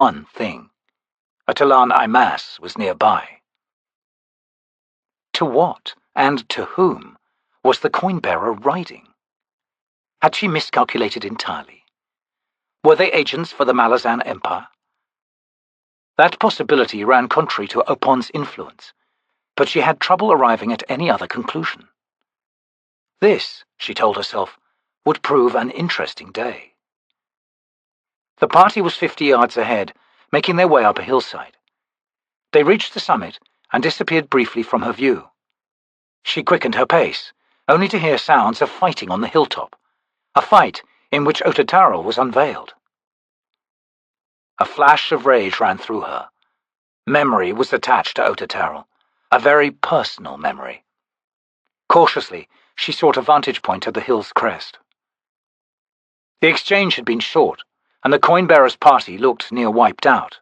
one thing. A Caladan Raest was nearby. To what, and to whom, was the coin-bearer riding? Had she miscalculated entirely? Were they agents for the Malazan Empire? That possibility ran contrary to Opon's influence, but she had trouble arriving at any other conclusion. This, she told herself, would prove an interesting day. The party was 50 yards ahead, making their way up a hillside. They reached the summit and disappeared briefly from her view. She quickened her pace, only to hear sounds of fighting on the hilltop, a fight in which Tattersail was unveiled. A flash of rage ran through her. Memory was attached to Tattersail, a very personal memory. Cautiously, she sought a vantage point at the hill's crest. The exchange had been short, and the coin-bearer's party looked near wiped out.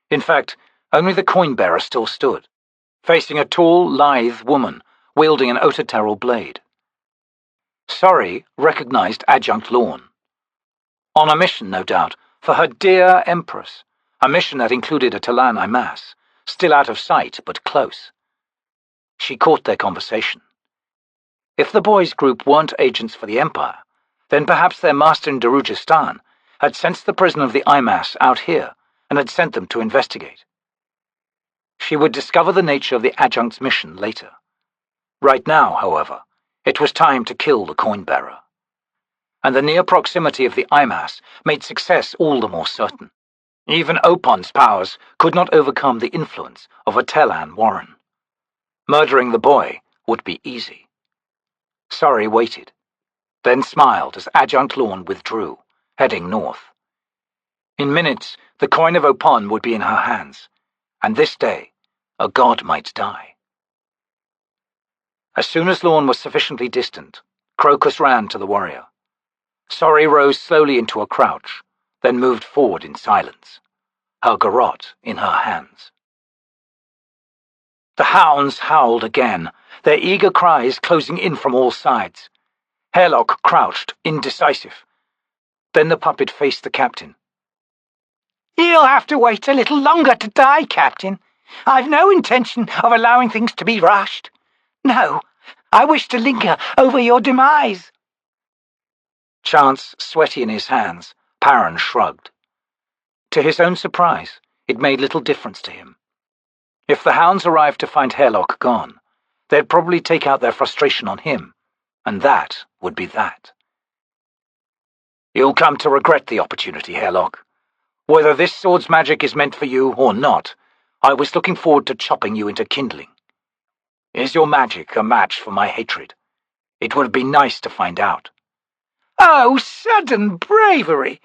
In fact, only the coin-bearer still stood, facing a tall, lithe woman wielding an Tattersail blade. Sorry recognized Adjunct Lorne. On a mission, no doubt, for her dear Empress, a mission that included a Caladan Raest, still out of sight but close. She caught their conversation. If the boys' group weren't agents for the Empire, then perhaps their master in Darujhistan had sensed the prison of the Raest out here and had sent them to investigate. She would discover the nature of the adjunct's mission later. Right now, however, it was time to kill the coin-bearer. And the near proximity of the Raest made success all the more certain. Even Opon's powers could not overcome the influence of a Caladan warren. Murdering the boy would be easy. Sorry waited, then smiled as Adjunct Lorne withdrew, heading north. In minutes, the coin of Opon would be in her hands, and this day, a god might die. As soon as Lorne was sufficiently distant, Crokus ran to the warrior. Sorry rose slowly into a crouch, then moved forward in silence, her garrote in her hands. The hounds howled again, their eager cries closing in from all sides. Hairlock crouched, indecisive. Then the puppet faced the captain. "You'll have to wait a little longer to die, Captain. I've no intention of allowing things to be rushed. No, I wish to linger over your demise." Chance sweaty in his hands, Paran shrugged. To his own surprise, it made little difference to him. If the hounds arrived to find Hairlock gone, they'd probably take out their frustration on him, and that would be that. "You'll come to regret the opportunity, Hairlock. Whether this sword's magic is meant for you or not, I was looking forward to chopping you into kindling. Is your magic a match for my hatred? It would be nice to find out." "Oh, sudden bravery!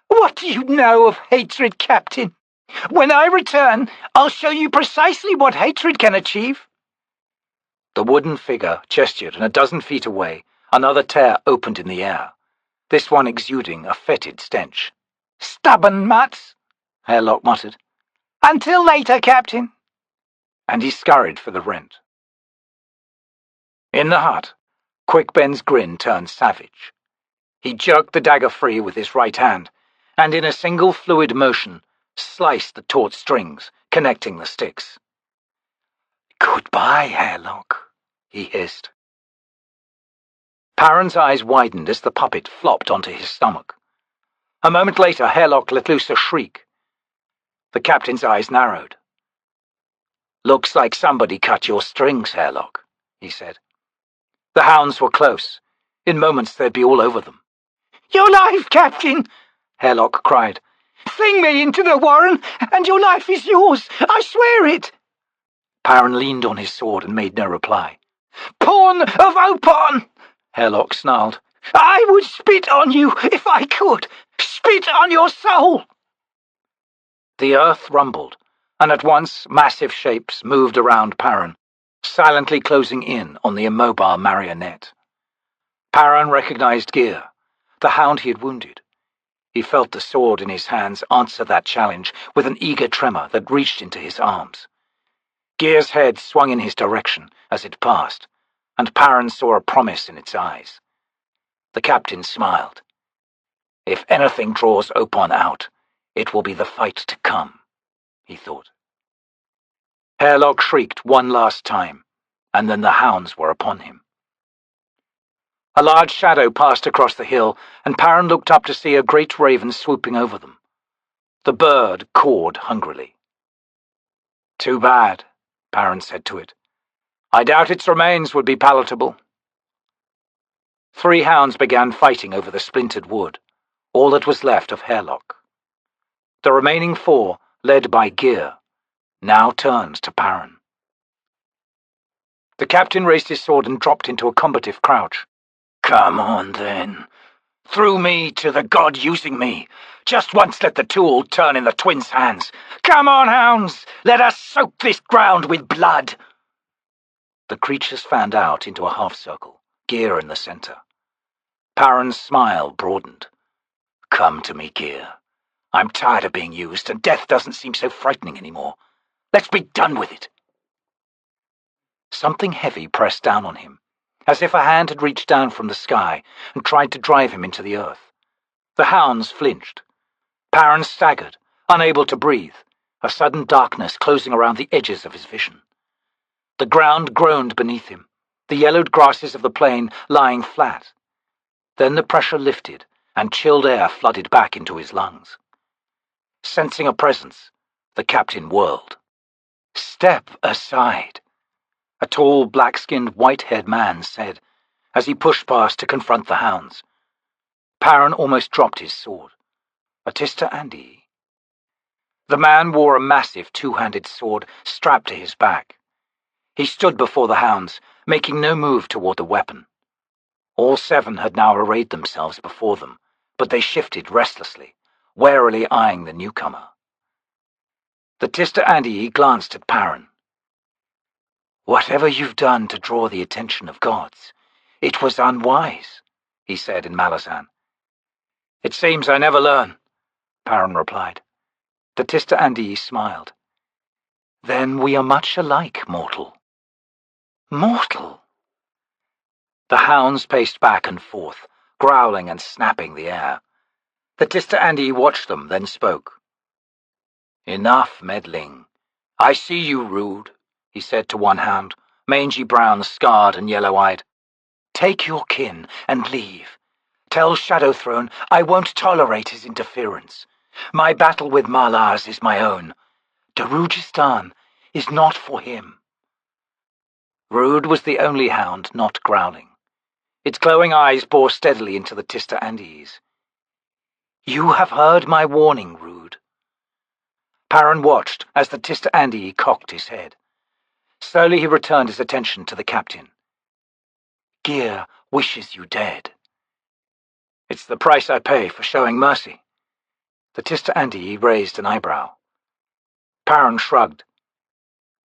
What do you know of hatred, Captain? When I return, I'll show you precisely what hatred can achieve." The wooden figure gestured, and 12 feet away, another tear opened in the air, this one exuding a fetid stench. "Stubborn mutts," Hairlock muttered. "Until later, Captain." And he scurried for the rent. In the hut, Quick Ben's grin turned savage. He jerked the dagger free with his right hand, and in a single fluid motion, sliced the taut strings, connecting the sticks. "Goodbye, Hairlock," he hissed. Paran's eyes widened as the puppet flopped onto his stomach. A moment later, Hairlock let loose a shriek. The captain's eyes narrowed. "Looks like somebody cut your strings, Hairlock," he said. The hounds were close. In moments they'd be all over them. "Your life, Captain!" Hairlock cried. "Fling me into the warren, and your life is yours. I swear it." Paran leaned on his sword and made no reply. "Pawn of Opon!" Hairlock snarled. "I would spit on you if I could. Spit on your soul!" The earth rumbled, and at once massive shapes moved around Paran, silently closing in on the immobile marionette. Paran recognized Gear, the hound he had wounded. He felt the sword in his hands answer that challenge with an eager tremor that reached into his arms. Gear's head swung in his direction as it passed, and Paran saw a promise in its eyes. The captain smiled. If anything draws Opon out, It will be the fight to come, he thought. Hairlock shrieked one last time, and then the hounds were upon him. A large shadow passed across the hill, and Paran looked up to see a great raven swooping over them. The bird cawed hungrily. "Too bad," Paran said to it. "I doubt its remains would be palatable." 3 hounds began fighting over the splintered wood, all that was left of Hairlock. The remaining 4, led by Gear, now turned to Paran. The captain raised his sword and dropped into a combative crouch. "Come on, then. Through me to the god using me. Just once let the tool turn in the twins' hands. Come on, hounds! Let us soak this ground with blood!" The creatures fanned out into a half-circle, Gear in the center. Paran's smile broadened. "Come to me, Gear. I'm tired of being used, and death doesn't seem so frightening anymore. Let's be done with it." Something heavy pressed down on him, as if a hand had reached down from the sky and tried to drive him into the earth. The hounds flinched. Paran staggered, unable to breathe, a sudden darkness closing around the edges of his vision. The ground groaned beneath him, the yellowed grasses of the plain lying flat. Then the pressure lifted, and chilled air flooded back into his lungs. Sensing a presence, the captain whirled. "Step aside," a tall, black-skinned, white-haired man said, as he pushed past to confront the hounds. Paran almost dropped his sword. T'orrud? The man wore a massive 2-handed sword strapped to his back. He stood before the hounds, making no move toward the weapon. All 7 had now arrayed themselves before them, but they shifted restlessly, warily eyeing the newcomer. The T'orrud glanced at Paran. "Whatever you've done to draw the attention of gods, it was unwise," he said in Malazan. "It seems I never learn," Paran replied. The T'orrud smiled. "Then we are much alike, mortal." "Mortal?" The hounds paced back and forth, growling and snapping the air. The T'orrud watched them, then spoke. "Enough meddling. I see you, rude," he said to one hound, mangy brown, scarred and yellow-eyed. "Take your kin and leave. Tell Shadowthrone I won't tolerate his interference. My battle with Malars is my own. Darujhistan is not for him." Rude was the only hound not growling. Its glowing eyes bore steadily into the T'orrud's. "You have heard my warning, Rude." Paran watched as the T'orrud cocked his head. Slowly he returned his attention to the captain. "Gear wishes you dead." "It's the price I pay for showing mercy." The T'orrud raised an eyebrow. Paran shrugged.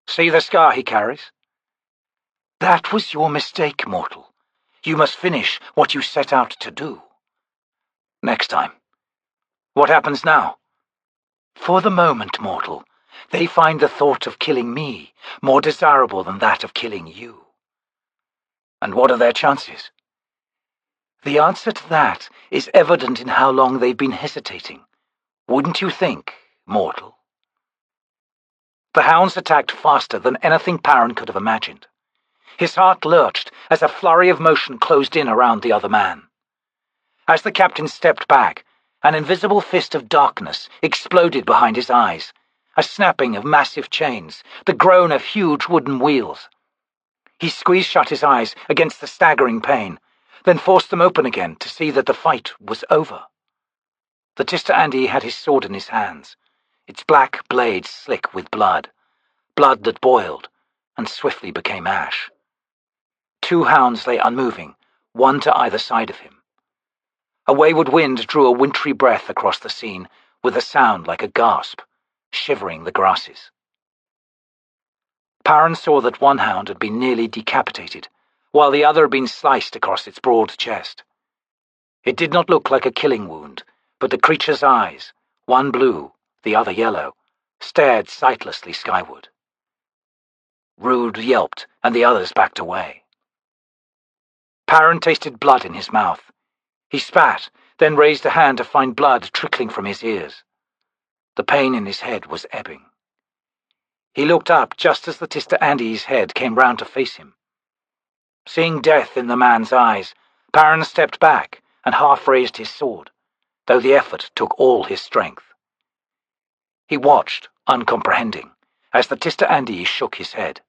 "See the scar he carries?" "That was your mistake, mortal. You must finish what you set out to do." "Next time. What happens now?" "For the moment, mortal, they find the thought of killing me more desirable than that of killing you." "And what are their chances?" "The answer to that is evident in how long they've been hesitating. Wouldn't you think, mortal?" The hounds attacked faster than anything Paran could have imagined. His heart lurched as a flurry of motion closed in around the other man. As the captain stepped back, an invisible fist of darkness exploded behind his eyes, a snapping of massive chains, the groan of huge wooden wheels. He squeezed shut his eyes against the staggering pain, then forced them open again to see that the fight was over. The T'orrud had his sword in his hands, its black blade slick with blood that boiled and swiftly became ash. 2 hounds lay unmoving, one to either side of him. A wayward wind drew a wintry breath across the scene, with a sound like a gasp, shivering the grasses. Paran saw that one hound had been nearly decapitated, while the other had been sliced across its broad chest. It did not look like a killing wound, but the creature's eyes, one blue, the other yellow, stared sightlessly skyward. Rude yelped, and the others backed away. Paran tasted blood in his mouth. He spat, then raised a hand to find blood trickling from his ears. The pain in his head was ebbing. He looked up just as the Tister Andy's head came round to face him. Seeing death in the man's eyes, Paran stepped back and half raised his sword, though the effort took all his strength. He watched, uncomprehending, as the Tister Andy shook his head.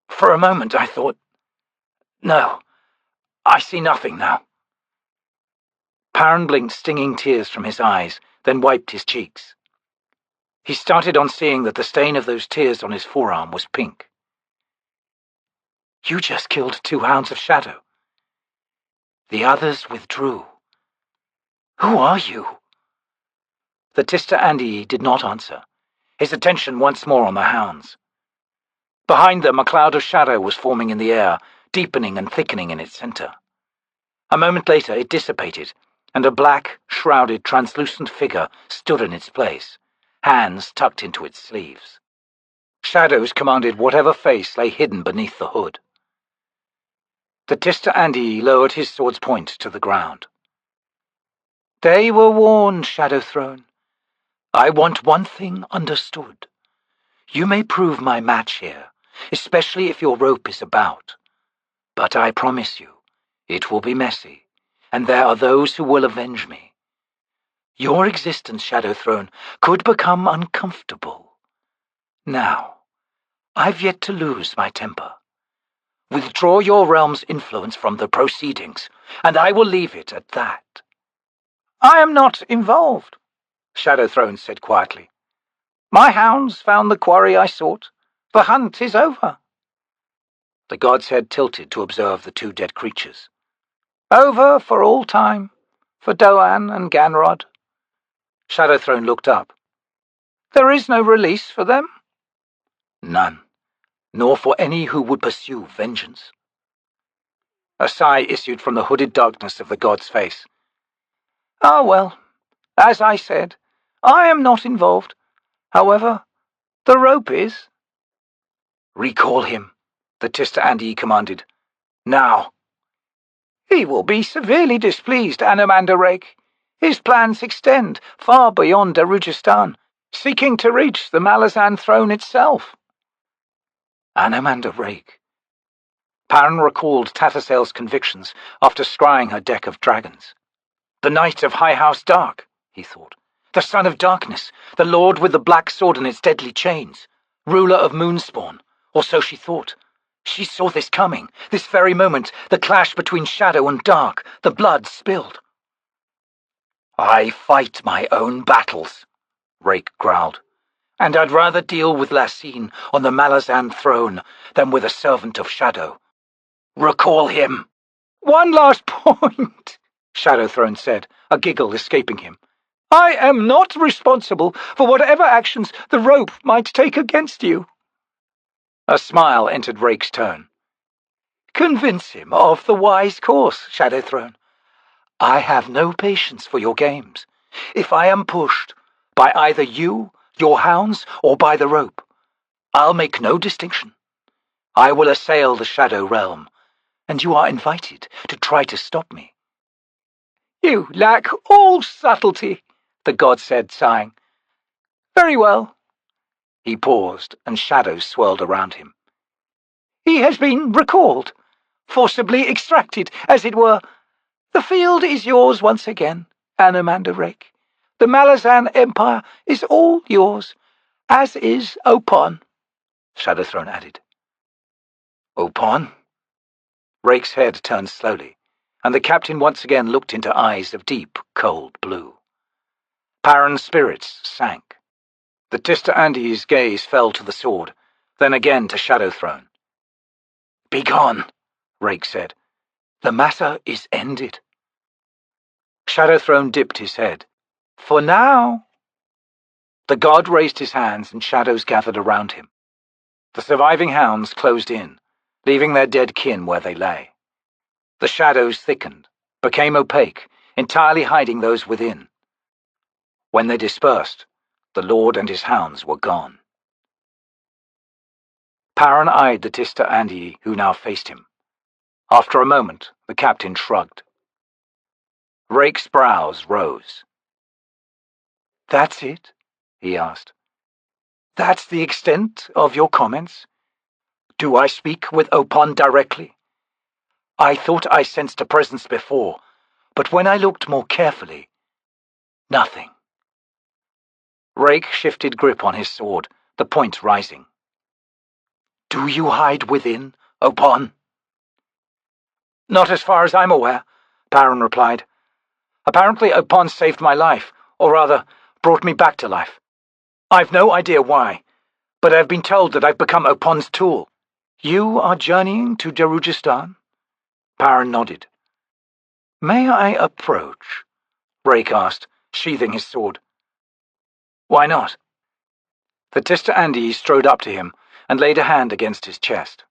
For a moment I thought, no, I see nothing now. Paran blinked stinging tears from his eyes, then wiped his cheeks. He started on seeing that the stain of those tears on his forearm was pink. You just killed 2 hounds of shadow. The others withdrew. Who are you? The Tister Andy did not answer, his attention once more on the hounds. Behind them a cloud of shadow was forming in the air, deepening and thickening in its centre. A moment later it dissipated, and a black, shrouded, translucent figure stood in its place, hands tucked into its sleeves. Shadows commanded whatever face lay hidden beneath the hood. The Tister Andy lowered his sword's point to the ground. They were warned, Shadow Throne. I want one thing understood. You may prove my match here, especially if your rope is about. But I promise you, it will be messy, and there are those who will avenge me. Your existence, Shadow Throne, could become uncomfortable. Now, I've yet to lose my temper. Withdraw your realm's influence from the proceedings, and I will leave it at that. I am not involved, Shadow Throne said quietly. My hounds found the quarry I sought. The hunt is over. The god's head tilted to observe the 2 dead creatures. Over for all time, for Doan and Ganrod. Shadow Throne looked up. There is no release for them? None, nor for any who would pursue vengeance. A sigh issued from the hooded darkness of the god's face. Ah, well, as I said, I am not involved. However, the rope is. Recall him, the Tister Andy commanded. Now. He will be severely displeased, Anomander Rake. His plans extend far beyond Darujhistan, seeking to reach the Malazan throne itself. Anomander Rake. Paran recalled Tattersail's convictions after scrying her deck of dragons. The Knight of High House Dark, he thought. The Son of Darkness, the Lord with the black sword and its deadly chains. Ruler of Moonspawn, or so she thought. She saw this coming, this very moment, the clash between shadow and dark, the blood spilled. I fight my own battles, Rake growled, and I'd rather deal with Lassine on the Malazan throne than with a servant of shadow. Recall him. One last point, Shadow Throne said, a giggle escaping him. I am not responsible for whatever actions the rope might take against you. A smile entered Rake's tone. Convince him of the wise course, Shadow Throne. I have no patience for your games. If I am pushed, by either you, your hounds, or by the rope, I'll make no distinction. I will assail the Shadow Realm, and you are invited to try to stop me. You lack all subtlety, the god said, sighing. Very well. He paused, and shadows swirled around him. He has been recalled, forcibly extracted, as it were. The field is yours once again, Anomander Rake. The Malazan Empire is all yours, as is Opon, Shadow Throne added. Opon? Rake's head turned slowly, and the captain once again looked into eyes of deep, cold blue. Paran's spirits sank. The Tister Andy's gaze fell to the sword, then again to Shadow Throne. Begone, Rake said. The matter is ended. Shadow Throne dipped his head. For now. The god raised his hands and shadows gathered around him. The surviving hounds closed in, leaving their dead kin where they lay. The shadows thickened, became opaque, entirely hiding those within. When they dispersed, the Lord and his hounds were gone. Paran eyed the Tister Andy who now faced him. After a moment, the captain shrugged. Rake's brows rose. That's it? He asked. That's the extent of your comments? Do I speak with Opon directly? I thought I sensed a presence before, but when I looked more carefully, nothing. Rake shifted grip on his sword, the point rising. Do you hide within, Opon? Not as far as I'm aware, Paran replied. Apparently Opon saved my life, or rather, brought me back to life. I've no idea why, but I've been told that I've become Opon's tool. You are journeying to Darujhistan? Paran nodded. May I approach? Rake asked, sheathing his sword. Why not? The Tister Andi strode up to him and laid a hand against his chest.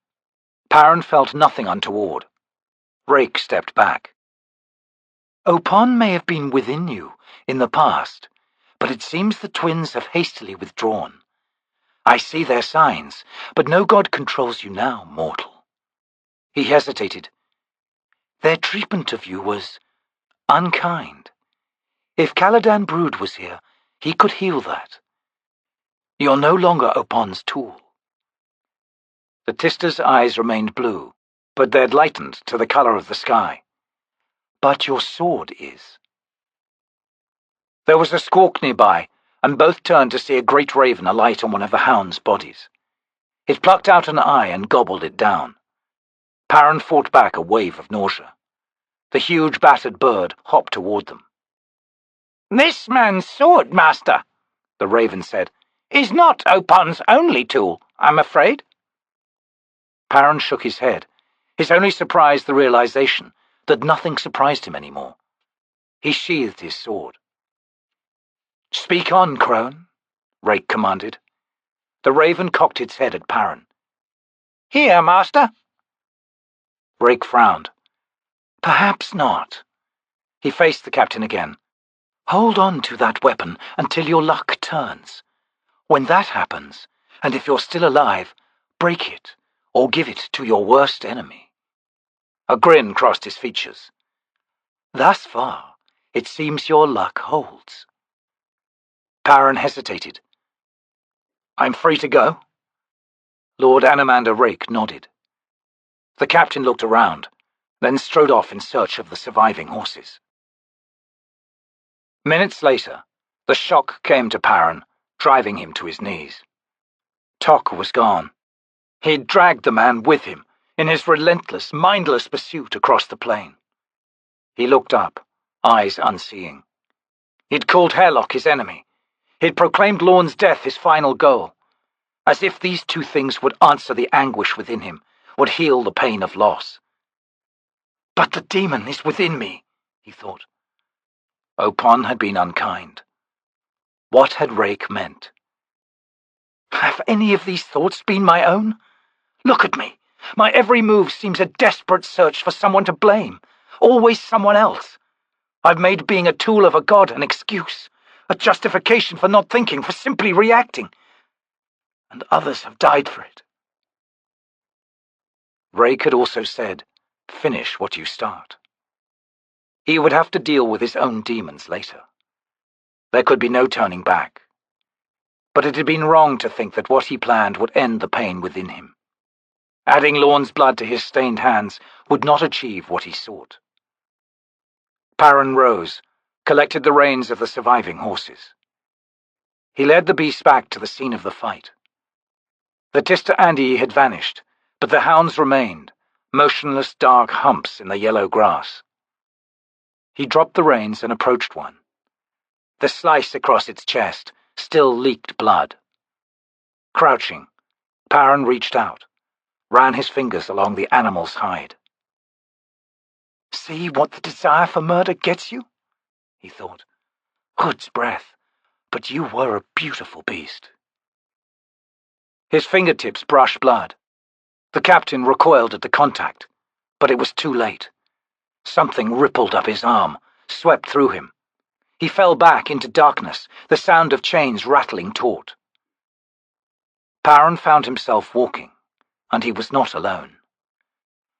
Paran felt nothing untoward. Rake stepped back. Opon may have been within you in the past, but it seems the twins have hastily withdrawn. I see their signs, but no god controls you now, mortal. He hesitated. Their treatment of you was unkind. If Caladan Brood was here, he could heal that. You're no longer Opon's tool. The Tister's eyes remained blue, but they'd lightened to the color of the sky. But your sword is. There was a squawk nearby, and both turned to see a great raven alight on one of the hound's bodies. It plucked out an eye and gobbled it down. Paran fought back a wave of nausea. The huge battered bird hopped toward them. This man's sword, master, the raven said, is not Opon's only tool, I'm afraid. Paran shook his head, his only surprise the realization that nothing surprised him anymore. He sheathed his sword. Speak on, crone, Rake commanded. The raven cocked its head at Paran. Here, master. Rake frowned. Perhaps not. He faced the captain again. Hold on to that weapon until your luck turns. When that happens, and if you're still alive, break it, or give it to your worst enemy. A grin crossed his features. Thus far, it seems your luck holds. Paran hesitated. I'm free to go? Lord Anomander Rake nodded. The captain looked around, then strode off in search of the surviving horses. Minutes later, the shock came to Paran, driving him to his knees. Tok was gone. He'd dragged the man with him in his relentless, mindless pursuit across the plain. He looked up, eyes unseeing. He'd called Hairlock his enemy. He'd proclaimed Lorne's death his final goal. As if these two things would answer the anguish within him, would heal the pain of loss. But the demon is within me, he thought. Opon had been unkind. What had Rake meant? Have any of these thoughts been my own? Look at me. My every move seems a desperate search for someone to blame. Always someone else. I've made being a tool of a god an excuse, a justification for not thinking, for simply reacting. And others have died for it. Rake had also said, finish what you start. He would have to deal with his own demons later. There could be no turning back. But it had been wrong to think that what he planned would end the pain within him. Adding Lorne's blood to his stained hands would not achieve what he sought. Paran rose, collected the reins of the surviving horses. He led the beasts back to the scene of the fight. The Tister Andi had vanished, but the hounds remained, motionless dark humps in the yellow grass. He dropped the reins and approached one. The slice across its chest still leaked blood. Crouching, Paran reached out, ran his fingers along the animal's hide. See what the desire for murder gets you? He thought. Hood's breath, but you were a beautiful beast. His fingertips brushed blood. The captain recoiled at the contact, but it was too late. Something rippled up his arm, swept through him. He fell back into darkness, the sound of chains rattling taut. Paran found himself walking, and he was not alone.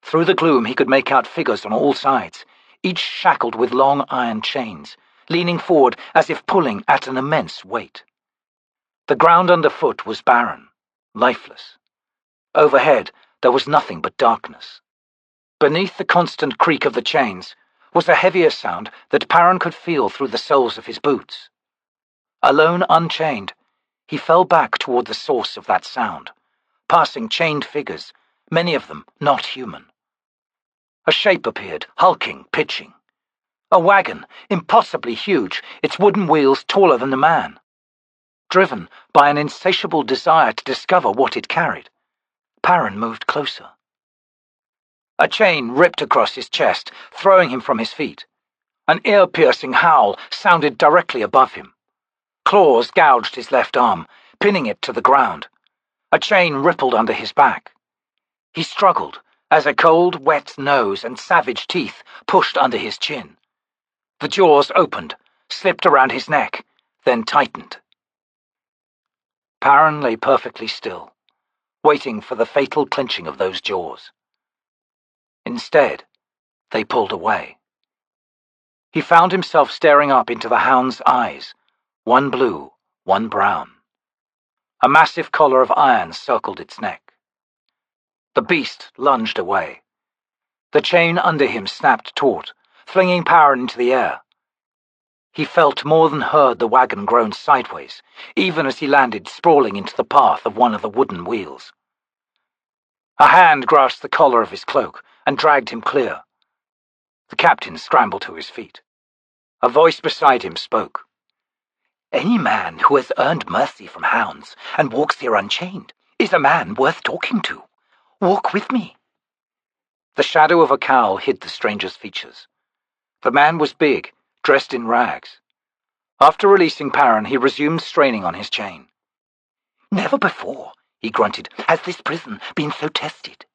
Through the gloom he could make out figures on all sides, each shackled with long iron chains, leaning forward as if pulling at an immense weight. The ground underfoot was barren, lifeless. Overhead, there was nothing but darkness. Beneath the constant creak of the chains was a heavier sound that Paran could feel through the soles of his boots. Alone unchained, he fell back toward the source of that sound, passing chained figures, many of them not human. A shape appeared, hulking, pitching. A wagon, impossibly huge, its wooden wheels taller than a man. Driven by an insatiable desire to discover what it carried, Paran moved closer. A chain ripped across his chest, throwing him from his feet. An ear-piercing howl sounded directly above him. Claws gouged his left arm, pinning it to the ground. A chain rippled under his back. He struggled as a cold, wet nose and savage teeth pushed under his chin. The jaws opened, slipped around his neck, then tightened. Paran lay perfectly still, waiting for the fatal clenching of those jaws. Instead, they pulled away. He found himself staring up into the hound's eyes, one blue, one brown. A massive collar of iron circled its neck. The beast lunged away. The chain under him snapped taut, flinging Paran into the air. He felt more than heard the wagon groan sideways, even as he landed sprawling into the path of one of the wooden wheels. A hand grasped the collar of his cloak and dragged him clear. The captain scrambled to his feet. A voice beside him spoke. "Any man who has earned mercy from hounds and walks here unchained is a man worth talking to. Walk with me." The shadow of a cowl hid the stranger's features. The man was big, dressed in rags. After releasing Paran, he resumed straining on his chain. "Never before," he grunted, "has this prison been so tested."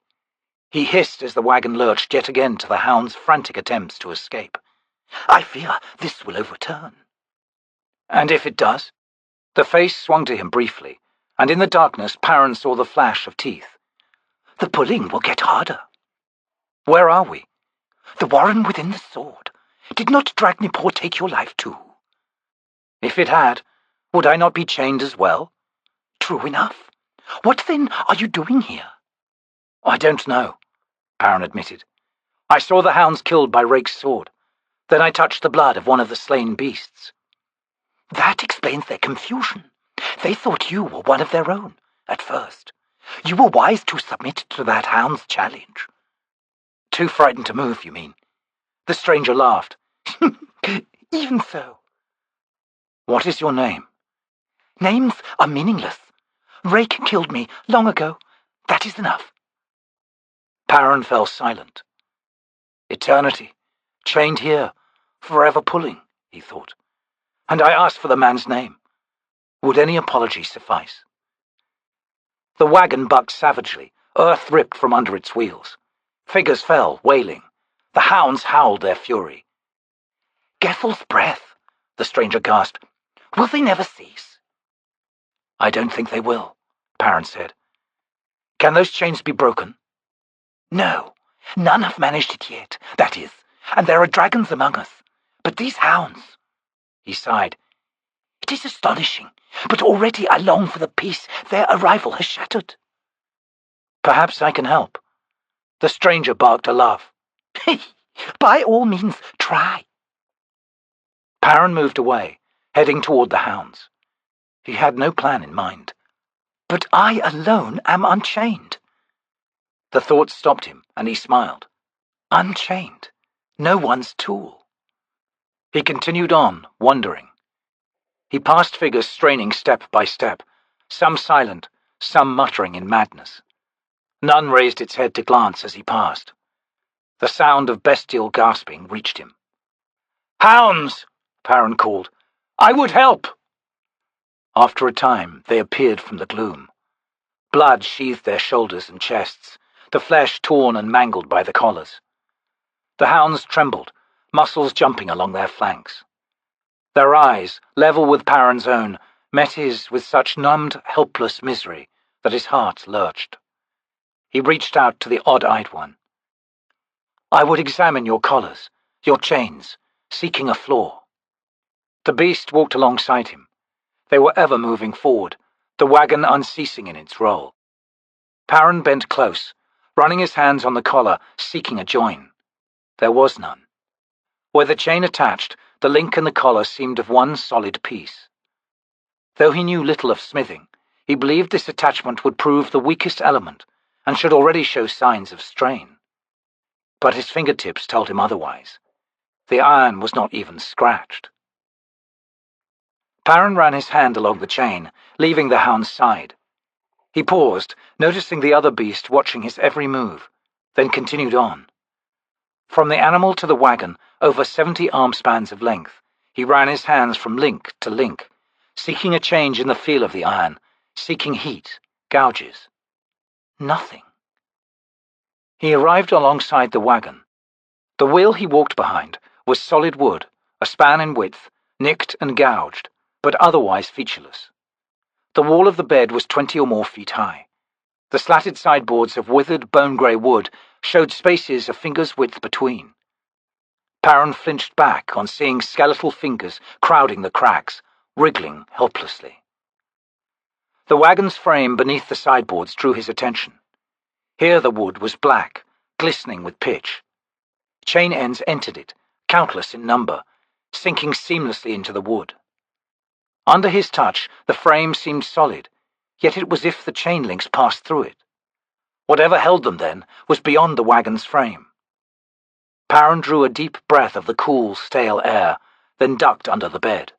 He hissed as the wagon lurched yet again to the hound's frantic attempts to escape. "I fear this will overturn." "And if it does?" The face swung to him briefly, and in the darkness Paran saw the flash of teeth. "The pulling will get harder." "Where are we?" "The warren within the sword. Did not Dragnipor take your life too?" "If it had, would I not be chained as well?" "True enough. What then are you doing here?" "I don't know," Paran admitted. "I saw the hounds killed by Rake's sword. Then I touched the blood of one of the slain beasts." "That explains their confusion. They thought you were one of their own, at first. You were wise to submit to that hound's challenge." "Too frightened to move, you mean?" The stranger laughed. "Even so." "What is your name?" "Names are meaningless. Rake killed me long ago. That is enough." Paran fell silent. Eternity, chained here, forever pulling, he thought. And I asked for the man's name. Would any apology suffice? The wagon bucked savagely, earth ripped from under its wheels. Figures fell, wailing. The hounds howled their fury. "Gethel's breath," the stranger gasped. "Will they never cease?" "I don't think they will," Paran said. "Can those chains be broken?" "No, none have managed it yet, that is, and there are dragons among us. But these hounds—" He sighed. "It is astonishing, but already I long for the peace their arrival has shattered." "Perhaps I can help." The stranger barked a laugh. "By all means, try." Paran moved away, heading toward the hounds. He had no plan in mind. "But I alone am unchained." The thought stopped him, and he smiled. Unchained, no one's tool. He continued on, wondering. He passed figures straining step by step, some silent, some muttering in madness. None raised its head to glance as he passed. The sound of bestial gasping reached him. "Hounds!" Paran called. "I would help!" After a time, they appeared from the gloom. Blood sheathed their shoulders and chests, the flesh torn and mangled by the collars. The hounds trembled, muscles jumping along their flanks. Their eyes, level with Paran's own, met his with such numbed, helpless misery that his heart lurched. He reached out to the odd-eyed one. "I would examine your collars, your chains, seeking a flaw." The beast walked alongside him. They were ever moving forward, the wagon unceasing in its roll. Paran bent close, running his hands on the collar, seeking a join. There was none. Where the chain attached, the link and the collar seemed of one solid piece. Though he knew little of smithing, he believed this attachment would prove the weakest element, and should already show signs of strain. But his fingertips told him otherwise. The iron was not even scratched. Paran ran his hand along the chain, leaving the hound's side. He paused, noticing the other beast watching his every move, then continued on. From the animal to the wagon, over 70 arm spans of length, he ran his hands from link to link, seeking a change in the feel of the iron, seeking heat, gouges. Nothing. He arrived alongside the wagon. The wheel he walked behind was solid wood, a span in width, nicked and gouged, but otherwise featureless. The wall of the bed was 20 or more feet high. The slatted sideboards of withered bone-grey wood showed spaces a finger's width between. Paran flinched back on seeing skeletal fingers crowding the cracks, wriggling helplessly. The wagon's frame beneath the sideboards drew his attention. Here the wood was black, glistening with pitch. Chain ends entered it, countless in number, sinking seamlessly into the wood. Under his touch, the frame seemed solid, yet it was as if the chain links passed through it. Whatever held them then was beyond the wagon's frame. Paran drew a deep breath of the cool, stale air, then ducked under the bed.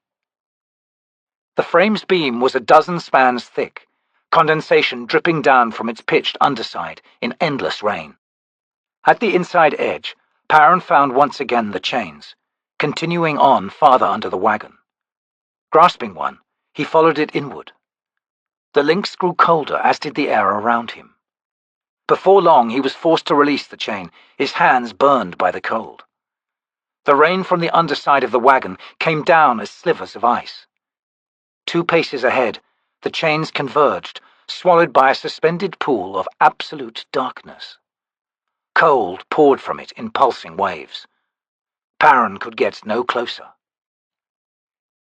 The frame's beam was a dozen spans thick, condensation dripping down from its pitched underside in endless rain. At the inside edge, Paran found once again the chains, continuing on farther under the wagon. Grasping one, he followed it inward. The links grew colder, as did the air around him. Before long, he was forced to release the chain, his hands burned by the cold. The rain from the underside of the wagon came down as slivers of ice. 2 paces ahead, the chains converged, swallowed by a suspended pool of absolute darkness. Cold poured from it in pulsing waves. Paran could get no closer.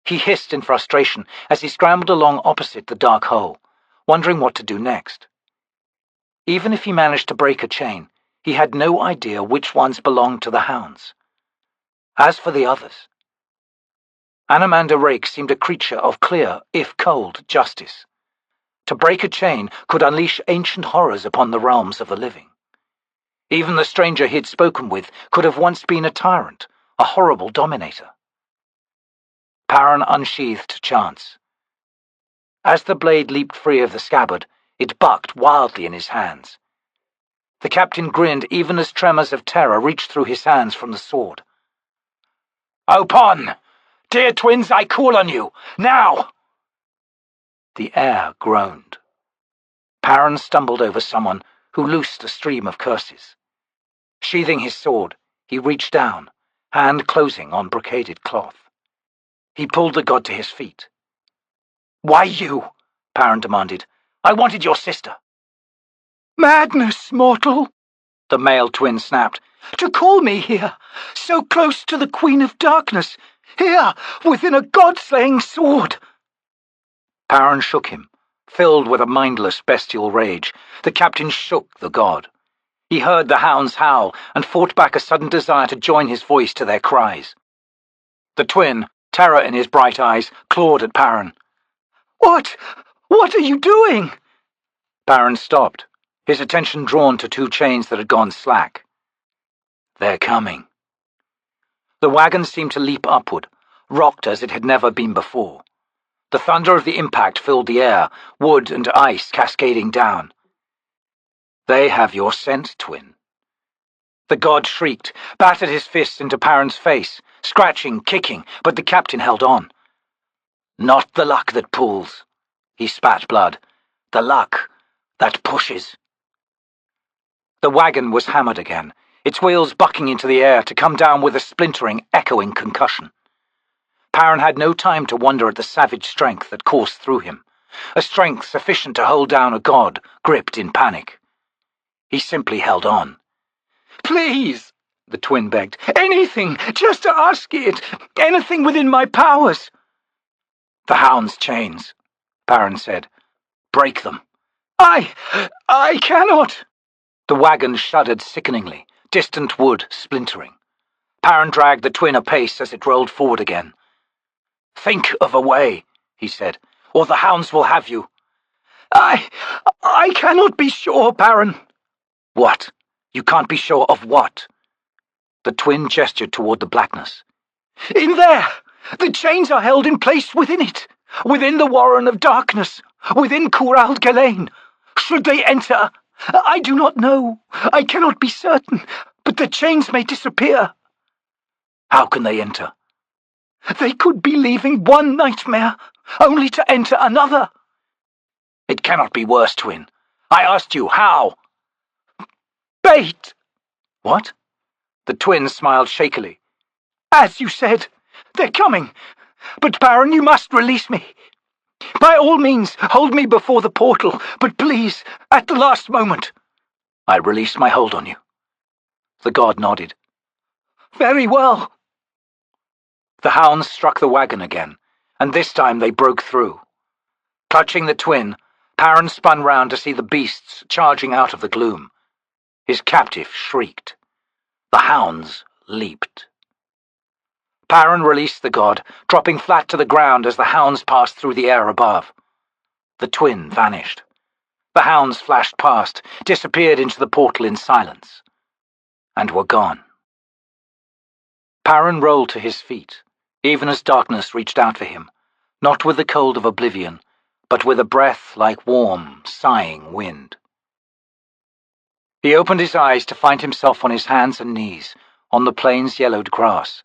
He hissed in frustration as he scrambled along opposite the dark hole, wondering what to do next. Even if he managed to break a chain, he had no idea which ones belonged to the hounds. As for the others, Anomander Rake seemed a creature of clear, if cold, justice. To break a chain could unleash ancient horrors upon the realms of the living. Even the stranger he'd spoken with could have once been a tyrant, a horrible dominator. Paran unsheathed chance. As the blade leaped free of the scabbard, it bucked wildly in his hands. The captain grinned even as tremors of terror reached through his hands from the sword. "Open! Dear twins, I call on you! Now!" The air groaned. Paran stumbled over someone who loosed a stream of curses. Sheathing his sword, he reached down, hand closing on brocaded cloth. He pulled the god to his feet. "Why you?" Paran demanded. "I wanted your sister." "Madness, mortal," the male twin snapped. "To call me here, so close to the Queen of Darkness, here, within a god-slaying sword." Paran shook him, filled with a mindless bestial rage. The captain shook the god. He heard the hounds howl and fought back a sudden desire to join his voice to their cries. The twin, terror in his bright eyes, clawed at Paran. What are you doing?" Paran stopped, his attention drawn to 2 chains that had gone slack. "They're coming." The wagon seemed to leap upward, rocked as it had never been before. The thunder of the impact filled the air, wood and ice cascading down. "They have your scent, twin." The god shrieked, battered his fists into Paran's face, scratching, kicking, but the captain held on. "Not the luck that pulls," he spat blood. "The luck that pushes." The wagon was hammered again, its wheels bucking into the air to come down with a splintering, echoing concussion. Paran had no time to wonder at the savage strength that coursed through him, a strength sufficient to hold down a god gripped in panic. He simply held on. "Please!" the twin begged. Anything, just ask it. Anything within my powers. The hound's chains, Paran said. Break them. I cannot. The wagon shuddered sickeningly, distant wood splintering. Paran dragged the twin a pace as it rolled forward again. Think of a way, he said, or the hounds will have you. I cannot be sure, Paran. What? You can't be sure of what? The twin gestured toward the blackness. In there! The chains are held in place within it, within the warren of darkness, within Curald Galain. Should they enter? I do not know. I cannot be certain, but the chains may disappear. How can they enter? They could be leaving one nightmare, only to enter another. It cannot be worse, twin. I asked you, how? Bait! What? The twin smiled shakily. As you said, they're coming. But, Paran, you must release me. By all means, hold me before the portal, but please, at the last moment. I release my hold on you. The god nodded. Very well. The hounds struck the wagon again, and this time they broke through. Clutching the twin, Paran spun round to see the beasts charging out of the gloom. His captive shrieked. The hounds leaped. Paran released the god, dropping flat to the ground as the hounds passed through the air above. The twin vanished. The hounds flashed past, disappeared into the portal in silence, and were gone. Paran rolled to his feet, even as darkness reached out for him, not with the cold of oblivion, but with a breath like warm, sighing wind. He opened his eyes to find himself on his hands and knees, on the plain's yellowed grass,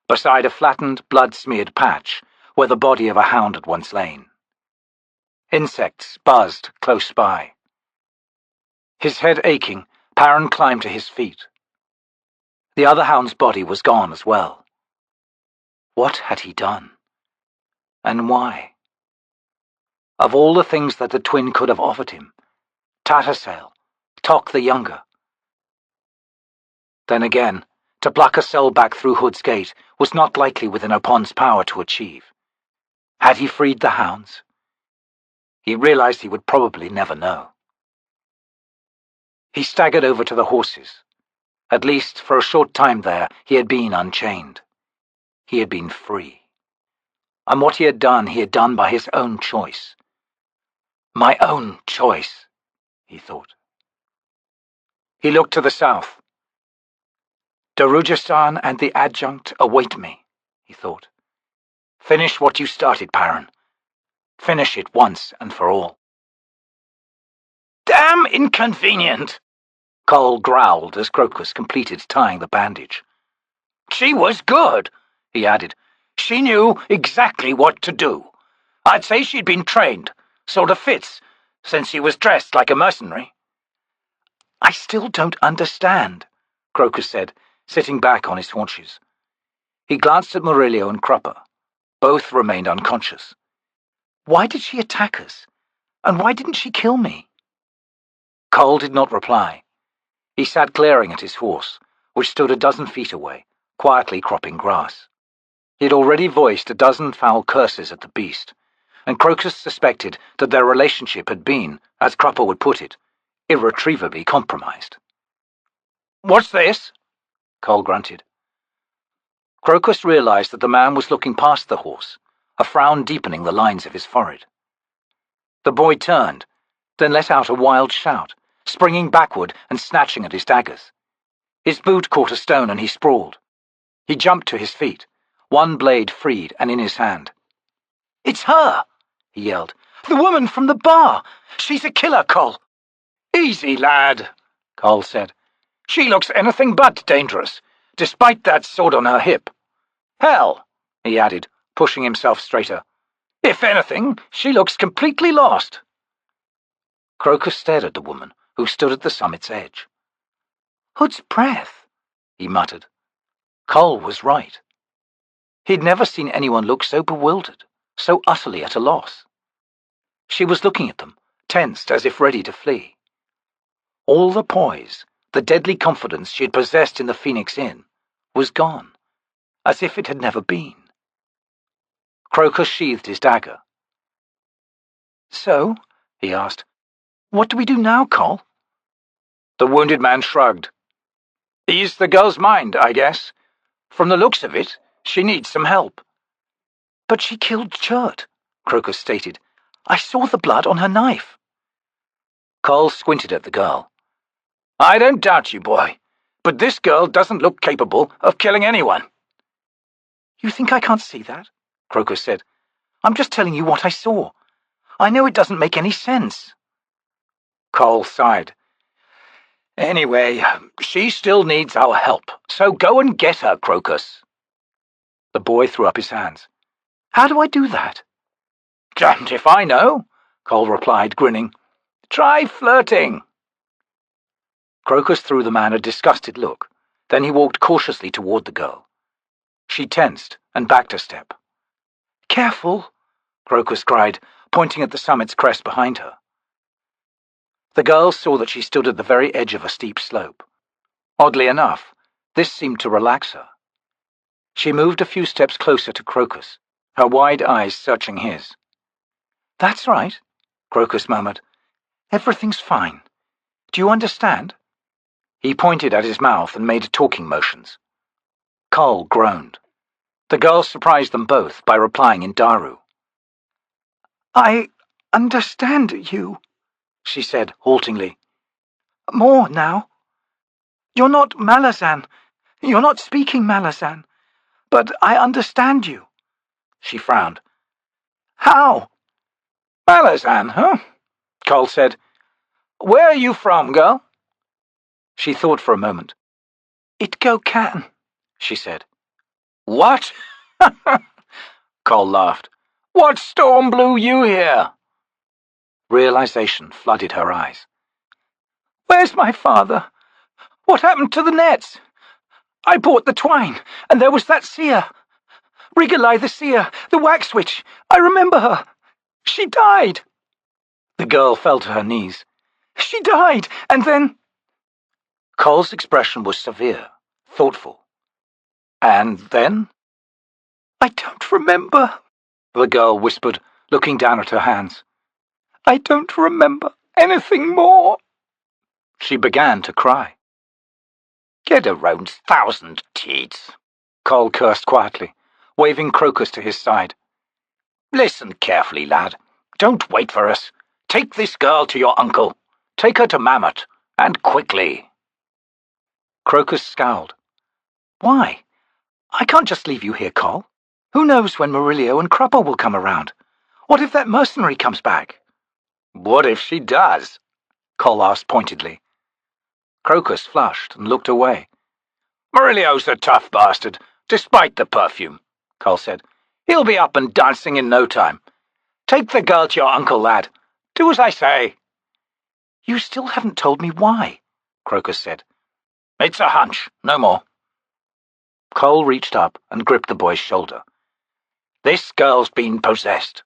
beside a flattened, blood-smeared patch where the body of a hound had once lain. Insects buzzed close by. His head aching, Paran climbed to his feet. The other hound's body was gone as well. What had he done? And why? Of all the things that the twin could have offered him, Tattersail, Tok the Younger. Then again, to pluck a cell back through Hood's Gate was not likely within Opon's power to achieve. Had he freed the hounds? He realized he would probably never know. He staggered over to the horses. At least, for a short time there, he had been unchained. He had been free. And what he had done by his own choice. My own choice, he thought. He looked to the south. Darujhistan and the adjunct await me, he thought. Finish what you started, Paran. Finish it once and for all. Damn inconvenient, Cole growled as Crokus completed tying the bandage. She was good, he added. She knew exactly what to do. I'd say she'd been trained, sort of fits, since she was dressed like a mercenary. I still don't understand, Crokus said, sitting back on his haunches. He glanced at Murillo and Crupper. Both remained unconscious. Why did she attack us? And why didn't she kill me? Cole did not reply. He sat glaring at his horse, which stood a dozen feet away, quietly cropping grass. He had already voiced a dozen foul curses at the beast, and Crokus suspected that their relationship had been, as Crupper would put it, irretrievably compromised. What's this? Cole grunted. Crokus realized that the man was looking past the horse, a frown deepening the lines of his forehead. The boy turned, then let out a wild shout, springing backward and snatching at his daggers. His boot caught a stone and he sprawled. He jumped to his feet, one blade freed and in his hand. It's her, he yelled. The woman from the bar. She's a killer, Cole. Easy, lad, Cole said. She looks anything but dangerous, despite that sword on her hip. Hell, he added, pushing himself straighter. If anything, she looks completely lost. Crokus stared at the woman, who stood at the summit's edge. Hood's breath, he muttered. Cole was right. He'd never seen anyone look so bewildered, so utterly at a loss. She was looking at them, tensed as if ready to flee. All the poise, The deadly confidence she had possessed in the Phoenix Inn was gone, as if it had never been. Crokus sheathed his dagger. "So," he asked, "what do we do now, Col?" The wounded man shrugged. "Ease the girl's mind, I guess. From the looks of it, she needs some help." "But she killed Chert," Crokus stated. "I saw the blood on her knife." Col squinted at the girl. "I don't doubt you, boy, but this girl doesn't look capable of killing anyone." "You think I can't see that?" Crokus said. "I'm just telling you what I saw. I know it doesn't make any sense." Col sighed. "Anyway, she still needs our help, so go and get her, Crokus." The boy threw up his hands. "How do I do that?" "Damned if I know," Col replied, grinning. "Try flirting." Crokus threw the man a disgusted look. Then he walked cautiously toward the girl. She tensed and backed a step. "Careful," Crokus cried, pointing at the summit's crest behind her. The girl saw that she stood at the very edge of a steep slope. Oddly enough, this seemed to relax her. She moved a few steps closer to Crokus, her wide eyes searching his. "That's right," Crokus murmured. "Everything's fine. Do you understand?" He pointed at his mouth and made talking motions. Col groaned. The girl surprised them both by replying in Daru. "I understand you," she said haltingly. "More now. You're not Malazan. You're not speaking Malazan. But I understand you." She frowned. "How?" "Malazan, huh?" Col said. "Where are you from, girl?" She thought for a moment. "Itgo Can," she said. "What?" Col laughed. "What storm blew you here?" Realization flooded her eyes. "Where's my father? What happened to the nets? I bought the twine, and there was that seer. Rigalai the seer, the wax witch. I remember her. She died." The girl fell to her knees. "She died, and then—" Col's expression was severe, thoughtful. "And then?" "I don't remember," the girl whispered, looking down at her hands. "I don't remember anything more." She began to cry. "Get around 1,000 teats," Col cursed quietly, waving Crokus to his side. "Listen carefully, lad. Don't wait for us. Take this girl to your uncle. Take her to Mammot, and quickly." Crokus scowled. "Why? I can't just leave you here, Col. Who knows when Murillo and Crupper will come around? What if that mercenary comes back?" "What if she does?" Col asked pointedly. Crokus flushed and looked away. "Murillo's a tough bastard, despite the perfume," Col said. "He'll be up and dancing in no time. Take the girl to your uncle, lad. Do as I say." "You still haven't told me why," Crokus said. "It's a hunch, no more." Col reached up and gripped the boy's shoulder. "This girl's been possessed.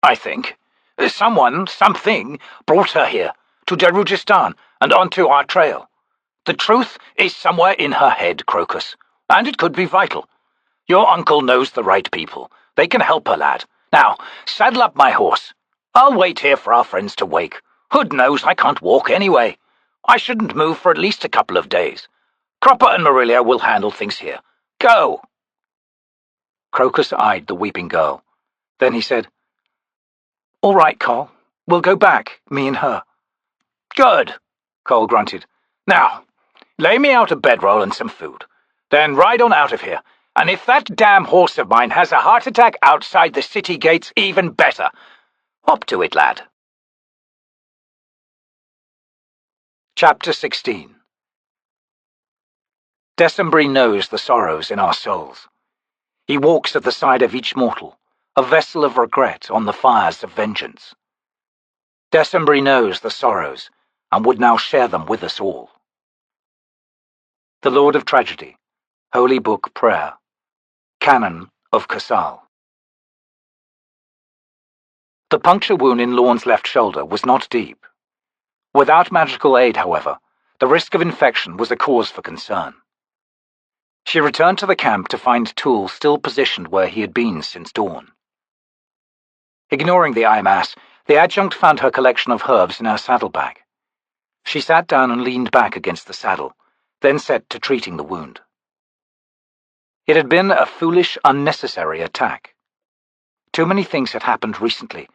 I think. Something brought her here, to Darujhistan, and onto our trail. The truth is somewhere in her head, Crokus, and it could be vital. Your uncle knows the right people. They can help her, lad. Now, saddle up my horse. I'll wait here for our friends to wake. Hood knows I can't walk anyway. I shouldn't move for at least a couple of days. Cropper and Murillo will handle things here. Go!" Crokus eyed the weeping girl. Then he said, "All right, Col. We'll go back, me and her." "Good," Col grunted. "Now, lay me out a bedroll and some food. Then ride on out of here. And if that damn horse of mine has a heart attack outside the city gates, even better. Hop to it, lad." Chapter 16. December knows the sorrows in our souls. He walks at the side of each mortal, a vessel of regret on the fires of vengeance. December knows the sorrows, and would now share them with us all. The Lord of Tragedy, Holy Book Prayer, Canon of Casal. The puncture wound in Lorne's left shoulder was not deep. Without magical aid, however, The risk of infection was a cause for concern. She returned to the camp to find Tool still positioned where he had been since dawn. Ignoring the eye mass, the adjunct found her collection of herbs in her saddlebag. She sat down and leaned back against the saddle, then set to treating the wound. It had been a foolish, unnecessary attack. Too many things had happened recently,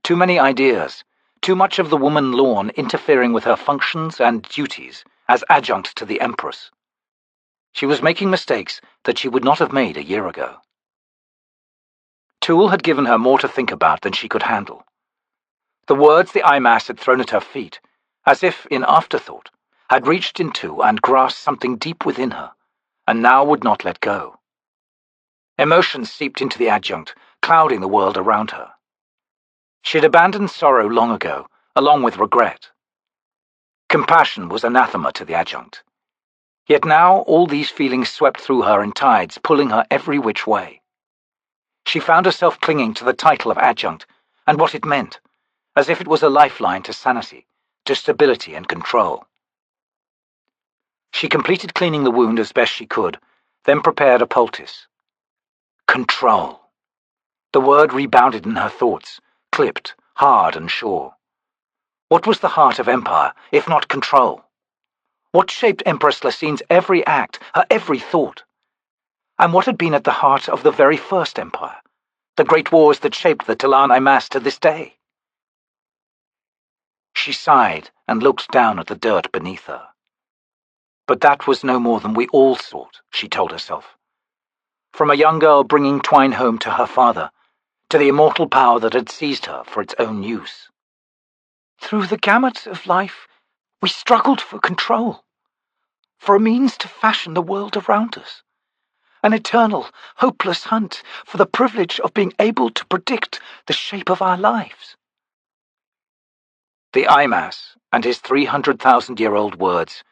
too many ideas, too much of the woman Lorne interfering with her functions and duties as adjunct to the Empress. She was making mistakes that she would not have made a year ago. Tool had given her more to think about than she could handle. The words the eye mass had thrown at her feet, as if in afterthought, had reached into and grasped something deep within her, and now would not let go. Emotions seeped into the adjunct, clouding the world around her. She had abandoned sorrow long ago, along with regret. Compassion was anathema to the adjunct. Yet now all these feelings swept through her in tides, pulling her every which way. She found herself clinging to the title of adjunct and what it meant, as if it was a lifeline to sanity, to stability and control. She completed cleaning the wound as best she could, then prepared a poultice. Control. The word rebounded in her thoughts, clipped, hard and sure. What was the heart of empire, if not control? What shaped Empress Lecine's every act, her every thought? And what had been at the heart of the very first empire, the great wars that shaped the T'lan Imass to this day? She sighed and looked down at the dirt beneath her. But that was no more than we all sought, she told herself. From a young girl bringing twine home to her father, to the immortal power that had seized her for its own use. Through the gamut of life, we struggled for control, for a means to fashion the world around us. An eternal, hopeless hunt for the privilege of being able to predict the shape of our lives. The eye mass and his 300,000-year-old words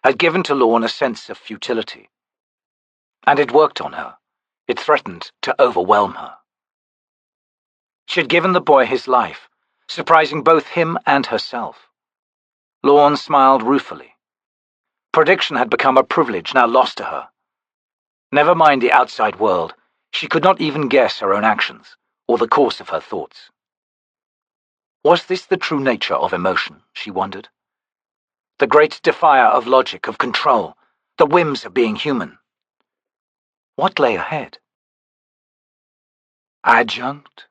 had given to Lorne a sense of futility. And it worked on her. It threatened to overwhelm her. She had given the boy his life, surprising both him and herself. Lorne smiled ruefully. Prediction had become a privilege now lost to her. Never mind the outside world, she could not even guess her own actions, or the course of her thoughts. Was this the true nature of emotion, she wondered? The great defier of logic, of control, the whims of being human. What lay ahead? Adjunct?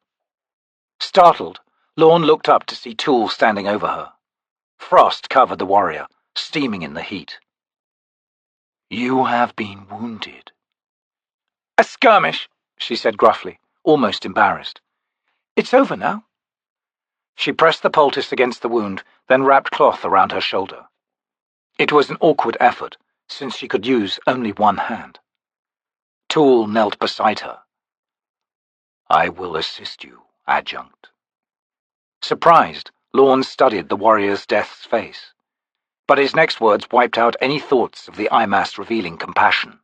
Startled, Lorne looked up to see Tool standing over her. Frost covered the warrior, steaming in the heat. You have been wounded. A skirmish, she said gruffly, almost embarrassed. It's over now. She pressed the poultice against the wound, then wrapped cloth around her shoulder. It was an awkward effort, since she could use only one hand. Tool knelt beside her. I will assist you, adjunct. Surprised, Lorne studied the warrior's death's face. But his next words wiped out any thoughts of the eye mass revealing compassion.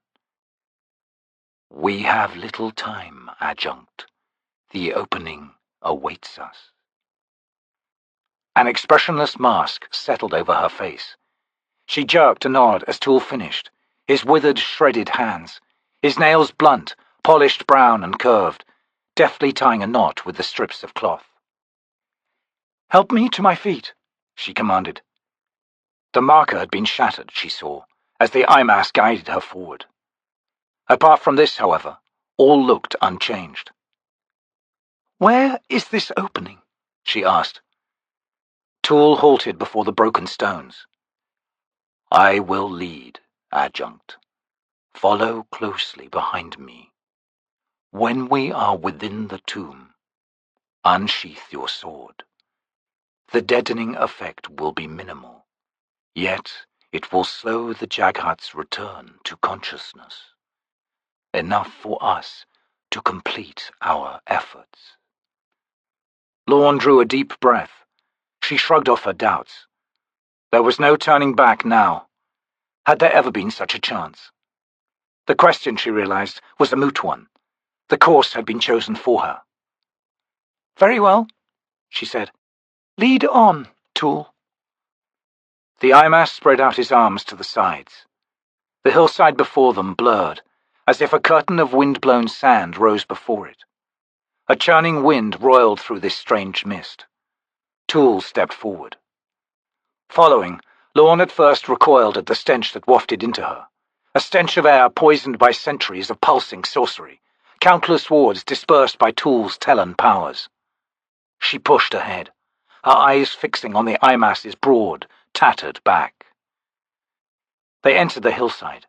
We have little time, adjunct. The opening awaits us. An expressionless mask settled over her face. She jerked a nod as Tool finished, his withered, shredded hands, his nails blunt, polished brown and curved, deftly tying a knot with the strips of cloth. Help me to my feet, she commanded. The marker had been shattered, she saw, as the eye mask guided her forward. Apart from this, however, all looked unchanged. Where is this opening? She asked. Tool halted before the broken stones. I will lead, adjunct. Follow closely behind me. When we are within the tomb, unsheath your sword. The deadening effect will be minimal, yet it will slow the Jaghut's return to consciousness. Enough for us to complete our efforts. Lorne drew a deep breath. She shrugged off her doubts. There was no turning back now. Had there ever been such a chance? The question, she realized, was a moot one. The course had been chosen for her. Very well, she said. Lead on, Tool. The Imass spread out his arms to the sides. The hillside before them blurred, as if a curtain of wind-blown sand rose before it. A churning wind roiled through this strange mist. Tool stepped forward. Following, Lorne at first recoiled at the stench that wafted into her, a stench of air poisoned by centuries of pulsing sorcery, countless wards dispersed by Tool's Talon powers. She pushed ahead, her eyes fixing on the Imass's broad, tattered back. They entered the hillside.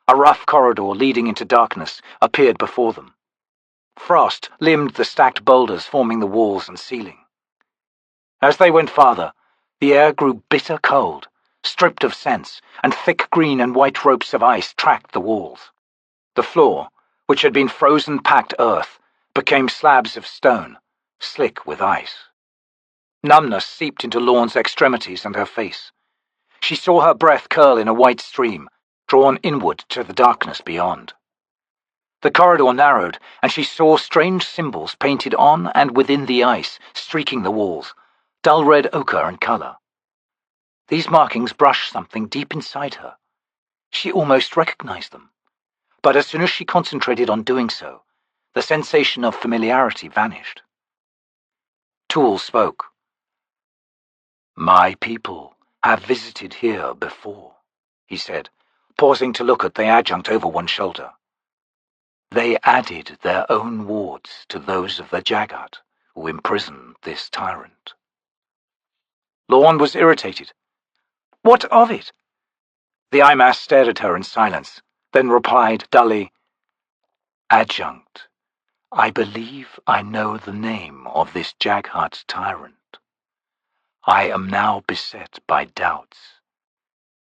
A rough corridor leading into darkness appeared before them. Frost limbed the stacked boulders forming the walls and ceiling. As they went farther, the air grew bitter cold, stripped of scents, and thick green and white ropes of ice tracked the walls. The floor, which had been frozen-packed earth, became slabs of stone, slick with ice. Numbness seeped into Lorne's extremities and her face. She saw her breath curl in a white stream, drawn inward to the darkness beyond. The corridor narrowed, and she saw strange symbols painted on and within the ice, streaking the walls, dull red ochre in colour. These markings brushed something deep inside her. She almost recognized them, but as soon as she concentrated on doing so, the sensation of familiarity vanished. Tool spoke. "My people have visited here before," he said, pausing to look at the adjunct over one shoulder. "They added their own wards to those of the Jaghut, who imprisoned this tyrant." Lorne was irritated. "What of it?" The Imass stared at her in silence, then replied dully, "Adjunct, I believe I know the name of this Jaghut tyrant. I am now beset by doubts.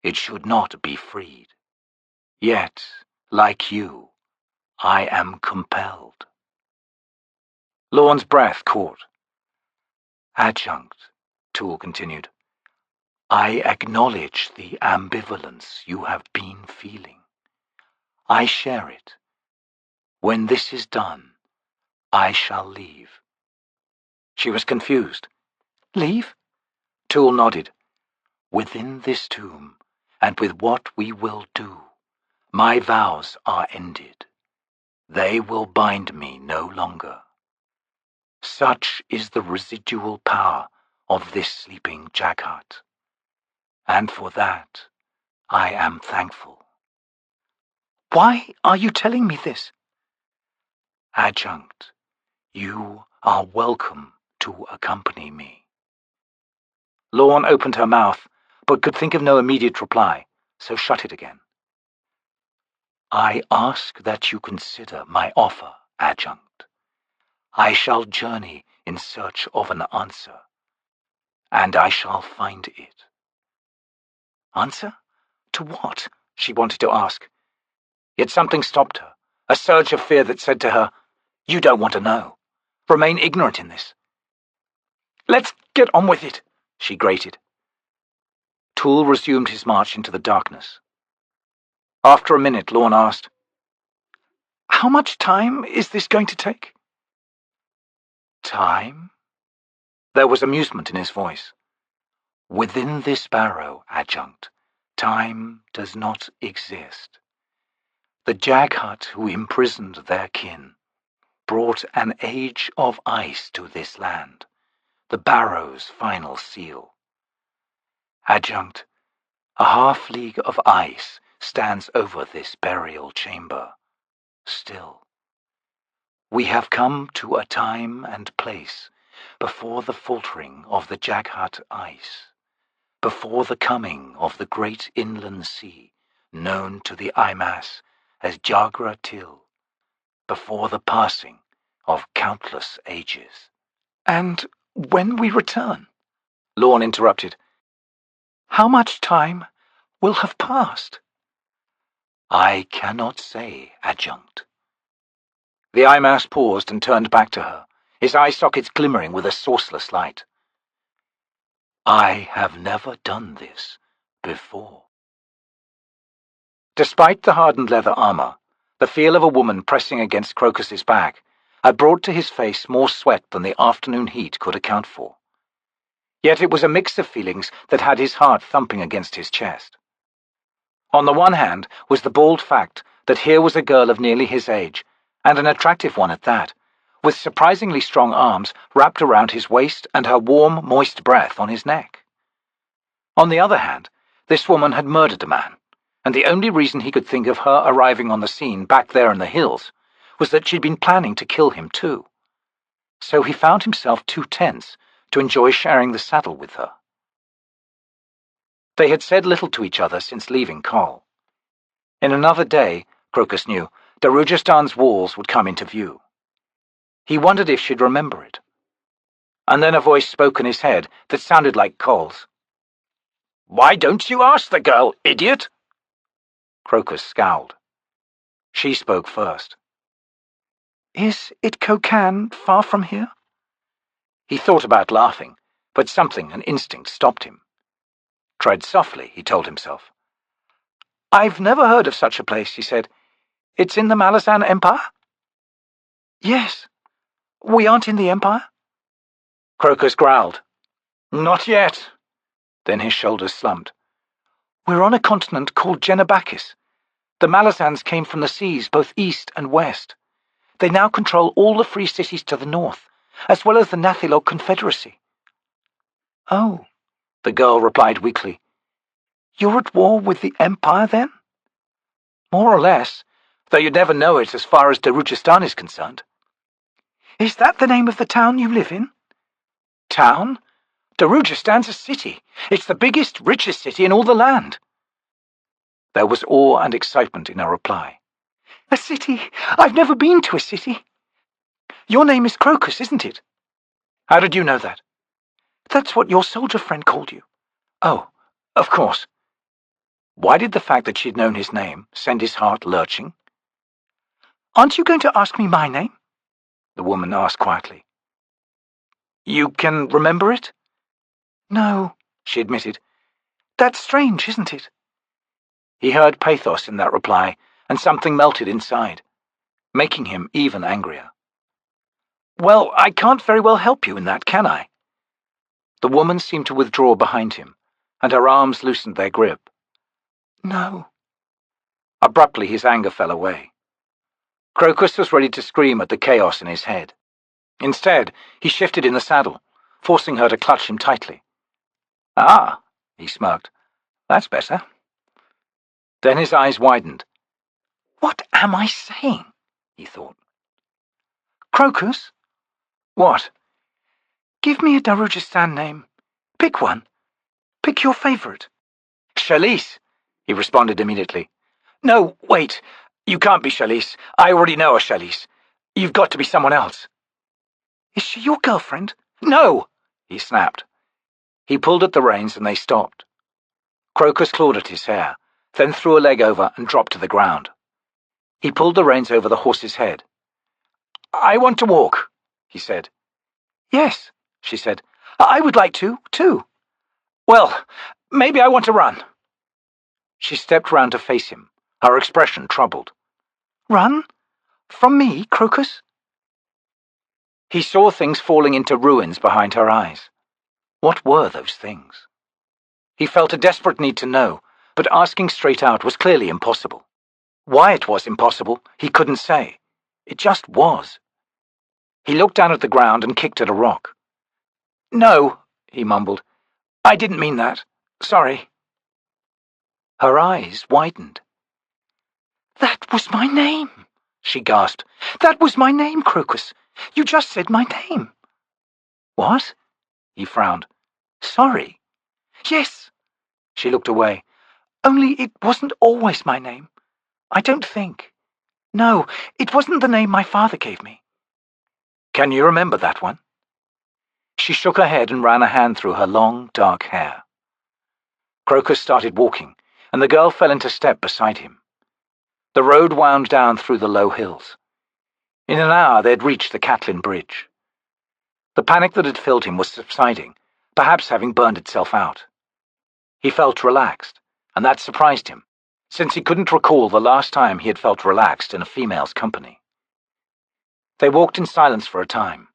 It should not be freed. Yet, like you, I am compelled." Lorne's breath caught. "Adjunct," Tool continued, "I acknowledge the ambivalence you have been feeling. I share it. When this is done, I shall leave." She was confused. "Leave?" Tool nodded. "Within this tomb, and with what we will do, my vows are ended. They will bind me no longer. Such is the residual power of this sleeping Jaghut, and for that I am thankful." "Why are you telling me this?" "Adjunct, you are welcome to accompany me." Lorne opened her mouth, but could think of no immediate reply, so shut it again. "I ask that you consider my offer, Adjunct. I shall journey in search of an answer, and I shall find it." Answer? To what? She wanted to ask. Yet something stopped her, a surge of fear that said to her, "You don't want to know. Remain ignorant in this." "Let's get on with it," she grated. Tool resumed his march into the darkness. After a minute, Lorne asked, "How much time is this going to take?" "Time?" There was amusement in his voice. "Within this barrow, Adjunct, time does not exist. The Jaghut who imprisoned their kin brought an age of ice to this land, the barrow's final seal. Adjunct, a half-league of ice stands over this burial chamber, still. We have come to a time and place before the faltering of the Jaghut ice, before the coming of the great inland sea, known to the Imass as Jaghut Tyrant, before the passing of countless ages." "And when we return," Lorne interrupted, "how much time will have passed?" "I cannot say, Adjunct." The Imass paused and turned back to her, his eye sockets glimmering with a sourceless light. "I have never done this before." Despite the hardened leather armor, the feel of a woman pressing against Crokus's back had brought to his face more sweat than the afternoon heat could account for. Yet it was a mix of feelings that had his heart thumping against his chest. On the one hand was the bald fact that here was a girl of nearly his age, and an attractive one at that, with surprisingly strong arms wrapped around his waist and her warm, moist breath on his neck. On the other hand, this woman had murdered a man, and the only reason he could think of her arriving on the scene back there in the hills was that she'd been planning to kill him too. So he found himself too tense to enjoy sharing the saddle with her. They had said little to each other since leaving Kol. In another day, Crokus knew, Darujhistan's walls would come into view. He wondered if she'd remember it. And then a voice spoke in his head that sounded like Kol's. "Why don't you ask the girl, idiot?" Crokus scowled. She spoke first. "Is it Kokan far from here?" He thought about laughing, but something, an instinct, stopped him. "Tread softly," he told himself. "I've never heard of such a place," he said. "It's in the Malazan Empire?" "Yes. We aren't in the Empire?" Crokus growled. "Not yet." Then his shoulders slumped. "We're on a continent called Genabakis. The Malazans came from the seas both east and west. They now control all the free cities to the north, as well as the Nathilog Confederacy." "Oh," the girl replied weakly. "You're at war with the Empire, then?" "More or less, though you'd never know it as far as Darujhistan is concerned." "Is that the name of the town you live in?" "Town? Darujhistan's a city. It's the biggest, richest city in all the land." There was awe and excitement in her reply. "A city? I've never been to a city. Your name is Crokus, isn't it?" "How did you know that?" "That's what your soldier friend called you." "Oh, of course." Why did the fact that she'd known his name send his heart lurching? "Aren't you going to ask me my name?" the woman asked quietly. "You can remember it?" "No," she admitted. "That's strange, isn't it?" He heard pathos in that reply, and something melted inside, making him even angrier. "Well, I can't very well help you in that, can I?" The woman seemed to withdraw behind him, and her arms loosened their grip. "No." Abruptly his anger fell away. Crokus was ready to scream at the chaos in his head. Instead, he shifted in the saddle, forcing her to clutch him tightly. "Ah," he smirked. "That's better." Then his eyes widened. "What am I saying?" he thought. "Crokus?" "What?" "Give me a Darujhistan name. Pick one. Pick your favorite." "Chalice," he responded immediately. "No, wait. You can't be Chalice. I already know a Chalice. You've got to be someone else." "Is she your girlfriend?" "No!" he snapped. He pulled at the reins and they stopped. Crokus clawed at his hair, then threw a leg over and dropped to the ground. He pulled the reins over the horse's head. "I want to walk," he said. "Yes," she said. "I would like to, too." "Well, maybe I want to run." She stepped round to face him, her expression troubled. "Run? From me, Crokus?" He saw things falling into ruins behind her eyes. What were those things? He felt a desperate need to know, but asking straight out was clearly impossible. Why it was impossible, he couldn't say. It just was. He looked down at the ground and kicked at a rock. "No," he mumbled. "I didn't mean that. Sorry." Her eyes widened. "That was my name," she gasped. "That was my name, Crokus. You just said my name." "What?" He frowned. "Sorry." "Yes." She looked away. "Only it wasn't always my name. I don't think. No, it wasn't the name my father gave me." "Can you remember that one?" She shook her head and ran a hand through her long, dark hair. Crokus started walking, and the girl fell into step beside him. The road wound down through the low hills. In an hour they'd reached the Caladan Bridge. The panic that had filled him was subsiding, perhaps having burned itself out. He felt relaxed, and that surprised him, since he couldn't recall the last time he had felt relaxed in a female's company. They walked in silence for a time.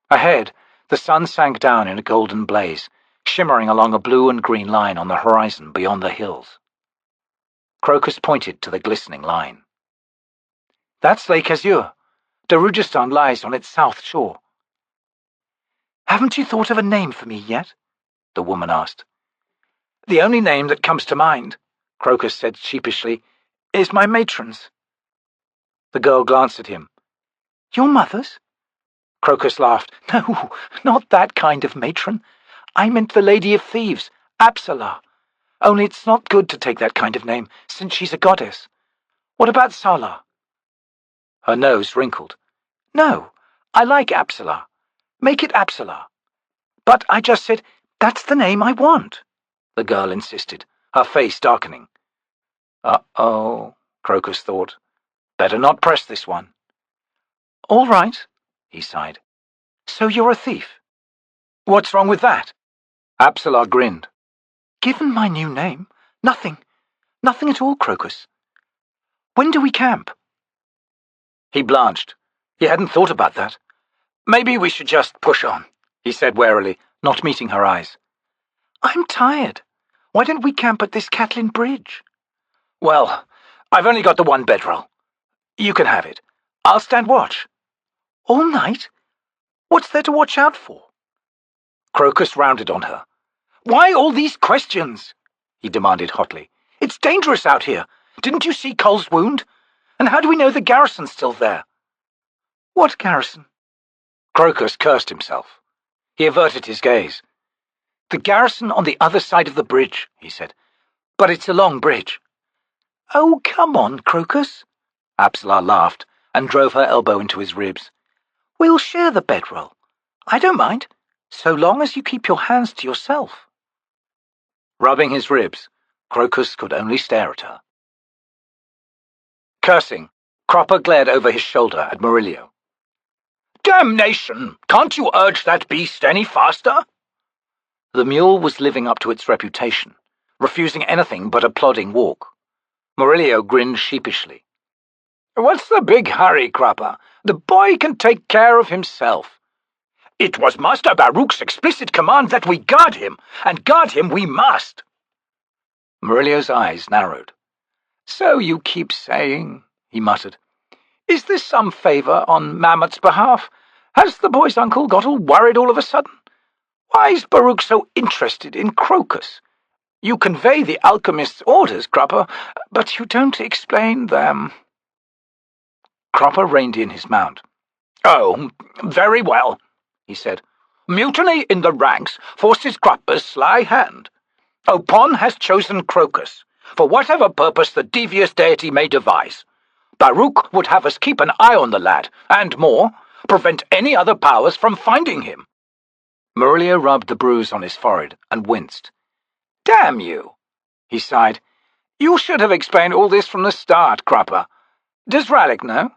Ahead, The sun sank down in a golden blaze, shimmering along a blue and green line on the horizon beyond the hills. Crokus pointed to the glistening line. "That's Lake Azure. Darujhistan lies on its south shore." "Haven't you thought of a name for me yet?" the woman asked. "The only name that comes to mind," Crokus said sheepishly, "is my matron's." The girl glanced at him. "Your mother's?" Crokus laughed. "No, not that kind of matron. I meant the Lady of Thieves, Apsala. Only it's not good to take that kind of name, since she's a goddess. What about Salah?" Her nose wrinkled. "No, I like Apsala. Make it Apsala." "But I just said, that's the name I want," the girl insisted, her face darkening. "Uh-oh," Crokus thought. "Better not press this one." "All right," he sighed. "So you're a thief?" "What's wrong with that?" Apsala grinned. "Given my new name, nothing at all, Crokus. When do we camp?" He blanched. He hadn't thought about that. "Maybe we should just push on," he said warily, not meeting her eyes. "I'm tired. Why don't we camp at this Catlin Bridge?" "Well, I've only got the one bedroll. You can have it. I'll stand watch." "All night? What's there to watch out for?" Crokus rounded on her. "Why all these questions?" he demanded hotly. "It's dangerous out here. Didn't you see Cole's wound? And how do we know the garrison's still there?" "What garrison?" Crokus cursed himself. He averted his gaze. "The garrison on the other side of the bridge," he said. "But it's a long bridge." "Oh, come on, Crokus." Apsala laughed and drove her elbow into his ribs. "We'll share the bedroll. I don't mind, so long as you keep your hands to yourself." Rubbing his ribs, Crokus could only stare at her. Cursing, Cropper glared over his shoulder at Murillo. "Damnation! Can't you urge that beast any faster?" The mule was living up to its reputation, refusing anything but a plodding walk. Murillo grinned sheepishly. "What's the big hurry, Cropper? The boy can take care of himself. It was Master Baruk's explicit command that we guard him, and guard him we must." Murillo's eyes narrowed. "So you keep saying," he muttered. "Is this some favour on Mammot's behalf? Has the boy's uncle got all worried all of a sudden? Why's Baruk so interested in Crokus? You convey the alchemist's orders, Cropper, but you don't explain them." Cropper reined in his mount. "Oh, very well," he said. "Mutiny in the ranks forces Cropper's sly hand. Opon has chosen Crokus, for whatever purpose the devious deity may devise. Baruk would have us keep an eye on the lad, and more, prevent any other powers from finding him." Murillo rubbed the bruise on his forehead and winced. "Damn you," he sighed. "You should have explained all this from the start, Cropper. Does Rallick know?"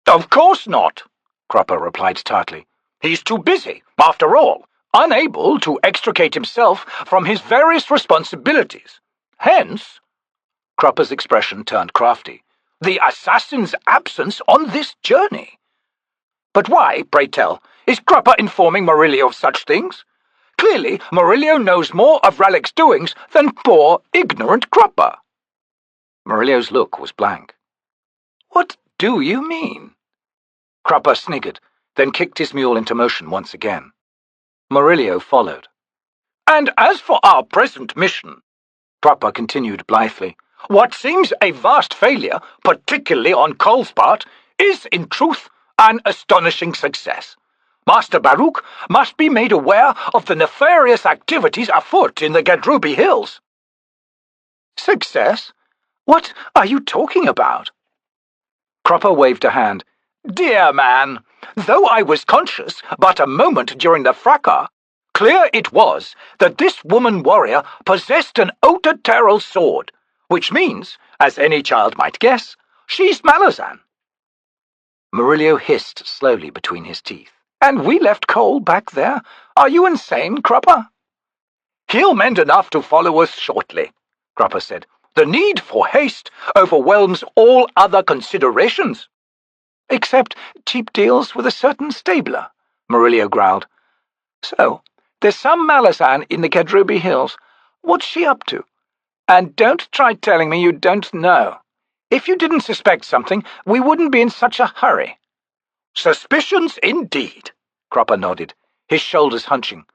"Of course not," Cropper replied tartly. "He's too busy, after all, unable to extricate himself from his various responsibilities. Hence," Cropper's expression turned crafty, "the assassin's absence on this journey. But why, pray tell, is Cropper informing Murillo of such things? Clearly, Murillo knows more of Rallick's doings than poor, ignorant Cropper." Murillo's look was blank. "What do you mean?" Cropper sniggered, then kicked his mule into motion once again. Murillo followed. "And as for our present mission," Cropper continued blithely, "what seems a vast failure, particularly on Cole's part, is, in truth, an astonishing success. Master Baruk must be made aware of the nefarious activities afoot in the Gadrubi Hills." "Success? What are you talking about?" Cropper waved a hand. "Dear man, though I was conscious but a moment during the fracas, clear it was that this woman warrior possessed an Otateral sword, which means, as any child might guess, she's Malazan." Murillo hissed slowly between his teeth. "And we left Cole back there? Are you insane, Cropper?" "He'll mend enough to follow us shortly," Cropper said. "The need for haste overwhelms all other considerations." "Except cheap deals with a certain stabler," Murillo growled. So, there's some Malazan in the Kedrubi Hills. What's she up to? And don't try telling me you don't know. If you didn't suspect something, we wouldn't be in such a hurry." "Suspicions indeed," Cropper nodded, his shoulders hunching.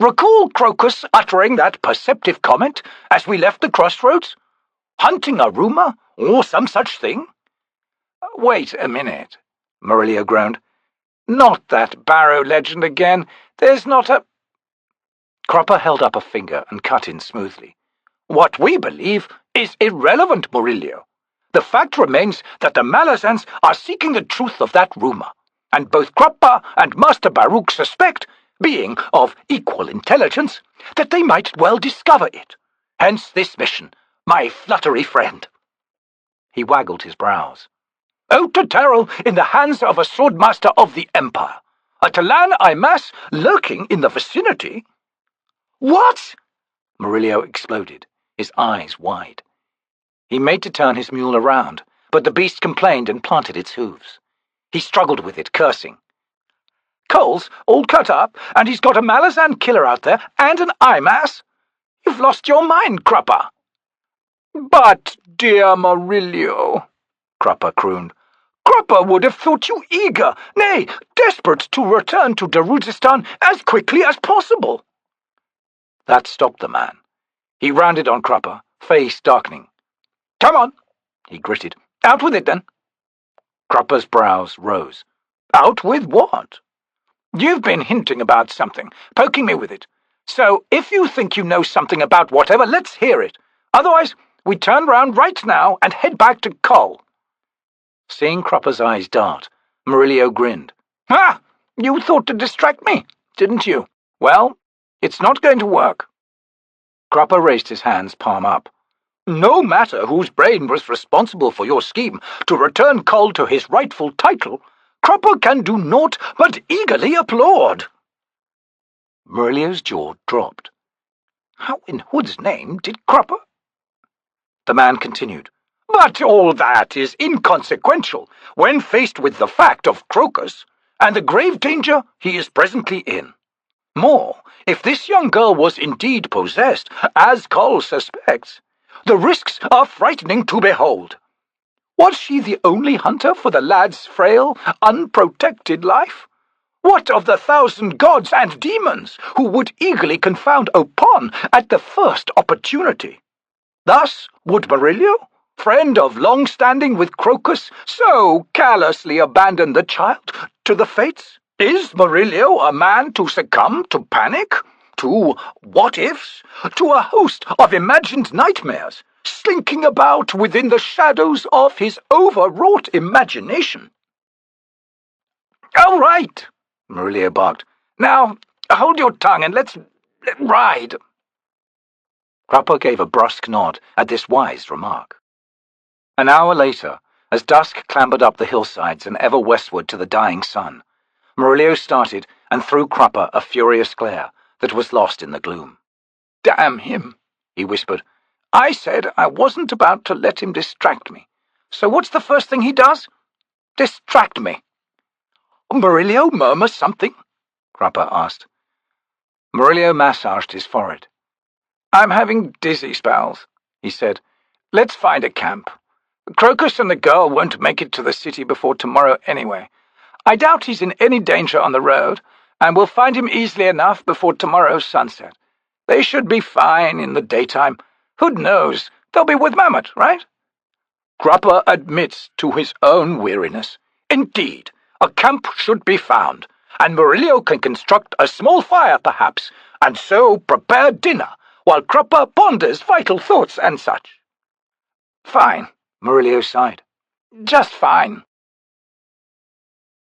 "Recall Crokus uttering that perceptive comment as we left the crossroads? Hunting a rumour, or some such thing?" "Wait a minute," Murillo groaned. "Not that Barrow legend again. There's not a—" Cropper held up a finger and cut in smoothly. "What we believe is irrelevant, Murillo. The fact remains that the Malazans are seeking the truth of that rumour, and both Cropper and Master Baruk suspect, being of equal intelligence, that they might well discover it. Hence this mission, my fluttery friend." He waggled his brows. "Out to Terrell in the hands of a swordmaster of the Empire. A Talan Imas lurking in the vicinity." "What?" Murillo exploded, his eyes wide. He made to turn his mule around, but the beast complained and planted its hooves. He struggled with it, cursing. "Cole's all cut up, and he's got a Malazan killer out there, and an Imas? You've lost your mind, Cropper." "But, dear Murillo," Cropper crooned, "Cropper would have thought you eager, nay, desperate to return to Darujhistan as quickly as possible." That stopped the man. He rounded on Cropper, face darkening. "Come on," he gritted. "Out with it, then." Cropper's brows rose. "Out with what?" "You've been hinting about something, poking me with it. So if you think you know something about whatever, let's hear it. Otherwise, we turn round right now and head back to Cole." Seeing Cropper's eyes dart, Murillo grinned. "Ah, you thought to distract me, didn't you? Well, it's not going to work." Cropper raised his hands palm up. "No matter whose brain was responsible for your scheme to return Cole to his rightful title, Cropper can do naught but eagerly applaud." Murillo's jaw dropped. How in Hood's name did Cropper? The man continued. "But all that is inconsequential when faced with the fact of Crokus and the grave danger he is presently in. More, if this young girl was indeed possessed, as Cole suspects, the risks are frightening to behold. Was she the only hunter for the lad's frail, unprotected life? What of the 1,000 gods and demons who would eagerly confound Opon at the first opportunity? Thus would Murillo, friend of long standing with Crokus, so callously abandon the child to the fates? Is Murillo a man to succumb to panic, to what-ifs, to a host of imagined nightmares, slinking about within the shadows of his overwrought imagination?" "All right," Murillo barked. "Now, hold your tongue and let's ride." Cropper gave a brusque nod at this wise remark. An hour later, as dusk clambered up the hillsides and ever westward to the dying sun, Murillo started and threw Cropper a furious glare that was lost in the gloom. "Damn him," he whispered. "I said I wasn't about to let him distract me. So what's the first thing he does? Distract me." "Murillo murmur something?" Cropper asked. Murillo massaged his forehead. "I'm having dizzy spells," he said. "Let's find a camp. Crokus and the girl won't make it to the city before tomorrow anyway. I doubt he's in any danger on the road, and we'll find him easily enough before tomorrow's sunset. They should be fine in the daytime. Who knows? They'll be with Mammot, right?" Cropper admits to his own weariness. "Indeed, a camp should be found, and Murillo can construct a small fire, perhaps, and so prepare dinner, while Cropper ponders vital thoughts and such." "Fine," Murillo sighed. "Just fine."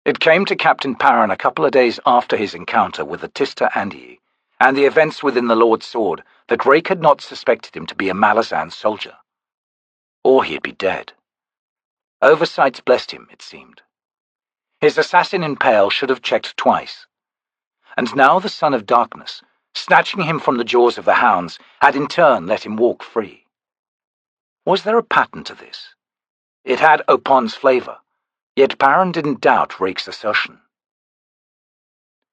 It came to Captain Paran a couple of days after his encounter with the Tista Andii, and the events within the Lord's Sword, that Rake had not suspected him to be a Malazan soldier. Or he'd be dead. Oversights blessed him, it seemed. His assassin in pale should have checked twice. And now the Son of Darkness, snatching him from the jaws of the hounds, had in turn let him walk free. Was there a pattern to this? It had Opon's flavour, yet Paran didn't doubt Rake's assertion.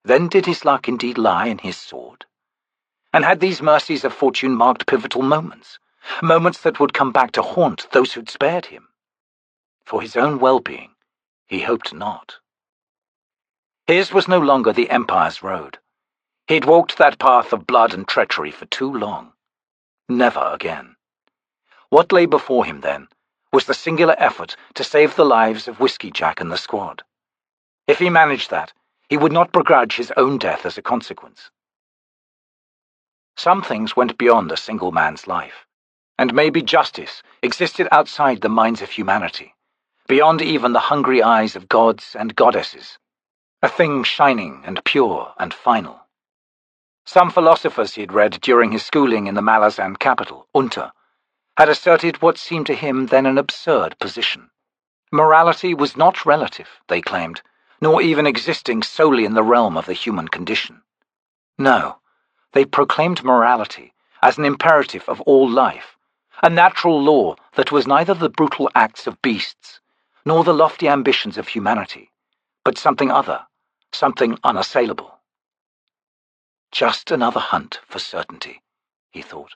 Then did his luck indeed lie in his sword? And had these mercies of fortune marked pivotal moments, moments that would come back to haunt those who'd spared him? For his own well-being, he hoped not. His was no longer the Empire's road. He'd walked that path of blood and treachery for too long. Never again. What lay before him, then, was the singular effort to save the lives of Whiskeyjack and the squad. If he managed that, he would not begrudge his own death as a consequence. Some things went beyond a single man's life, and maybe justice existed outside the minds of humanity, beyond even the hungry eyes of gods and goddesses, a thing shining and pure and final. Some philosophers he had read during his schooling in the Malazan capital, Unter, had asserted what seemed to him then an absurd position. Morality was not relative, they claimed, nor even existing solely in the realm of the human condition. No, they proclaimed morality as an imperative of all life, a natural law that was neither the brutal acts of beasts, nor the lofty ambitions of humanity, but something other, something unassailable. Just another hunt for certainty, he thought.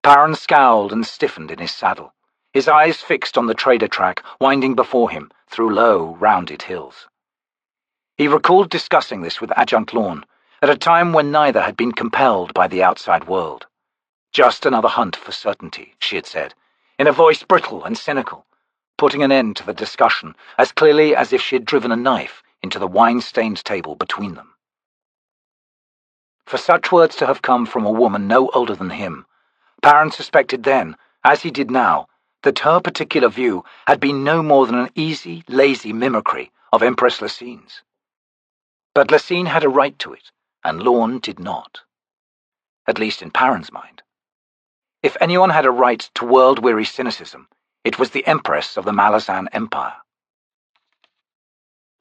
Paran scowled and stiffened in his saddle, his eyes fixed on the trader track winding before him through low, rounded hills. He recalled discussing this with Adjunct Lorne at a time when neither had been compelled by the outside world. Just another hunt for certainty, she had said, in a voice brittle and cynical, putting an end to the discussion as clearly as if she had driven a knife into the wine-stained table between them. For such words to have come from a woman no older than him, Paran suspected then, as he did now, that her particular view had been no more than an easy, lazy mimicry of Empress Lecine's. But Lecine had a right to it, and Lorne did not. At least in Paran's mind. If anyone had a right to world-weary cynicism, it was the Empress of the Malazan Empire.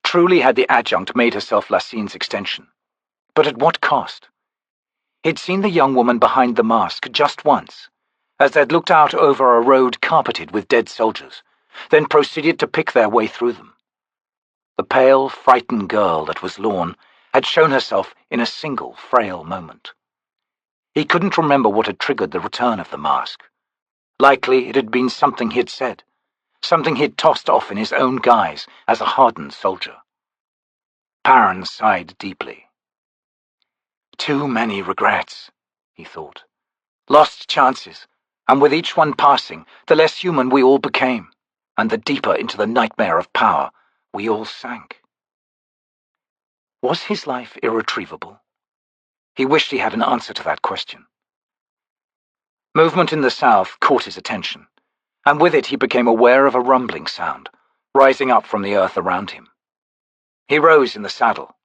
Truly had the adjunct made herself Lecine's extension, but at what cost? He'd seen the young woman behind the mask just once, as they'd looked out over a road carpeted with dead soldiers, then proceeded to pick their way through them. The pale, frightened girl that was Lorne had shown herself in a single, frail moment. He couldn't remember what had triggered the return of the mask. Likely it had been something he'd said, something he'd tossed off in his own guise as a hardened soldier. Paran sighed deeply. Too many regrets, he thought. Lost chances, and with each one passing, the less human we all became, and the deeper into the nightmare of power we all sank. Was his life irretrievable? He wished he had an answer to that question. Movement in the south caught his attention, and with it he became aware of a rumbling sound, rising up from the earth around him. He rose in the saddle.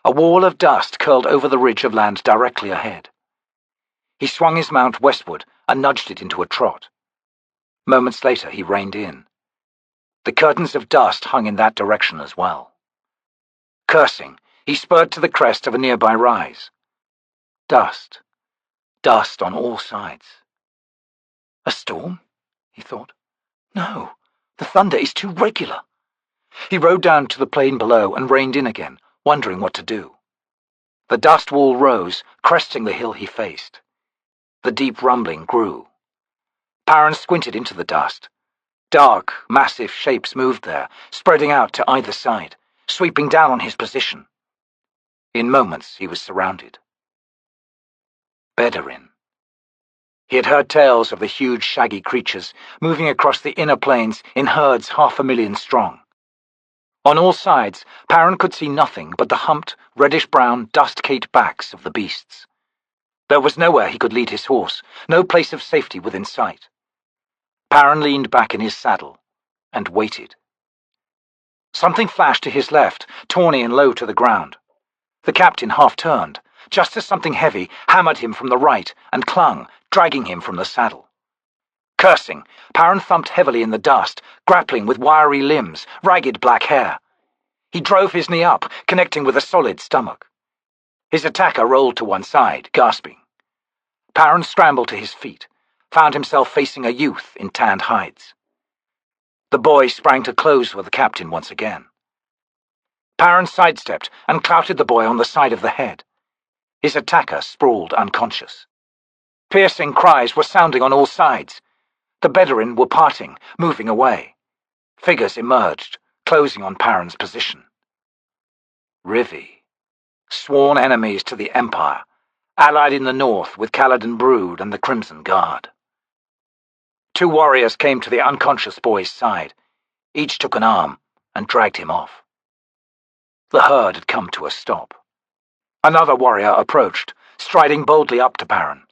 A wall of dust curled over the ridge of land directly ahead. He swung his mount westward and nudged it into a trot. Moments later he reined in. The curtains of dust hung in that direction as well. Cursing, he spurred to the crest of a nearby rise. Dust. Dust on all sides. A storm? He thought. No, the thunder is too regular. He rode down to the plain below and reined in again, wondering what to do. The dust wall rose, cresting the hill he faced. The deep rumbling grew. Paran squinted into the dust. Dark, massive shapes moved there, spreading out to either side, sweeping down on his position. In moments he was surrounded. Bedarin. He had heard tales of the huge shaggy creatures moving across the inner plains in herds 500,000 strong. On all sides, Paran could see nothing but the humped, reddish-brown, dust-caked backs of the beasts. There was nowhere he could lead his horse, no place of safety within sight. Paran leaned back in his saddle and waited. Something flashed to his left, tawny and low to the ground. The captain half-turned, just as something heavy hammered him from the right and clung, dragging him from the saddle. Cursing, Paran thumped heavily in the dust, grappling with wiry limbs, ragged black hair. He drove his knee up, connecting with a solid stomach. His attacker rolled to one side, gasping. Paran scrambled to his feet, found himself facing a youth in tanned hides. The boy sprang to close with the captain once again. Paran sidestepped and clouted the boy on the side of the head. His attacker sprawled unconscious. Piercing cries were sounding on all sides. The Bedouin were parting, moving away. Figures emerged, closing on Paran's position. Rivi, sworn enemies to the Empire, allied in the north with Caladan Brood and the Crimson Guard. 2 warriors came to the unconscious boy's side. Each took an arm and dragged him off. The herd had come to a stop. Another warrior approached, striding boldly up to Paran.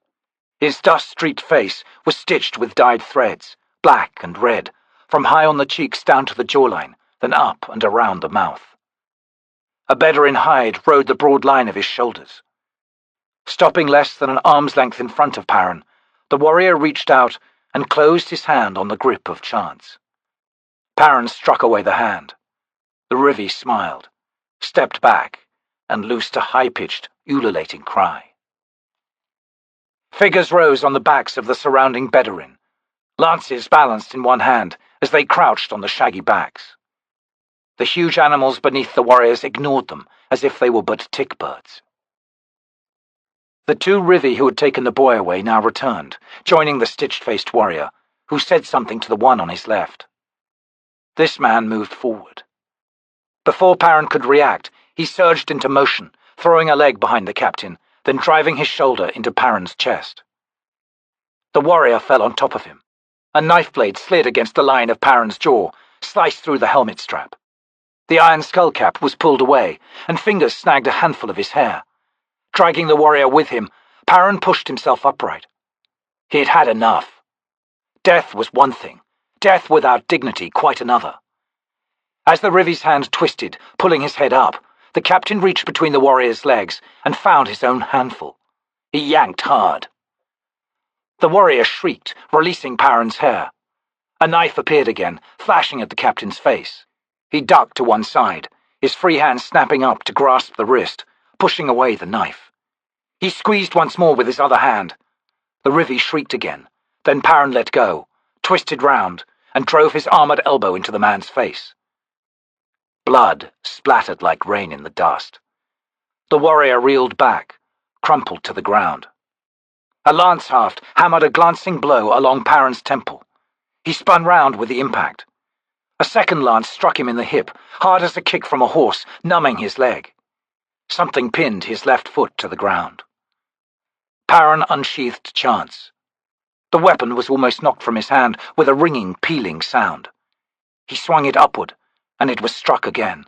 His dust-streaked face was stitched with dyed threads, black and red, from high on the cheeks down to the jawline, then up and around the mouth. A Bedouin hide rode the broad line of his shoulders. Stopping less than an arm's length in front of Paran, the warrior reached out and closed his hand on the grip of chance. Paran struck away the hand. The Rivi smiled, stepped back, and loosed a high-pitched, ululating cry. Figures rose on the backs of the surrounding Bedouin, lances balanced in one hand as they crouched on the shaggy backs. The huge animals beneath the warriors ignored them as if they were but tick birds. The 2 Rivi who had taken the boy away now returned, joining the stitched-faced warrior, who said something to the one on his left. This man moved forward. Before Paran could react, he surged into motion, throwing a leg behind the captain, then driving his shoulder into Paran's chest. The warrior fell on top of him. A knife blade slid against the line of Paran's jaw, sliced through the helmet strap. The iron skullcap was pulled away, and fingers snagged a handful of his hair. Dragging the warrior with him, Paran pushed himself upright. He had had enough. Death was one thing, death without dignity quite another. As the Rivi's hand twisted, pulling his head up, the captain reached between the warrior's legs and found his own handful. He yanked hard. The warrior shrieked, releasing Paran's hair. A knife appeared again, flashing at the captain's face. He ducked to one side, his free hand snapping up to grasp the wrist, pushing away the knife. He squeezed once more with his other hand. The Rivi shrieked again, then Paran let go, twisted round, and drove his armoured elbow into the man's face. Blood splattered like rain in the dust. The warrior reeled back, crumpled to the ground. A lance haft hammered a glancing blow along Paran's temple. He spun round with the impact. A second lance struck him in the hip, hard as a kick from a horse, numbing his leg. Something pinned his left foot to the ground. Paran unsheathed chance. The weapon was almost knocked from his hand with a ringing, pealing sound. He swung it upward, and it was struck again.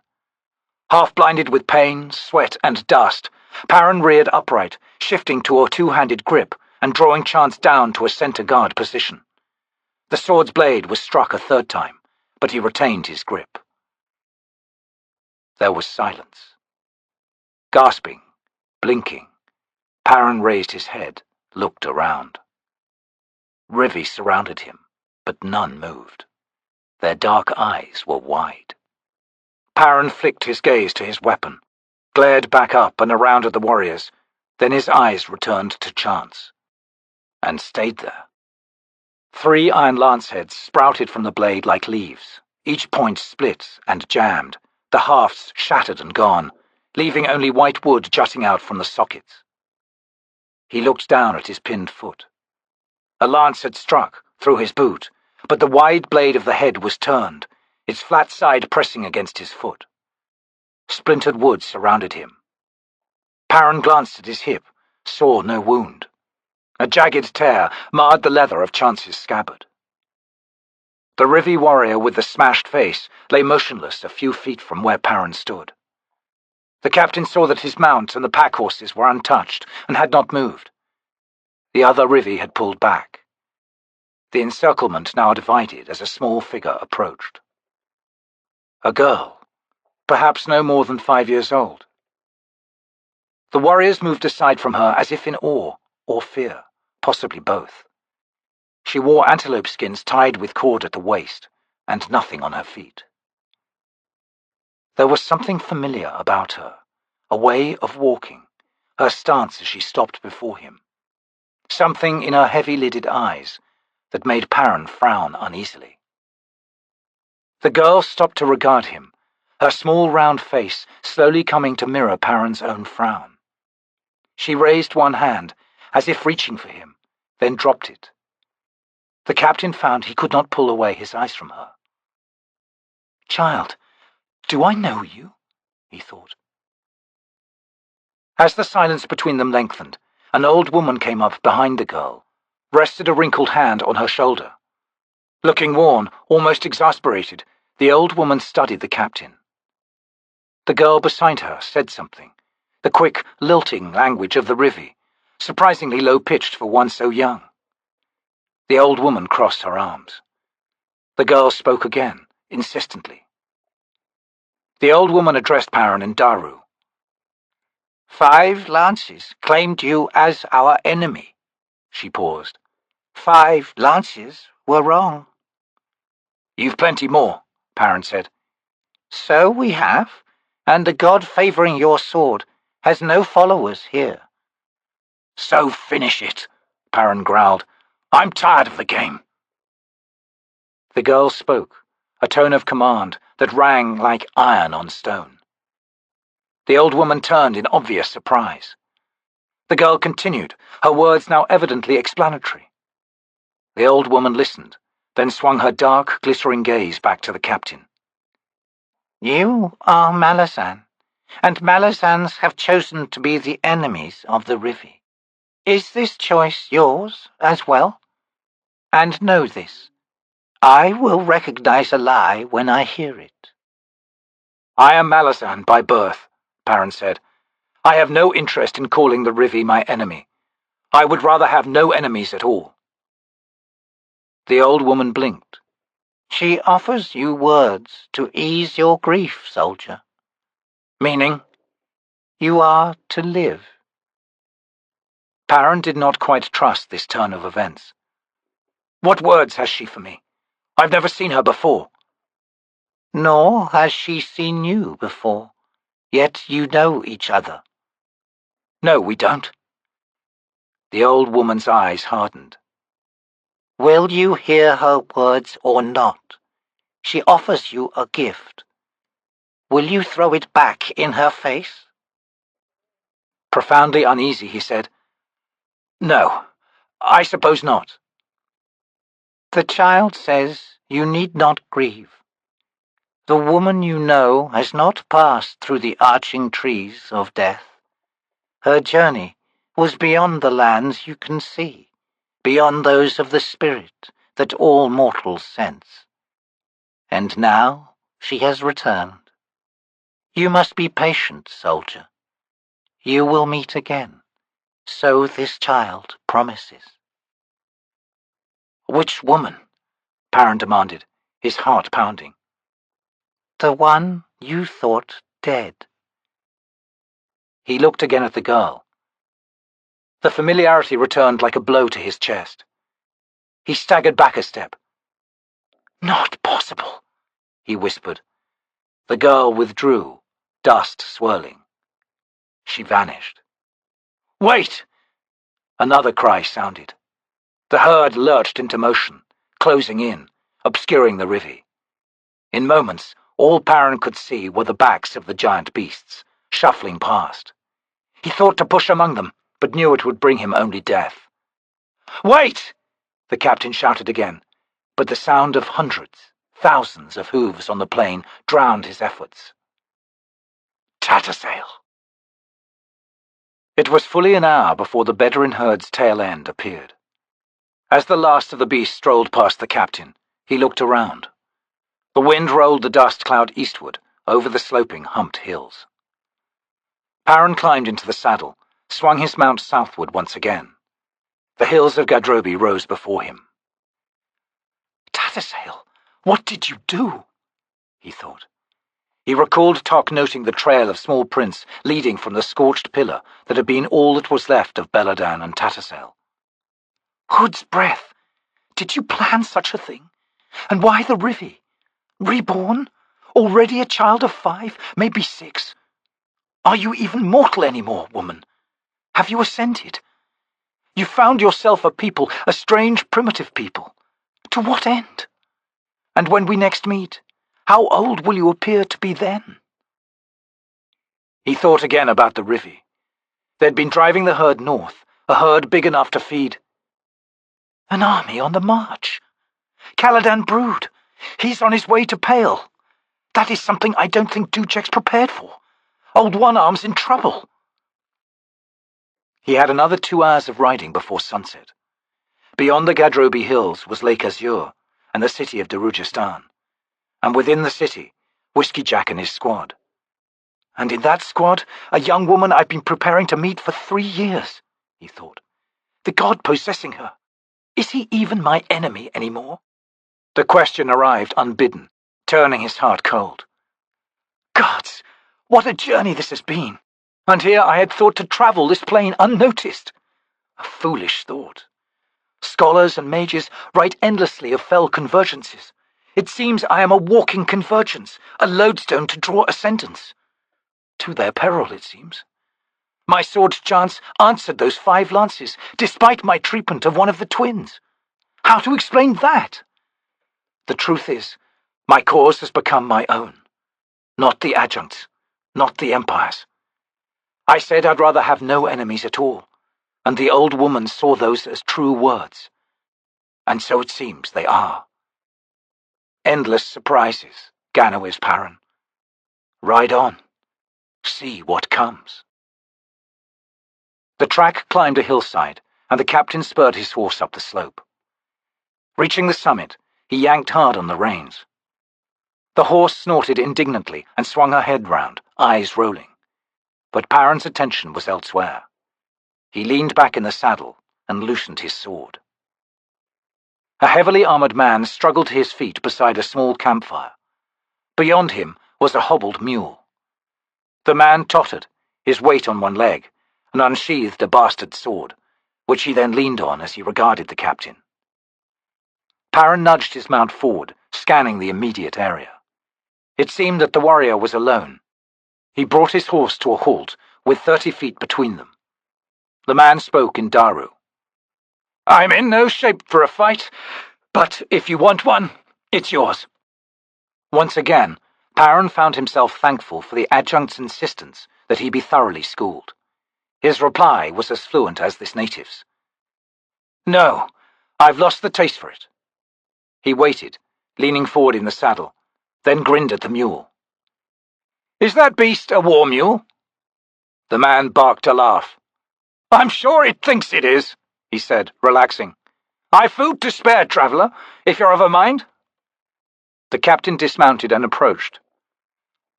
Half-blinded with pain, sweat, and dust, Paran reared upright, shifting to a 2-handed grip and drawing chance down to a centre-guard position. The sword's blade was struck a 3rd time, but he retained his grip. There was silence. Gasping, blinking, Paran raised his head, looked around. Rivi surrounded him, but none moved. Their dark eyes were wide. Paran flicked his gaze to his weapon, glared back up and around at the warriors, then his eyes returned to chance, and stayed there. 3 iron lance-heads sprouted from the blade like leaves, each point split and jammed, the hafts shattered and gone, leaving only white wood jutting out from the sockets. He looked down at his pinned foot. A lance had struck, through his boot, but the wide blade of the head was turned, its flat side pressing against his foot. Splintered wood surrounded him. Paran glanced at his hip, saw no wound. A jagged tear marred the leather of Chance's scabbard. The Rivi warrior with the smashed face lay motionless a few feet from where Paran stood. The captain saw that his mount and the pack horses were untouched and had not moved. The other Rivi had pulled back. The encirclement now divided as a small figure approached. A girl, perhaps no more than 5 years old. The warriors moved aside from her as if in awe or fear, possibly both. She wore antelope skins tied with cord at the waist, and nothing on her feet. There was something familiar about her, a way of walking, her stance as she stopped before him. Something in her heavy-lidded eyes that made Paran frown uneasily. The girl stopped to regard him, her small round face slowly coming to mirror Paran's own frown. She raised one hand, as if reaching for him, then dropped it. The captain found he could not pull away his eyes from her. "Child, do I know you?" he thought. As the silence between them lengthened, an old woman came up behind the girl, rested a wrinkled hand on her shoulder. Looking worn, almost exasperated, the old woman studied the captain. The girl beside her said something, the quick, lilting language of the Rivi, surprisingly low-pitched for one so young. The old woman crossed her arms. The girl spoke again, insistently. The old woman addressed Paran in Daru. "5 lances claimed you as our enemy." She paused. 5 lances were wrong." "You've plenty more," Paran said. "So we have, and the god favouring your sword has no followers here." "So finish it," Paran growled. "I'm tired of the game." The girl spoke, a tone of command that rang like iron on stone. The old woman turned in obvious surprise. The girl continued, her words now evidently explanatory. The old woman listened, then swung her dark, glittering gaze back to the captain. "You are Malazan, and Malazans have chosen to be the enemies of the Rivi. Is this choice yours as well? And know this, I will recognize a lie when I hear it." "I am Malazan by birth," Paran said. "I have no interest in calling the Rivi my enemy. I would rather have no enemies at all." The old woman blinked. "She offers you words to ease your grief, soldier." "Meaning?" "You are to live." Paran did not quite trust this turn of events. "What words has she for me? I've never seen her before." "Nor has she seen you before, yet you know each other." "No, we don't." The old woman's eyes hardened. "Will you hear her words or not? She offers you a gift. Will you throw it back in her face?" Profoundly uneasy, he said, "No, I suppose not." "The child says you need not grieve. The woman you know has not passed through the arching trees of death. Her journey was beyond the lands you can see, beyond those of the spirit that all mortals sense. And now she has returned. You must be patient, soldier. You will meet again, so this child promises." "Which woman?" Paran demanded, his heart pounding. "The one you thought dead." He looked again at the girl. The familiarity returned like a blow to his chest. He staggered back a step. "Not possible," he whispered. The girl withdrew, dust swirling. She vanished. "Wait!" Another cry sounded. The herd lurched into motion, closing in, obscuring the Rivi. In moments, all Paran could see were the backs of the giant beasts, shuffling past. He thought to push among them, but knew it would bring him only death. "Wait!" the captain shouted again, but the sound of hundreds, thousands of hooves on the plain drowned his efforts. "Tattersail!" It was fully an hour before the Bedouin herd's tail end appeared. As the last of the beasts strolled past the captain, he looked around. The wind rolled the dust cloud eastward, over the sloping, humped hills. Paran climbed into the saddle, swung his mount southward once again. The hills of Gadrobi rose before him. "Tattersail, what did you do?" he thought. He recalled Tok noting the trail of small prints leading from the scorched pillar that had been all that was left of Beladan and Tattersail. "Hood's breath! Did you plan such a thing? And why the Rivi? Reborn? Already a child of 5, maybe 6? Are you even mortal anymore, woman? Have you ascended? You found yourself a people, a strange primitive people. To what end? And when we next meet, How old will you appear to be then?" He thought again about the Rivi. They'd been driving the herd north, a herd big enough to feed. An army on the march. Caladan Brood. He's on his way to Pale. That is something I don't think Dujek's prepared for. Old One-Arm's in trouble. He had another 2 hours of riding before sunset. Beyond the Gadrobi hills was Lake Azure and the city of Darujhistan. And within the city, Whiskeyjack and his squad. And in that squad, a young woman I've been preparing to meet for 3 years, he thought. The god possessing her. Is he even my enemy anymore? The question arrived unbidden, turning his heart cold. Gods, what a journey this has been! And here I had thought to travel this plain unnoticed. A foolish thought. Scholars and mages write endlessly of fell convergences. It seems I am a walking convergence, a lodestone to draw a sentence. To their peril, it seems. My sword's chance answered those 5 lances, despite my treatment of one of the twins. How to explain that? The truth is, my cause has become my own. Not the adjuncts, not the Empire's. I said I'd rather have no enemies at all, and the old woman saw those as true words. And so it seems they are. Endless surprises, Ganoes Paran. Ride on. See what comes. The track climbed a hillside, and the captain spurred his horse up the slope. Reaching the summit, he yanked hard on the reins. The horse snorted indignantly and swung her head round, eyes rolling. But Paran's attention was elsewhere. He leaned back in the saddle and loosened his sword. A heavily armoured man struggled to his feet beside a small campfire. Beyond him was a hobbled mule. The man tottered, his weight on one leg, and unsheathed a bastard sword, which he then leaned on as he regarded the captain. Paran nudged his mount forward, scanning the immediate area. It seemed that the warrior was alone. He brought his horse to a halt, with 30 feet between them. The man spoke in Daru. "I'm in no shape for a fight, but if you want one, it's yours." Once again, Paran found himself thankful for the adjunct's insistence that he be thoroughly schooled. His reply was as fluent as this native's. "No, I've lost the taste for it." He waited, leaning forward in the saddle, then grinned at the mule. "Is that beast a war mule?" The man barked a laugh. "I'm sure it thinks it is," he said, relaxing. "I've food to spare, traveller, if you're of a mind." The captain dismounted and approached.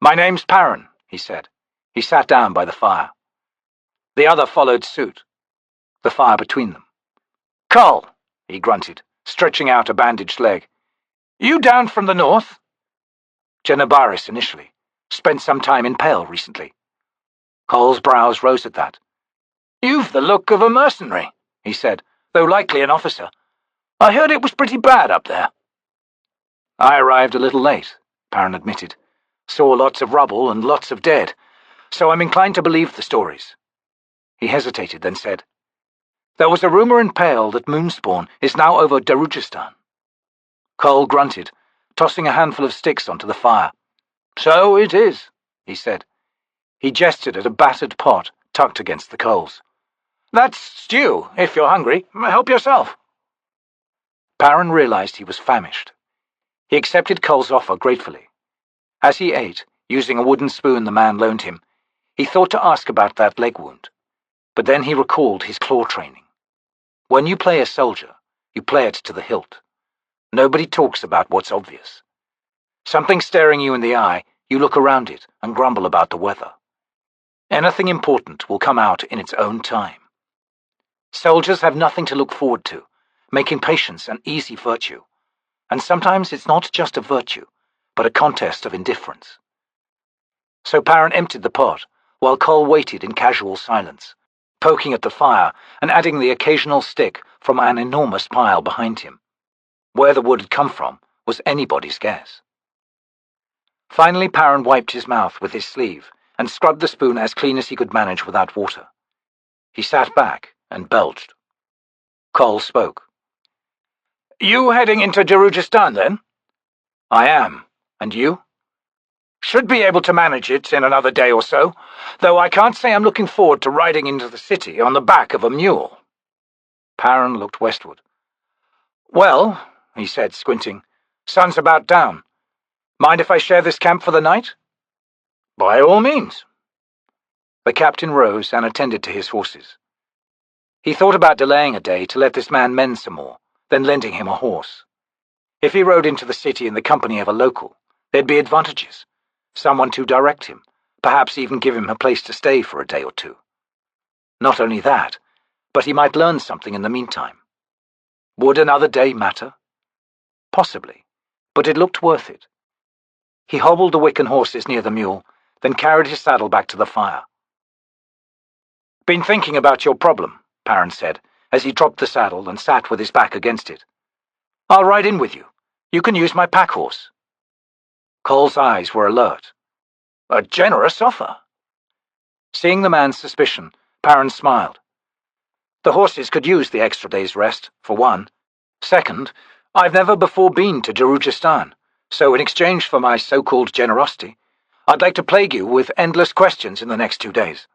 "My name's Paran," he said. He sat down by the fire. The other followed suit, the fire between them. "Cull," he grunted, stretching out a bandaged leg. "You down from the north?" Genebaris initially. Spent some time in Pale recently. Cull's brows rose at that. "You've the look of a mercenary," he said, "though likely an officer. I heard it was pretty bad up there." "I arrived a little late," Paran admitted. "Saw lots of rubble and lots of dead, so I'm inclined to believe the stories." He hesitated, then said, "There was a rumour in Pale that Moonspawn is now over Darujhistan." Cull grunted, tossing a handful of sticks onto the fire. "So it is," he said. He gestured at a battered pot tucked against the coals. "That's stew, if you're hungry. Help yourself." Paran realized he was famished. He accepted Cull's offer gratefully. As he ate, using a wooden spoon the man loaned him, he thought to ask about that leg wound. But then he recalled his claw training. When you play a soldier, you play it to the hilt. Nobody talks about what's obvious. Something staring you in the eye, you look around it and grumble about the weather. Anything important will come out in its own time. Soldiers have nothing to look forward to, making patience an easy virtue. And sometimes it's not just a virtue, but a contest of indifference. So Paran emptied the pot, while Cull waited in casual silence, poking at the fire and adding the occasional stick from an enormous pile behind him. Where the wood had come from was anybody's guess. Finally Paran wiped his mouth with his sleeve and scrubbed the spoon as clean as he could manage without water. He sat back and belched. Cull spoke. "You heading into Darujhistan, then?" "I am, And you? Should be able to manage it in another day or so, though I can't say I'm looking forward to riding into the city on the back of a mule. Paran looked westward. Well, he said, squinting, sun's about down. Mind if I share this camp for the night? By all means. The captain rose and attended to his horses. He thought about delaying a day to let this man mend some more, then lending him a horse. If he rode into the city in the company of a local, there'd be advantages. Someone to direct him, perhaps even give him a place to stay for a day or two. Not only that, but he might learn something in the meantime. Would another day matter? Possibly, but it looked worth it. He hobbled the Wiccan horses near the mule, then carried his saddle back to the fire. Been thinking about your problem, Paran said, as he dropped the saddle and sat with his back against it. I'll ride in with you. You can use my pack horse. Cole's eyes were alert. A generous offer. Seeing the man's suspicion, Paran smiled. The horses could use the extra day's rest, for one. Second, I've never before been to Darujhistan, so in exchange for my so-called generosity, I'd like to plague you with endless questions in the next 2 days.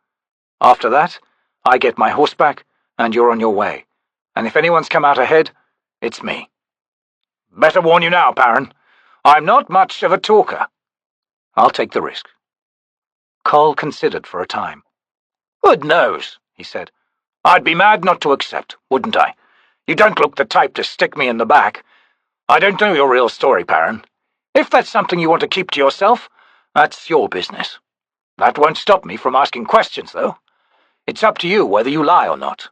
After that, I get my horse back, and you're on your way. And if anyone's come out ahead, it's me. Better warn you now, Paran. I'm not much of a talker. I'll take the risk. Cole considered for a time. Good nose, he said. I'd be mad not to accept, wouldn't I? You don't look the type to stick me in the back. I don't know your real story, Paran. If that's something you want to keep to yourself, that's your business. That won't stop me from asking questions, though. It's up to you whether you lie or not.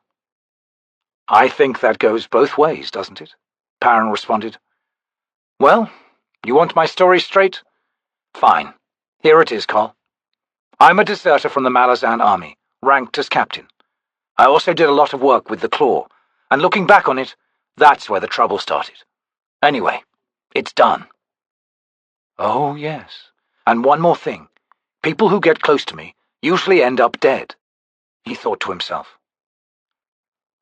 I think that goes both ways, doesn't it? Paran responded. Well, you want my story straight? Fine. Here it is, Cole. I'm a deserter from the Malazan army, ranked as captain. I also did a lot of work with the Claw, and looking back on it, that's where the trouble started. Anyway, it's done. Oh, yes. And one more thing. People who get close to me usually end up dead, he thought to himself.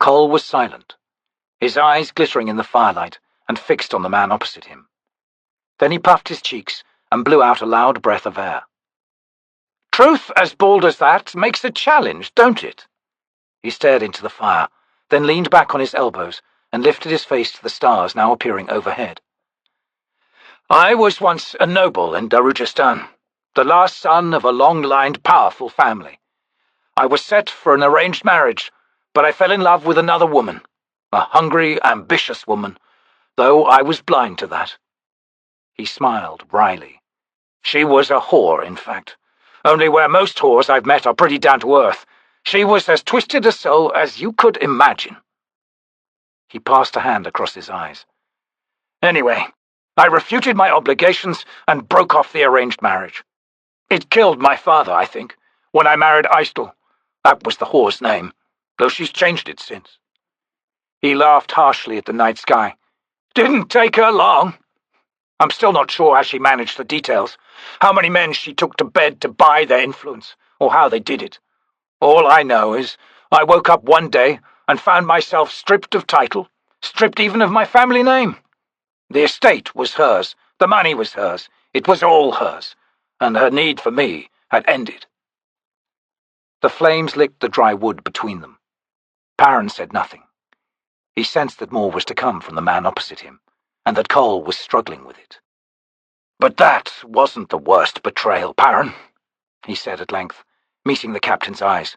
Cole was silent, his eyes glittering in the firelight and fixed on the man opposite him. Then he puffed his cheeks and blew out a loud breath of air. Truth as bald as that makes a challenge, don't it? He stared into the fire, then leaned back on his elbows and lifted his face to the stars now appearing overhead. I was once a noble in Darujhistan, the last son of a long-lined, powerful family. I was set for an arranged marriage, but I fell in love with another woman, a hungry, ambitious woman, though I was blind to that. He smiled wryly. She was a whore, in fact. Only where most whores I've met are pretty down-to-earth. She was as twisted a soul as you could imagine. He passed a hand across his eyes. Anyway, I refuted my obligations and broke off the arranged marriage. It killed my father, I think, when I married Aistel. That was the whore's name, though she's changed it since. He laughed harshly at the night sky. Didn't take her long. I'm still not sure how she managed the details, how many men she took to bed to buy their influence, or how they did it. All I know is I woke up one day and found myself stripped of title, stripped even of my family name. The estate was hers, the money was hers, it was all hers, and her need for me had ended. The flames licked the dry wood between them. Paran said nothing. He sensed that more was to come from the man opposite him, and that Cole was struggling with it. But that wasn't the worst betrayal, Paran, he said at length, meeting the captain's eyes.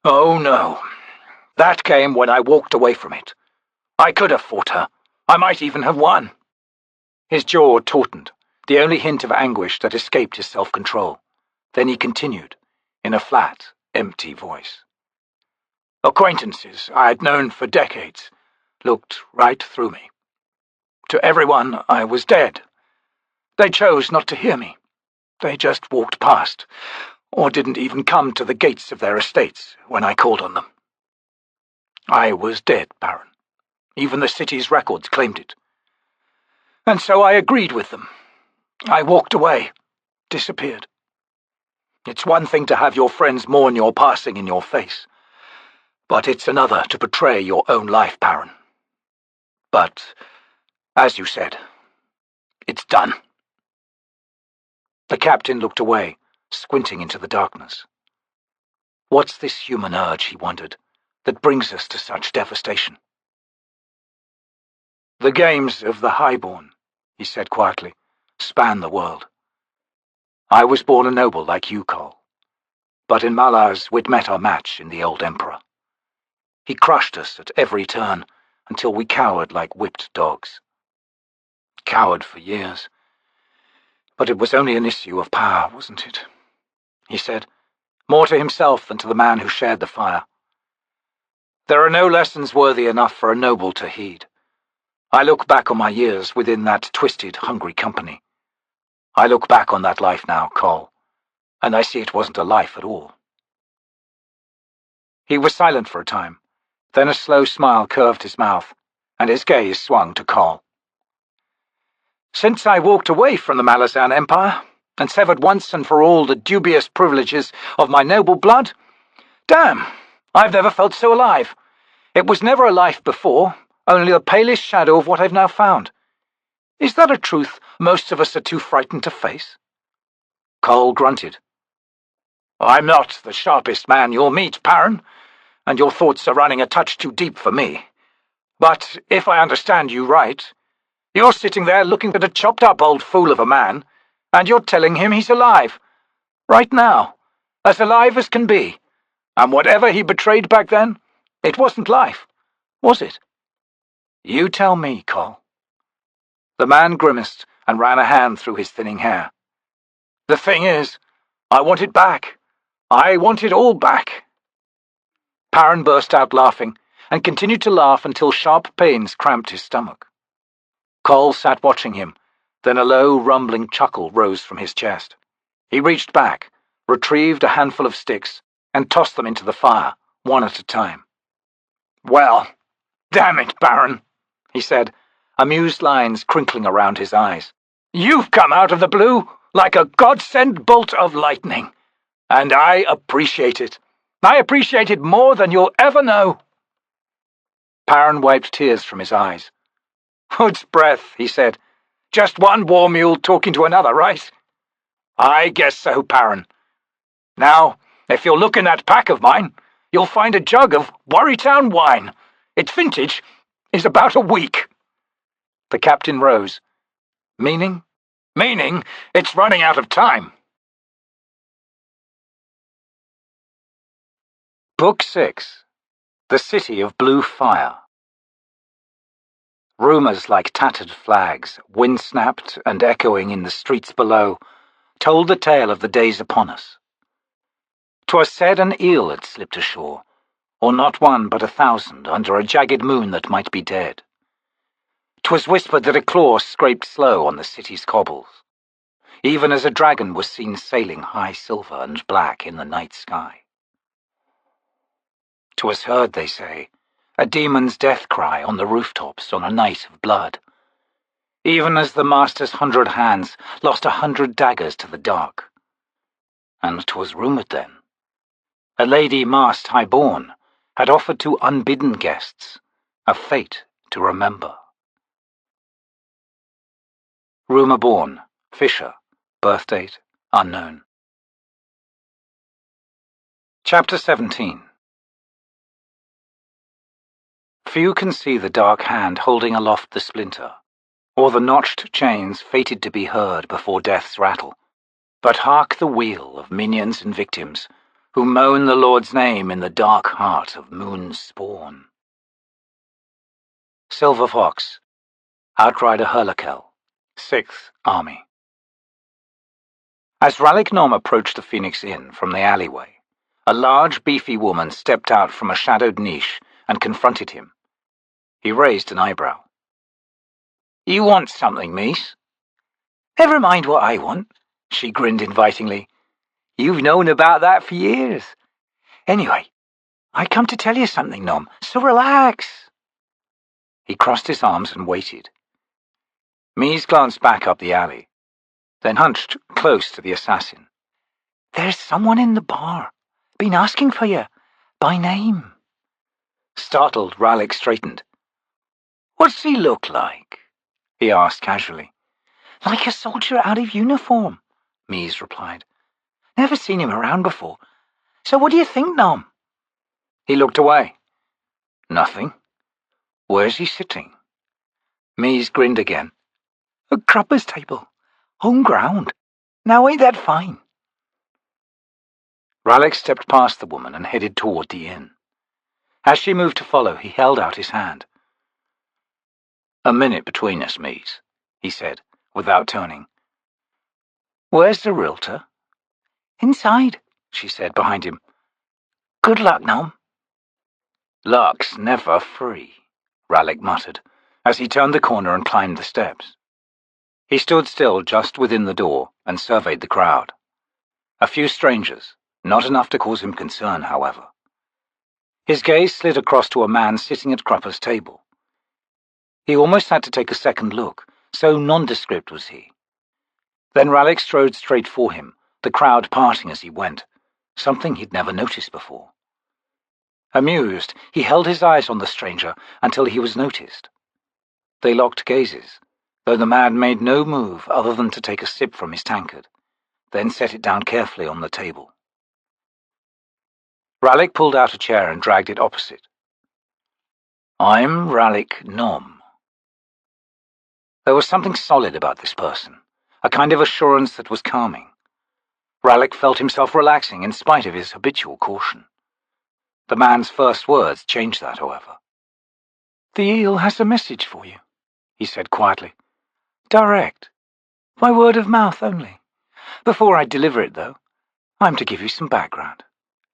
Oh, no. That came when I walked away from it. I could have fought her. I might even have won. His jaw tautened, the only hint of anguish that escaped his self-control. Then he continued, in a flat, empty voice. Acquaintances I had known for decades looked right through me. To everyone, I was dead. They chose not to hear me. They just walked past, or didn't even come to the gates of their estates when I called on them. I was dead, Paran. Even the city's records claimed it. And so I agreed with them. I walked away, disappeared. It's one thing to have your friends mourn your passing in your face, but it's another to betray your own life, Paran. But, as you said, it's done. The captain looked away, squinting into the darkness. What's this human urge, he wondered, that brings us to such devastation? The games of the highborn, he said quietly, span the world. I was born a noble like you, Cole. But in Malaz we'd met our match in the old Emperor. He crushed us at every turn until we cowered like whipped dogs. Cowered for years. But it was only an issue of power, wasn't it? He said, more to himself than to the man who shared the fire. There are no lessons worthy enough for a noble to heed. I look back on my years within that twisted, hungry company. I look back on that life now, Cole, and I see it wasn't a life at all. He was silent for a time. Then a slow smile curved his mouth, and his gaze swung to Cole. Since I walked away from the Malazan Empire, and severed once and for all the dubious privileges of my noble blood, damn, I've never felt so alive. It was never a life before, only the palest shadow of what I've now found. Is that a truth most of us are too frightened to face? Cole grunted. I'm not the sharpest man you'll meet, Paran, and your thoughts are running a touch too deep for me. But if I understand you right, you're sitting there looking at a chopped-up old fool of a man, and you're telling him he's alive. Right now. As alive as can be. And whatever he betrayed back then, it wasn't life, was it? You tell me, Cole. The man grimaced and ran a hand through his thinning hair. The thing is, I want it back. I want it all back. Paran burst out laughing, and continued to laugh until sharp pains cramped his stomach. Cole sat watching him, then a low, rumbling chuckle rose from his chest. He reached back, retrieved a handful of sticks, and tossed them into the fire, one at a time. Well, damn it, Paran, he said, amused lines crinkling around his eyes. You've come out of the blue like a God-sent bolt of lightning, and I appreciate it. I appreciate it more than you'll ever know. Paran wiped tears from his eyes. Hood's breath, he said. Just one war mule talking to another, right? I guess so, Paran. Now, if you'll look in that pack of mine, you'll find a jug of Worrytown wine. Its vintage is about a week. The captain rose. Meaning? Meaning it's running out of time. Book 6. The City of Blue Fire. Rumours like tattered flags, wind-snapped and echoing in the streets below, told the tale of the days upon us. 'Twas said an eel had slipped ashore, or not one but 1,000 under a jagged moon that might be dead. 'Twas whispered that a claw scraped slow on the city's cobbles, even as a dragon was seen sailing high silver and black in the night sky. 'Twas heard, they say, a demon's death cry on the rooftops on a night of blood, even as the master's 100 hands lost 100 daggers to the dark. And 'twas rumoured then, a lady masked highborn had offered to unbidden guests a fate to remember. Rumour born, Fisher, birth date unknown. Chapter 17. Few can see the dark hand holding aloft the splinter, or the notched chains fated to be heard before death's rattle, but hark the wheel of minions and victims who moan the Lord's name in the dark heart of moon's spawn. Silver Fox, Outrider Hurlakel, 6th Army. As Rallignom approached the Phoenix Inn from the alleyway, a large, beefy woman stepped out from a shadowed niche and confronted him. He raised an eyebrow. You want something, miss? Never mind what I want, she grinned invitingly. You've known about that for years. Anyway, I come to tell you something, Nom, so relax. He crossed his arms and waited. Mies glanced back up the alley, then hunched close to the assassin. There's someone in the bar. Been asking for you, by name. Startled, Rallick straightened. What's he look like? He asked casually. Like a soldier out of uniform, Mies replied. Never seen him around before. So what do you think, Nom? He looked away. Nothing. Where's he sitting? Mies grinned again. A crupper's table. Home ground. Now ain't that fine? Rallick stepped past the woman and headed toward the inn. As she moved to follow, he held out his hand. A minute between us, Mies, he said, without turning. Where's the realtor? Inside, she said behind him. Good luck, Nom. Luck's never free, Rallick muttered, as he turned the corner and climbed the steps. He stood still just within the door and surveyed the crowd. A few strangers, not enough to cause him concern, however. His gaze slid across to a man sitting at Crupper's table. He almost had to take a second look, so nondescript was he. Then Rallick strode straight for him, the crowd parting as he went, something he'd never noticed before. Amused, he held his eyes on the stranger until he was noticed. They locked gazes, though the man made no move other than to take a sip from his tankard, then set it down carefully on the table. Rallick pulled out a chair and dragged it opposite. I'm Rallick Nom. There was something solid about this person, a kind of assurance that was calming. Rallick felt himself relaxing in spite of his habitual caution. The man's first words changed that, however. The eel has a message for you, he said quietly. Direct. By word of mouth only. Before I deliver it, though, I'm to give you some background,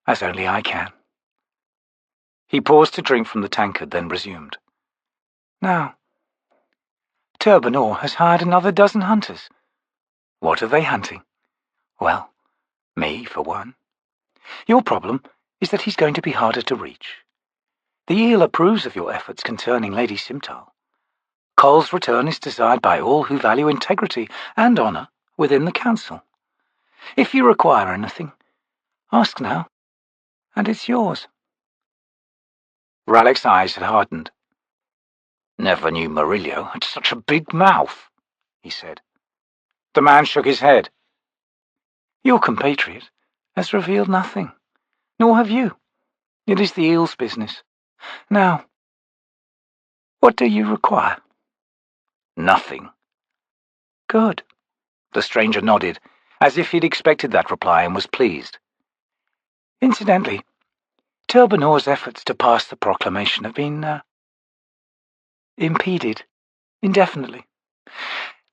as only I can. He paused to drink from the tankard, then resumed. Now, Turbinor has hired another dozen hunters. What are they hunting? Well, me, for one. Your problem is that he's going to be harder to reach. The eel approves of your efforts concerning Lady Simtal. Cole's return is desired by all who value integrity and honour within the council. If you require anything, ask now, and it's yours. Rallick's eyes had hardened. Never knew Murillo had such a big mouth, he said. The man shook his head. Your compatriot has revealed nothing, nor have you. It is the eel's business. Now, what do you require? Nothing. Good. The stranger nodded, as if he'd expected that reply and was pleased. Incidentally, Turbinor's efforts to pass the proclamation have been, impeded, indefinitely.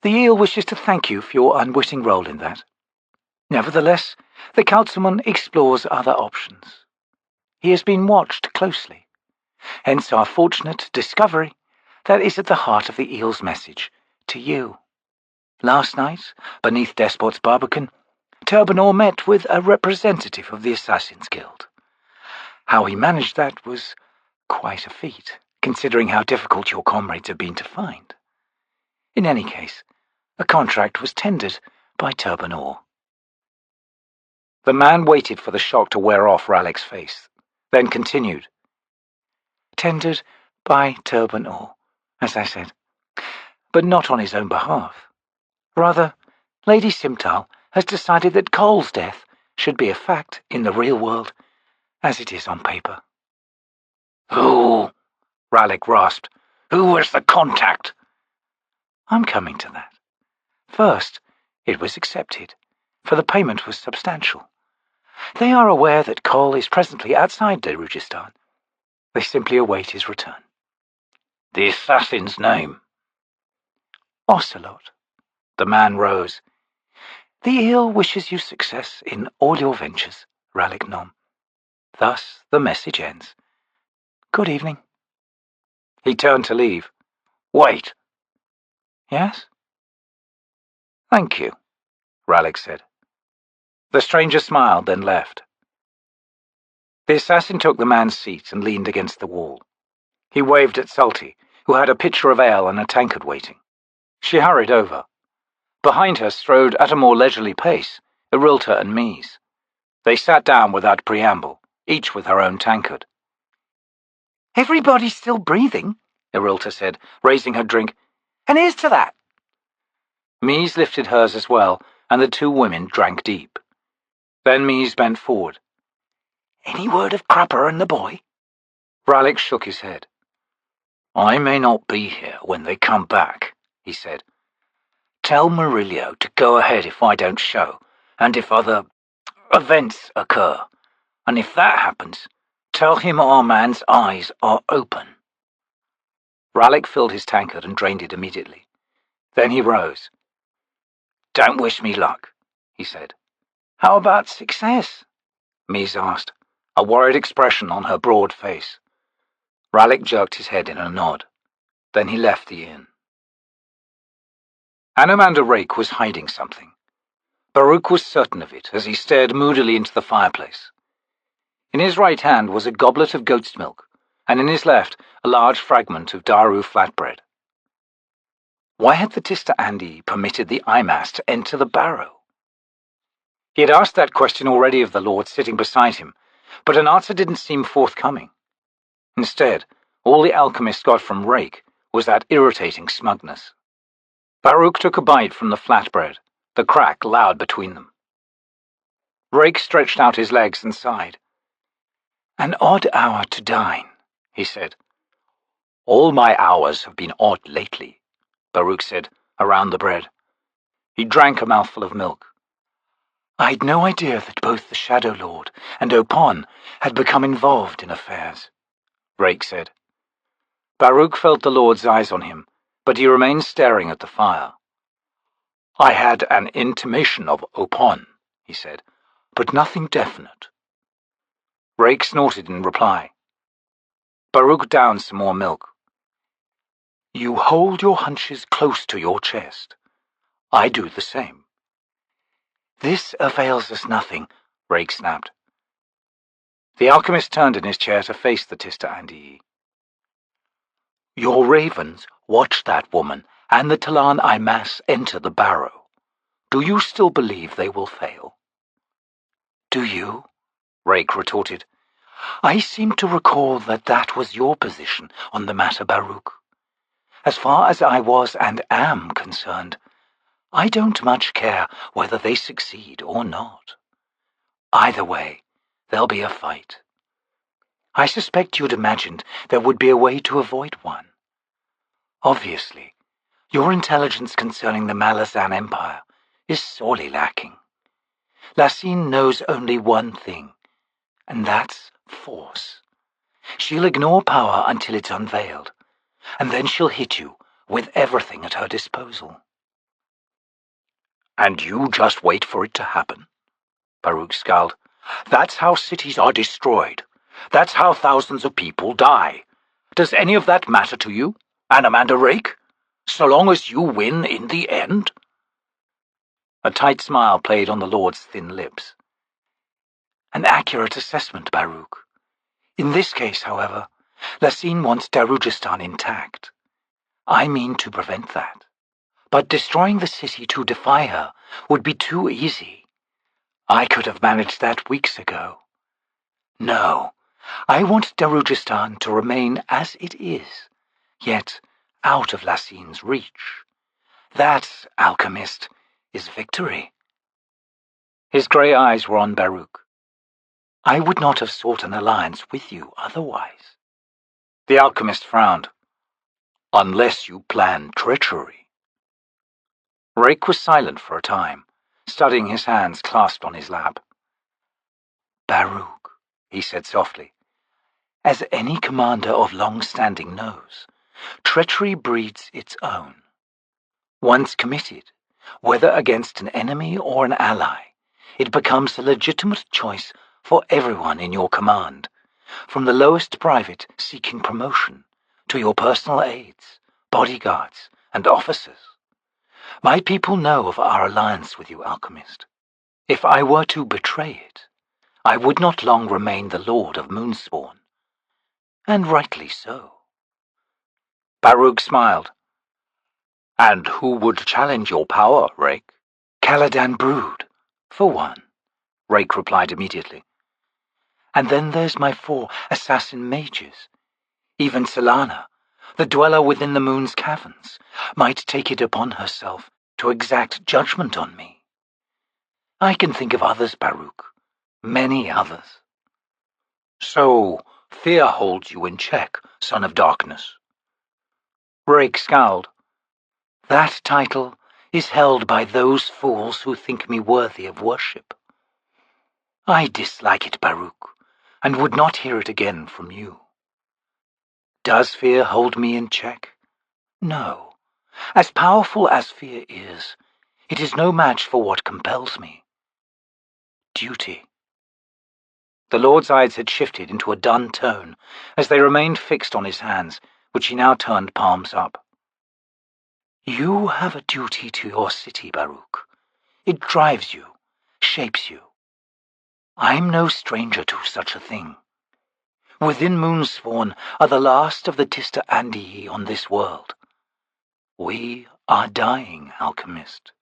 The eel wishes to thank you for your unwitting role in that. Nevertheless, the councilman explores other options. He has been watched closely, hence our fortunate discovery that is at the heart of the eel's message to you. Last night, beneath Despot's barbican, Turbinor met with a representative of the Assassin's Guild. How he managed that was quite a feat, considering how difficult your comrades have been to find. In any case, a contract was tendered by Turbinor. The man waited for the shock to wear off Rallick's face, then continued. Tendered by Turbinor, as I said, but not on his own behalf. Rather, Lady Simtal has decided that Cole's death should be a fact in the real world, as it is on paper. Who? Rallick rasped. Who was the contact? I'm coming to that. First, it was accepted, for the payment was substantial. They are aware that Cole is presently outside Darujhistan. They simply await his return. The assassin's name? Ocelot. The man rose. The eel wishes you success in all your ventures, Rallick Nom. Thus the message ends. Good evening. He turned to leave. Wait. Yes? Thank you, Rallick said. The stranger smiled, then left. The assassin took the man's seat and leaned against the wall. He waved at Salty, who had a pitcher of ale and a tankard waiting. She hurried over. Behind her strode at a more leisurely pace Irilta and Mies. They sat down without preamble, each with her own tankard. Everybody's still breathing, Irilta said, raising her drink. And here's to that. Mies lifted hers as well, and the two women drank deep. Then Mies bent forward. "Any word of Crupper and the boy?" Ralik shook his head. "I may not be here when they come back," he said. "Tell Murillo to go ahead if I don't show, and if other events occur. And if that happens, tell him our man's eyes are open." Ralik filled his tankard and drained it immediately. Then he rose. "Don't wish me luck," he said. "How about success?" Mies asked, a worried expression on her broad face. Ralik jerked his head in a nod. Then he left the inn. Anomander Rake was hiding something. Baruk was certain of it as he stared moodily into the fireplace. In his right hand was a goblet of goat's milk, and in his left a large fragment of Daru flatbread. Why had the Tista Andi permitted the Imas to enter the barrow? He had asked that question already of the lord sitting beside him, but an answer didn't seem forthcoming. Instead, all the alchemist got from Rake was that irritating smugness. Baruk took a bite from the flatbread, the crack loud between them. Rake stretched out his legs and sighed. "An odd hour to dine," he said. "All my hours have been odd lately," Baruk said, around the bread. He drank a mouthful of milk. "I'd no idea that both the Shadow Lord and Opon had become involved in affairs," Rake said. Baruk felt the lord's eyes on him, but he remained staring at the fire. "I had an intimation of Opon," he said, "but nothing definite." Rake snorted in reply. Baruk downed some more milk. "You hold your hunches close to your chest. I do the same." "This avails us nothing," Rake snapped. The alchemist turned in his chair to face the Tista Andi. "Your ravens watched that woman and the Talan Imas enter the barrow. Do you still believe they will fail?" "Do you?" Rake retorted. "I seem to recall that was your position on the matter, Baruk. As far as I was and am concerned, I don't much care whether they succeed or not. Either way, there'll be a fight. I suspect you'd imagined there would be a way to avoid one. Obviously, your intelligence concerning the Malazan Empire is sorely lacking. Lasine knows only one thing, and that's force. She'll ignore power until it's unveiled, and then she'll hit you with everything at her disposal." "And you just wait for it to happen?" Baruk scowled. "That's how cities are destroyed. That's how thousands of people die. Does any of that matter to you, Anomander Rake? So long as you win in the end?" A tight smile played on the lord's thin lips. "An accurate assessment, Baruk. In this case, however, Lasine wants Darujhistan intact. I mean to prevent that. But destroying the city to defy her would be too easy. I could have managed that weeks ago. No, I want Darujhistan to remain as it is, yet out of Lasine's reach. That, alchemist, is victory." His grey eyes were on Baruk. "I would not have sought an alliance with you otherwise." The alchemist frowned. "Unless you plan treachery." Rake was silent for a time, studying his hands clasped on his lap. "Baruk," he said softly, "as any commander of long-standing knows, treachery breeds its own. Once committed, whether against an enemy or an ally, it becomes a legitimate choice for everyone in your command, from the lowest private seeking promotion to your personal aides, bodyguards, and officers. My people know of our alliance with you, alchemist. If I were to betray it, I would not long remain the lord of Moonspawn. And rightly so." Baruk smiled. "And who would challenge your power, Rake?" "Caladan Brood, for one," Rake replied immediately. "And then there's my 4 assassin mages. Even Solana, the dweller within the moon's caverns, might take it upon herself to exact judgment on me. I can think of others, Baruk. Many others. So, fear holds you in check, son of darkness. Rake scowled. That title is held by those fools who think me worthy of worship. I dislike it, Baruk, and would not hear it again from you. Does fear hold me in check? No. As powerful as fear is, it is no match for what compels me. Duty. The Lord's eyes had shifted into a dun tone as they remained fixed on his hands, which he now turned palms up. You have a duty to your city, Baruk. It drives you, shapes you. I'm no stranger to such a thing. Within Moonspawn are the last of the Tista Andii on this world. We are dying, alchemist.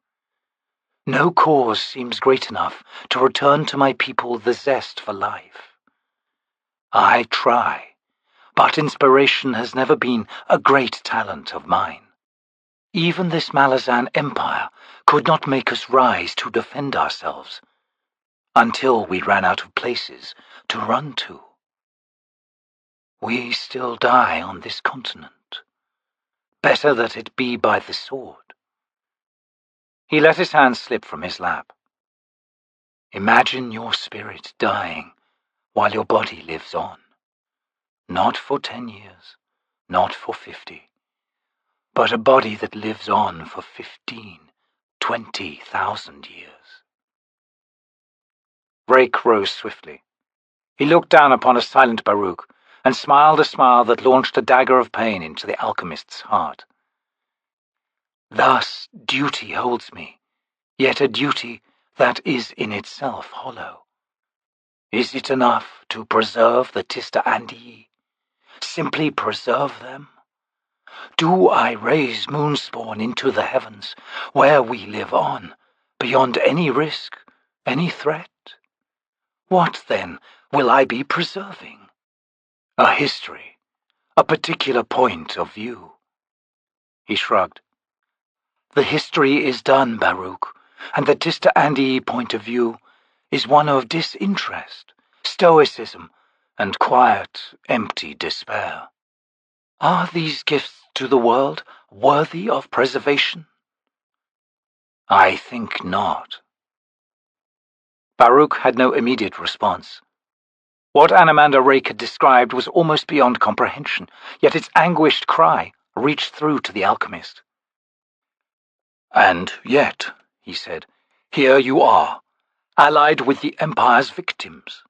No cause seems great enough to return to my people the zest for life. I try, but inspiration has never been a great talent of mine. Even this Malazan Empire could not make us rise to defend ourselves, until we ran out of places to run to. We still die on this continent. Better that it be by the sword. He let his hand slip from his lap. Imagine your spirit dying while your body lives on. Not for 10 years, not for 50, but a body that lives on for 15, 20,000 years. Rake rose swiftly. He looked down upon a silent Baruk and smiled a smile that launched a dagger of pain into the alchemist's heart. Thus duty holds me, yet a duty that is in itself hollow. Is it enough to preserve the Tista Andii? Simply preserve them? Do I raise Moonspawn into the heavens, where we live on, beyond any risk, any threat? What, then, will I be preserving? A history, a particular point of view. He shrugged. The history is done, Baruk, and the Tista Andii point of view is one of disinterest, stoicism, and quiet, empty despair. Are these gifts to the world worthy of preservation? I think not. Baruk had no immediate response. What Anomander Rake had described was almost beyond comprehension, yet its anguished cry reached through to the alchemist. And yet, he said, here you are, allied with the Empire's victims.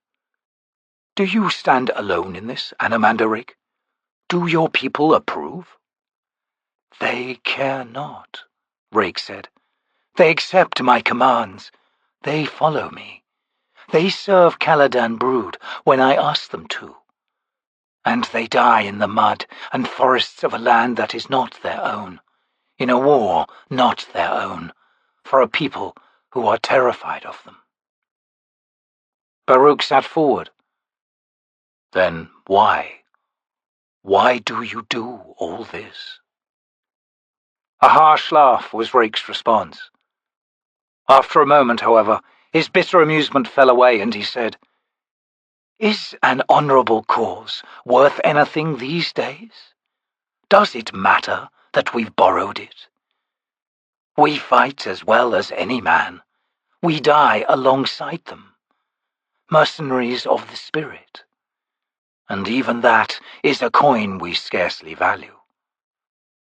Do you stand alone in this, Anomander Rake? Do your people approve? They care not, Rake said. They accept my commands. They follow me. They serve Caladan Brood when I ask them to. And they die in the mud and forests of a land that is not their own, in a war not their own, for a people who are terrified of them. Baruk sat forward. Then why? Why do you do all this? A harsh laugh was Rake's response. After a moment, however, his bitter amusement fell away and he said, Is an honourable cause worth anything these days? Does it matter that we've borrowed it? We fight as well as any man. We die alongside them. Mercenaries of the spirit. And even that is a coin we scarcely value.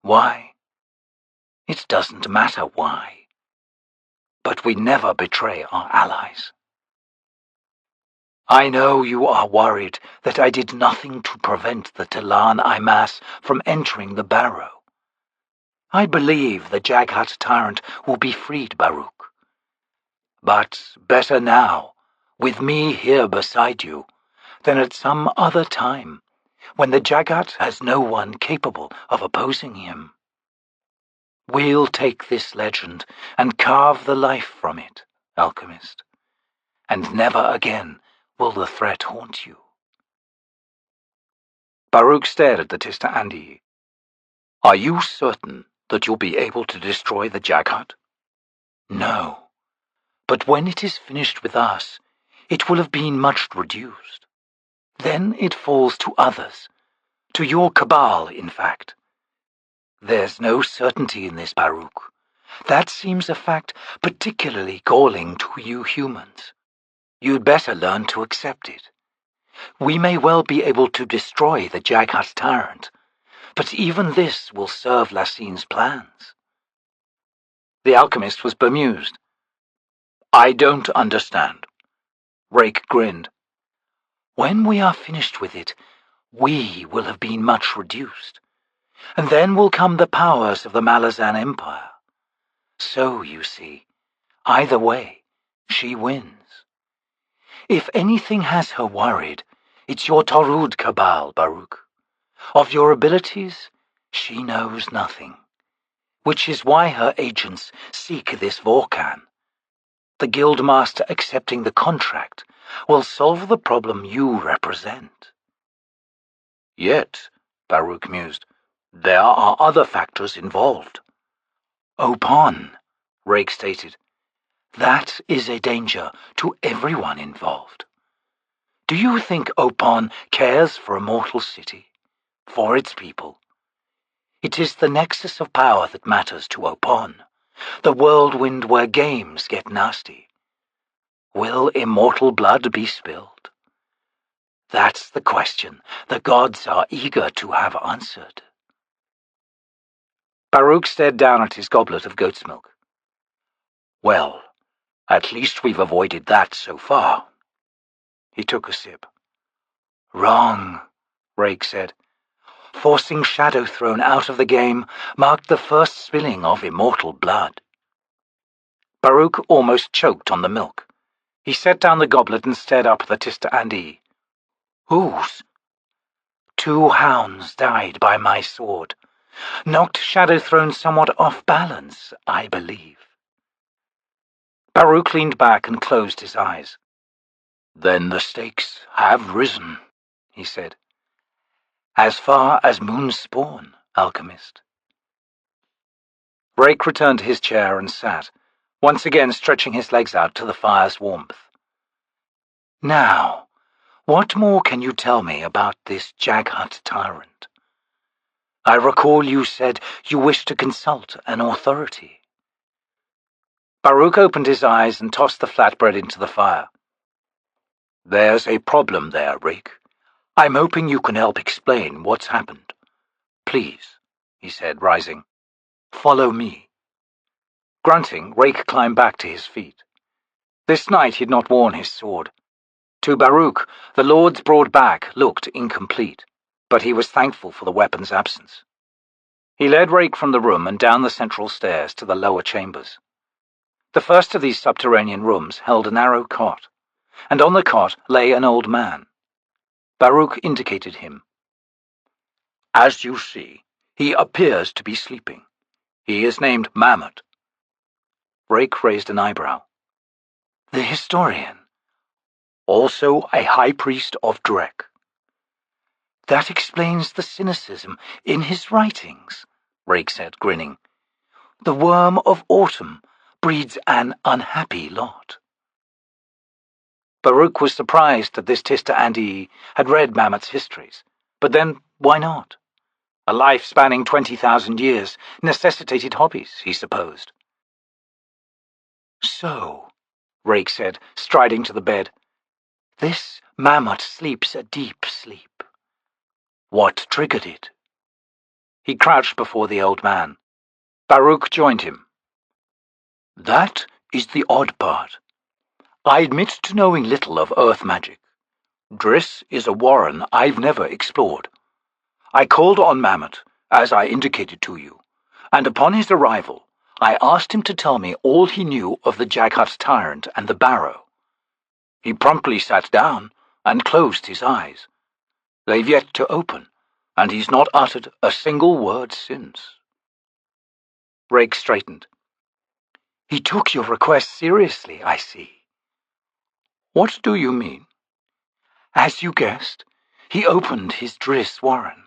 Why? It doesn't matter why. But we never betray our allies. I know you are worried that I did nothing to prevent the Talan Imas from entering the barrow. I believe the Jaghut Tyrant will be freed, Baruk. But better now, with me here beside you, than at some other time, when the Jaghut has no one capable of opposing him. We'll take this legend and carve the life from it, alchemist, and never again will the threat haunt you. Baruk stared at the Tista Andii. Are you certain that you'll be able to destroy the Jaghut? No, But when it is finished with us, it will have been much reduced. Then it falls to others, to your cabal, in fact. There's no certainty in this, Baruk. That seems a fact particularly galling to you humans. You'd better learn to accept it. We may well be able to destroy the Jaghut Tyrant, but even this will serve Lassine's plans. The alchemist was bemused. I don't understand. Rake grinned. When we are finished with it, we will have been much reduced, and then will come the powers of the Malazan Empire. So, you see, either way, she wins. If anything has her worried, it's your T'orrud Cabal, Baruk. Of your abilities, she knows nothing, which is why her agents seek this Vorkan. The Guildmaster accepting the contract will solve the problem you represent. Yet, Baruk mused, there are other factors involved. Upon, Rake stated, that is a danger to everyone involved. Do you think Opon cares for a mortal city, for its people? It is the nexus of power that matters to Opon, the whirlwind where games get nasty. Will immortal blood be spilled? That's the question the gods are eager to have answered. Baruk stared down at his goblet of goat's milk. Well, at least we've avoided that so far. He took a sip. Wrong, Rake said. Forcing Shadowthrone out of the game marked the first spilling of immortal blood. Baruk almost choked on the milk. He set down the goblet and stared up at the Tista Andi. Whose? 2 hounds died by my sword. Knocked Shadowthrone somewhat off balance, I believe. Baruk leaned back and closed his eyes. Then the stakes have risen, he said. As far as moon's spawn, alchemist. Rake returned to his chair and sat, once again stretching his legs out to the fire's warmth. Now, what more can you tell me about this Jaghut Tyrant? I recall you said you wished to consult an authority. Baruk opened his eyes and tossed the flatbread into the fire. There's a problem there, Rake. I'm hoping you can help explain what's happened. Please, he said, rising. Follow me. Grunting, Rake climbed back to his feet. This night he had not worn his sword. To Baruk, the Lord's broad back looked incomplete, but he was thankful for the weapon's absence. He led Rake from the room and down the central stairs to the lower chambers. The first of these subterranean rooms held a narrow cot, and on the cot lay an old man. Baruk indicated him. As you see, he appears to be sleeping. He is named Mammot. Rake raised an eyebrow. The historian. Also a high priest of Drek. That explains the cynicism in his writings, Rake said, grinning. The worm of autumn breeds an unhappy lot. Baruk was surprised that this Tista Andi had read Mammot's histories, but then why not? A life spanning 20,000 years necessitated hobbies, he supposed. So, Rake said, striding to the bed, this Mammot sleeps a deep sleep. What triggered it? He crouched before the old man. Baruk joined him. That is the odd part. I admit to knowing little of earth magic. Driss is a warren I've never explored. I called on Mammot, as I indicated to you, and upon his arrival, I asked him to tell me all he knew of the Jaghut Tyrant and the Barrow. He promptly sat down and closed his eyes. They've yet to open, and he's not uttered a single word since. Rake straightened. He took your request seriously, I see. What do you mean? As you guessed, he opened his Driss warren.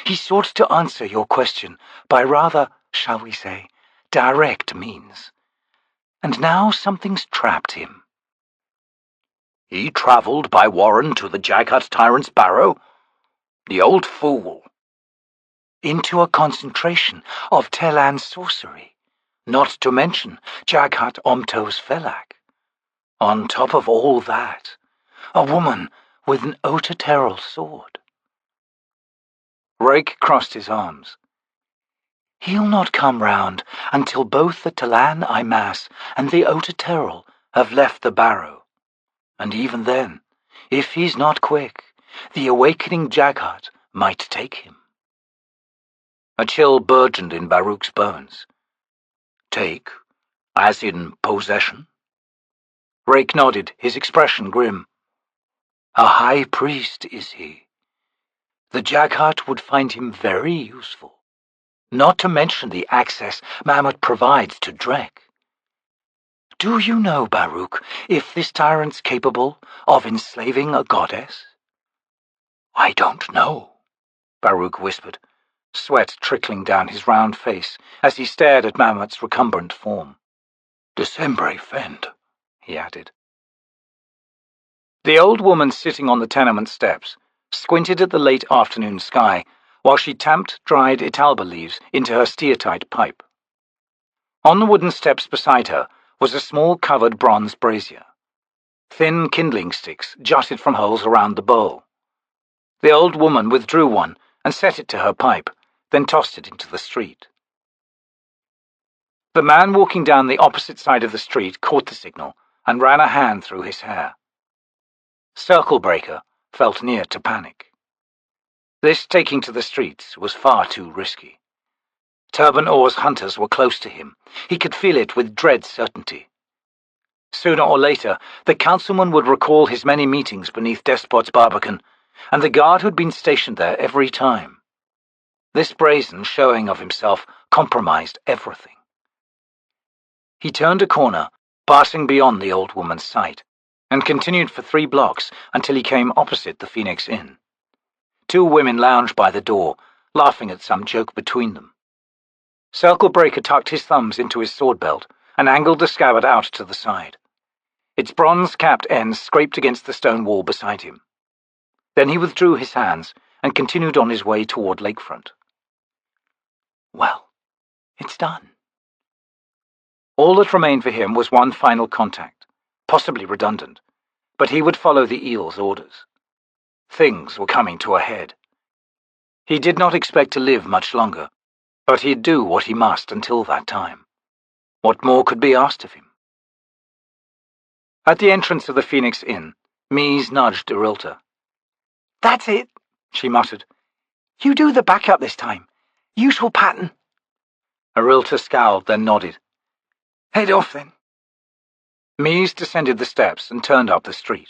He sought to answer your question by rather, shall we say, direct means. and now something's trapped him. He travelled by warren to the Jaghut Tyrant's barrow? The old fool! Into a concentration of Telan sorcery, not to mention Jaghut Omto's Felak. On top of all that, a woman with an Otateral sword. Rake crossed his arms. He'll not come round until both the Talan Imas and the Otateral have left the barrow. And even then, if he's not quick, the awakening Jaghut might take him. A chill burgeoned in Baruk's bones. Take? As in possession? Rake nodded, his expression grim. A high priest is he. The Jaghut would find him very useful, not to mention the access Mammot provides to Drek. Do you know, Baruk, if this tyrant's capable of enslaving a goddess? I don't know, Baruk whispered, sweat trickling down his round face as he stared at Mammot's recumbent form. Decembre fend, he added. The old woman sitting on the tenement steps squinted at the late afternoon sky while she tamped dried italba leaves into her steatite pipe. On the wooden steps beside her was a small covered bronze brazier. Thin kindling sticks jutted from holes around the bowl. The old woman withdrew one and set it to her pipe, then tossed it into the street. The man walking down the opposite side of the street caught the signal and ran a hand through his hair. Circlebreaker felt near to panic. This taking to the streets was far too risky. Turban Or's hunters were close to him. He could feel it with dread certainty. Sooner or later, the councilman would recall his many meetings beneath Despot's barbican, and the guard who'd been stationed there every time. This brazen showing of himself compromised everything. He turned a corner, passing beyond the old woman's sight, and continued for 3 blocks until he came opposite the Phoenix Inn. 2 women lounged by the door, laughing at some joke between them. Circlebreaker tucked his thumbs into his sword belt and angled the scabbard out to the side. Its bronze-capped ends scraped against the stone wall beside him. Then he withdrew his hands and continued on his way toward lakefront. Well, it's done. All that remained for him was one final contact, possibly redundant, but he would follow the eel's orders. Things were coming to a head. He did not expect to live much longer, but he'd do what he must until that time. What more could be asked of him? At the entrance of the Phoenix Inn, Mies nudged Irilta. That's it, she muttered. You do the backup this time. Usual pattern. Irilta scowled, then nodded. Head off, then. Mies descended the steps and turned up the street.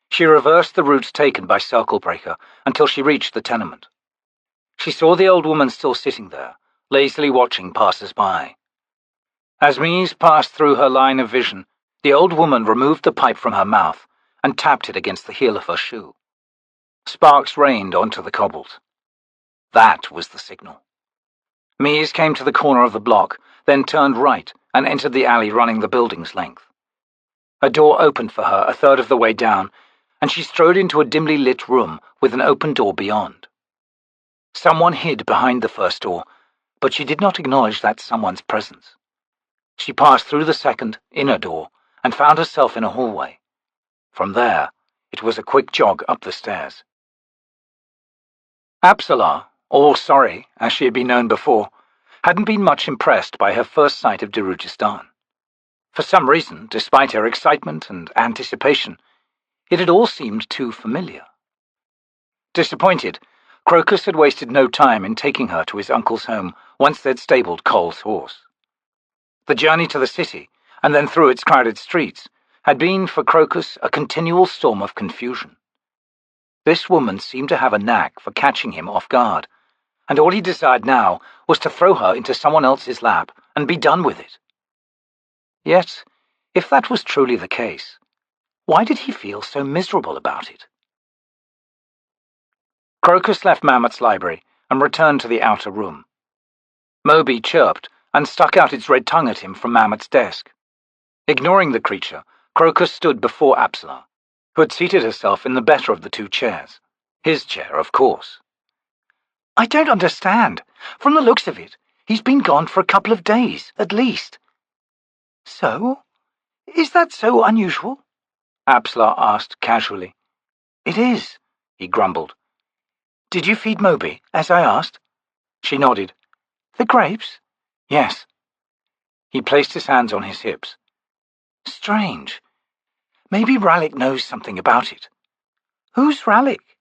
She reversed the route taken by Circlebreaker until she reached the tenement. She saw the old woman still sitting there, lazily watching passers-by. As Mies passed through her line of vision, the old woman removed the pipe from her mouth and tapped it against the heel of her shoe. Sparks rained onto the cobbles. That was the signal. Mies came to the corner of the block, then turned right and entered the alley running the building's length. A door opened for her a third of the way down, and she strode into a dimly lit room with an open door beyond. Someone hid behind the first door, but she did not acknowledge that someone's presence. She passed through the second, inner door, and found herself in a hallway. From there, it was a quick jog up the stairs. Apsalar, or Sorry, as she had been known before, hadn't been much impressed by her first sight of Darujhistan. For some reason, despite her excitement and anticipation, it had all seemed too familiar. Disappointed, Crokus had wasted no time in taking her to his uncle's home once they'd stabled Cole's horse. The journey to the city, and then through its crowded streets, had been for Crokus a continual storm of confusion. This woman seemed to have a knack for catching him off guard, and all he desired now was to throw her into someone else's lap and be done with it. Yet, if that was truly the case, why did he feel so miserable about it? Crokus left Mammot's library and returned to the outer room. Moby chirped and stuck out its red tongue at him from Mammot's desk. Ignoring the creature, Crokus stood before Apsalar, who had seated herself in the better of the two chairs. His chair, of course. I don't understand. From the looks of it, he's been gone for a couple of days, at least. So? Is that so unusual? Apsalar asked casually. It is, he grumbled. Did you feed Moby, as I asked? She nodded. The grapes? Yes. He placed his hands on his hips. Strange. Maybe Ralik knows something about it. Who's Ralik?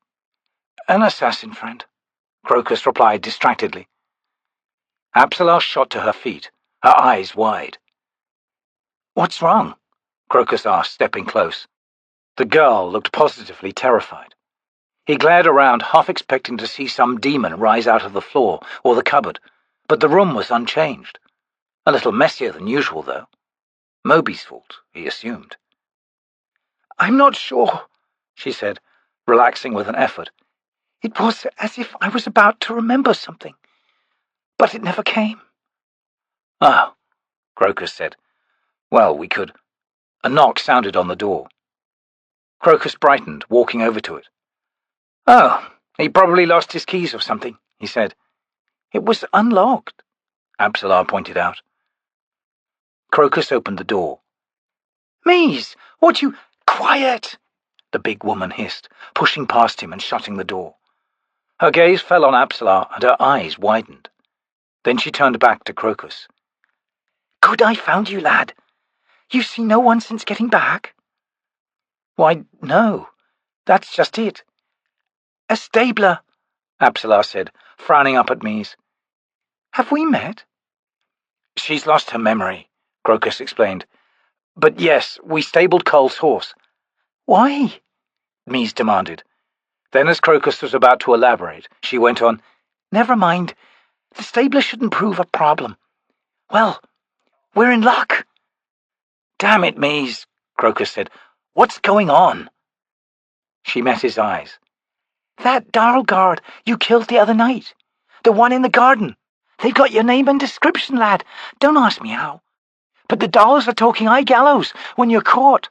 An assassin friend, Crokus replied distractedly. Apsalar shot to her feet, her eyes wide. What's wrong? Crokus asked, stepping close. The girl looked positively terrified. He glared around, half expecting to see some demon rise out of the floor or the cupboard, but the room was unchanged. A little messier than usual, though. Moby's fault, he assumed. I'm not sure, she said, relaxing with an effort. It was as if I was about to remember something, but it never came. Oh, Crokus said. Well, we could. A knock sounded on the door. Crokus brightened, walking over to it. Oh, he probably lost his keys or something, he said. It was unlocked, Apsalar pointed out. Crokus opened the door. Mies, what you— Quiet, the big woman hissed, pushing past him and shutting the door. Her gaze fell on Apsalar and her eyes widened. Then she turned back to Crokus. Good I found you, lad. You've seen no one since getting back? Why, no. That's just it. A stabler, Apsalar said, frowning up at Mies. Have we met? She's lost her memory, Crokus explained. But yes, we stabled Cole's horse. Why? Mies demanded. Then as Crokus was about to elaborate, she went on, Never mind. The stabler shouldn't prove a problem. Well, we're in luck. Damn it, Mies, Crokus said. What's going on? She met his eyes. That Darl guard you killed the other night. The one in the garden. They've got your name and description, lad. Don't ask me how. But the dolls are talking high gallows when you're caught.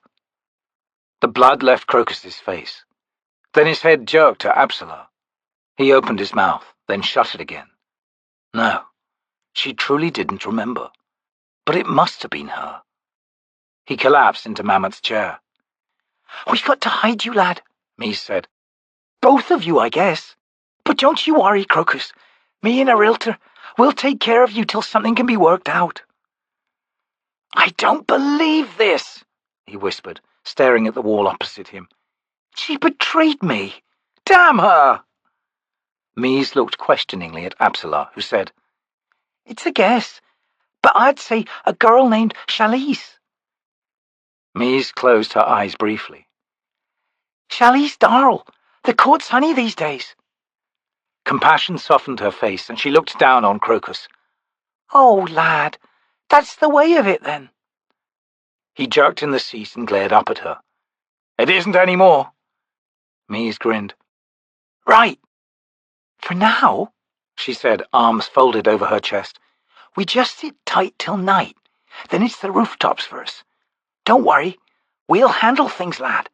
The blood left Crokus's face. Then his head jerked to Apsalar. He opened his mouth, then shut it again. No, she truly didn't remember. But it must have been her. He collapsed into Mammot's chair. We've got to hide you, lad, Mies said. Both of you, I guess. But don't you worry, Crokus. Me and a realtor, we'll take care of you till something can be worked out. I don't believe this, he whispered, staring at the wall opposite him. She betrayed me. Damn her! Mies looked questioningly at Apsalar, who said, It's a guess, but I'd say a girl named Chalice. Mies closed her eyes briefly. Chalice Darl. The court's honey these days. Compassion softened her face, and she looked down on Crokus. Oh, lad, that's the way of it, then. He jerked in the seat and glared up at her. It isn't any more. Mies grinned. Right. For now, she said, arms folded over her chest, we just sit tight till night. Then it's the rooftops for us. Don't worry. We'll handle things, lad.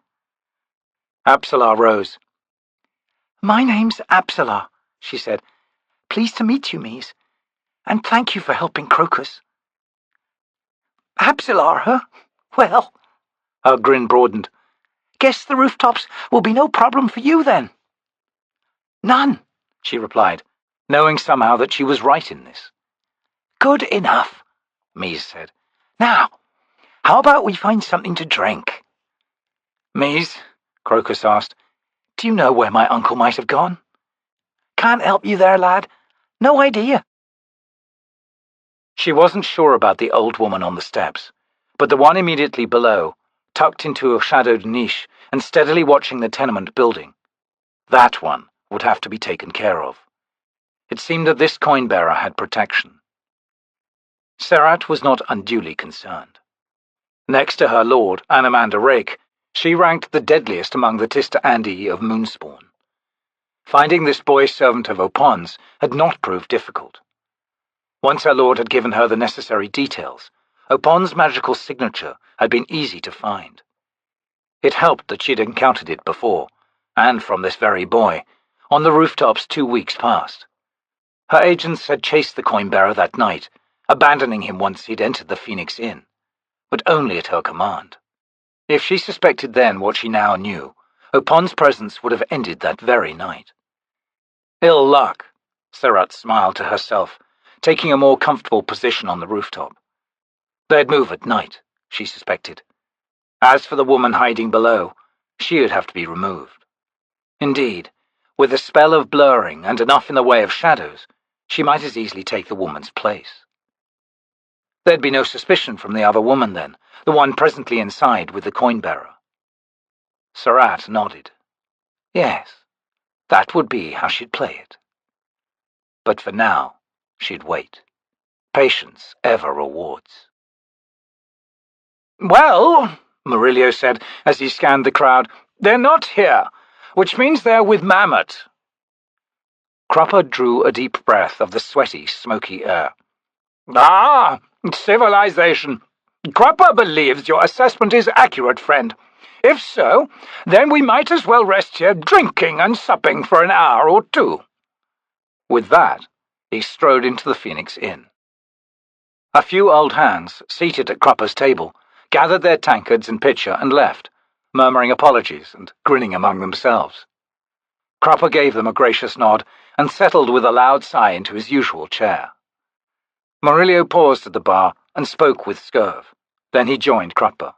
Apsalar rose. My name's Apsalar, she said. Pleased to meet you, Mies. And thank you for helping Crokus. Apsalar, huh? Well, her grin broadened. Guess the rooftops will be no problem for you, then. None, she replied, knowing somehow that she was right in this. Good enough, Mies said. Now, how about we find something to drink? Mies, Crokus asked, do you know where my uncle might have gone? Can't help you there, lad. No idea. She wasn't sure about the old woman on the steps, but the one immediately below, tucked into a shadowed niche and steadily watching the tenement building. That one would have to be taken care of. It seemed that this coin-bearer had protection. Serat was not unduly concerned. Next to her lord, Anomander Rake, she ranked the deadliest among the Tista Andi of Moonspawn. Finding this boy servant of Opon's had not proved difficult. Once her lord had given her the necessary details, Opon's magical signature had been easy to find. It helped that she'd encountered it before, and from this very boy, on the rooftops 2 weeks past. Her agents had chased the coin-bearer that night, abandoning him once he'd entered the Phoenix Inn, but only at her command. If she suspected then what she now knew, Opon's presence would have ended that very night. Ill luck, Serat smiled to herself, taking a more comfortable position on the rooftop. They'd move at night, she suspected. As for the woman hiding below, she would have to be removed. Indeed, with a spell of blurring and enough in the way of shadows, she might as easily take the woman's place. There'd be no suspicion from the other woman then, the one presently inside with the coin-bearer. Serat nodded. Yes, that would be how she'd play it. But for now, she'd wait. Patience ever rewards. "Well," Murillo said as he scanned the crowd, "they're not here, which means they're with Mammot." Crupper drew a deep breath of the sweaty, smoky air. "Ah, civilization. Crupper believes your assessment is accurate, friend. If so, then we might as well rest here drinking and supping for an hour or two." With that, he strode into the Phoenix Inn. A few old hands, seated at Crupper's table, gathered their tankards and pitcher and left, murmuring apologies and grinning among themselves. Crupper gave them a gracious nod and settled with a loud sigh into his usual chair. Murillo paused at the bar and spoke with Scurv. Then he joined Crupper.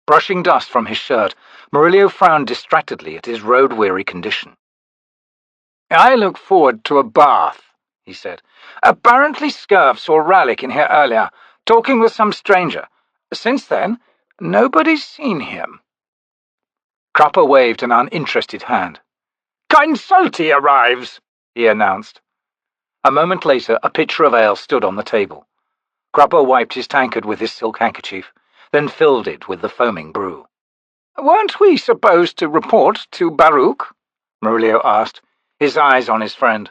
Brushing dust from his shirt, Murillo frowned distractedly at his road-weary condition. "I look forward to a bath," he said. "Apparently Scurv saw Ralik in here earlier, talking with some stranger. Since then, nobody's seen him." Crupper waved an uninterested hand. "Consulti arrives," he announced. A moment later, a pitcher of ale stood on the table. Crupper wiped his tankard with his silk handkerchief, then filled it with the foaming brew. "Weren't we supposed to report to Baruk?" Murillo asked, his eyes on his friend.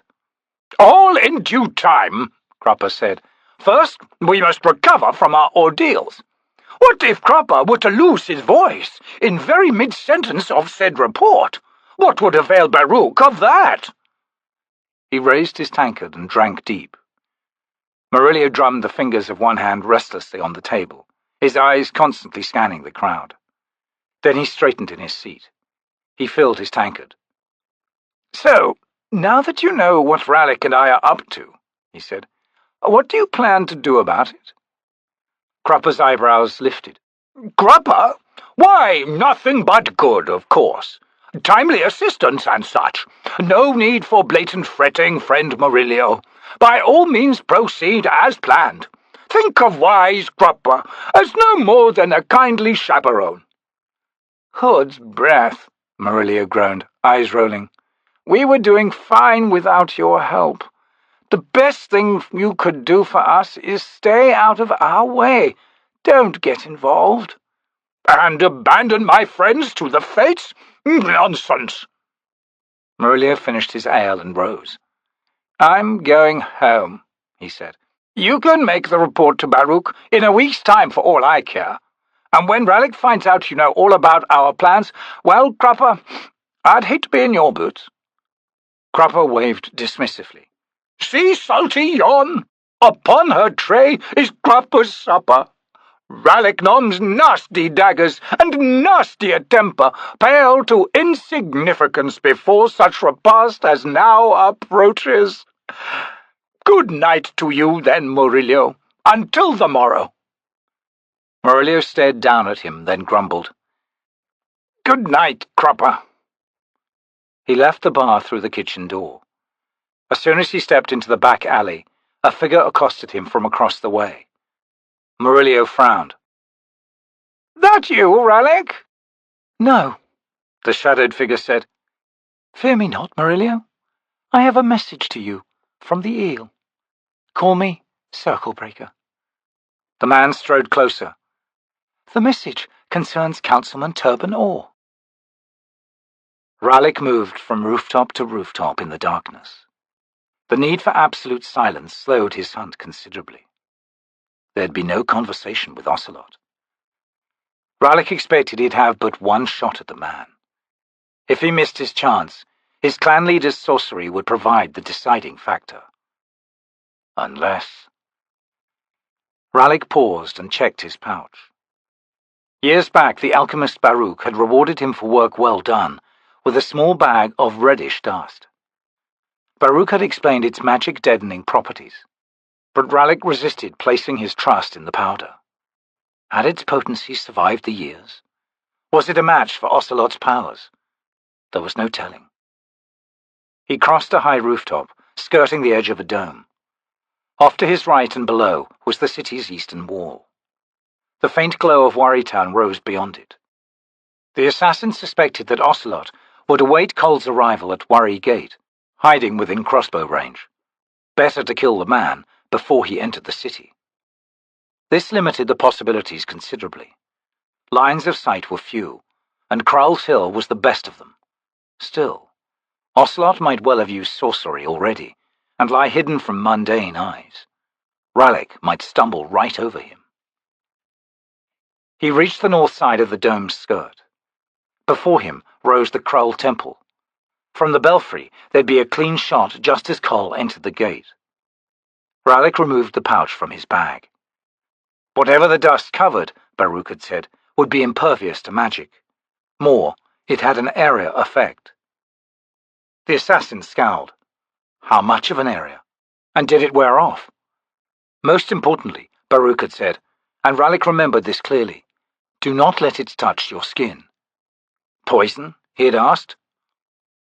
"All in due time," Crupper said. "First, we must recover from our ordeals. What if Crupper were to lose his voice in very mid-sentence of said report? What would avail Baruk of that?" He raised his tankard and drank deep. Murillo drummed the fingers of one hand restlessly on the table, his eyes constantly scanning the crowd. Then he straightened in his seat. He filled his tankard. "So, now that you know what Ralik and I are up to," he said, "what do you plan to do about it?" Crupper's eyebrows lifted. "Crupper? Why, nothing but good, of course. Timely assistance and such. No need for blatant fretting, friend Murillo. By all means proceed as planned. Think of wise Crupper as no more than a kindly chaperone." "Hood's breath," Murillo groaned, eyes rolling. "We were doing fine without your help. The best thing you could do for us is stay out of our way. Don't get involved." "And abandon my friends to the fates? Nonsense." Murillo finished his ale and rose. "I'm going home," he said. "You can make the report to Baruk in a week's time for all I care. And when Ralik finds out you know all about our plans, well, Crupper, I'd hate to be in your boots." Crupper waved dismissively. "See salty yon? Upon her tray is Crupper's supper. Ralik Nom's nasty daggers and nastier temper pale to insignificance before such repast as now approaches. Good night to you, then, Murillo, until the morrow." Murillo stared down at him, then grumbled. "Good night, Crupper." He left the bar through the kitchen door. As soon as he stepped into the back alley, a figure accosted him from across the way. Murillo frowned. "That you, Ralik?" "No," the shadowed figure said. "Fear me not, Murillo. I have a message to you from the eel. Call me Circlebreaker." The man strode closer. "The message concerns Councilman Turban Orr." Ralik moved from rooftop to rooftop in the darkness. The need for absolute silence slowed his hunt considerably. there'd be no conversation with Ocelot. Rallick expected he'd have but one shot at the man. If he missed his chance, his clan leader's sorcery would provide the deciding factor. Unless... Rallick paused and checked his pouch. Years back, the alchemist Baruk had rewarded him for work well done with a small bag of reddish dust. Baruk had explained its magic-deadening properties, but Rallick resisted placing his trust in the powder. Had its potency survived the years? Was it a match for Ocelot's powers? There was no telling. He crossed a high rooftop, skirting the edge of a dome. Off to his right and below was the city's eastern wall. The faint glow of Worrytown rose beyond it. The assassin suspected that Ocelot would await Cole's arrival at Worry Gate, hiding within crossbow range. Better to kill the man before he entered the city. This limited the possibilities considerably. Lines of sight were few, and Krall's Hill was the best of them. Still, Ocelot might well have used sorcery already, and lie hidden from mundane eyes. Rallick might stumble right over him. He reached the north side of the dome's skirt. Before him rose the Krull Temple. From the belfry, there'd be a clean shot just as Cole entered the gate. Rallick removed the pouch from his bag. Whatever the dust covered, Baruk had said, would be impervious to magic. More, it had an area effect. The assassin scowled. How much of an area? And did it wear off? Most importantly, Baruk had said, and Rallick remembered this clearly, do not let it touch your skin. Poison? He had asked.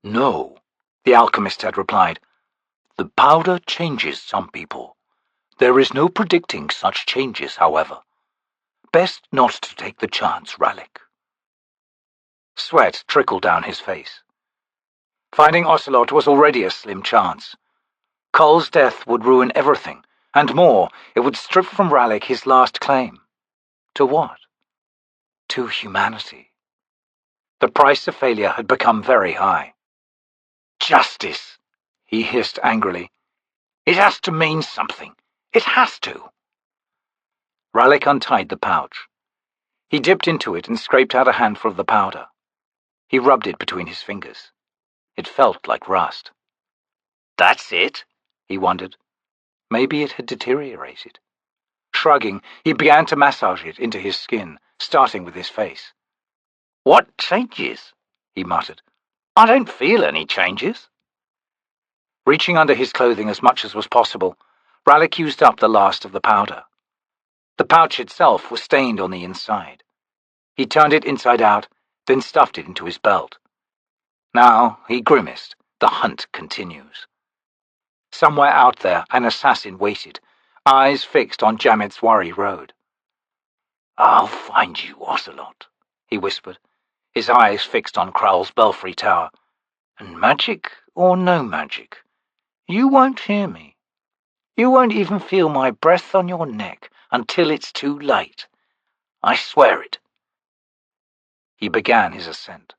No, the alchemist had replied. The powder changes some people. There is no predicting such changes, however. Best not to take the chance, Rallick. Sweat trickled down his face. Finding Ocelot was already a slim chance. Cole's death would ruin everything, and more, it would strip from Rallick his last claim. To what? To humanity. The price of failure had become very high. Justice, he hissed angrily. It has to mean something. It has to. Rallick untied the pouch. He dipped into it and scraped out a handful of the powder. He rubbed it between his fingers. It felt like rust. That's it? He wondered. Maybe it had deteriorated. Shrugging, he began to massage it into his skin, starting with his face. What changes? He muttered. I don't feel any changes. Reaching under his clothing as much as was possible, Rallick used up the last of the powder. The pouch itself was stained on the inside. He turned it inside out, then stuffed it into his belt. Now, he grimaced, the hunt continues. Somewhere out there, an assassin waited, eyes fixed on Jamet's Worry Road. I'll find you, Ocelot, he whispered, his eyes fixed on Krall's belfry tower. And magic or no magic, you won't hear me. You won't even feel my breath on your neck until it's too late. I swear it. He began his ascent.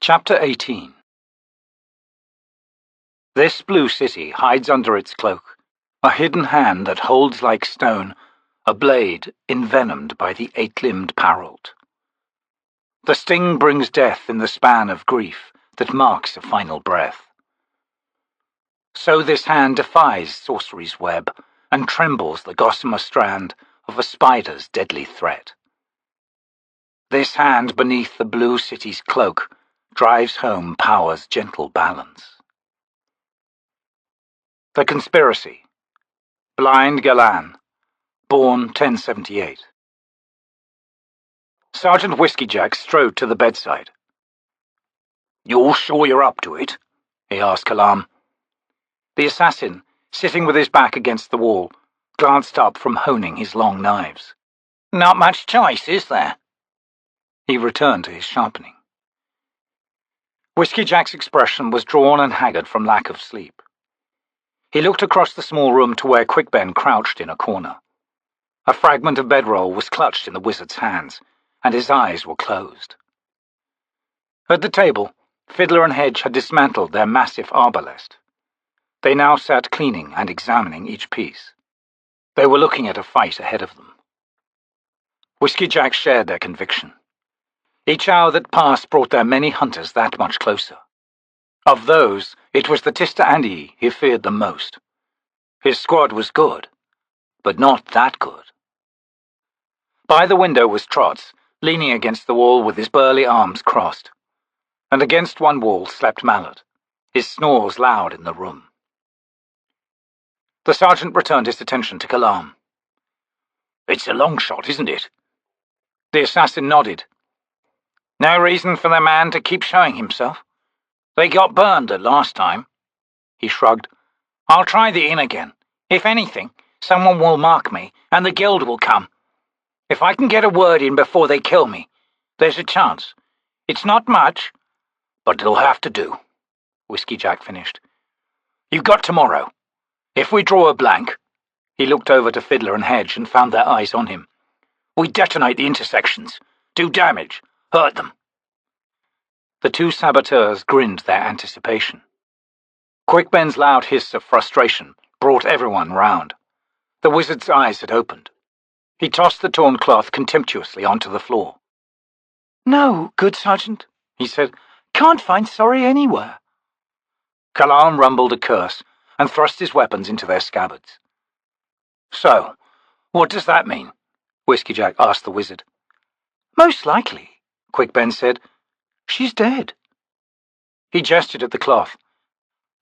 Chapter 18. This blue city hides under its cloak, a hidden hand that holds like stone, a blade envenomed by the eight-limbed Paralt. The sting brings death in the span of grief that marks a final breath. So this hand defies sorcery's web and trembles the gossamer strand of a spider's deadly threat. This hand beneath the blue city's cloak drives home power's gentle balance. The Conspiracy. Blind Galan, born 1078. Sergeant Whiskeyjack strode to the bedside. You're sure you're up to it? He asked Kalam. The assassin, sitting with his back against the wall, glanced up from honing his long knives. Not much choice, is there? He returned to his sharpening. Whiskeyjack's expression was drawn and haggard from lack of sleep. He looked across the small room to where Quickben crouched in a corner. A fragment of bedroll was clutched in the wizard's hands, and his eyes were closed. At the table, Fiddler and Hedge had dismantled their massive arbalest. They now sat cleaning and examining each piece. They were looking at a fight ahead of them. Whiskeyjack shared their conviction. Each hour that passed brought their many hunters that much closer. Of those, it was the Tista Andii he feared the most. His squad was good, but not that good. By the window was Trots, leaning against the wall with his burly arms crossed, and against one wall slept Mammot, his snores loud in the room. The sergeant returned his attention to Kalam. "It's a long shot, isn't it?" The assassin nodded. "No reason for the man to keep showing himself. They got burned the last time." He shrugged. "I'll try the inn again. If anything, someone will mark me, and the guild will come. If I can get a word in before they kill me, there's a chance. It's not much, but it'll have to do." Whiskeyjack finished. "You've got tomorrow. If we draw a blank—" He looked over to Fiddler and Hedge and found their eyes on him. "We detonate the intersections, do damage, hurt them." The two saboteurs grinned their anticipation. Quickben's loud hiss of frustration brought everyone round. The wizard's eyes had opened. He tossed the torn cloth contemptuously onto the floor. "No, good sergeant," he said. "Can't find sorry anywhere." Kalam rumbled a curse and thrust his weapons into their scabbards. "So, what does that mean?" Whiskeyjack asked the wizard. "Most likely," Quickben said. "She's dead." He gestured at the cloth.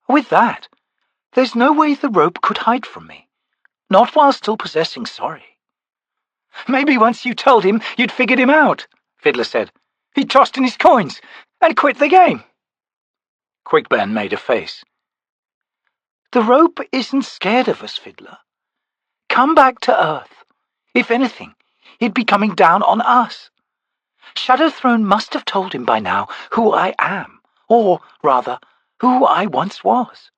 "With that, there's no way the rope could hide from me. Not while still possessing sorry." "Maybe once you told him you'd figured him out," Fiddler said. "He tossed in his coins and quit the game." Quickben made a face. "The rope isn't scared of us, Fiddler. Come back to Earth. If anything, he'd be coming down on us. Shadowthrone must have told him by now who I am, or, rather, who I once was.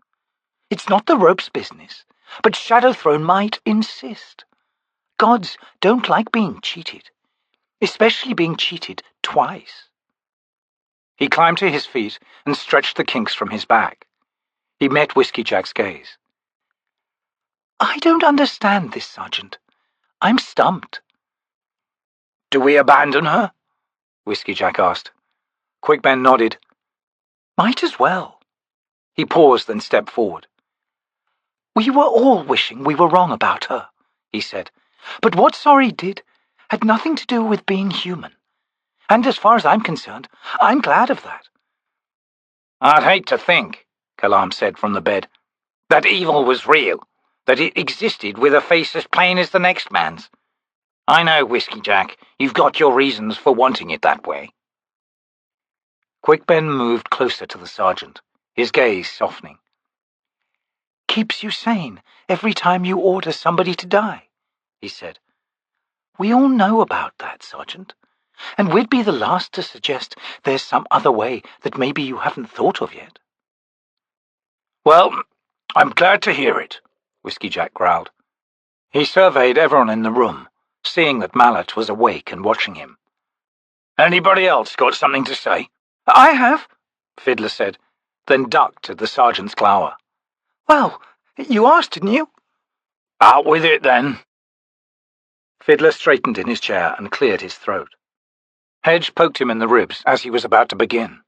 It's not the rope's business, but Shadowthrone might insist. Gods don't like being cheated, especially being cheated twice." He climbed to his feet and stretched the kinks from his back. He met Whiskeyjack's gaze. "I don't understand this, Sergeant. I'm stumped." "Do we abandon her?" Whiskeyjack asked. Quickben nodded. "Might as well." He paused, then stepped forward. "We were all wishing we were wrong about her," he said. "But what Sorry did had nothing to do with being human. And as far as I'm concerned, I'm glad of that." "I'd hate to think," Kalam said from the bed, "that evil was real, that it existed with a face as plain as the next man's. I know, Whiskeyjack, you've got your reasons for wanting it that way." Quickben moved closer to the sergeant, his gaze softening. "Keeps you sane every time you order somebody to die," he said. "We all know about that, Sergeant, and we'd be the last to suggest there's some other way that maybe you haven't thought of yet." "Well, I'm glad to hear it," Whiskeyjack growled. He surveyed everyone in the room, seeing that Mammot was awake and watching him. "Anybody else got something to say?" "I have," Fiddler said, then ducked at the sergeant's glower. "Well, you asked, didn't you?" "Out with it, then." Fiddler straightened in his chair and cleared his throat. Hedge poked him in the ribs as he was about to begin.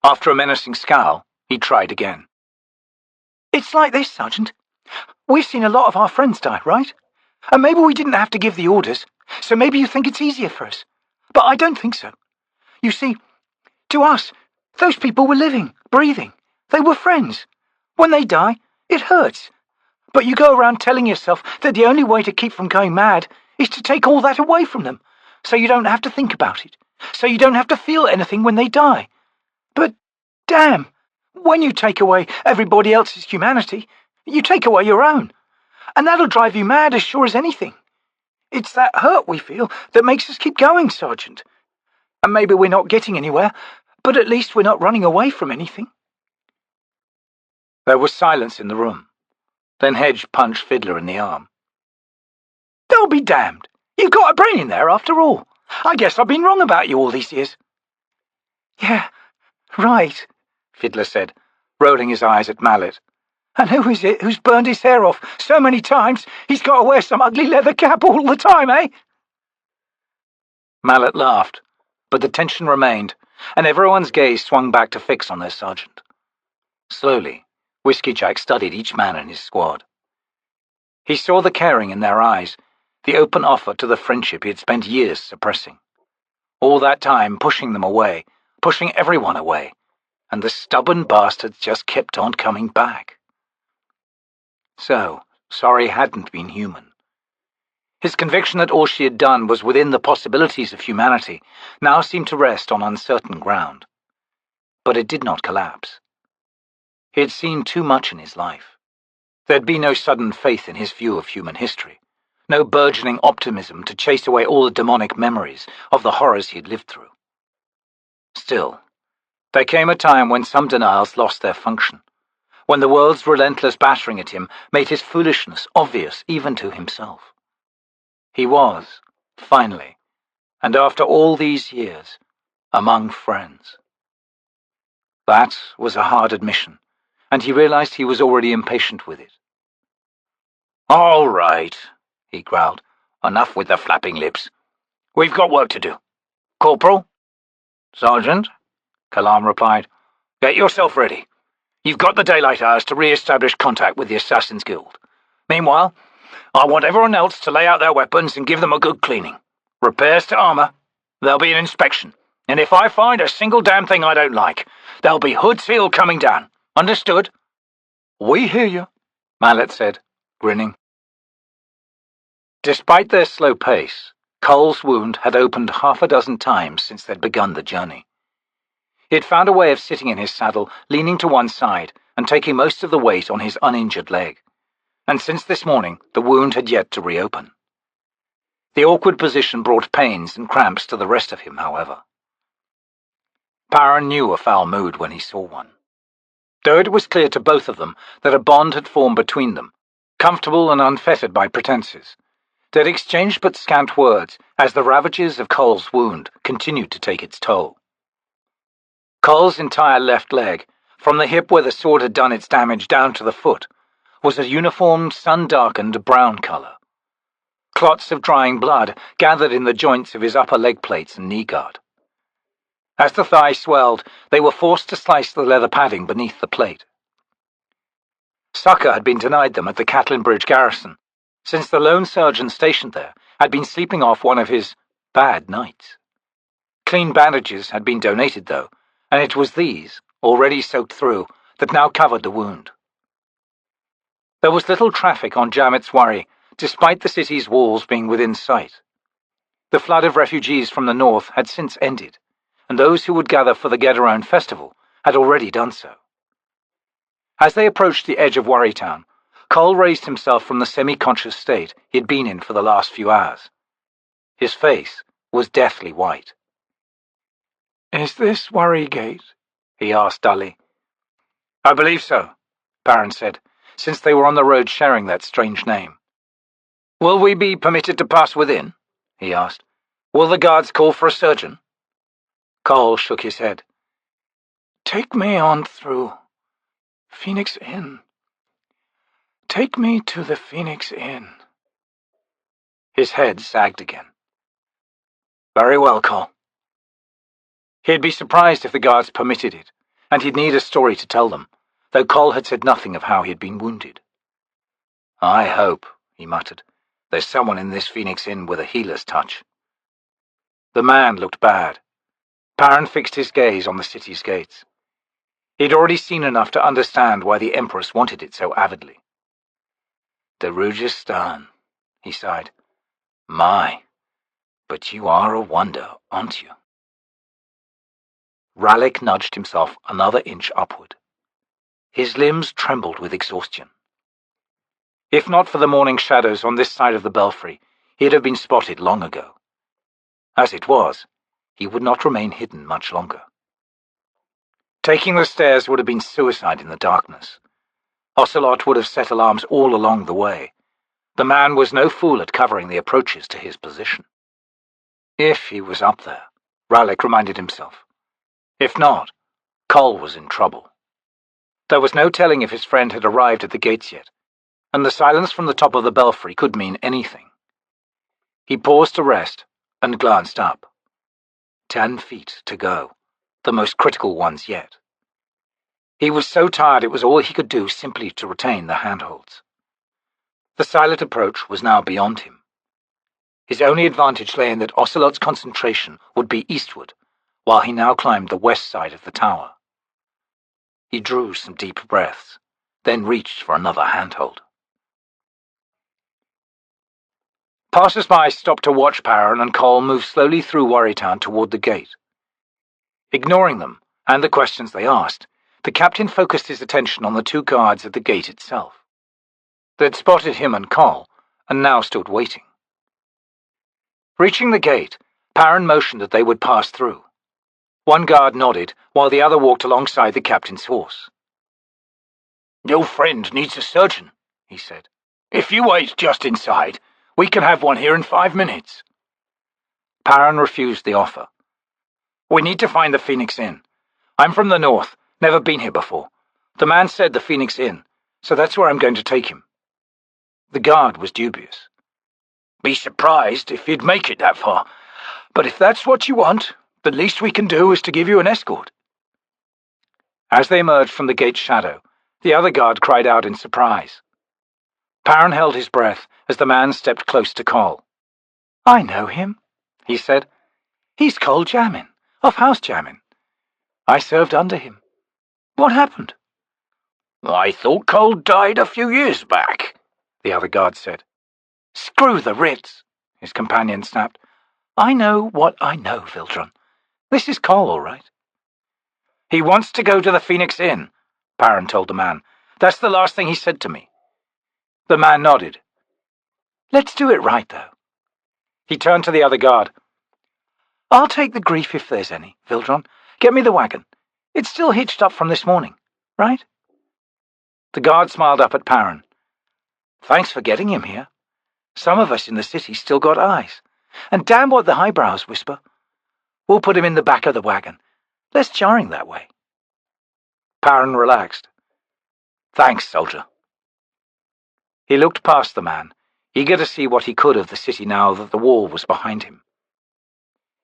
After a menacing scowl, he tried again. "It's like this, Sergeant. We've seen a lot of our friends die, right? And maybe we didn't have to give the orders, so maybe you think it's easier for us. But I don't think so. You see, to us, those people were living, breathing. They were friends. When they die, it hurts. But you go around telling yourself that the only way to keep from going mad is to take all that away from them, so you don't have to think about it, so you don't have to feel anything when they die. But, damn, when you take away everybody else's humanity, you take away your own. And that'll drive you mad as sure as anything. It's that hurt we feel that makes us keep going, Sergeant. And maybe we're not getting anywhere, but at least we're not running away from anything." There was silence in the room. Then Hedge punched Fiddler in the arm. "I'll be damned. You've got a brain in there after all. I guess I've been wrong about you all these years." "Yeah, right," Fiddler said, rolling his eyes at Mammot. And who is it who's burned his hair off so many times he's got to wear some ugly leather cap all the time, eh? Mallet laughed, but the tension remained, and everyone's gaze swung back to fix on their sergeant. Slowly, Whiskeyjack studied each man in his squad. He saw the caring in their eyes, the open offer to the friendship he had spent years suppressing. All that time pushing them away, pushing everyone away, and the stubborn bastards just kept on coming back. So, Sorry hadn't been human. His conviction that all she had done was within the possibilities of humanity now seemed to rest on uncertain ground. But it did not collapse. He had seen too much in his life. There'd be no sudden faith in his view of human history, no burgeoning optimism to chase away all the demonic memories of the horrors he had lived through. Still, there came a time when some denials lost their function, when the world's relentless battering at him made his foolishness obvious even to himself. He was, finally, and after all these years, among friends. That was a hard admission, and he realized he was already impatient with it. "All right," he growled. "Enough with the flapping lips. We've got work to do. Corporal?" "Sergeant," Kalam replied. "Get yourself ready. You've got the daylight hours to re-establish contact with the Assassin's Guild. Meanwhile, I want everyone else to lay out their weapons and give them a good cleaning. Repairs to armor. There'll be an inspection. And if I find a single damn thing I don't like, there'll be Hood's heel coming down. Understood?" "We hear you," Mallet said, grinning. Despite their slow pace, Cole's wound had opened half a dozen times since they'd begun the journey. He had found a way of sitting in his saddle, leaning to one side and taking most of the weight on his uninjured leg. And since this morning, the wound had yet to reopen. The awkward position brought pains and cramps to the rest of him, however. Paran knew a foul mood when he saw one. Though it was clear to both of them that a bond had formed between them, comfortable and unfettered by pretenses, they'd exchanged but scant words as the ravages of Cole's wound continued to take its toll. Cole's entire left leg, from the hip where the sword had done its damage down to the foot, was a uniform sun-darkened brown colour. Clots of drying blood gathered in the joints of his upper leg plates and knee guard. As the thigh swelled, they were forced to slice the leather padding beneath the plate. Succour had been denied them at the Caladan Brood garrison, since the lone surgeon stationed there had been sleeping off one of his bad nights. Clean bandages had been donated, though, and it was these, already soaked through, that now covered the wound. There was little traffic on Jaghut Tyrant, despite the city's walls being within sight. The flood of refugees from the north had since ended, and those who would gather for the Gederone festival had already done so. As they approached the edge of Worry Town, Cole raised himself from the semi-conscious state he had been in for the last few hours. His face was deathly white. "Is this Worry Gate?" he asked dully. "I believe so," Paran said, since they were on the road sharing that strange name. "Will we be permitted to pass within?" he asked. "Will the guards call for a surgeon?" Cole shook his head. "Take me on through. Phoenix Inn. Take me to the Phoenix Inn." His head sagged again. "Very well, Cole." He'd be surprised if the guards permitted it, and he'd need a story to tell them, though Cole had said nothing of how he had been wounded. "I hope," he muttered, "there's someone in this Phoenix Inn with a healer's touch." The man looked bad. Paran fixed his gaze on the city's gates. He'd already seen enough to understand why the Empress wanted it so avidly. "Darujhistan," he sighed. "My, but you are a wonder, aren't you?" Rallick nudged himself another inch upward. His limbs trembled with exhaustion. If not for the morning shadows on this side of the belfry, he'd have been spotted long ago. As it was, he would not remain hidden much longer. Taking the stairs would have been suicide in the darkness. Ocelot would have set alarms all along the way. The man was no fool at covering the approaches to his position. If he was up there, Rallick reminded himself. If not, Cole was in trouble. There was no telling if his friend had arrived at the gates yet, and the silence from the top of the belfry could mean anything. He paused to rest and glanced up. 10 feet to go, the most critical ones yet. He was so tired it was all he could do simply to retain the handholds. The silent approach was now beyond him. His only advantage lay in that Ocelot's concentration would be eastward, while he now climbed the west side of the tower. He drew some deep breaths, then reached for another handhold. Passers-by stopped to watch Paran and Cole move slowly through Worrytown toward the gate. Ignoring them, and the questions they asked, the captain focused his attention on the 2 guards at the gate itself. They'd spotted him and Cole, and now stood waiting. Reaching the gate, Paran motioned that they would pass through. One guard nodded, while the other walked alongside the captain's horse. "Your friend needs a surgeon," he said. "If you wait just inside, we can have one here in 5 minutes." Paran refused the offer. "We need to find the Phoenix Inn. I'm from the north, never been here before. The man said the Phoenix Inn, so that's where I'm going to take him." The guard was dubious. "Be surprised if you'd make it that far, but if that's what you want, the least we can do is to give you an escort." As they emerged from the gate's shadow, the other guard cried out in surprise. Paran held his breath as the man stepped close to Cole. "I know him," he said. "He's Cole Jamin, of House Jamin. I served under him. What happened?" "I thought Cole died a few years back," the other guard said. "Screw the writs," his companion snapped. "I know what I know, Vildron. This is Cole, all right." "He wants to go to the Phoenix Inn," Paran told the man. "That's the last thing he said to me." The man nodded. "Let's do it right, though." He turned to the other guard. "I'll take the grief if there's any, Vildron. Get me the wagon. It's still hitched up from this morning, right?" The guard smiled up at Paran. "Thanks for getting him here. Some of us in the city still got eyes. And damn what the highbrows whisper. We'll put him in the back of the wagon. Less jarring that way." Paran relaxed. "Thanks, soldier." He looked past the man, eager to see what he could of the city now that the wall was behind him.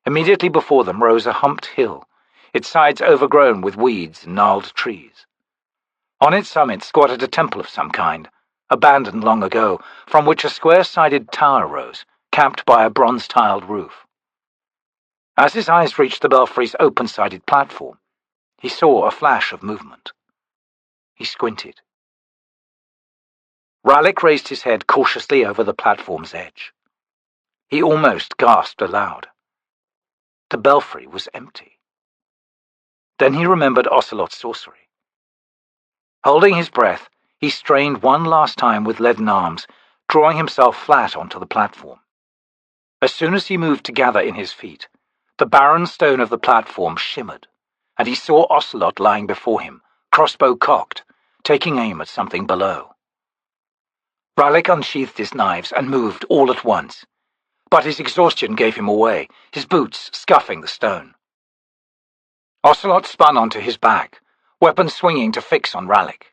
Immediately before them rose a humped hill, its sides overgrown with weeds and gnarled trees. On its summit squatted a temple of some kind, abandoned long ago, from which a square-sided tower rose, capped by a bronze-tiled roof. As his eyes reached the belfry's open-sided platform, he saw a flash of movement. He squinted. Ralik raised his head cautiously over the platform's edge. He almost gasped aloud. The belfry was empty. Then he remembered Ocelot's sorcery. Holding his breath, he strained one last time with leaden arms, drawing himself flat onto the platform. As soon as he moved to gather in his feet, the barren stone of the platform shimmered, and he saw Ocelot lying before him, crossbow cocked, taking aim at something below. Ralik unsheathed his knives and moved all at once, but his exhaustion gave him away, his boots scuffing the stone. Ocelot spun onto his back, weapon swinging to fix on Ralik.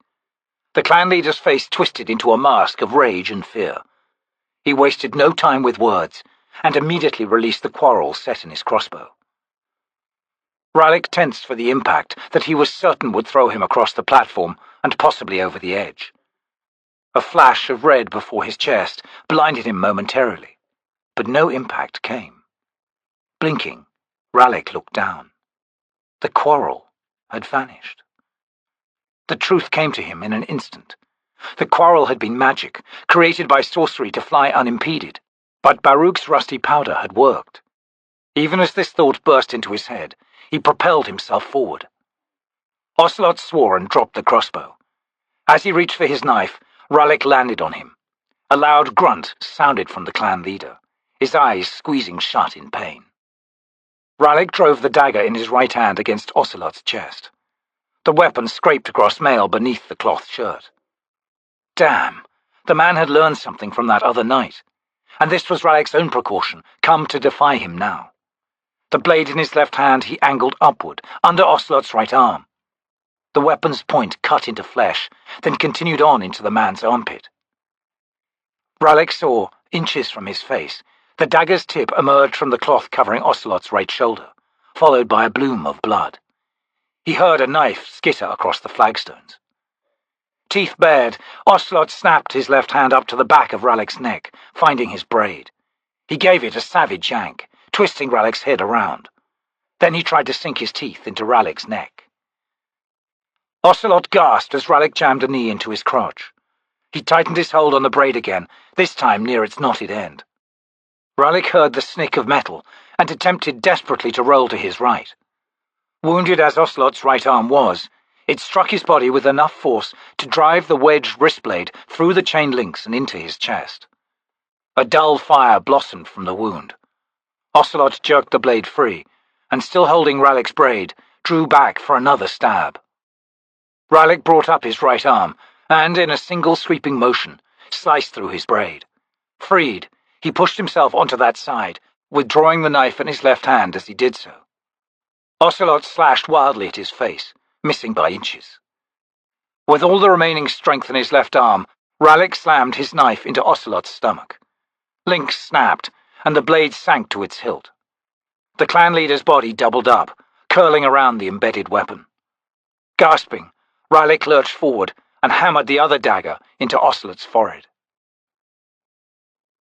The clan leader's face twisted into a mask of rage and fear. He wasted no time with words, and immediately released the quarrel set in his crossbow. Ralik tensed for the impact that he was certain would throw him across the platform and possibly over the edge. A flash of red before his chest blinded him momentarily, but no impact came. Blinking, Ralik looked down. The quarrel had vanished. The truth came to him in an instant. The quarrel had been magic, created by sorcery to fly unimpeded, but Baruk's rusty powder had worked. Even as this thought burst into his head, he propelled himself forward. Ocelot swore and dropped the crossbow. As he reached for his knife, Ralik landed on him. A loud grunt sounded from the clan leader, his eyes squeezing shut in pain. Ralik drove the dagger in his right hand against Ocelot's chest. The weapon scraped across mail beneath the cloth shirt. Damn! The man had learned something from that other night, and this was Ralik's own precaution, come to defy him now. The blade in his left hand he angled upward, under Ocelot's right arm. The weapon's point cut into flesh, then continued on into the man's armpit. Rallick saw, inches from his face, the dagger's tip emerge from the cloth covering Ocelot's right shoulder, followed by a bloom of blood. He heard a knife skitter across the flagstones. Teeth bared, Ocelot snapped his left hand up to the back of Rallick's neck, finding his braid. He gave it a savage yank, twisting Rallick's head around. Then he tried to sink his teeth into Rallick's neck. Ocelot gasped as Rallick jammed a knee into his crotch. He tightened his hold on the braid again, this time near its knotted end. Rallick heard the snick of metal and attempted desperately to roll to his right. Wounded as Ocelot's right arm was, it struck his body with enough force to drive the wedged wristblade through the chain links and into his chest. A dull fire blossomed from the wound. Ocelot jerked the blade free, and still holding Rallick's braid, drew back for another stab. Rallick brought up his right arm, and in a single sweeping motion, sliced through his braid. Freed, he pushed himself onto that side, withdrawing the knife in his left hand as he did so. Ocelot slashed wildly at his face, missing by inches. With all the remaining strength in his left arm, Rallick slammed his knife into Ocelot's stomach. Links snapped, and the blade sank to its hilt. The clan leader's body doubled up, curling around the embedded weapon. Gasping, Rallick lurched forward and hammered the other dagger into Ocelot's forehead.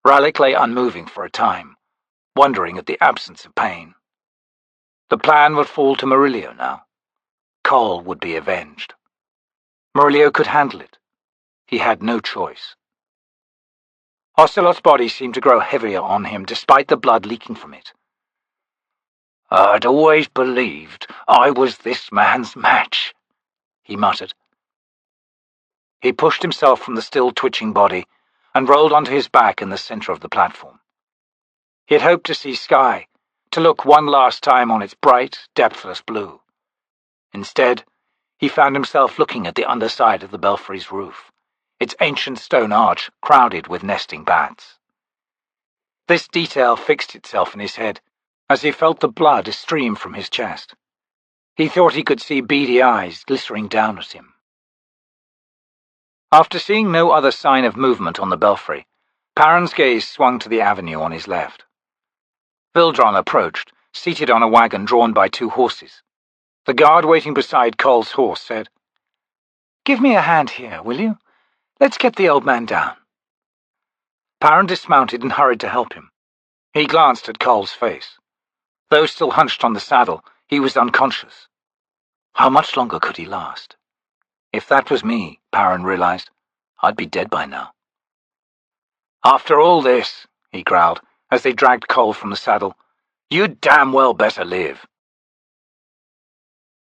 Rallick lay unmoving for a time, wondering at the absence of pain. The plan would fall to Murillo now. Coll would be avenged. Murillo could handle it. He had no choice. Ocelot's body seemed to grow heavier on him despite the blood leaking from it. "I'd always believed I was this man's match," he muttered. He pushed himself from the still twitching body and rolled onto his back in the center of the platform. He had hoped to see sky, to look one last time on its bright, depthless blue. Instead, he found himself looking at the underside of the belfry's roof, its ancient stone arch crowded with nesting bats. This detail fixed itself in his head as he felt the blood stream from his chest. He thought he could see beady eyes glittering down at him. After seeing no other sign of movement on the belfry, Paran's gaze swung to the avenue on his left. Vildron approached, seated on a wagon drawn by 2 horses. The guard waiting beside Coll's horse said, "Give me a hand here, will you? Let's get the old man down." Paran dismounted and hurried to help him. He glanced at Coll's face. Though still hunched on the saddle, he was unconscious. How much longer could he last? If that was me, Paran realized, I'd be dead by now. "After all this," he growled, as they dragged Coll from the saddle, "you'd damn well better live."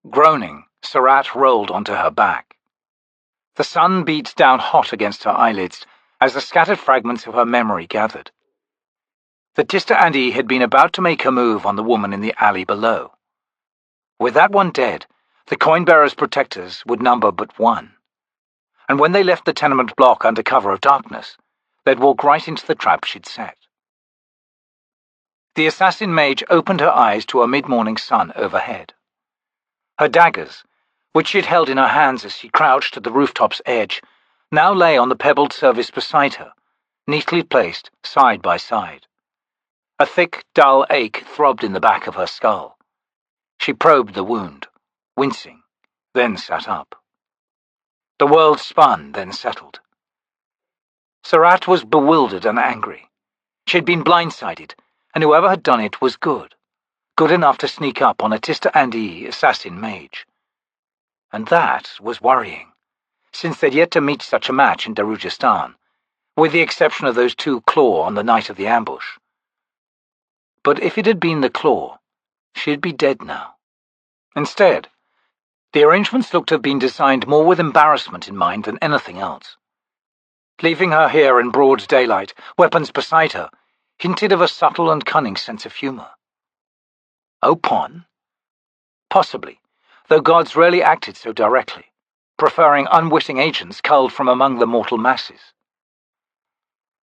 Groaning, Sarat rolled onto her back. The sun beat down hot against her eyelids as the scattered fragments of her memory gathered. The Tista Andi had been about to make her move on the woman in the alley below. With that one dead, the coin-bearer's protectors would number but 1. And when they left the tenement block under cover of darkness, they'd walk right into the trap she'd set. The assassin mage opened her eyes to a mid-morning sun overhead. Her daggers, which she'd held in her hands as she crouched at the rooftop's edge, now lay on the pebbled surface beside her, neatly placed side by side. A thick, dull ache throbbed in the back of her skull. She probed the wound, wincing, then sat up. The world spun, then settled. Sarat was bewildered and angry. She had been blindsided, and whoever had done it was good enough to sneak up on a Tista Andi assassin mage. And that was worrying, since they'd yet to meet such a match in Darujhistan, with the exception of those 2 claw on the night of the ambush. But if it had been the claw, she'd be dead now. Instead, the arrangements looked to have been designed more with embarrassment in mind than anything else. Leaving her here in broad daylight, weapons beside her, hinted of a subtle and cunning sense of humor. Opon? Possibly, though gods rarely acted so directly, preferring unwitting agents culled from among the mortal masses.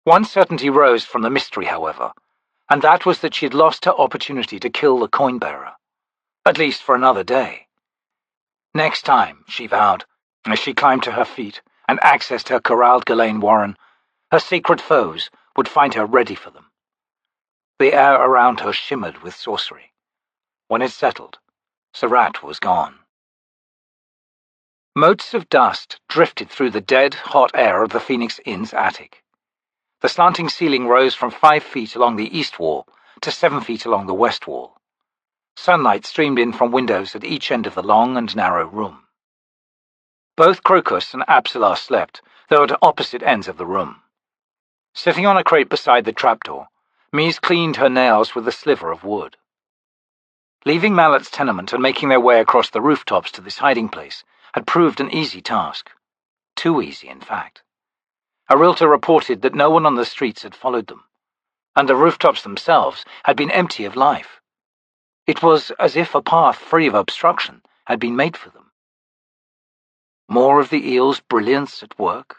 One certainty rose from the mystery, however, and that was that she had lost her opportunity to kill the coin-bearer, at least for another day. Next time, she vowed, as she climbed to her feet and accessed her corralled Ghislaine warren, her secret foes would find her ready for them. The air around her shimmered with sorcery. When it settled, Surratt was gone. Motes of dust drifted through the dead, hot air of the Phoenix Inn's attic. The slanting ceiling rose from 5 feet along the east wall to 7 feet along the west wall. Sunlight streamed in from windows at each end of the long and narrow room. Both Crokus and Absalar slept, though at opposite ends of the room. Sitting on a crate beside the trapdoor, Mies cleaned her nails with a sliver of wood. Leaving Mallet's tenement and making their way across the rooftops to this hiding place had proved an easy task. Too easy, in fact. A realtor reported that no one on the streets had followed them, and the rooftops themselves had been empty of life. It was as if a path free of obstruction had been made for them. More of the eel's brilliance at work?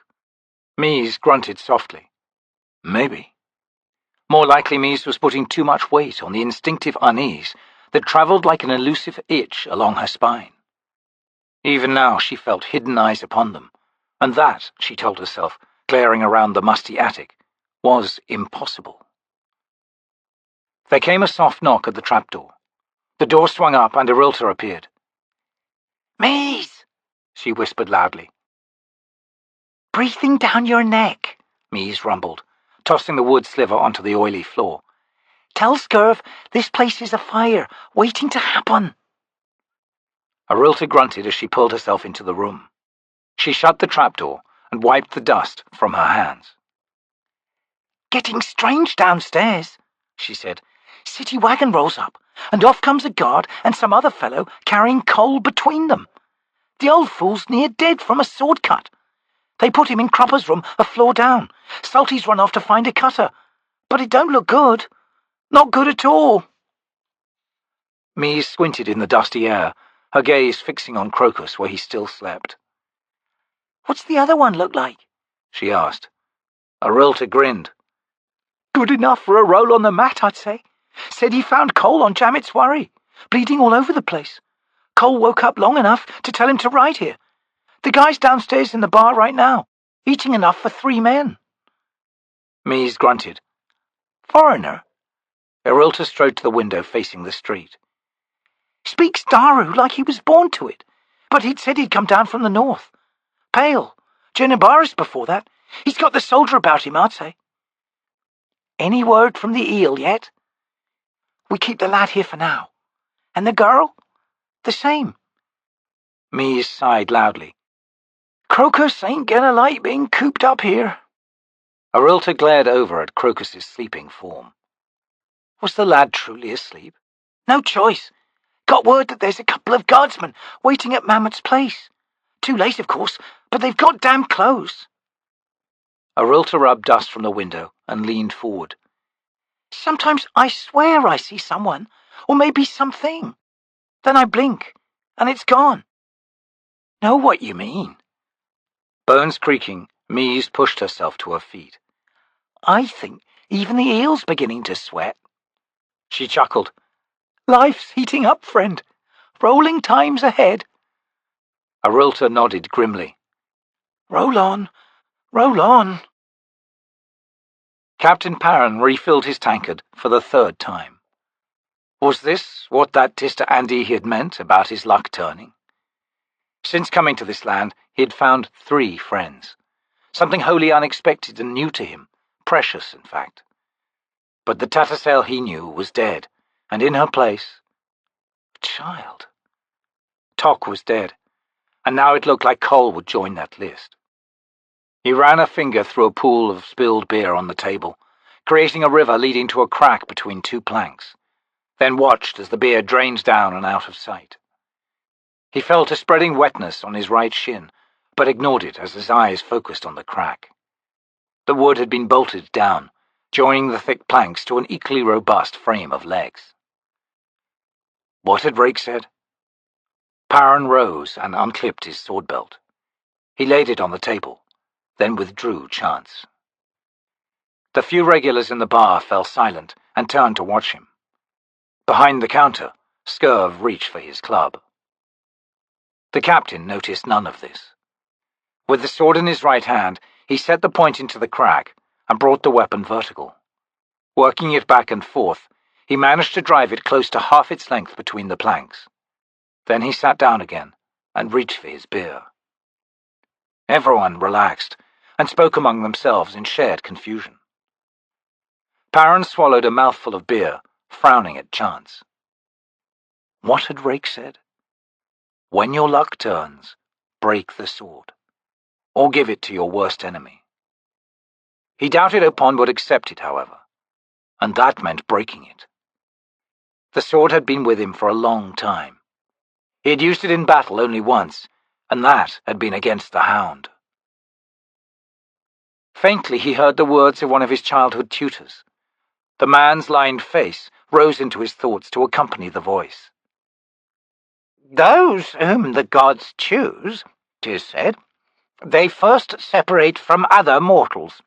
Mies grunted softly. Maybe. More likely Mies was putting too much weight on the instinctive unease that travelled like an elusive itch along her spine. Even now she felt hidden eyes upon them, and that, she told herself, glaring around the musty attic, was impossible. There came a soft knock at the trapdoor. The door swung up and a realtor appeared. Mies, she whispered loudly. Breathing down your neck, Mies rumbled, tossing the wood sliver onto the oily floor. Tell Scurv this place is afire, waiting to happen. A realtor grunted as she pulled herself into the room. She shut the trapdoor and wiped the dust from her hands. Getting strange downstairs, she said. City wagon rolls up, and off comes a guard and some other fellow carrying coal between them. The old fool's near dead from a sword cut. They put him in Cropper's room a floor down. Salty's run off to find a cutter. But it don't look good. Not good at all. Mies squinted in the dusty air, her gaze fixing on Crokus where he still slept. What's the other one look like? She asked. A realtor grinned. Good enough for a roll on the mat, I'd say. Said he found Cole on Jamet's worry, bleeding all over the place. Cole woke up long enough to tell him to ride here. The guy's downstairs in the bar right now, eating enough for 3 men. Mies grunted. Foreigner? A realtor strode to the window facing the street. Speaks Daru like he was born to it, but he'd said he'd come down from the north. Pale, Jenibaris before that. He's got the soldier about him, I'd say. Any word from the eel yet? We keep the lad here for now. And the girl? The same. Mies sighed loudly. Crokus ain't gonna like being cooped up here. A realtor glared over at Crokus's sleeping form. Was the lad truly asleep? No choice. Got word that there's a couple of guardsmen waiting at Mammot's place. Too late, of course, but they've got damn clothes. A realtor rubbed dust from the window and leaned forward. Sometimes I swear I see someone, or maybe something. Then I blink, and it's gone. Know what you mean? Bones creaking, Mies pushed herself to her feet. I think even the eel's beginning to sweat. She chuckled. Life's heating up, friend. Rolling times ahead. A realtor nodded grimly. Roll on, roll on. Captain Paran refilled his tankard for the 3rd time. Was this what that Tista Andy had meant about his luck turning? Since coming to this land, he had found 3 friends. Something wholly unexpected and new to him, precious, in fact. But the Tattersail he knew was dead, and in her place, a child. Tok was dead, and now it looked like Cole would join that list. He ran a finger through a pool of spilled beer on the table, creating a river leading to a crack between 2 planks, then watched as the beer drained down and out of sight. He felt a spreading wetness on his right shin, but ignored it as his eyes focused on the crack. The wood had been bolted down, joining the thick planks to an equally robust frame of legs. What had Rake said? Paran rose and unclipped his sword belt. He laid it on the table, then withdrew chance. The few regulars in the bar fell silent and turned to watch him. Behind the counter, Scurv reached for his club. The captain noticed none of this. With the sword in his right hand, he set the point into the crack and brought the weapon vertical. Working it back and forth, he managed to drive it close to half its length between the planks. Then he sat down again and reached for his beer. Everyone relaxed and spoke among themselves in shared confusion. Paran swallowed a mouthful of beer, frowning at chance. What had Rake said? When your luck turns, break the sword, or give it to your worst enemy. He doubted Opon would accept it, however, and that meant breaking it. The sword had been with him for a long time. He had used it in battle only once, and that had been against the Hound. Faintly he heard the words of one of his childhood tutors. The man's lined face rose into his thoughts to accompany the voice. Those whom the gods choose, 'tis said, they first separate from other mortals.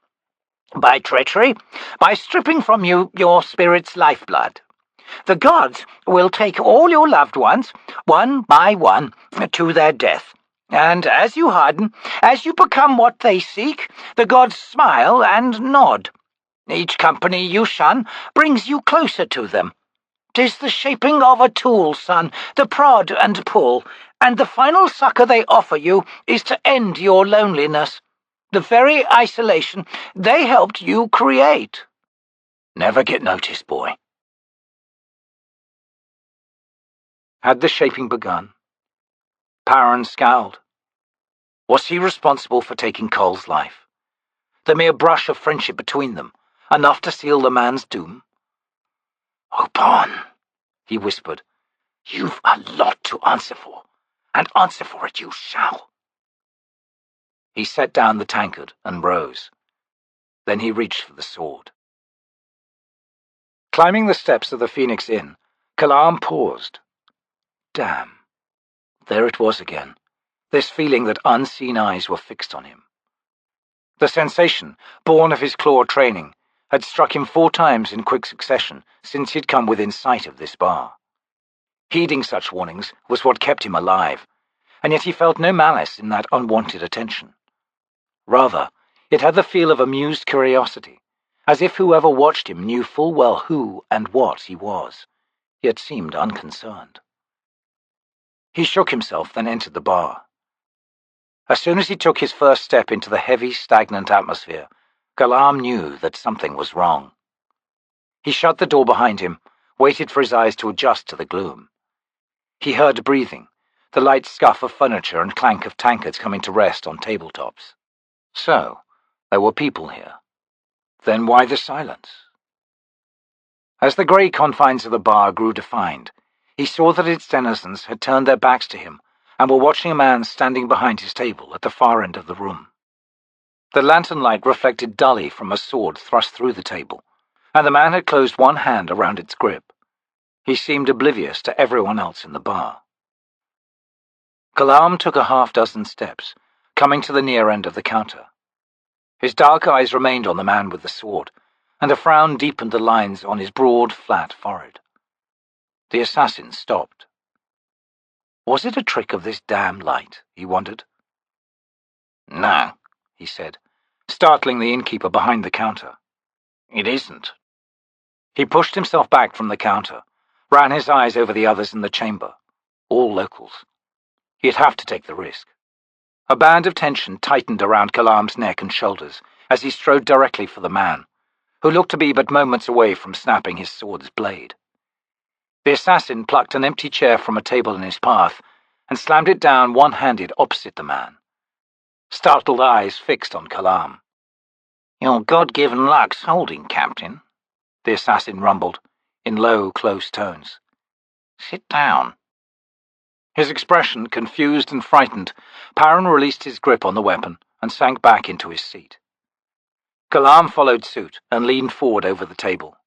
By treachery, by stripping from you your spirit's lifeblood. The gods will take all your loved ones, one by one, to their death. And as you harden, as you become what they seek, the gods smile and nod. Each company you shun brings you closer to them. 'Tis the shaping of a tool, son, the prod and pull, and the final succor they offer you is to end your loneliness, the very isolation they helped you create. Never get noticed, boy. Had the shaping begun? Paran scowled. Was he responsible for taking Cole's life? The mere brush of friendship between them, enough to seal the man's doom? Opon, he whispered, you've a lot to answer for, and answer for it you shall. He set down the tankard and rose. Then he reached for the sword. Climbing the steps of the Phoenix Inn, Kalam paused. Damn. There it was again, this feeling that unseen eyes were fixed on him. The sensation, born of his claw training, had struck him 4 times in quick succession since he'd come within sight of this bar. Heeding such warnings was what kept him alive, and yet he felt no malice in that unwanted attention. Rather, it had the feel of amused curiosity, as if whoever watched him knew full well who and what he was, yet seemed unconcerned. He shook himself, then entered the bar. As soon as he took his first step into the heavy, stagnant atmosphere, Kalam knew that something was wrong. He shut the door behind him, waited for his eyes to adjust to the gloom. He heard breathing, the light scuff of furniture and clank of tankards coming to rest on tabletops. So, there were people here. Then why the silence? As the grey confines of the bar grew defined, he saw that its denizens had turned their backs to him and were watching a man standing behind his table at the far end of the room. The lantern light reflected dully from a sword thrust through the table, and the man had closed one hand around its grip. He seemed oblivious to everyone else in the bar. Kalam took a half-dozen steps, coming to the near end of the counter. His dark eyes remained on the man with the sword, and a frown deepened the lines on his broad, flat forehead. The assassin stopped. Was it a trick of this damn light, he wondered? No, he said, startling the innkeeper behind the counter. It isn't. He pushed himself back from the counter, ran his eyes over the others in the chamber, all locals. He'd have to take the risk. A band of tension tightened around Kalam's neck and shoulders as he strode directly for the man, who looked to be but moments away from snapping his sword's blade. The assassin plucked an empty chair from a table in his path and slammed it down one-handed opposite the man. Startled eyes fixed on Kalam. Your God-given luck's holding, Captain, the assassin rumbled, in low, close tones. Sit down. His expression confused and frightened, Paran released his grip on the weapon and sank back into his seat. Kalam followed suit and leaned forward over the table.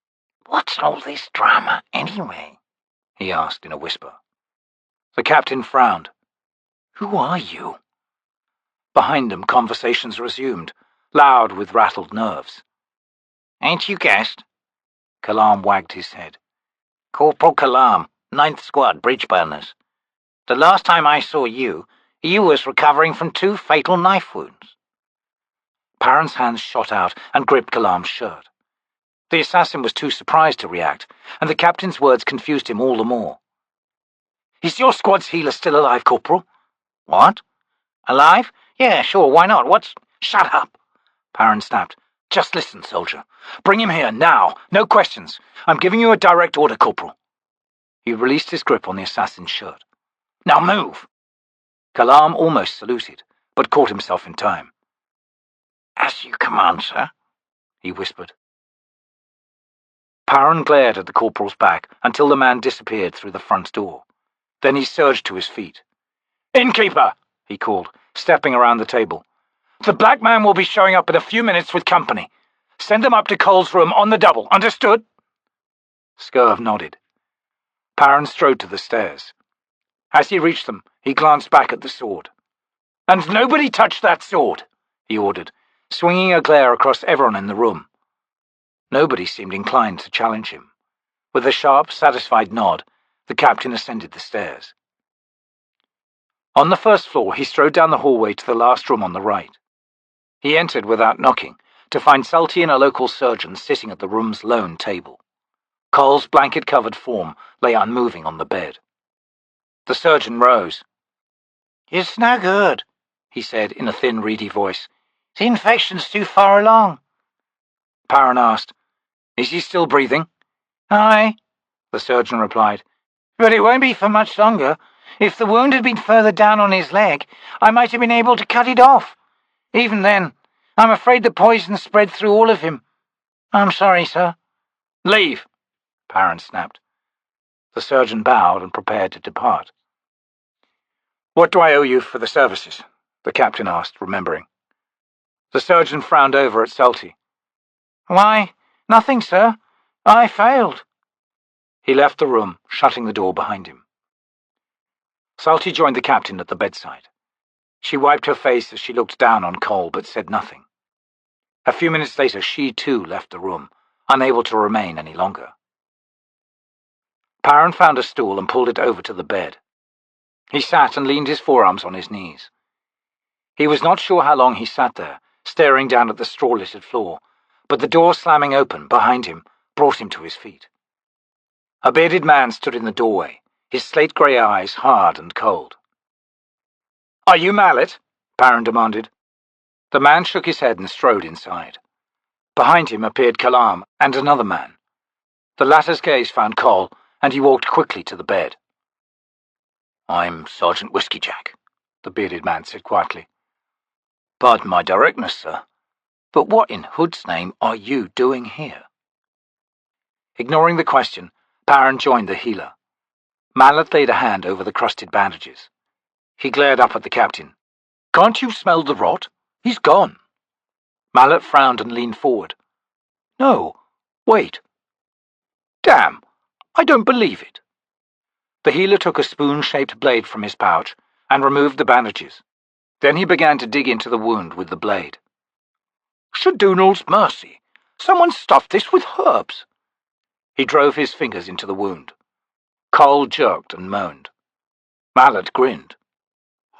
What's all this drama, anyway? He asked in a whisper. The captain frowned. Who are you? Behind him, conversations resumed, loud with rattled nerves. Ain't you guessed? Kalam wagged his head. Corporal Kalam, 9th Squad, Bridgeburners. The last time I saw you, you was recovering from 2 fatal knife wounds." Paran's hands shot out and gripped Kalam's shirt. The assassin was too surprised to react, and the captain's words confused him all the more. "Is your squad's healer still alive, Corporal?" "What? Alive? Yeah, sure, why not? What's—" "Shut up!" Paran snapped. "Just listen, soldier. Bring him here, now. No questions. I'm giving you a direct order, Corporal." He released his grip on the assassin's shirt. "Now move!" Kalam almost saluted, but caught himself in time. "As you command, sir," he whispered. Paran glared at the corporal's back until the man disappeared through the front door. Then he surged to his feet. "Innkeeper!" he called, stepping around the table. "The black man will be showing up in a few minutes with company. Send them up to Cole's room on the double, understood?" Scurv nodded. Paran strode to the stairs. As he reached them, he glanced back at the sword. "And nobody touch that sword!" he ordered, swinging a glare across everyone in the room. Nobody seemed inclined to challenge him. With a sharp, satisfied nod, the captain ascended the stairs. On the first floor, he strode down the hallway to the last room on the right. He entered without knocking, to find Salty and a local surgeon sitting at the room's lone table. Cole's blanket-covered form lay unmoving on the bed. The surgeon rose. "It's no good," he said in a thin, reedy voice. "The infection's too far along." Paran asked, "Is he still breathing?" "Aye," the surgeon replied. "but it won't be for much longer. If the wound had been further down on his leg, I might have been able to cut it off. Even then, I'm afraid the poison spread through all of him. I'm sorry, sir." "Leave," Paran snapped. The surgeon bowed and prepared to depart. "What do I owe you for the services?" the captain asked, remembering. The surgeon frowned over at Salty. "Why, nothing, sir. I failed." He left the room, shutting the door behind him. Salty joined the captain at the bedside. She wiped her face as she looked down on Cole, but said nothing. A few minutes later, she too left the room, unable to remain any longer. Paran found a stool and pulled it over to the bed. He sat and leaned his forearms on his knees. He was not sure how long he sat there, staring down at the straw-littered floor, but the door slamming open behind him brought him to his feet. A bearded man stood in the doorway, his slate-grey eyes hard and cold. "Are you Mallet?" Paran demanded. The man shook his head and strode inside. Behind him appeared Kalam and another man. The latter's gaze found Cole, and he walked quickly to the bed. "I'm Sergeant Whiskeyjack," the bearded man said quietly. "Pardon my directness, sir, but what in Hood's name are you doing here?" Ignoring the question, Paran joined the healer. Mallet laid a hand over the crusted bandages. He glared up at the captain. "Can't you smell the rot? He's gone." Mallet frowned and leaned forward. "No, wait. Damn, I don't believe it." The healer took a spoon-shaped blade from his pouch and removed the bandages. Then he began to dig into the wound with the blade. "Shadunal's mercy! Someone stuffed this with herbs." He drove his fingers into the wound. Cole jerked and moaned. Mallet grinned.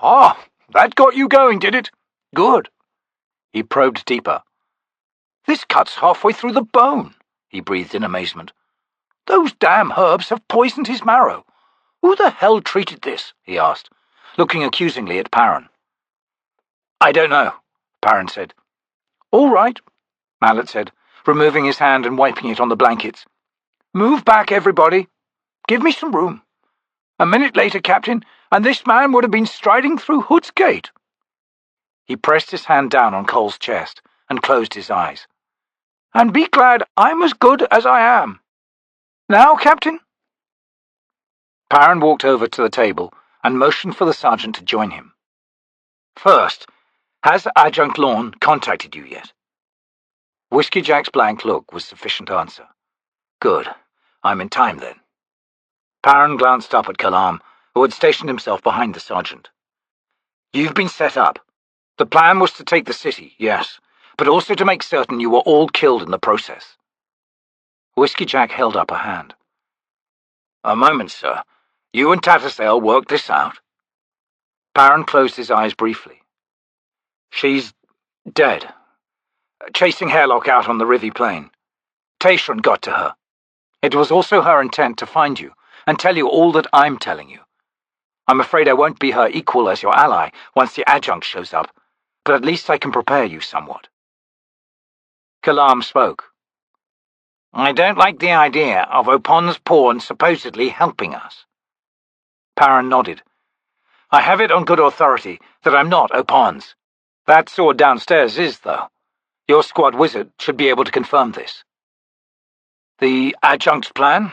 "Ah, that got you going, did it? Good." He probed deeper. "This cuts halfway through the bone," he breathed in amazement. "Those damn herbs have poisoned his marrow. Who the hell treated this?" he asked, looking accusingly at Paran. "I don't know," Paran said. "All right," Mallet said, removing his hand and wiping it on the blankets. "Move back, everybody. Give me some room. A minute later, Captain, and this man would have been striding through Hood's gate." He pressed his hand down on Cole's chest and closed his eyes. "And be glad I'm as good as I am. Now, Captain?" Paran walked over to the table and motioned for the sergeant to join him. "First, has Adjunct Lorne contacted you yet?" Whiskeyjack's blank look was sufficient answer. "Good. I'm in time, then." Paran glanced up at Kalam, who had stationed himself behind the sergeant. "You've been set up. The plan was to take the city, yes, but also to make certain you were all killed in the process." Whiskeyjack held up a hand. "A moment, sir. You and Tattersail worked this out? Paran closed his eyes briefly. She's dead. Chasing Hairlock out on the Rivy Plain. T'orrud got to her. It was also her intent to find you and tell you all that I'm telling you. I'm afraid I won't be her equal as your ally once the adjunct shows up, but at least I can prepare you somewhat. Kalam spoke. I don't like the idea of Opon's pawn supposedly helping us. Paran nodded. I have it on good authority that I'm not Opon's. That sword downstairs is, though. Your squad wizard should be able to confirm this. The adjunct's plan?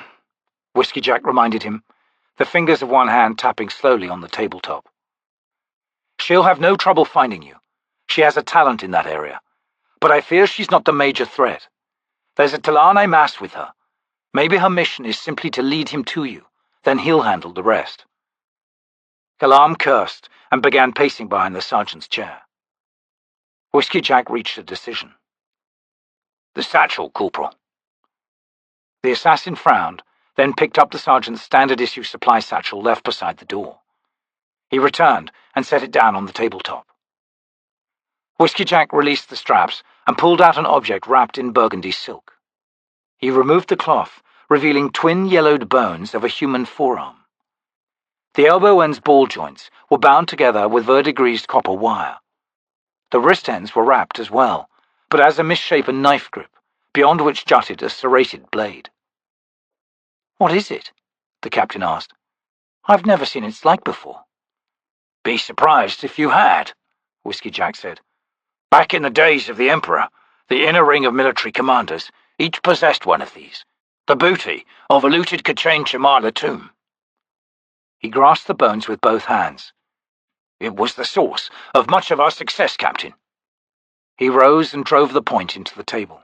Whiskeyjack reminded him, the fingers of one hand tapping slowly on the tabletop. She'll have no trouble finding you. She has a talent in that area. But I fear she's not the major threat. There's a Talane mass with her. Maybe her mission is simply to lead him to you, then he'll handle the rest. Kalam cursed and began pacing behind the sergeant's chair. Whiskeyjack reached a decision. The satchel, Corporal. The assassin frowned, then picked up the sergeant's standard-issue supply satchel left beside the door. He returned and set it down on the tabletop. Whiskeyjack released the straps and pulled out an object wrapped in burgundy silk. He removed the cloth, revealing twin yellowed bones of a human forearm. The elbow ends ball joints were bound together with verdigrised copper wire. The wrist ends were wrapped as well, but as a misshapen knife grip, beyond which jutted a serrated blade. "What is it?" the captain asked. "I've never seen its like before." "Be surprised if you had," Whiskeyjack said. "Back in the days of the Emperor, the inner ring of military commanders each possessed one of these, the booty of a looted Kachain Chamala tomb." He grasped the bones with both hands. "It was the source of much of our success, Captain." He rose and drove the point into the table.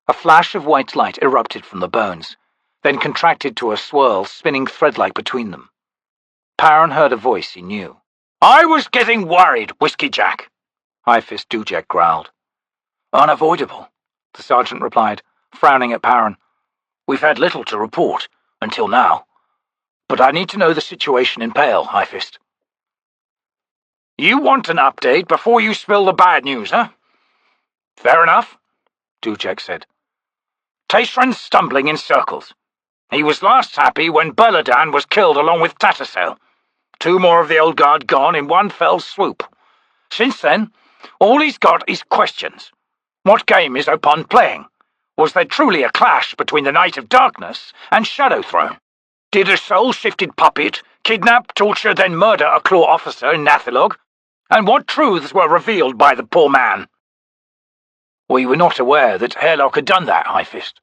A flash of white light erupted from the bones, then contracted to a swirl spinning thread-like between them. Paran heard a voice he knew. "I was getting worried, Whiskeyjack," High-Fist Dujek growled. "Unavoidable," the sergeant replied, frowning at Paran. "We've had little to report, until now. But I need to know the situation in Pale, High-Fist." "You want an update before you spill the bad news, huh?" "Fair enough," Dujek said. "T'orrud's stumbling in circles. He was last happy when Burladan was killed along with Tattersail. 2 more of the old guard gone in one fell swoop. Since then, all he's got is questions. What game is Opon playing? Was there truly a clash between the Knight of Darkness and Shadow Throne? Did a soul-shifted puppet kidnap, torture, then murder a Claw officer in Nathalog? And what truths were revealed by the poor man?" "We were not aware that Hairlock had done that, High-Fist."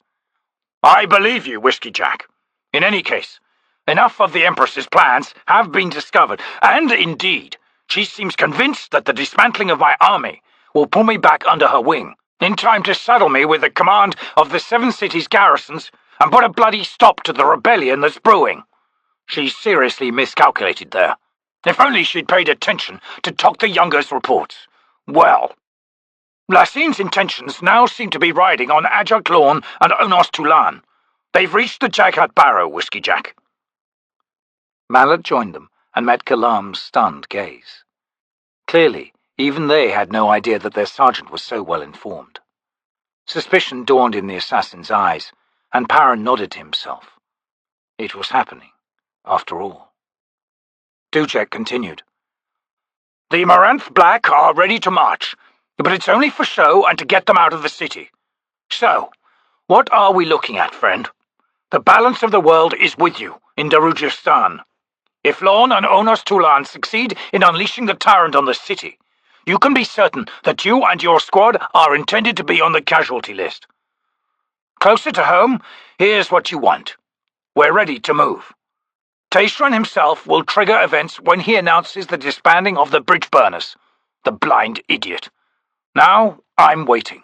"I believe you, Whiskeyjack. In any case, enough of the Empress's plans have been discovered, and indeed, she seems convinced that the dismantling of my army will pull me back under her wing, in time to saddle me with the command of the 7 cities' garrisons and put a bloody stop to the rebellion that's brewing. She's seriously miscalculated there. If only she'd paid attention to Tok the Younger's reports. Well, Lassine's intentions now seem to be riding on Adjunct Lawn and Onos Tulan. They've reached the Jaghut Barrow, Whiskeyjack." Mallet joined them and met Kalam's stunned gaze. Clearly, even they had no idea that their sergeant was so well informed. Suspicion dawned in the assassin's eyes, and Paran nodded to himself. It was happening, after all. Dujek continued. "The Maranth Black are ready to march, but it's only for show and to get them out of the city. So, what are we looking at, friend? The balance of the world is with you in Darujhistan. If Lorne and Onos Tulan succeed in unleashing the tyrant on the city, you can be certain that you and your squad are intended to be on the casualty list. Closer to home, here's what you want. We're ready to move. T'orrud himself will trigger events when he announces the disbanding of the Bridgeburners. The blind idiot. Now I'm waiting."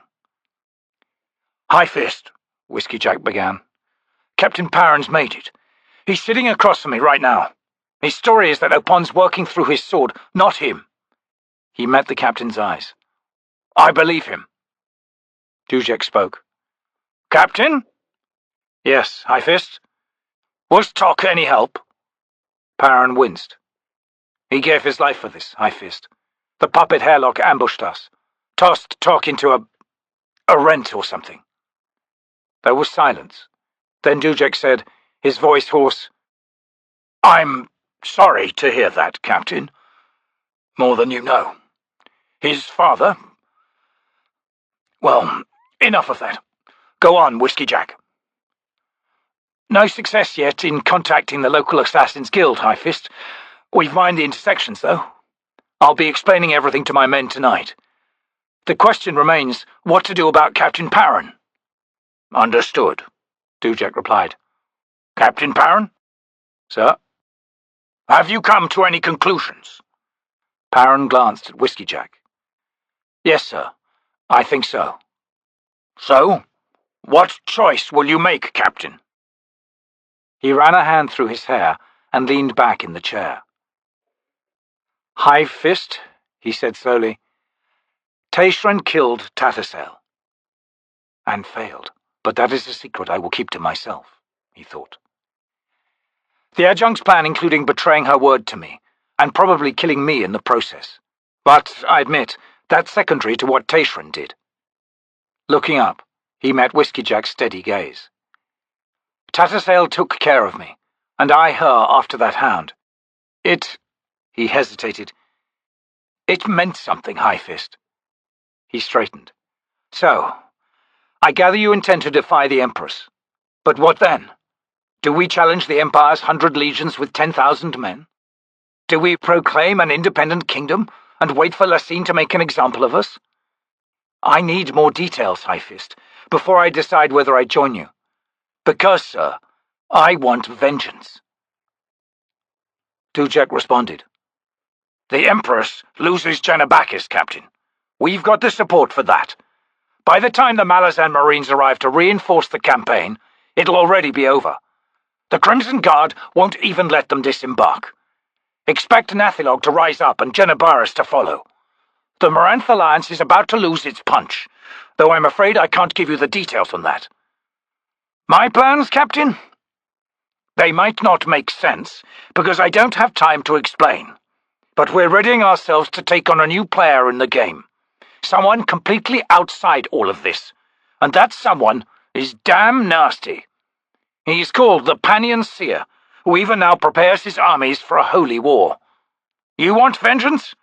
"High-Fist," Whiskeyjack began. "Captain Paran's made it. He's sitting across from me right now. His story is that Opon's working through his sword, not him." He met the captain's eyes. "I believe him." Dujek spoke. "Captain?" "Yes, High-Fist." "Was Tok any help?" Paran winced. He gave his life for this, High Fist. The puppet hairlock ambushed us. Tossed Talk into a rent or something. There was silence. Then Dujek said, his voice hoarse, "I'm sorry to hear that, Captain. More than you know. His father... Well, enough of that. Go on, Whiskeyjack." "No success yet in contacting the local Assassins' Guild, High Fist. We've mined the intersections, though. I'll be explaining everything to my men tonight. The question remains what to do about Captain Paran." "Understood," Dujek replied. "Captain Paran?" "Sir?" "Have you come to any conclusions?" Paran glanced at Whiskeyjack. "Yes, sir. I think so." "So? What choice will you make, Captain?" He ran a hand through his hair and leaned back in the chair. "High Fist," he said slowly, "T'orrud killed Tattersail." And failed, but that is a secret I will keep to myself, he thought. The adjunct's plan including betraying her word to me, and probably killing me in the process. But, I admit, that's secondary to what T'orrud did. Looking up, he met Whiskeyjack's steady gaze. "Tattersail took care of me, and I her after that hound. He hesitated. It meant something, High Fist." He straightened. "So, I gather you intend to defy the Empress. But what then? Do we challenge the Empire's 100 legions with 10,000 men? Do we proclaim an independent kingdom and wait for Lassine to make an example of us? I need more details, High Fist, before I decide whether I join you. Because, sir, I want vengeance." Dujek responded. "The Empress loses Janabakis, Captain. We've got the support for that. By the time the Malazan Marines arrive to reinforce the campaign, it'll already be over. The Crimson Guard won't even let them disembark. Expect Nathilog to rise up and Genebaris to follow. The Moranth Alliance is about to lose its punch, though I'm afraid I can't give you the details on that. My plans, Captain? They might not make sense, because I don't have time to explain. But we're readying ourselves to take on a new player in the game. Someone completely outside all of this. And that someone is damn nasty. He's called the Panian Seer, who even now prepares his armies for a holy war. You want vengeance?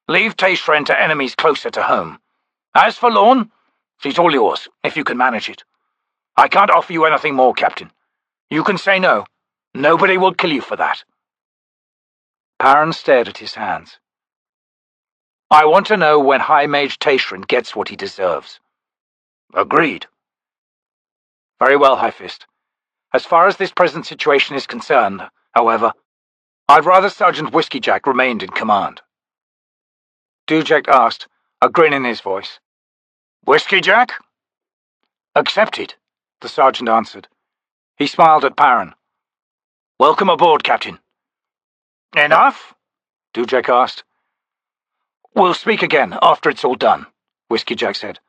Leave T'orrud to enemies closer to home. As for Lorne, she's all yours, if you can manage it. I can't offer you anything more, Captain. You can say no. Nobody will kill you for that." Paran stared at his hands. "I want to know when High Mage T'orrud gets what he deserves." "Agreed." "Very well, High Fist. As far as this present situation is concerned, however, I'd rather Sergeant Whiskeyjack remained in command." Dujek asked, a grin in his voice. "Whiskeyjack?" "Accepted," the sergeant answered. He smiled at Paran. "Welcome aboard, Captain." "Enough?" Dujek asked. "We'll speak again after it's all done," Whiskeyjack said.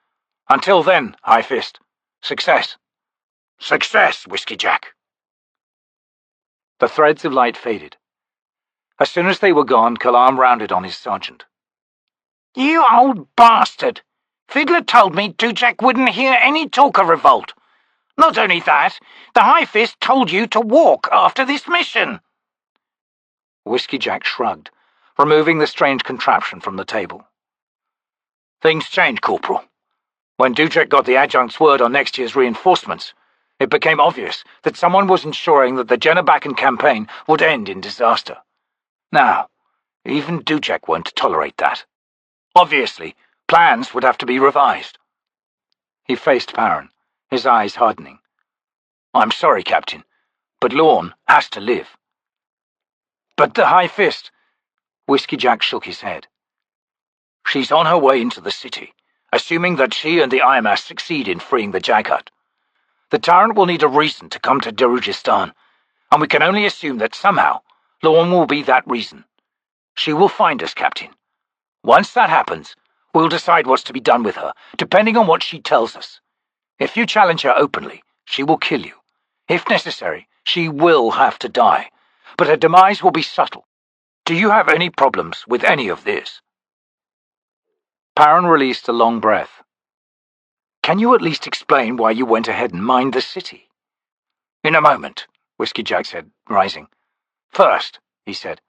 "Until then, High Fist, success." "Success, Whiskeyjack." The threads of light faded. As soon as they were gone, Kalam rounded on his sergeant. "You old bastard! Fiddler told me Dujek wouldn't hear any talk of revolt. Not only that, the High Fist told you to walk after this mission." Whiskeyjack shrugged, removing the strange contraption from the table. "Things change, Corporal. When Dujek got the adjunct's word on next year's reinforcements, it became obvious that someone was ensuring that the Jenabakan campaign would end in disaster. Now, even Dujek won't tolerate that. Obviously, plans would have to be revised." He faced Paran, his eyes hardening. "I'm sorry, Captain, but Lorne has to live." "But the High Fist..." Whiskeyjack shook his head. "She's on her way into the city, assuming that she and the IMAS succeed in freeing the Jaghut. The Tyrant will need a reason to come to Darujhistan, and we can only assume that somehow Lorne will be that reason. She will find us, Captain. Once that happens, we'll decide what's to be done with her, depending on what she tells us. If you challenge her openly, she will kill you. If necessary, she will have to die. but her demise will be subtle. Do you have any problems with any of this?" Paran released a long breath. "Can you at least explain why you went ahead and mined the city?" "In a moment," Whiskeyjack said, rising. "First," he said,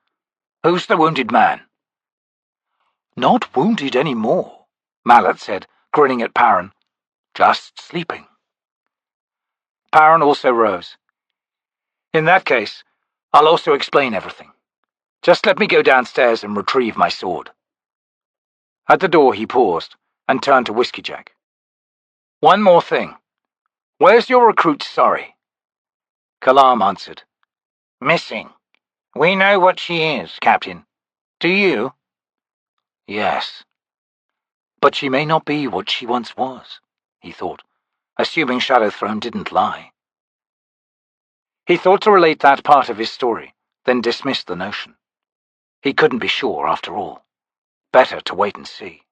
"who's the wounded man?" "Not wounded any more," Mammot said, grinning at Paran. "Just sleeping." Paran also rose. "In that case, I'll also explain everything. Just let me go downstairs and retrieve my sword." At the door he paused and turned to Whiskeyjack. "One more thing. Where's your recruit Sorry?" Kalam answered. "Missing. We know what she is, Captain. Do you?" "Yes. But she may not be what she once was," he thought, assuming Shadowthrone didn't lie. He thought to relate that part of his story, then dismissed the notion. He couldn't be sure, after all. Better to wait and see.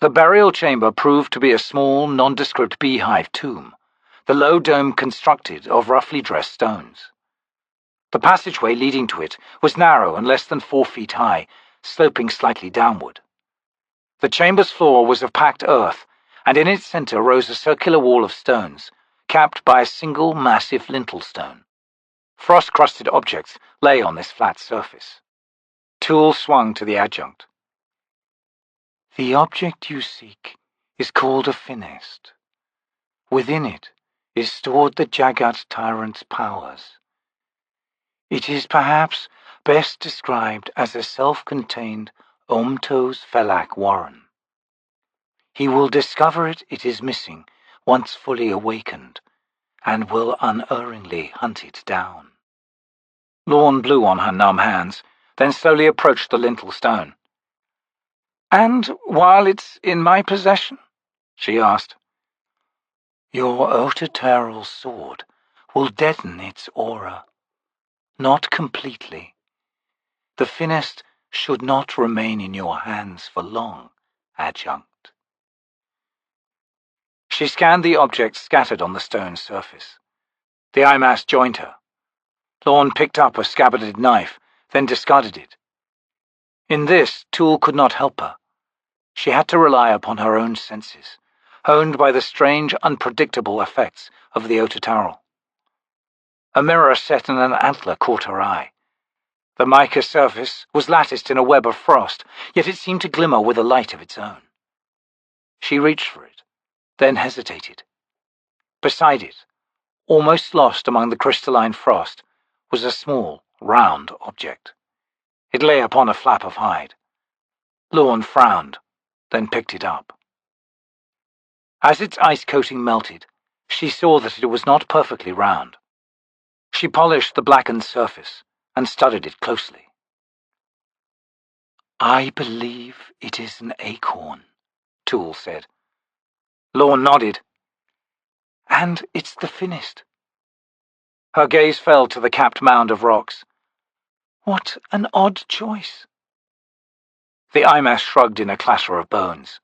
The burial chamber proved to be a small, nondescript beehive tomb, the low dome constructed of roughly dressed stones. The passageway leading to it was narrow and less than 4 feet high, sloping slightly downward. The chamber's floor was of packed earth, and in its center rose a circular wall of stones, capped by a single massive lintel stone. Frost-crusted objects lay on this flat surface. Tool swung to the adjunct. "The object you seek is called a finest. Within it is stored the Jaghut Tyrant's powers. It is perhaps best described as a self-contained Omto's Felak Warren. He will discover it is missing once fully awakened, and will unerringly hunt it down." Lorne blew on her numb hands, then slowly approached the lintel stone. "And while it's in my possession?" she asked. "Your Otateral's sword will deaden its aura. Not completely. The finest should not remain in your hands for long, adjunct." She scanned the objects scattered on the stone surface. The Imass joined her. Lorne picked up a scabbarded knife, then discarded it. In this, Tool could not help her. She had to rely upon her own senses, honed by the strange, unpredictable effects of the Otateral. A mirror set in an antler caught her eye. The mica surface was latticed in a web of frost, yet it seemed to glimmer with a light of its own. She reached for it, then hesitated. Beside it, almost lost among the crystalline frost, was a small, round object. It lay upon a flap of hide. Lorne frowned, then picked it up. As its ice coating melted, she saw that it was not perfectly round. She polished the blackened surface and studied it closely. "I believe it is an acorn," Tool said. Lorne nodded. "And it's the finest." Her gaze fell to the capped mound of rocks. "What an odd choice." The Imass shrugged in a clatter of bones.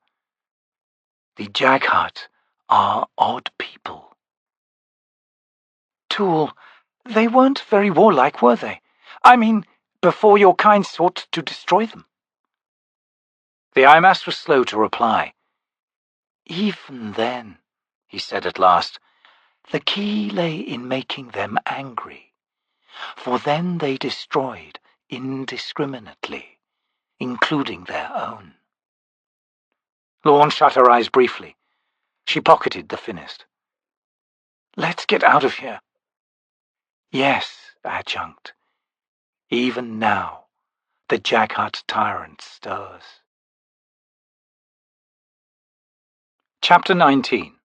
"The Jaghut are odd people." "Tool, they weren't very warlike, were they? I mean, before your kind sought to destroy them." The Imass was slow to reply. "Even then," he said at last, "the key lay in making them angry. For then they destroyed indiscriminately, including their own." Lorne shut her eyes briefly. She pocketed the finest. "Let's get out of here." "Yes, adjunct. Even now, the Jaghut Tyrant stirs." Chapter 19.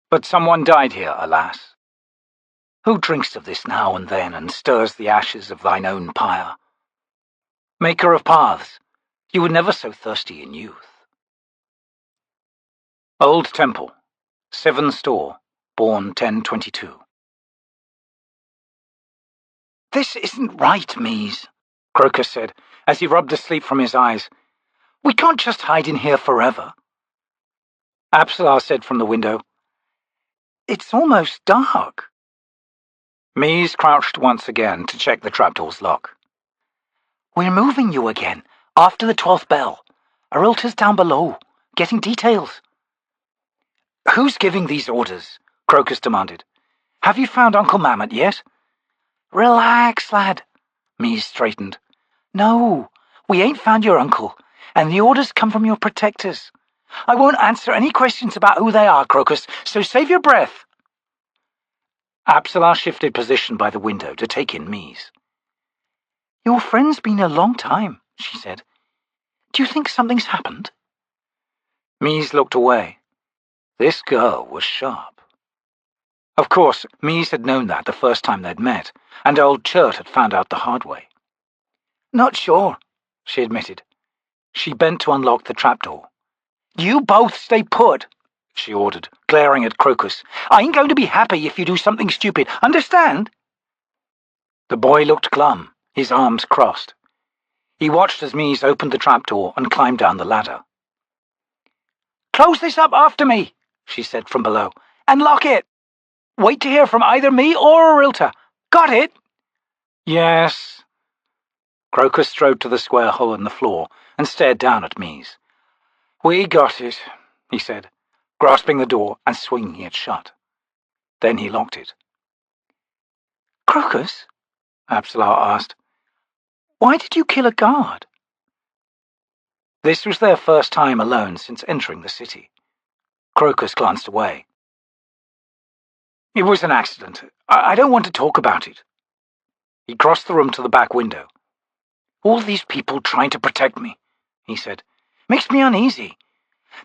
But someone died here, alas. Who drinks of this now and then and stirs the ashes of thine own pyre? Maker of paths, you were never so thirsty in youth. Old Temple, 7 Store, born 1022. "This isn't right, Mies," Crokus said, as he rubbed the sleep from his eyes. "We can't just hide in here forever." Apsalar said from the window, "It's almost dark." Mies crouched once again to check the trapdoor's lock. We're moving you again, after the 12th bell. Arilta's down below, getting details. Who's giving these orders? Crokus demanded. Have you found Uncle Mammot yet? Relax, lad. Mies straightened. No, we ain't found your uncle, and the orders come from your protectors. I won't answer any questions about who they are, Crokus, so save your breath. Apsalar shifted position by the window to take in Mies. Your friend's been a long time, she said. Do you think something's happened? Mies looked away. This girl was sharp. Of course, Mies had known that the first time they'd met, and old Chert had found out the hard way. Not sure, she admitted. She bent to unlock the trapdoor. You both stay put, she ordered, glaring at Crokus. I ain't going to be happy if you do something stupid, understand? The boy looked glum, his arms crossed. He watched as Mies opened the trapdoor and climbed down the ladder. Close this up after me, she said from below, and lock it. Wait to hear from either me or Arilta. Got it? Yes. Crokus strode to the square hole in the floor and stared down at Mies. We got it, he said, grasping the door and swinging it shut. Then he locked it. Crokus? Apsalar asked. Why did you kill a guard? This was their first time alone since entering the city. Crokus glanced away. It was an accident. I don't want to talk about it. He crossed the room to the back window. All these people trying to protect me, he said. Makes me uneasy.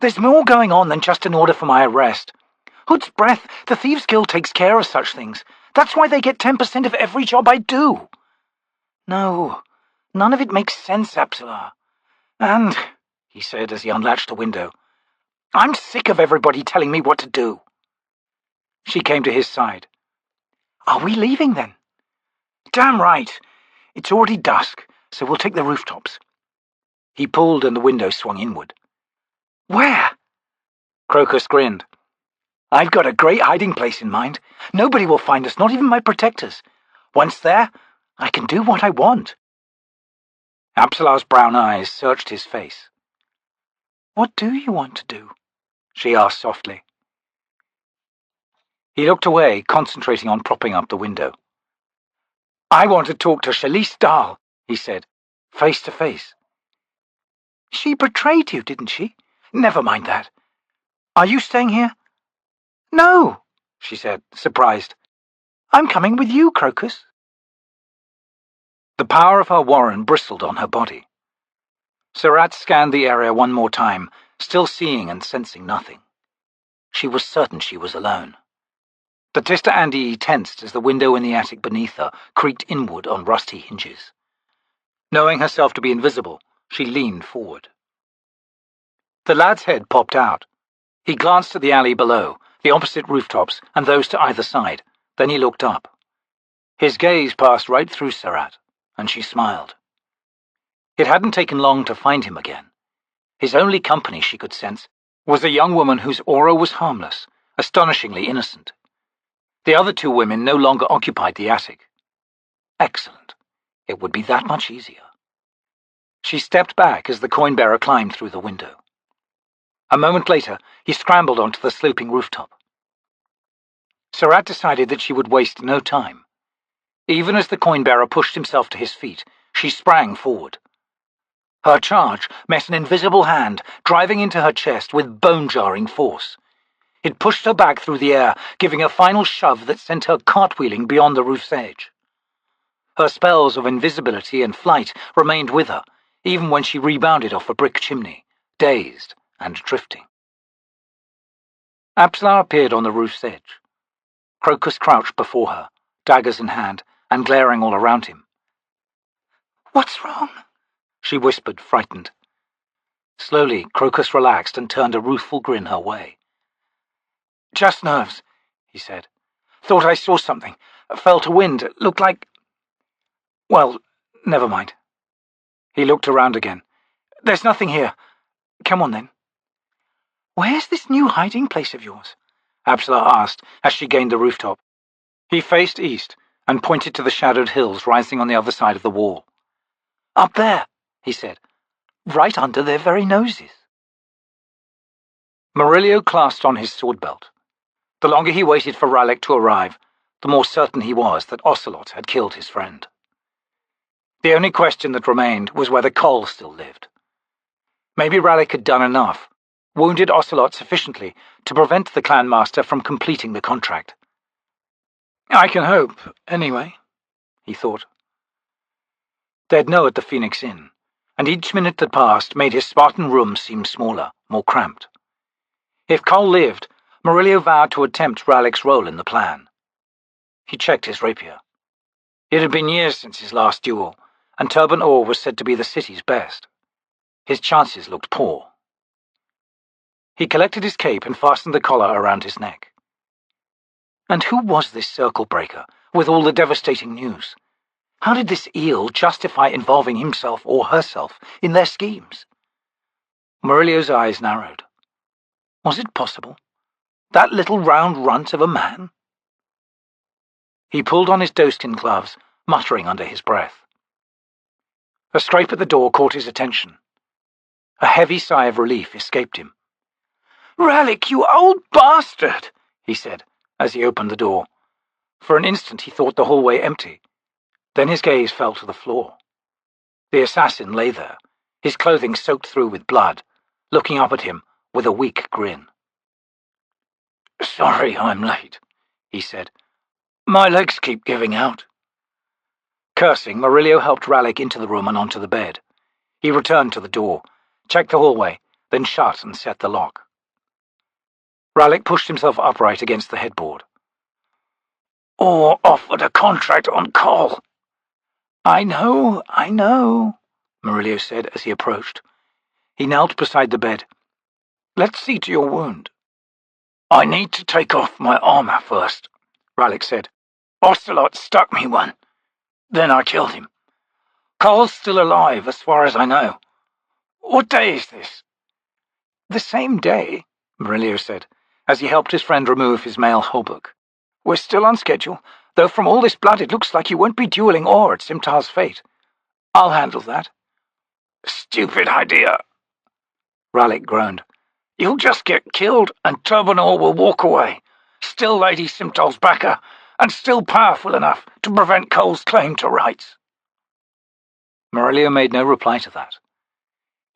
There's more going on than just an order for my arrest. Hood's breath, the Thieves Guild takes care of such things. That's why they get 10% of every job I do. No, none of it makes sense, Apsalar. And, he said as he unlatched the window, I'm sick of everybody telling me what to do. She came to his side. Are we leaving then? Damn right. It's already dusk, so we'll take the rooftops. He pulled and the window swung inward. Where? Crokus grinned. I've got a great hiding place in mind. Nobody will find us, not even my protectors. Once there, I can do what I want. Apsalar's brown eyes searched his face. What do you want to do? She asked softly. He looked away, concentrating on propping up the window. I want to talk to Shalice Dahl, he said, face to face. She betrayed you, didn't she? Never mind that. Are you staying here? No, she said, surprised. I'm coming with you, Crokus. The power of her warren bristled on her body. Sarat scanned the area one more time, still seeing and sensing nothing. She was certain she was alone. The Tista Andii tensed as the window in the attic beneath her creaked inward on rusty hinges. Knowing herself to be invisible, she leaned forward. The lad's head popped out. He glanced at the alley below, the opposite rooftops, and those to either side. Then he looked up. His gaze passed right through Sarat, and she smiled. It hadn't taken long to find him again. His only company, she could sense, was a young woman whose aura was harmless, astonishingly innocent. The other two women no longer occupied the attic. Excellent. It would be that much easier. She stepped back as the coin-bearer climbed through the window. A moment later, he scrambled onto the sloping rooftop. Sarat decided that she would waste no time. Even as the coin-bearer pushed himself to his feet, she sprang forward. Her charge met an invisible hand driving into her chest with bone-jarring force. It pushed her back through the air, giving a final shove that sent her cartwheeling beyond the roof's edge. Her spells of invisibility and flight remained with her, even when she rebounded off a brick chimney, dazed and drifting. Apsalar appeared on the roof's edge. Crokus crouched before her, daggers in hand, and glaring all around him. "What's wrong?" she whispered, frightened. Slowly, Crokus relaxed and turned a ruthful grin her way. "Just nerves," he said. "Thought I saw something. Felt a wind. Looked like... Well, never mind." He looked around again. "There's nothing here. Come on, then." "Where's this new hiding place of yours?" Apsalar asked as she gained the rooftop. He faced east, and pointed to the shadowed hills rising on the other side of the wall. "Up there," he said, "right under their very noses." Murillo clasped on his sword belt. The longer he waited for Rallick to arrive, the more certain he was that Ocelot had killed his friend. The only question that remained was whether Cole still lived. Maybe Rallick had done enough, wounded Ocelot sufficiently to prevent the clan master from completing the contract. "I can hope, anyway," he thought. They'd know at the Phoenix Inn, and each minute that passed made his Spartan room seem smaller, more cramped. If Cole lived, Murillo vowed to attempt Rallick's role in the plan. He checked his rapier. It had been years since his last duel, and Turban ore was said to be the city's best. His chances looked poor. He collected his cape and fastened the collar around his neck. And who was this circle breaker, with all the devastating news? How did this eel justify involving himself or herself in their schemes? Murillo's eyes narrowed. Was it possible? That little round runt of a man? He pulled on his doeskin gloves, muttering under his breath. A scrape at the door caught his attention. A heavy sigh of relief escaped him. "Rallick, you old bastard!" he said, as he opened the door. For an instant he thought the hallway empty. Then his gaze fell to the floor. The assassin lay there, his clothing soaked through with blood, looking up at him with a weak grin. "Sorry I'm late," he said. "My legs keep giving out." Cursing, Murillo helped Rallick into the room and onto the bed. He returned to the door, checked the hallway, then shut and set the lock. Rallick pushed himself upright against the headboard. "Or offered a contract on Cole." I know, Murillo said as he approached. He knelt beside the bed. "Let's see to your wound." "I need to take off my armor first," Rallick said. "Ocelot stuck me one. Then I killed him. Cole's still alive, as far as I know. What day is this?" "The same day," Murillo said, as he helped his friend remove his mail hauberk. "We're still on schedule, though from all this blood it looks like you won't be dueling or at Simtal's fate. I'll handle that." "Stupid idea," Rallick groaned. "You'll just get killed and Turbanor will walk away, still Lady Simtal's backer, and still powerful enough to prevent Cole's claim to rights." Murillo made no reply to that.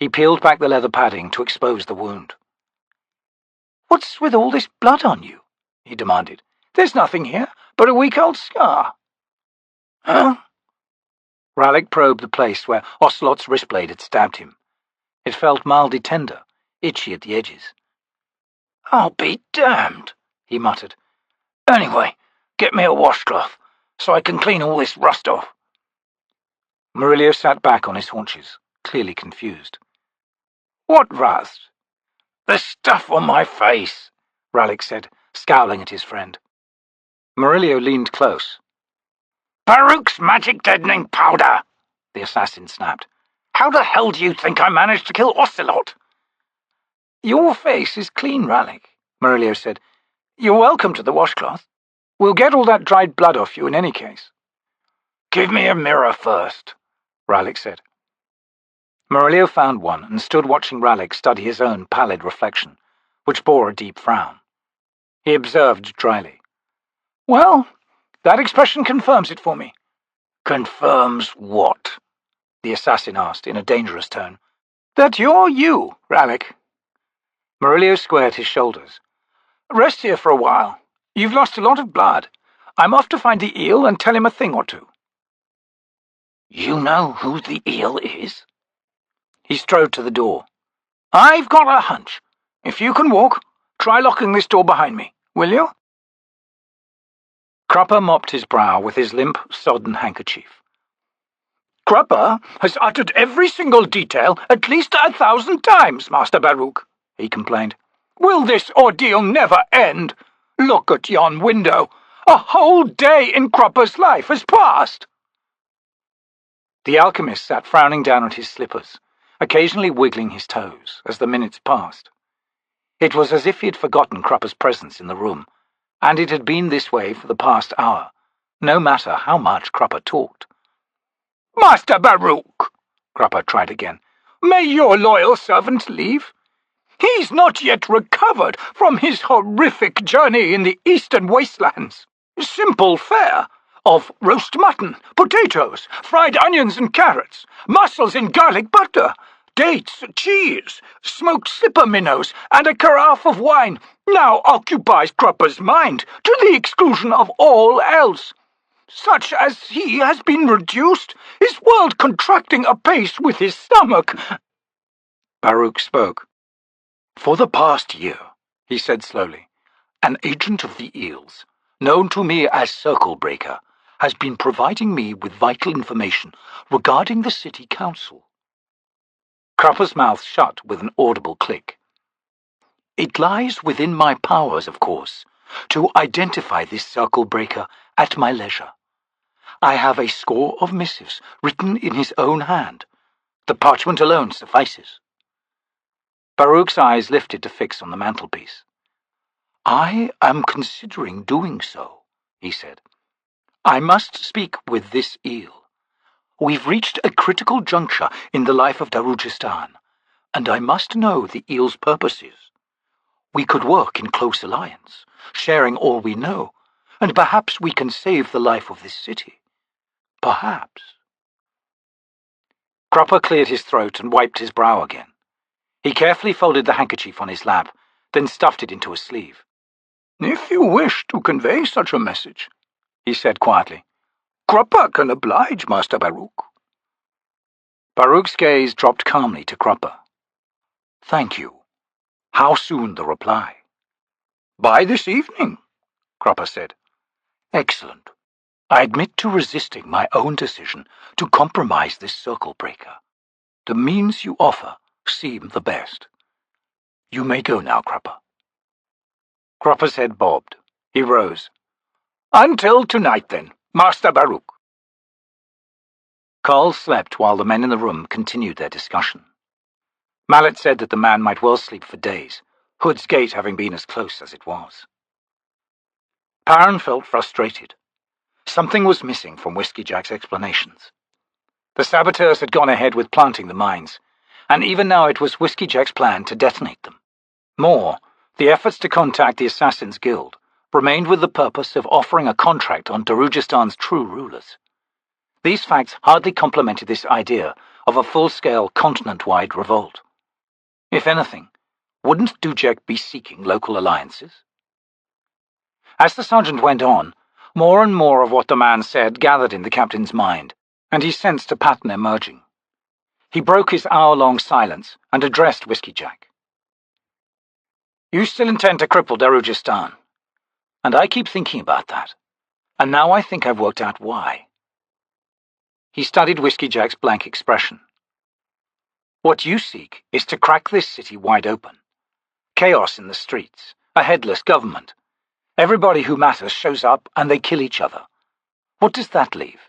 He peeled back the leather padding to expose the wound. "What's with all this blood on you?" he demanded. "There's nothing here but a week-old scar." "Huh?" Rallick probed the place where Ocelot's wristblade had stabbed him. It felt mildly tender, itchy at the edges. "I'll be damned," he muttered. "Anyway, get me a washcloth, so I can clean all this rust off." Murillo sat back on his haunches, clearly confused. "What rust?" "The stuff on my face," Rallick said, scowling at his friend. Murillo leaned close. "Baruk's magic deadening powder," the assassin snapped. "How the hell do you think I managed to kill Ocelot?" "Your face is clean, Rallick," Murillo said. "You're welcome to the washcloth. We'll get all that dried blood off you in any case." "Give me a mirror first," Rallick said. Murillo found one and stood watching Rallick study his own pallid reflection, which bore a deep frown. He observed dryly. "Well, that expression confirms it for me." "Confirms what?" the assassin asked in a dangerous tone. "That you're you, Rallick." Murillo squared his shoulders. "Rest here for a while. You've lost a lot of blood. I'm off to find the eel and tell him a thing or two." "You know who the eel is?" He strode to the door. "I've got a hunch. If you can walk, try locking this door behind me, will you?" Crupper mopped his brow with his limp, sodden handkerchief. "Crupper has uttered every single detail at least 1,000 times, Master Baruk," he complained. "Will this ordeal never end? Look at yon window. A whole day in Crupper's life has passed." The alchemist sat frowning down at his slippers, occasionally wiggling his toes as the minutes passed. It was as if he had forgotten Crupper's presence in the room, and it had been this way for the past hour, no matter how much Crokus talked. "Master Baruk," Crokus tried again, "may your loyal servant leave? He's not yet recovered from his horrific journey in the eastern wastelands. Simple fare of roast mutton, potatoes, fried onions and carrots, mussels in garlic butter, dates, cheese, smoked slipper minnows, and a carafe of wine now occupies Crokus's mind to the exclusion of all else. Such as he has been reduced, his world contracting apace with his stomach." Baruk spoke. "For the past year," he said slowly, "an agent of the eels, known to me as Circle Breaker, has been providing me with vital information regarding the city council." Crokus's mouth shut with an audible click. "It lies within my powers, of course, to identify this Circle Breaker at my leisure. I have a score of missives written in his own hand. The parchment alone suffices." Baruk's eyes lifted to fix on the mantelpiece. "I am considering doing so," he said. "I must speak with this eel. We've reached a critical juncture in the life of Darujhistan, and I must know the eel's purposes. We could work in close alliance, sharing all we know, and perhaps we can save the life of this city. Perhaps." Crokus cleared his throat and wiped his brow again. He carefully folded the handkerchief on his lap, then stuffed it into a sleeve. "If you wish to convey such a message," he said quietly, "Crokus can oblige, Master Baruk." Baruk's gaze dropped calmly to Crokus. "Thank you. How soon the reply?" "By this evening," Crokus said. "Excellent. I admit to resisting my own decision to compromise this Circle Breaker. The means you offer seem the best. You may go now, Crokus." Crokus's head bobbed. He rose. "Until tonight, then, Master Baruk." Carl slept while the men in the room continued their discussion. Mallet said that the man might well sleep for days, Hood's gate having been as close as it was. Paran felt frustrated. Something was missing from Whiskeyjack's explanations. The saboteurs had gone ahead with planting the mines, and even now it was Whiskeyjack's plan to detonate them. More, the efforts to contact the Assassins' Guild remained with the purpose of offering a contract on Darujhistan's true rulers. These facts hardly complemented this idea of a full-scale, continent-wide revolt. If anything, wouldn't Dujek be seeking local alliances? As the sergeant went on, more and more of what the man said gathered in the captain's mind, and he sensed a pattern emerging. He broke his hour-long silence and addressed Whiskeyjack. "You still intend to cripple Darujhistan, and I keep thinking about that, and now I think I've worked out why." He studied Whiskeyjack's blank expression. "What you seek is to crack this city wide open. Chaos in the streets, a headless government. Everybody who matters shows up and they kill each other. What does that leave?"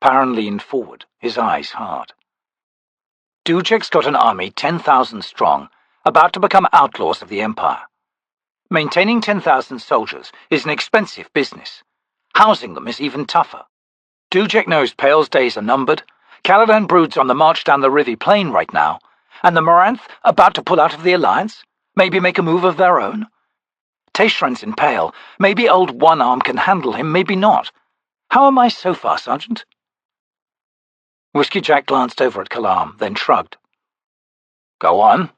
Paran leaned forward, his eyes hard. "Dujek's got an army 10,000 strong, about to become outlaws of the Empire. Maintaining 10,000 soldiers is an expensive business. Housing them is even tougher. Dujek knows Pale's days are numbered, Caladan Brood's on the march down the Rivi Plain right now, and the Moranth about to pull out of the Alliance, maybe make a move of their own. Tayshran's in Pale. Maybe old One Arm can handle him, maybe not. How am I so far, Sergeant?" Whiskeyjack glanced over at Kalam, then shrugged. "Go on,"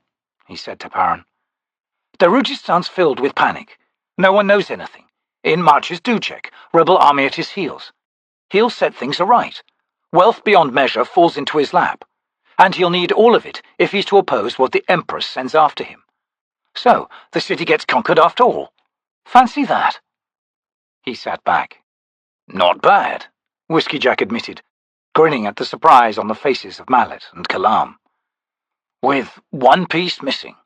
he said to Paran. "Darujistan's filled with panic. No one knows anything. In marches Dujek, rebel army at his heels. He'll set things aright. Wealth beyond measure falls into his lap, and he'll need all of it if he's to oppose what the Empress sends after him. So, the city gets conquered after all. Fancy that." He sat back. "Not bad," Whiskeyjack admitted, grinning at the surprise on the faces of Mallet and Kalam. "With one piece missing.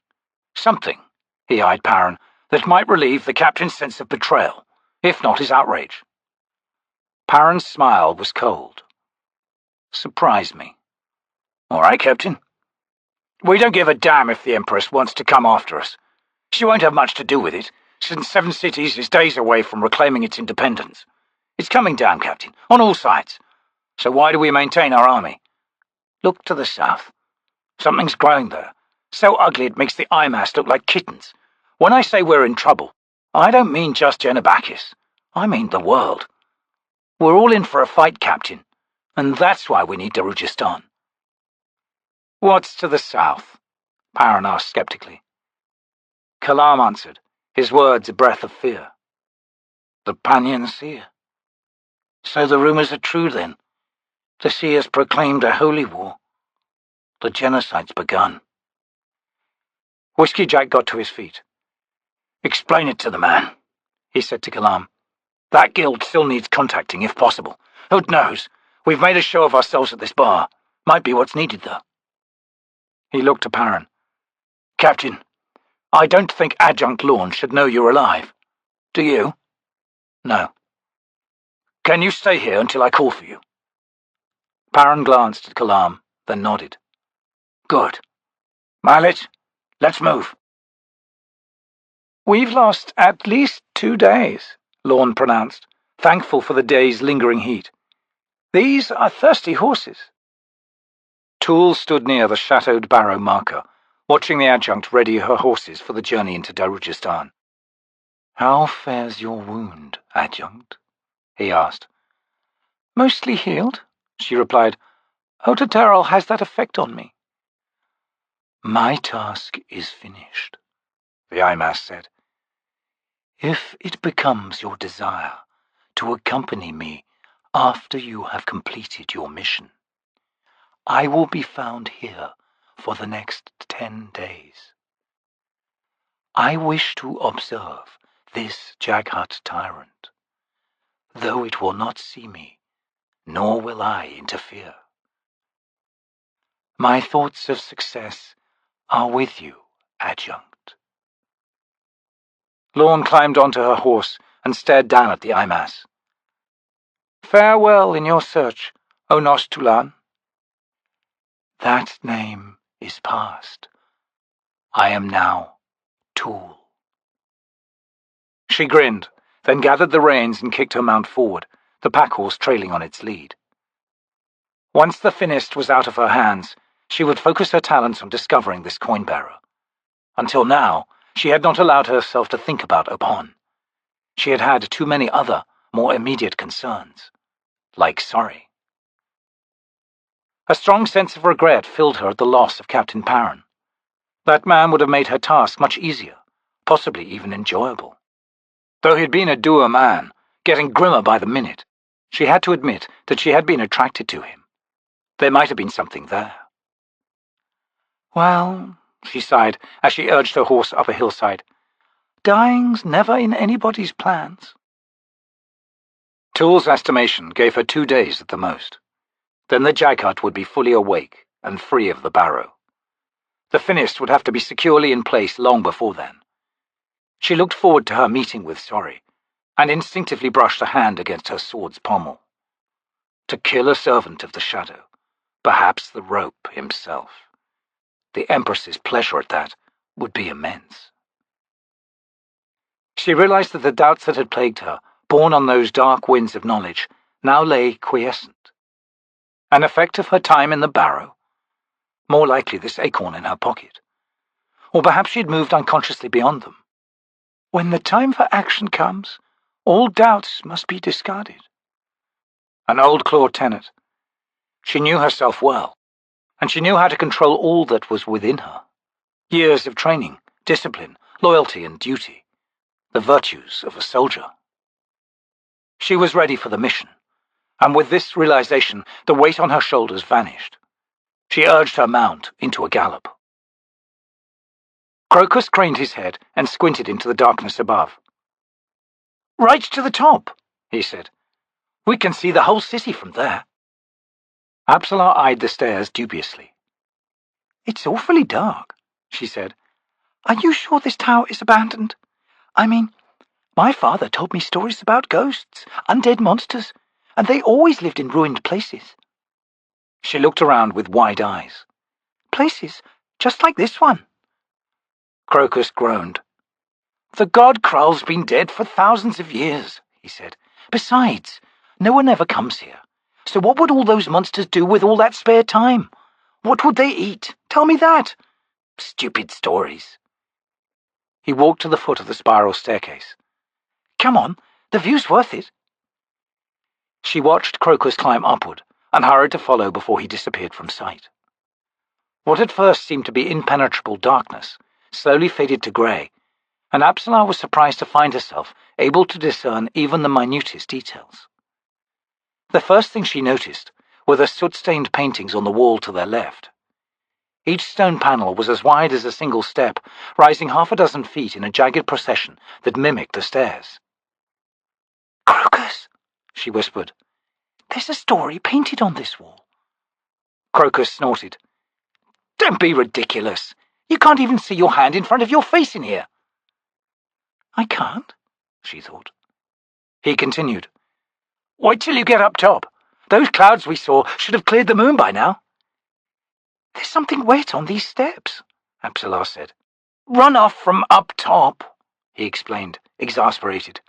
Something," he eyed Paran, "that might relieve the captain's sense of betrayal, if not his outrage." Paran's smile was cold. "Surprise me." "All right, Captain. We don't give a damn if the Empress wants to come after us. She won't have much to do with it, since Seven Cities is days away from reclaiming its independence. It's coming down, Captain, on all sides. So why do we maintain our army? Look to the south. Something's growing there. So ugly it makes the Imass look like kittens. When I say we're in trouble, I don't mean just Genebakis. I mean the world. We're all in for a fight, Captain, and that's why we need Darujhistan. What's to the south? Paran asked skeptically. Kalam answered, his words a breath of fear. The Panyan seer. So the rumours are true then. The seers proclaimed a holy war. The genocide's begun. Whiskeyjack got to his feet. Explain it to the man, he said to Kalam. That guild still needs contacting, if possible. Who knows? We've made a show of ourselves at this bar. Might be what's needed, though. He looked to Paran. Captain, I don't think Adjunct Lorne should know you're alive. Do you? No. Can you stay here until I call for you? Paran glanced at Kalam, then nodded. Good. Mallet, let's move. We've lost at least 2 days, Lorne pronounced, thankful for the day's lingering heat. These are thirsty horses. Tool stood near the shadowed barrow marker, watching the adjunct ready her horses for the journey into Darujhistan. How fares your wound, adjunct? He asked. Mostly healed, she replied. Otaterol has that effect on me. My task is finished, the Imass said. If it becomes your desire to accompany me after you have completed your mission, I will be found here for the next 10 days. I wish to observe this Jaghut Tyrant, though it will not see me, nor will I interfere. My thoughts of success are with you, adjunct. Lorne climbed onto her horse and stared down at the Imass. Farewell in your search, O Nostulan. That name is past. I am now Tool. She grinned, then gathered the reins and kicked her mount forward, the pack-horse trailing on its lead. Once the Finnist was out of her hands, she would focus her talents on discovering this coin-bearer. Until now, she had not allowed herself to think about Opon. She had had too many other, more immediate concerns, like Sorry. A strong sense of regret filled her at the loss of Captain Paran. That man would have made her task much easier, possibly even enjoyable. Though he'd been a dour man, getting grimmer by the minute, she had to admit that she had been attracted to him. There might have been something there. Well, she sighed as she urged her horse up a hillside, dying's never in anybody's plans. Tool's estimation gave her 2 days at the most. Then the Jaghut would be fully awake and free of the barrow. The Finnist would have to be securely in place long before then. She looked forward to her meeting with Sorry, and instinctively brushed a hand against her sword's pommel. To kill a servant of the shadow, perhaps the rope himself. The Empress's pleasure at that would be immense. She realized that the doubts that had plagued her, borne on those dark winds of knowledge, now lay quiescent. An effect of her time in the barrow? More likely this acorn in her pocket. Or perhaps she had moved unconsciously beyond them. When the time for action comes, all doubts must be discarded. An old claw tenet. She knew herself well, and she knew how to control all that was within her. Years of training, discipline, loyalty and duty. The virtues of a soldier. She was ready for the mission, and with this realization, the weight on her shoulders vanished. She urged her mount into a gallop. Crokus craned his head and squinted into the darkness above. Right to the top, he said. We can see the whole city from there. Absalar eyed the stairs dubiously. It's awfully dark, she said. Are you sure this tower is abandoned? I mean, my father told me stories about ghosts, undead monsters, and they always lived in ruined places. She looked around with wide eyes. Places just like this one. Crokus groaned. The god Krul's been dead for thousands of years, he said. Besides, no one ever comes here. So what would all those monsters do with all that spare time? What would they eat? Tell me that. Stupid stories. He walked to the foot of the spiral staircase. Come on, the view's worth it. She watched Crokus climb upward and hurried to follow before he disappeared from sight. What at first seemed to be impenetrable darkness slowly faded to grey, and Apsalar was surprised to find herself able to discern even the minutest details. The first thing she noticed were the soot-stained paintings on the wall to their left. Each stone panel was as wide as a single step, rising 6 feet in a jagged procession that mimicked the stairs. "Crokus," she whispered, "there's a story painted on this wall." Crokus snorted. "Don't be ridiculous. You can't even see your hand in front of your face in here." "I can't," she thought. He continued. "Wait till you get up top. Those clouds we saw should have cleared the moon by now." "There's something wet on these steps," Apsalar said. "Run off from up top," he explained, exasperated.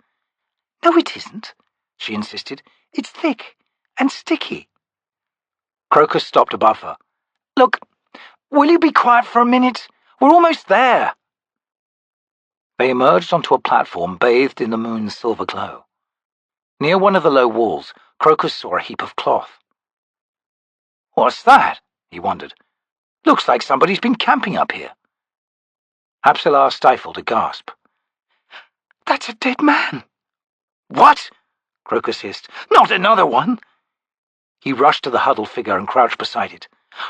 "No, it isn't," she insisted. "It's thick and sticky." Crokus stopped above her. "Look, will you be quiet for a minute? We're almost there." They emerged onto a platform bathed in the moon's silver glow. Near one of the low walls, Crokus saw a heap of cloth. "What's that?" he wondered. "Looks like somebody's been camping up here." Apsalar stifled a gasp. "That's a dead man." "What?" Crokus hissed. "Not another one!" He rushed to the huddled figure and crouched beside it.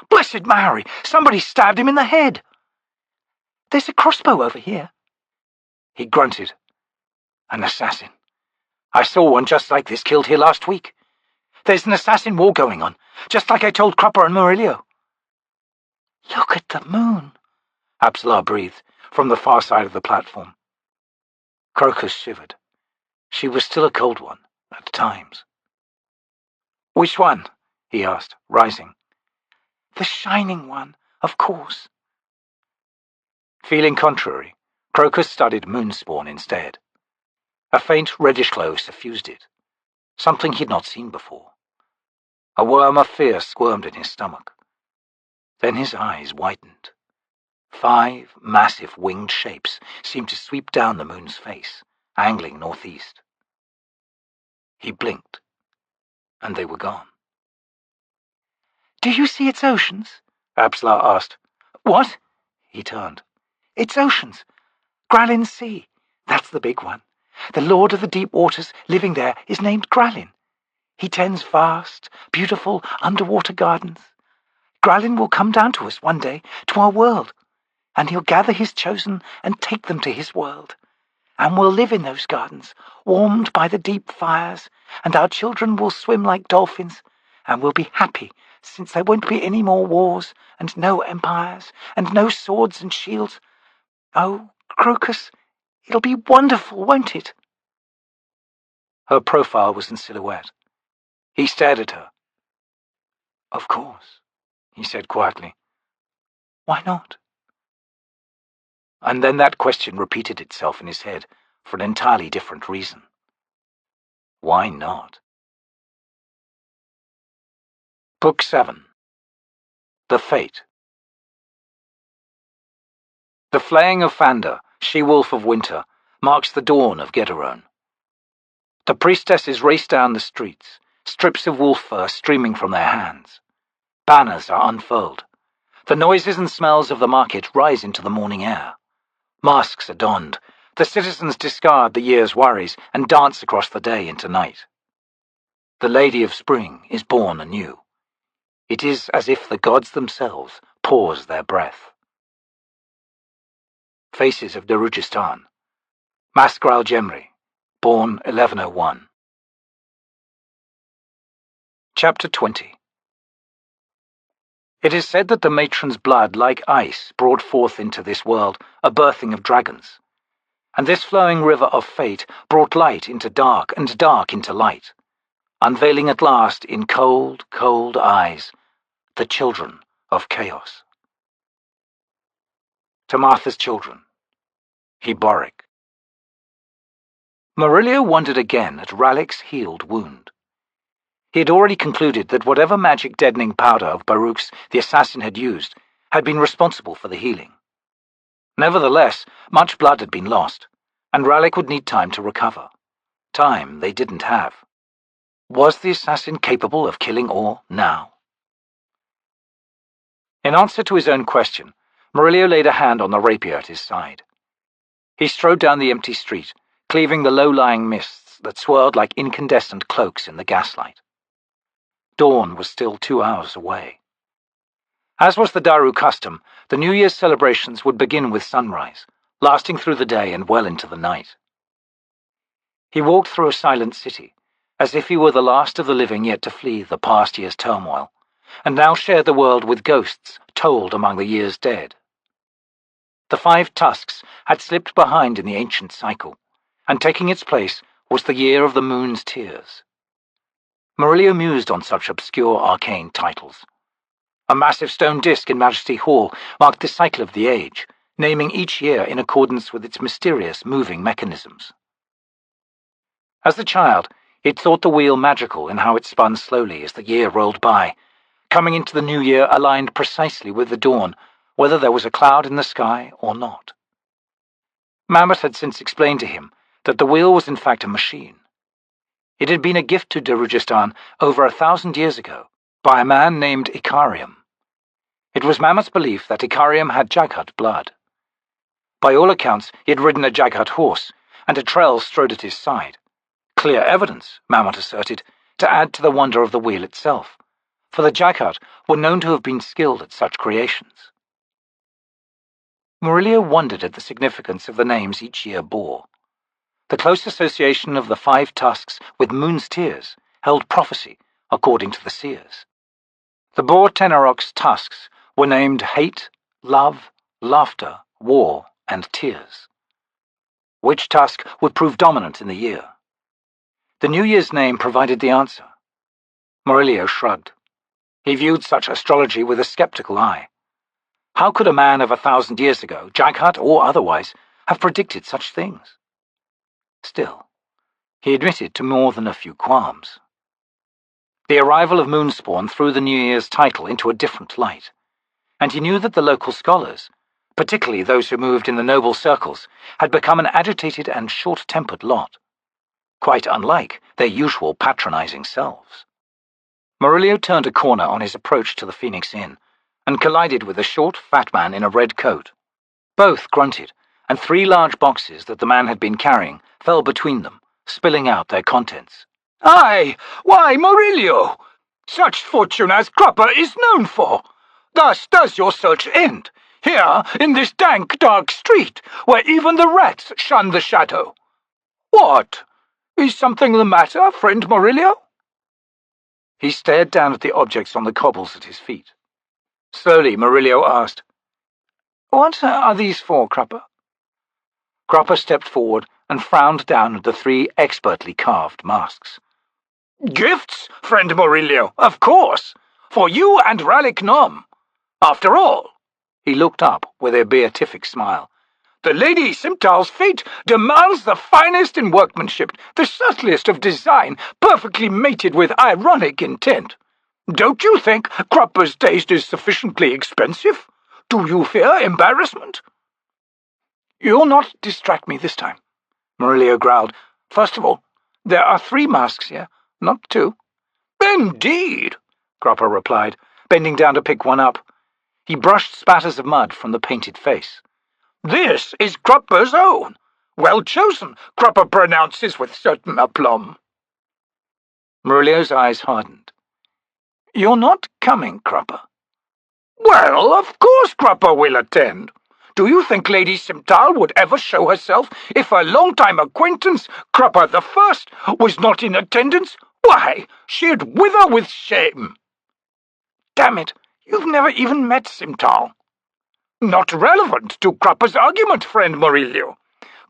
"Blessed Mary! Somebody stabbed him in the head." "There's a crossbow over here." He grunted. "An assassin. I saw one just like this killed here last week. There's an assassin war going on, just like I told Cropper and Murillo." "Look at the moon," Apsalar breathed from the far side of the platform. Crokus shivered. She was still a cold one, at times. "Which one?" he asked, rising. "The shining one, of course." Feeling contrary, Crokus studied moonspawn instead. A faint reddish glow suffused it, something he'd not seen before. A worm of fear squirmed in his stomach. Then his eyes widened. 5 massive winged shapes seemed to sweep down the moon's face, angling northeast. He blinked, and they were gone. "Do you see its oceans?" Apsalar asked. "What?" He turned. "Its oceans. Gralin's Sea. That's the big one. The lord of the deep waters living there is named Gralin. He tends vast, beautiful underwater gardens. Gralin will come down to us one day, to our world, and he'll gather his chosen and take them to his world. And we'll live in those gardens, warmed by the deep fires, and our children will swim like dolphins, and we'll be happy, since there won't be any more wars, and no empires, and no swords and shields. Oh, Crokus, it'll be wonderful, won't it?" Her profile was in silhouette. He stared at her. "Of course," he said quietly. "Why not?" And then that question repeated itself in his head for an entirely different reason. Why not? Book 7. The Fate. The flaying of Fanda, she-wolf of winter, marks the dawn of Gederone. The priestesses race down the streets, strips of wolf fur streaming from their hands. Banners are unfurled. The noises and smells of the market rise into the morning air. Masks are donned. The citizens discard the year's worries and dance across the day into night. The Lady of Spring is born anew. It is as if the gods themselves pause their breath. Faces of Darujhistan. Maskral Jemri, born 1101. Chapter 20. It is said that the matron's blood, like ice, brought forth into this world a birthing of dragons, and this flowing river of fate brought light into dark and dark into light, unveiling at last in cold, cold eyes the children of chaos. To Martha's children, he Baruk. Murillo wondered again at Ralik's healed wound. He had already concluded that whatever magic deadening powder of Baruk's the assassin had used had been responsible for the healing. Nevertheless, much blood had been lost, and Ralik would need time to recover. Time they didn't have. Was the assassin capable of killing all now? In answer to his own question, Murillo laid a hand on the rapier at his side. He strode down the empty street, cleaving the low-lying mists that swirled like incandescent cloaks in the gaslight. Dawn was still 2 hours away. As was the Daru custom, the New Year's celebrations would begin with sunrise, lasting through the day and well into the night. He walked through a silent city, as if he were the last of the living yet to flee the past year's turmoil, and now share the world with ghosts told among the year's dead. The 5 tusks had slipped behind in the ancient cycle, and taking its place was the year of the moon's tears. Murillo mused on such obscure arcane titles. A massive stone disc in Majesty Hall marked the cycle of the age, naming each year in accordance with its mysterious moving mechanisms. As a child, he had thought the wheel magical in how it spun slowly as the year rolled by, coming into the new year aligned precisely with the dawn, whether there was a cloud in the sky or not. Mammot had since explained to him that the wheel was in fact a machine. It had been a gift to Darujhistan over 1,000 years ago by a man named Ikariam. It was Mammot's belief that Ikariam had Jaghut blood. By all accounts, he had ridden a Jaghut horse, and a trell strode at his side. Clear evidence, Mammot asserted, to add to the wonder of the wheel itself, for the Jaghut were known to have been skilled at such creations. Murillo wondered at the significance of the names each year bore. The close association of the 5 tusks with moon's tears held prophecy, according to the seers. The boar Tenorok's tusks were named hate, love, laughter, war, and tears. Which tusk would prove dominant in the year? The New Year's name provided the answer. Murillo shrugged. He viewed such astrology with a skeptical eye. How could a man of 1,000 years ago, Jaghut or otherwise, have predicted such things? Still, he admitted to more than a few qualms. The arrival of Moonspawn threw the New Year's title into a different light, and he knew that the local scholars, particularly those who moved in the noble circles, had become an agitated and short-tempered lot, quite unlike their usual patronizing selves. Murillo turned a corner on his approach to the Phoenix Inn, and collided with a short, fat man in a red coat. Both grunted, and 3 large boxes that the man had been carrying fell between them, spilling out their contents. "Aye, why, Murillo! Such fortune as Crupper is known for. Thus does your search end, here in this dank, dark street, where even the rats shun the shadow. What? Is something the matter, friend Murillo?" He stared down at the objects on the cobbles at his feet. Slowly, Murillo asked, "What are these for, Crupper?" Crupper stepped forward and frowned down at the 3 expertly carved masks. "Gifts, friend Murillo, of course, for you and Ralik Nom. After all," he looked up with a beatific smile, "the Lady Simtal's fate demands the finest in workmanship, the subtlest of design, perfectly mated with ironic intent. Don't you think Crupper's taste is sufficiently expensive? Do you fear embarrassment?" "You'll not distract me this time," Murillo growled. "First of all, there are 3 masks here, not 2. "Indeed," Crupper replied, bending down to pick one up. He brushed spatters of mud from the painted face. "This is Crupper's own. Well chosen, Crupper pronounces with certain aplomb." Murillo's eyes hardened. "You're not coming, Crupper?" "Well, of course Crupper will attend. Do you think Lady Simtal would ever show herself if her long-time acquaintance, Crupper the First, was not in attendance? Why, she'd wither with shame." "Damn it, you've never even met Simtal." "Not relevant to Crupper's argument, friend Murillo.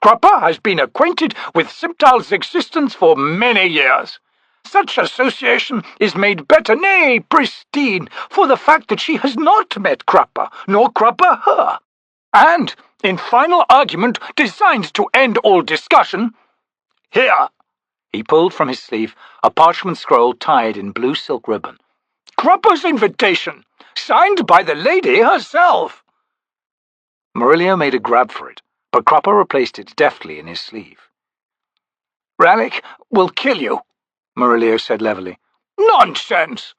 Crupper has been acquainted with Simtal's existence for many years. Such association is made better, nay, pristine, for the fact that she has not met Crupper, nor Crupper her. And, in final argument designed to end all discussion, Here!" He pulled from his sleeve a parchment scroll tied in blue silk ribbon. "Cropper's invitation, signed by the lady herself." Murillo made a grab for it, but Cropper replaced it deftly in his sleeve. "Rallick will kill you," Murillo said levelly. "Nonsense!"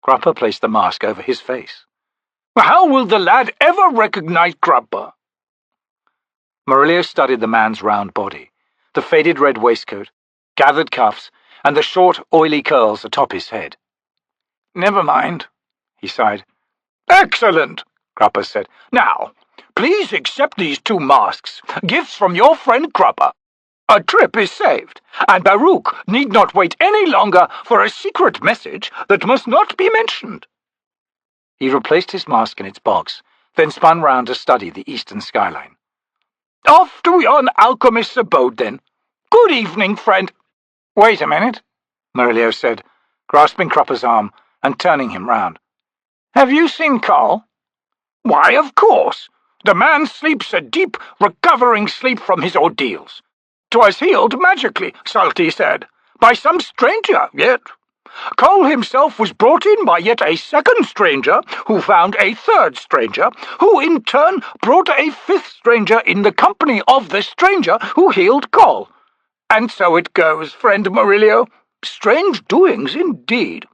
Cropper placed the mask over his face. "How will the lad ever recognize Cropper?" Murillo studied the man's round body, the faded red waistcoat, gathered cuffs, and the short, oily curls atop his head. "Never mind," he sighed. "Excellent," Cropper said. "Now, please accept these 2 masks, gifts from your friend Cropper. A trip is saved, and Baruk need not wait any longer for a secret message that must not be mentioned." He replaced his mask in its box, then spun round to study the eastern skyline. "Off to yon alchemist's abode, then. Good evening, friend." "Wait a minute," Murillo said, grasping Cropper's arm and turning him round. "Have you seen Carl?" "Why, of course. The man sleeps a deep, recovering sleep from his ordeals. 'Twas healed magically, Salty said, by some stranger, yet. Cole himself was brought in by yet a second stranger, who found a third stranger, who in turn brought a 5th stranger in the company of the stranger who healed Cole. And so it goes, friend Murillo. Strange doings indeed.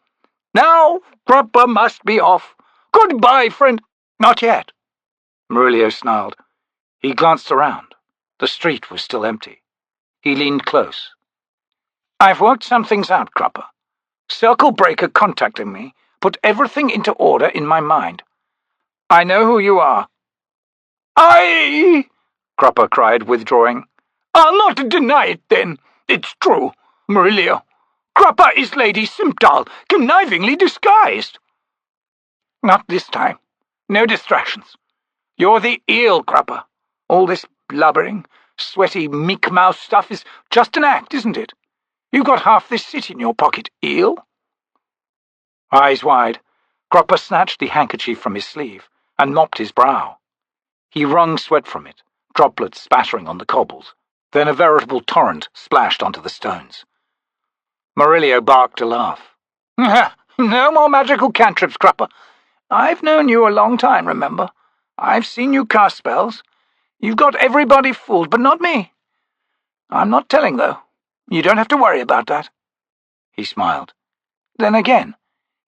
Now, Cropper must be off. Goodbye, friend." "Not yet," Murillo snarled. He glanced around. The street was still empty. He leaned close. "I've worked some things out, Cropper. Circle Breaker contacted me, put everything into order in my mind. I know who you are." "Aye!" Cropper cried, withdrawing. "I'll not deny it, then. It's true, Murillo. Cropper is Lady Simptal, connivingly disguised." "Not this time. No distractions. You're the eel, Cropper. All this blubbering, sweaty, meek-mouthed stuff is just an act, isn't it? You've got half this city in your pocket, eel." Eyes wide, Cropper snatched the handkerchief from his sleeve and mopped his brow. He wrung sweat from it, droplets spattering on the cobbles. Then a veritable torrent splashed onto the stones. Murillo barked a laugh. "No more magical cantrips, Cropper. I've known you a long time, remember? I've seen you cast spells. You've got everybody fooled, but not me. I'm not telling, though. You don't have to worry about that." He smiled. "Then again,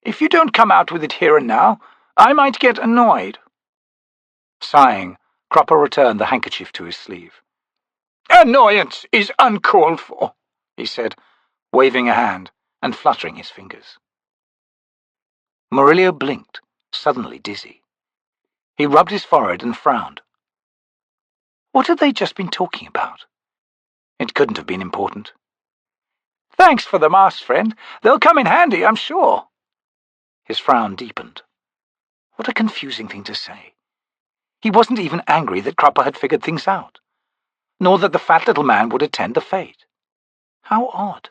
if you don't come out with it here and now, I might get annoyed." Sighing, Cropper returned the handkerchief to his sleeve. "Annoyance is uncalled for," he said, waving a hand and fluttering his fingers. Murillo blinked, suddenly dizzy. He rubbed his forehead and frowned. What had they just been talking about? It couldn't have been important. "Thanks for the masks, friend. They'll come in handy, I'm sure." His frown deepened. What a confusing thing to say. He wasn't even angry that Cropper had figured things out, nor that the fat little man would attend the fete. How odd.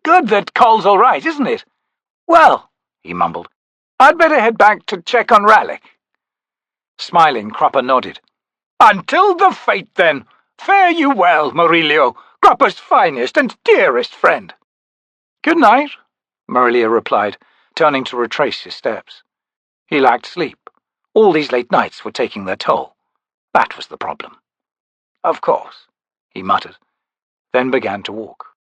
"Good that Cole's all right, isn't it? Well," he mumbled, "I'd better head back to check on Rallick." Smiling, Cropper nodded. "Until the fete, then. Fare you well, Murillo, Cropper's finest and dearest friend." "Good night," Murillo replied, turning to retrace his steps. He lacked sleep. All these late nights were taking their toll. That was the problem. "Of course," he muttered, then began to walk.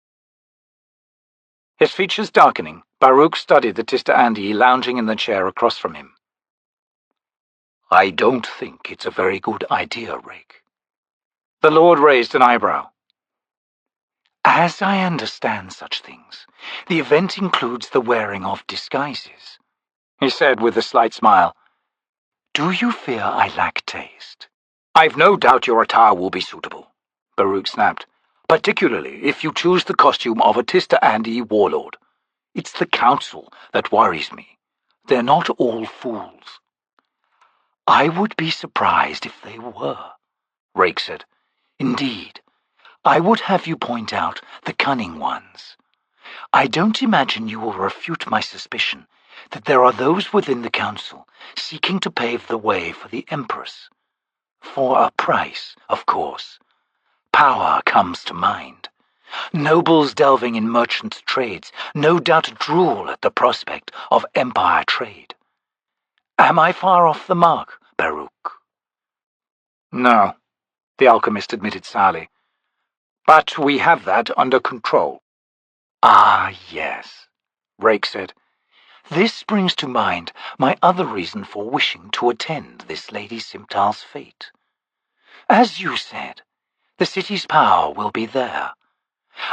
His features darkening, Baruk studied the Tista Andi lounging in the chair across from him. "I don't think it's a very good idea, Rake." The Lord raised an eyebrow. "As I understand such things, the event includes the wearing of disguises," he said with a slight smile. "Do you fear I lack taste?" "I've no doubt your attire will be suitable," Baruk snapped, "particularly if you choose the costume of a Tista Andi warlord. It's the council that worries me. They're not all fools." "I would be surprised if they were," Rake said. "Indeed, I would have you point out the cunning ones. I don't imagine you will refute my suspicion that there are those within the council seeking to pave the way for the Empress. For a price, of course. Power comes to mind. Nobles delving in merchants' trades no doubt drool at the prospect of empire trade. Am I far off the mark, Baruk? No, the alchemist admitted sourly. But we have that under control. Ah, yes, Rake said. This brings to mind my other reason for wishing to attend this Lady Simtal's fete. As you said, the city's power will be there.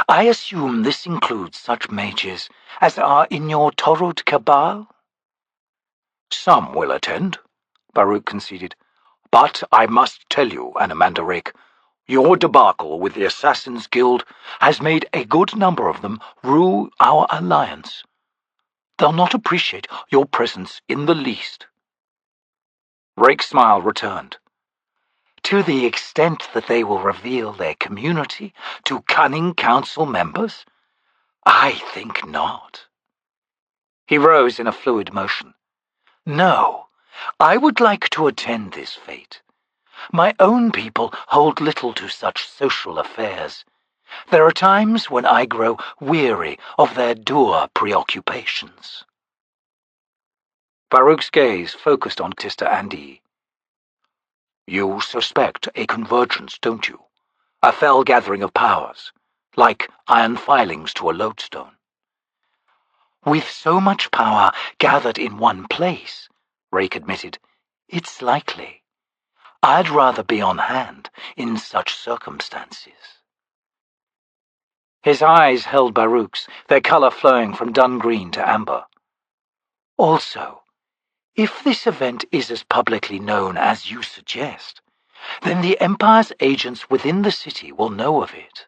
I assume this includes such mages as are in your T'orrud Cabal? Some will attend, Baruk conceded. But I must tell you, Anomander Rake, your debacle with the Assassin's Guild has made a good number of them rue our alliance. They'll not appreciate your presence in the least. Rake's smile returned. To the extent that they will reveal their community to cunning council members? I think not. He rose in a fluid motion. No, I would like to attend this fete. My own people hold little to such social affairs. There are times when I grow weary of their dour preoccupations. Baruk's gaze focused on Sister Andi. You suspect a convergence, don't you? A fell gathering of powers, like iron filings to a lodestone. With so much power gathered in one place, Rake admitted, it's likely. I'd rather be on hand in such circumstances. His eyes held Baruk's, their colour flowing from dun green to amber. Also, if this event is as publicly known as you suggest, then the Empire's agents within the city will know of it.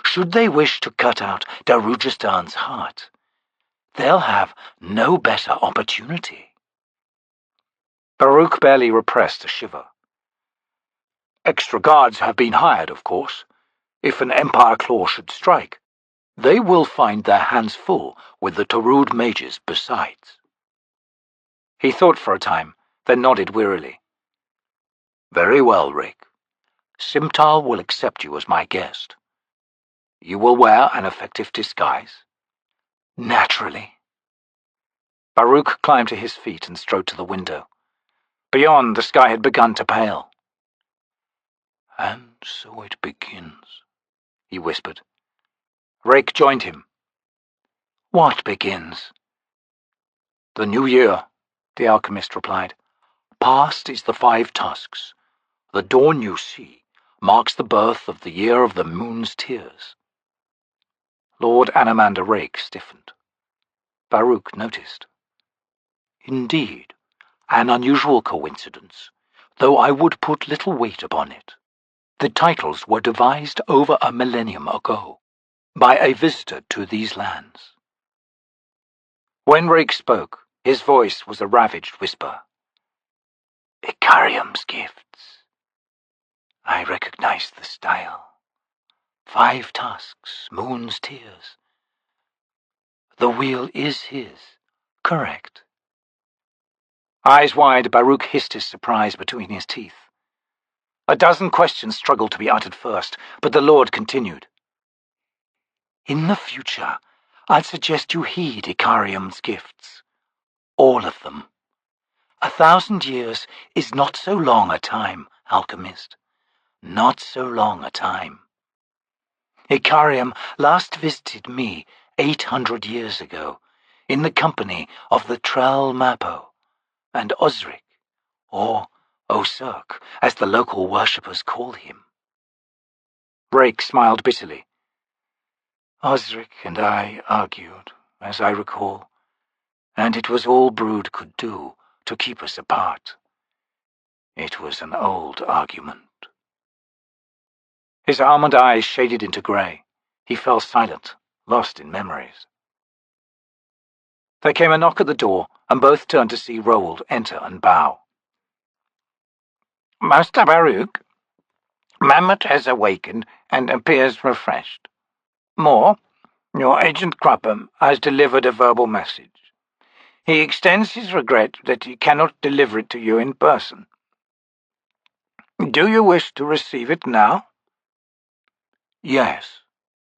Should they wish to cut out Darujhistan's heart, they'll have no better opportunity. Baruk barely repressed a shiver. Extra guards have been hired, of course. If an Empire claw should strike, they will find their hands full with the T'orrud mages besides. He thought for a time, then nodded wearily. Very well, Rake. Simtal will accept you as my guest. You will wear an effective disguise? Naturally. Baruk climbed to his feet and strode to the window. Beyond, the sky had begun to pale. And so it begins, he whispered. Rake joined him. What begins? The new year, the alchemist replied. Past is the 5 tusks. The dawn you see marks the birth of the year of the moon's tears. Lord Anomander Rake stiffened. Baruk noticed. Indeed, an unusual coincidence, though I would put little weight upon it. The titles were devised over a millennium ago, by a visitor to these lands. When Rake spoke, his voice was a ravaged whisper. Icarium's gifts. I recognize the style. 5 tusks, moon's tears. The wheel is his, correct? Eyes wide, Baruk hissed his surprise between his teeth. A dozen questions struggled to be uttered first, but the Lord continued. In the future, I'd suggest you heed Icarium's gifts. All of them. 1,000 years is not so long a time, alchemist. Not so long a time. Icarium last visited me 800 years ago, in the company of the Trell Mappo and Osric, or Osirk, as the local worshippers call him. Rake smiled bitterly. Osric and I argued, as I recall, and it was all Brood could do to keep us apart. It was an old argument. His almond eyes shaded into grey. He fell silent, lost in memories. There came a knock at the door, and both turned to see Roald enter and bow. Master Baruk, Mammot has awakened and appears refreshed. More, your agent Crupham has delivered a verbal message. He extends his regret that he cannot deliver it to you in person. Do you wish to receive it now? Yes,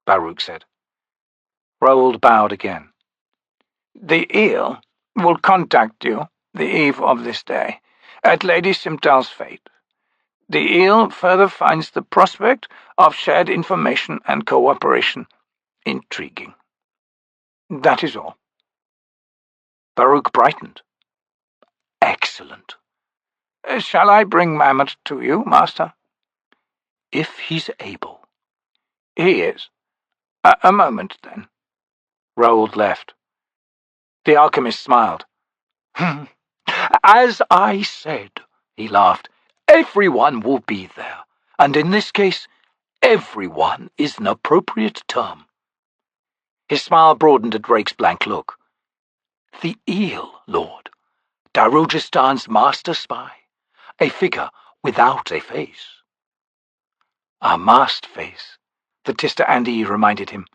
Baruk said. Roald bowed again. The eel will contact you the eve of this day, at Lady Simtal's fate. The eel further finds the prospect of shared information and cooperation intriguing. That is all. Baruk brightened. Excellent. Shall I bring Mammot to you, Master? If he's able. He is. A moment, then. Roald left. The alchemist smiled. As I said, he laughed, everyone will be there, and in this case, everyone is an appropriate term. His smile broadened at Rake's blank look. The eel, Lord, Darujhistan's master spy, a figure without a face. A masked face, the Tista Andi reminded him.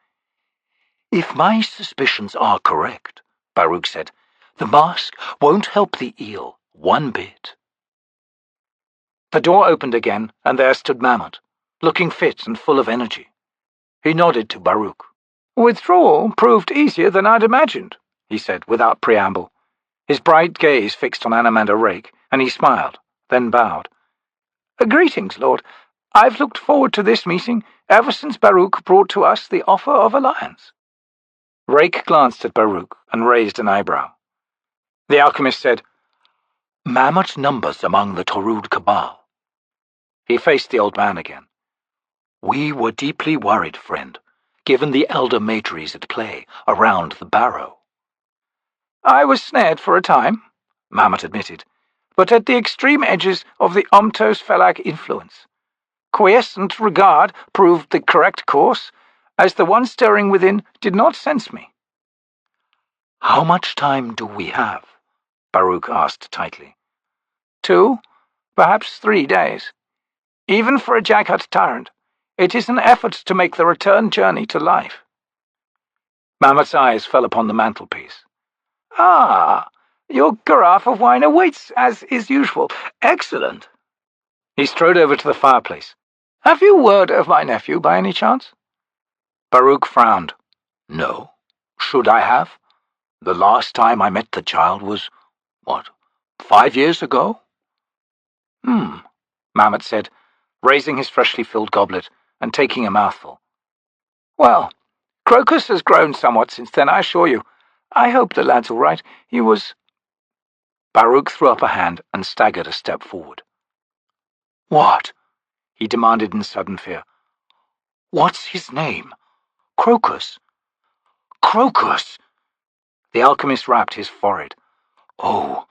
If my suspicions are correct, Baruk said, the mask won't help the eel one bit. The door opened again, and there stood Mammot, looking fit and full of energy. He nodded to Baruk. Withdrawal proved easier than I'd imagined, he said without preamble. His bright gaze fixed on Anomander Rake, and he smiled, then bowed. Greetings, Lord. I've looked forward to this meeting ever since Baruk brought to us the offer of alliance. Rake glanced at Baruk and raised an eyebrow. The alchemist said, Mammot numbers among the T'orrud Cabal. He faced the old man again. We were deeply worried, friend, given the elder mageries at play around the barrow. I was snared for a time, Mammot admitted, but at the extreme edges of the Omtos Felak influence. Quiescent regard proved the correct course, as the one stirring within did not sense me. How much time do we have? Baruk asked tightly. 2, perhaps 3 days. Even for a Jaghut Tyrant, it is an effort to make the return journey to life. Mammot's eyes fell upon the mantelpiece. Ah, your carafe of wine awaits, as is usual. Excellent. He strode over to the fireplace. Have you word of my nephew, by any chance? Baruk frowned. No. Should I have? The last time I met the child was, 5 years ago? Mammot said, raising his freshly filled goblet and taking a mouthful. Well, Crokus has grown somewhat since then, I assure you. I hope the lad's all right. He was... Baruk threw up a hand and staggered a step forward. What? He demanded in sudden fear. What's his name? Crokus? Crokus! The alchemist rapped his forehead. Oh,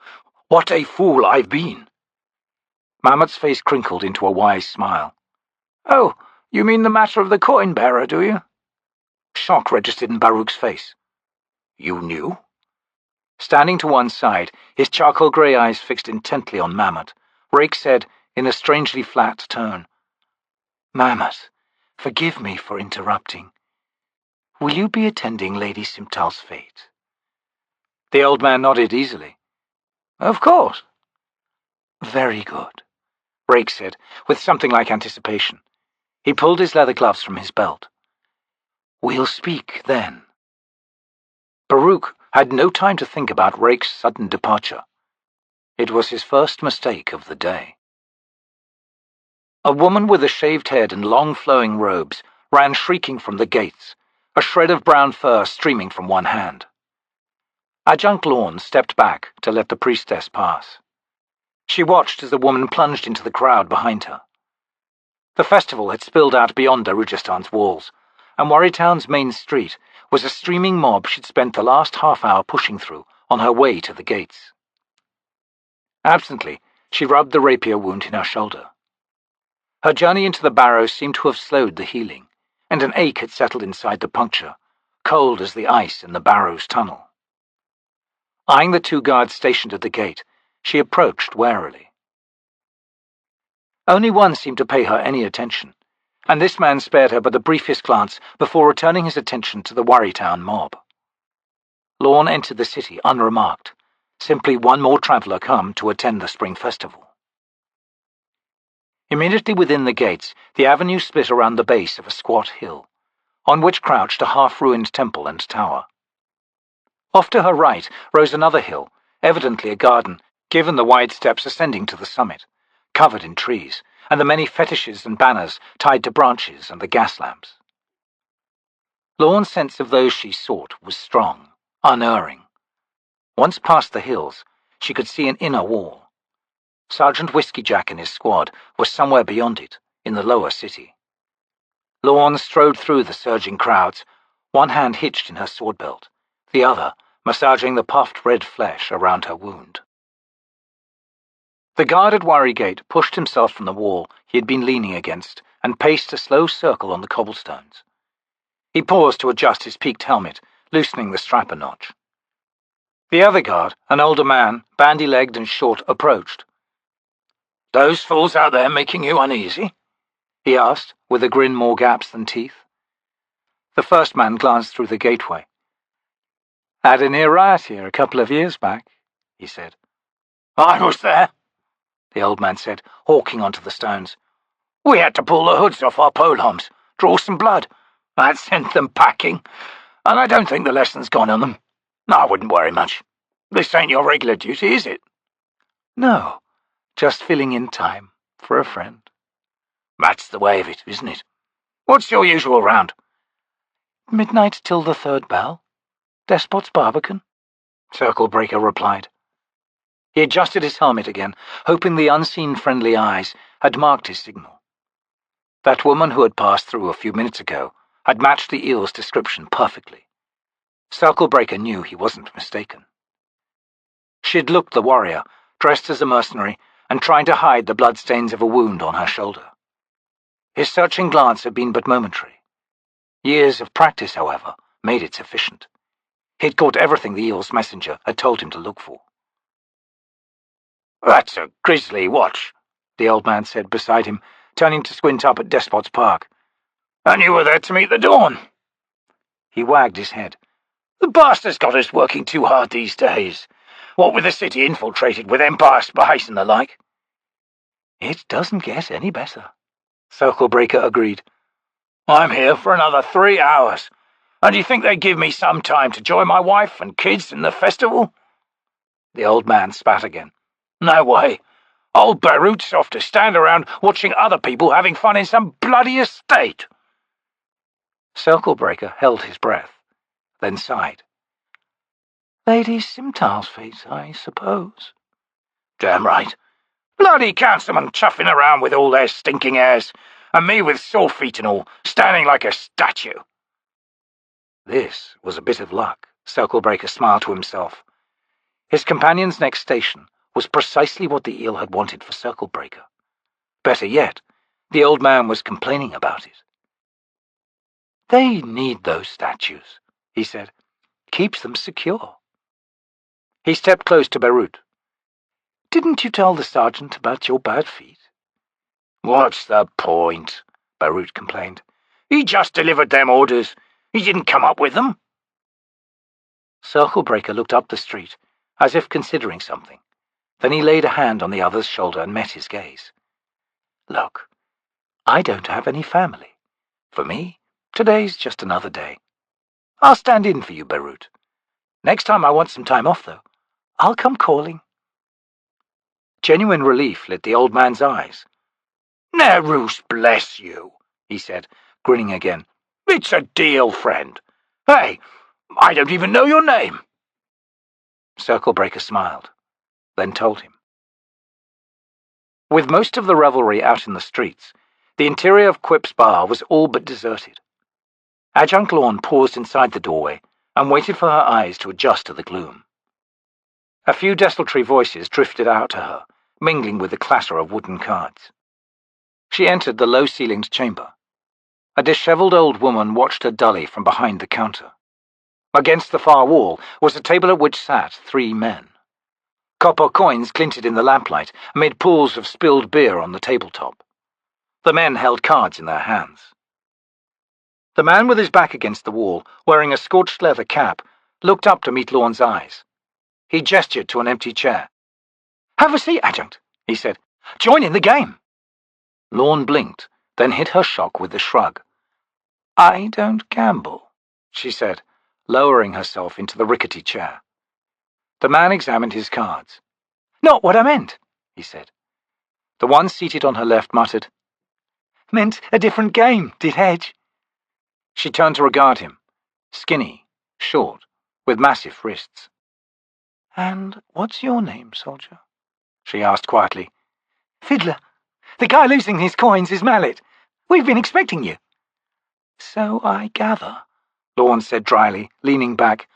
what a fool I've been! Mammot's face crinkled into a wise smile. Oh, you mean the matter of the coin-bearer, do you? Shock registered in Baruk's face. You knew? Standing to one side, his charcoal grey eyes fixed intently on Mammot, Rake said in a strangely flat tone, Mammot, forgive me for interrupting. Will you be attending Lady Simtal's fete? The old man nodded easily. Of course. Very good, Rake said, with something like anticipation. He pulled his leather gloves from his belt. We'll speak then. Baruk had no time to think about Rake's sudden departure. It was his first mistake of the day. A woman with a shaved head and long flowing robes ran shrieking from the gates, a shred of brown fur streaming from one hand. Adjunct Lorne stepped back to let the priestess pass. She watched as the woman plunged into the crowd behind her. The festival had spilled out beyond Darujhistan's walls, and Warriortown's main street was a streaming mob she'd spent the last half-hour pushing through on her way to the gates. Absently, she rubbed the rapier wound in her shoulder. Her journey into the barrow seemed to have slowed the healing, and an ache had settled inside the puncture, cold as the ice in the barrow's tunnel. Eyeing the 2 guards stationed at the gate, she approached warily. Only one seemed to pay her any attention, and this man spared her but the briefest glance before returning his attention to the Warriortown mob. Lorne entered the city unremarked, simply one more traveller come to attend the spring festival. Immediately within the gates, the avenue split around the base of a squat hill, on which crouched a half-ruined temple and tower. Off to her right rose another hill, evidently a garden, given the wide steps ascending to the summit, covered in trees, and the many fetishes and banners tied to branches and the gas lamps. Lorne's sense of those she sought was strong, unerring. Once past the hills, she could see an inner wall. Sergeant Whiskeyjack and his squad were somewhere beyond it, in the lower city. Lorne strode through the surging crowds, one hand hitched in her sword belt, the other massaging the puffed red flesh around her wound. The guard at Warrygate pushed himself from the wall he had been leaning against and paced a slow circle on the cobblestones. He paused to adjust his peaked helmet, loosening the strap a notch. The other guard, an older man, bandy-legged and short, approached. "Those fools out there making you uneasy?" he asked, with a grin more gaps than teeth. The first man glanced through the gateway. "Had a near riot here a couple of years back," he said. "I was there," the old man said, hawking onto the stones. "We had to pull the hoods off our polearms, draw some blood. That sent them packing, and I don't think the lesson's gone on them. I wouldn't worry much. This ain't your regular duty, is it?" "No, just filling in time for a friend." "That's the way of it, isn't it? What's your usual round?" "Midnight till the third bell. Despot's Barbican," Circlebreaker replied. He adjusted his helmet again, hoping the unseen friendly eyes had marked his signal. That woman who had passed through a few minutes ago had matched the eel's description perfectly. Circlebreaker knew he wasn't mistaken. She'd looked the warrior, dressed as a mercenary, and trying to hide the bloodstains of a wound on her shoulder. His searching glance had been but momentary. Years of practice, however, made it sufficient. He'd caught everything the eel's messenger had told him to look for. "That's a grisly watch," the old man said beside him, turning to squint up at Despot's Park. "And you were there to meet the dawn." He wagged his head. "The bastard's got us working too hard these days. What with the city infiltrated with Empire spies and the like." "It doesn't get any better," Circlebreaker agreed. "I'm here for another 3 hours, and you think they'd give me some time to join my wife and kids in the festival?" The old man spat again. "No way. Old Baruk's off to stand around watching other people having fun in some bloody estate." Circlebreaker held his breath, then sighed. "Lady Simtal's fate, I suppose." "Damn right. Bloody councilmen chuffing around with all their stinking airs, and me with sore feet and all, standing like a statue." This was a bit of luck, Circlebreaker smiled to himself. His companion's next station was precisely what the eel had wanted for Circlebreaker. Better yet, the old man was complaining about it. "They need those statues," he said. "Keeps them secure." He stepped close to Baruk. "Didn't you tell the sergeant about your bad feet?" "What's the point?" Baruk complained. "He just delivered them orders. He didn't come up with them." Circlebreaker looked up the street, as if considering something. Then he laid a hand on the other's shoulder and met his gaze. "Look, I don't have any family. For me, today's just another day. I'll stand in for you, Baruk. Next time I want some time off, though, I'll come calling." Genuine relief lit the old man's eyes. "Nerus bless you," he said, grinning again. "It's a deal, friend. Hey, I don't even know your name." Circlebreaker smiled, then told him. With most of the revelry out in the streets, the interior of Quip's bar was all but deserted. Adjunct Lorne paused inside the doorway and waited for her eyes to adjust to the gloom. A few desultory voices drifted out to her, mingling with the clatter of wooden cards. She entered the low-ceilinged chamber. A dishevelled old woman watched her dully from behind the counter. Against the far wall was a table at which sat 3 men. Copper coins glinted in the lamplight amid pools of spilled beer on the tabletop. The men held cards in their hands. The man with his back against the wall, wearing a scorched leather cap, looked up to meet Lorne's eyes. He gestured to an empty chair. "Have a seat, Adjunct," he said. "Join in the game." Lorne blinked, then hid her shock with a shrug. I don't gamble, she said, lowering herself into the rickety chair. The man examined his cards. Not what I meant, he said. The one seated on her left muttered, Meant a different game, did Hedge? She turned to regard him, skinny, short, with massive wrists. And what's your name, soldier? She asked quietly. Fiddler. The guy losing his coins is Mallet. We've been expecting you. So I gather, Lorne said dryly, leaning back.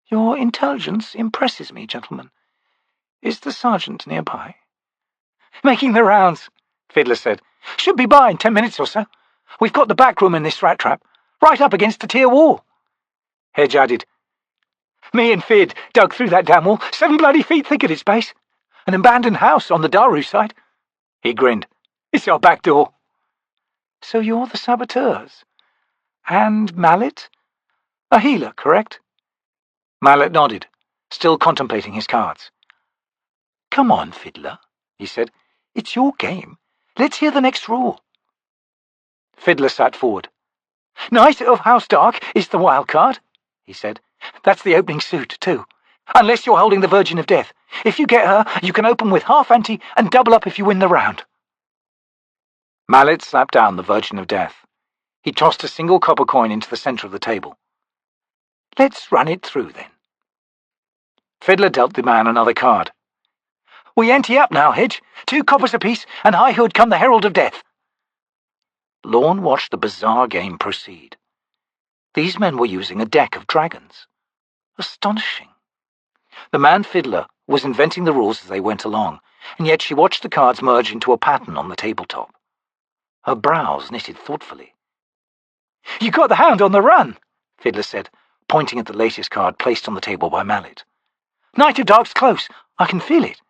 Your intelligence impresses me, gentlemen. Is the sergeant nearby? Making the rounds, Fiddler said. Should be by in 10 minutes or so. We've got the back room in this rat trap, right up against the tier wall. Hedge added, Me and Fid dug through that damn wall, 7 bloody feet thick at its base. An abandoned house on the Daru side. He grinned. It's our back door. So you're the saboteurs. And Mallet? A healer, correct? Mallet nodded, still contemplating his cards. Come on, Fiddler, he said. It's your game. Let's hear the next rule. Fiddler sat forward. Knight of House Dark is the wild card, he said. That's the opening suit, too. Unless you're holding the Virgin of Death. If you get her, you can open with half ante and double up if you win the round. Mallet slapped down the Virgin of Death. He tossed a single copper coin into the centre of the table. Let's run it through, then. Fiddler dealt the man another card. We ante up now, Hedge. 2 coppers apiece, and high hood come the Herald of Death. Lorne watched the bizarre game proceed. These men were using a deck of dragons. Astonishing. The man Fiddler was inventing the rules as they went along, and yet she watched the cards merge into a pattern on the tabletop. Her brows knitted thoughtfully. You got the hound on the run, Fiddler said, pointing at the latest card placed on the table by Mallet. Knight of Dark's close. I can feel it.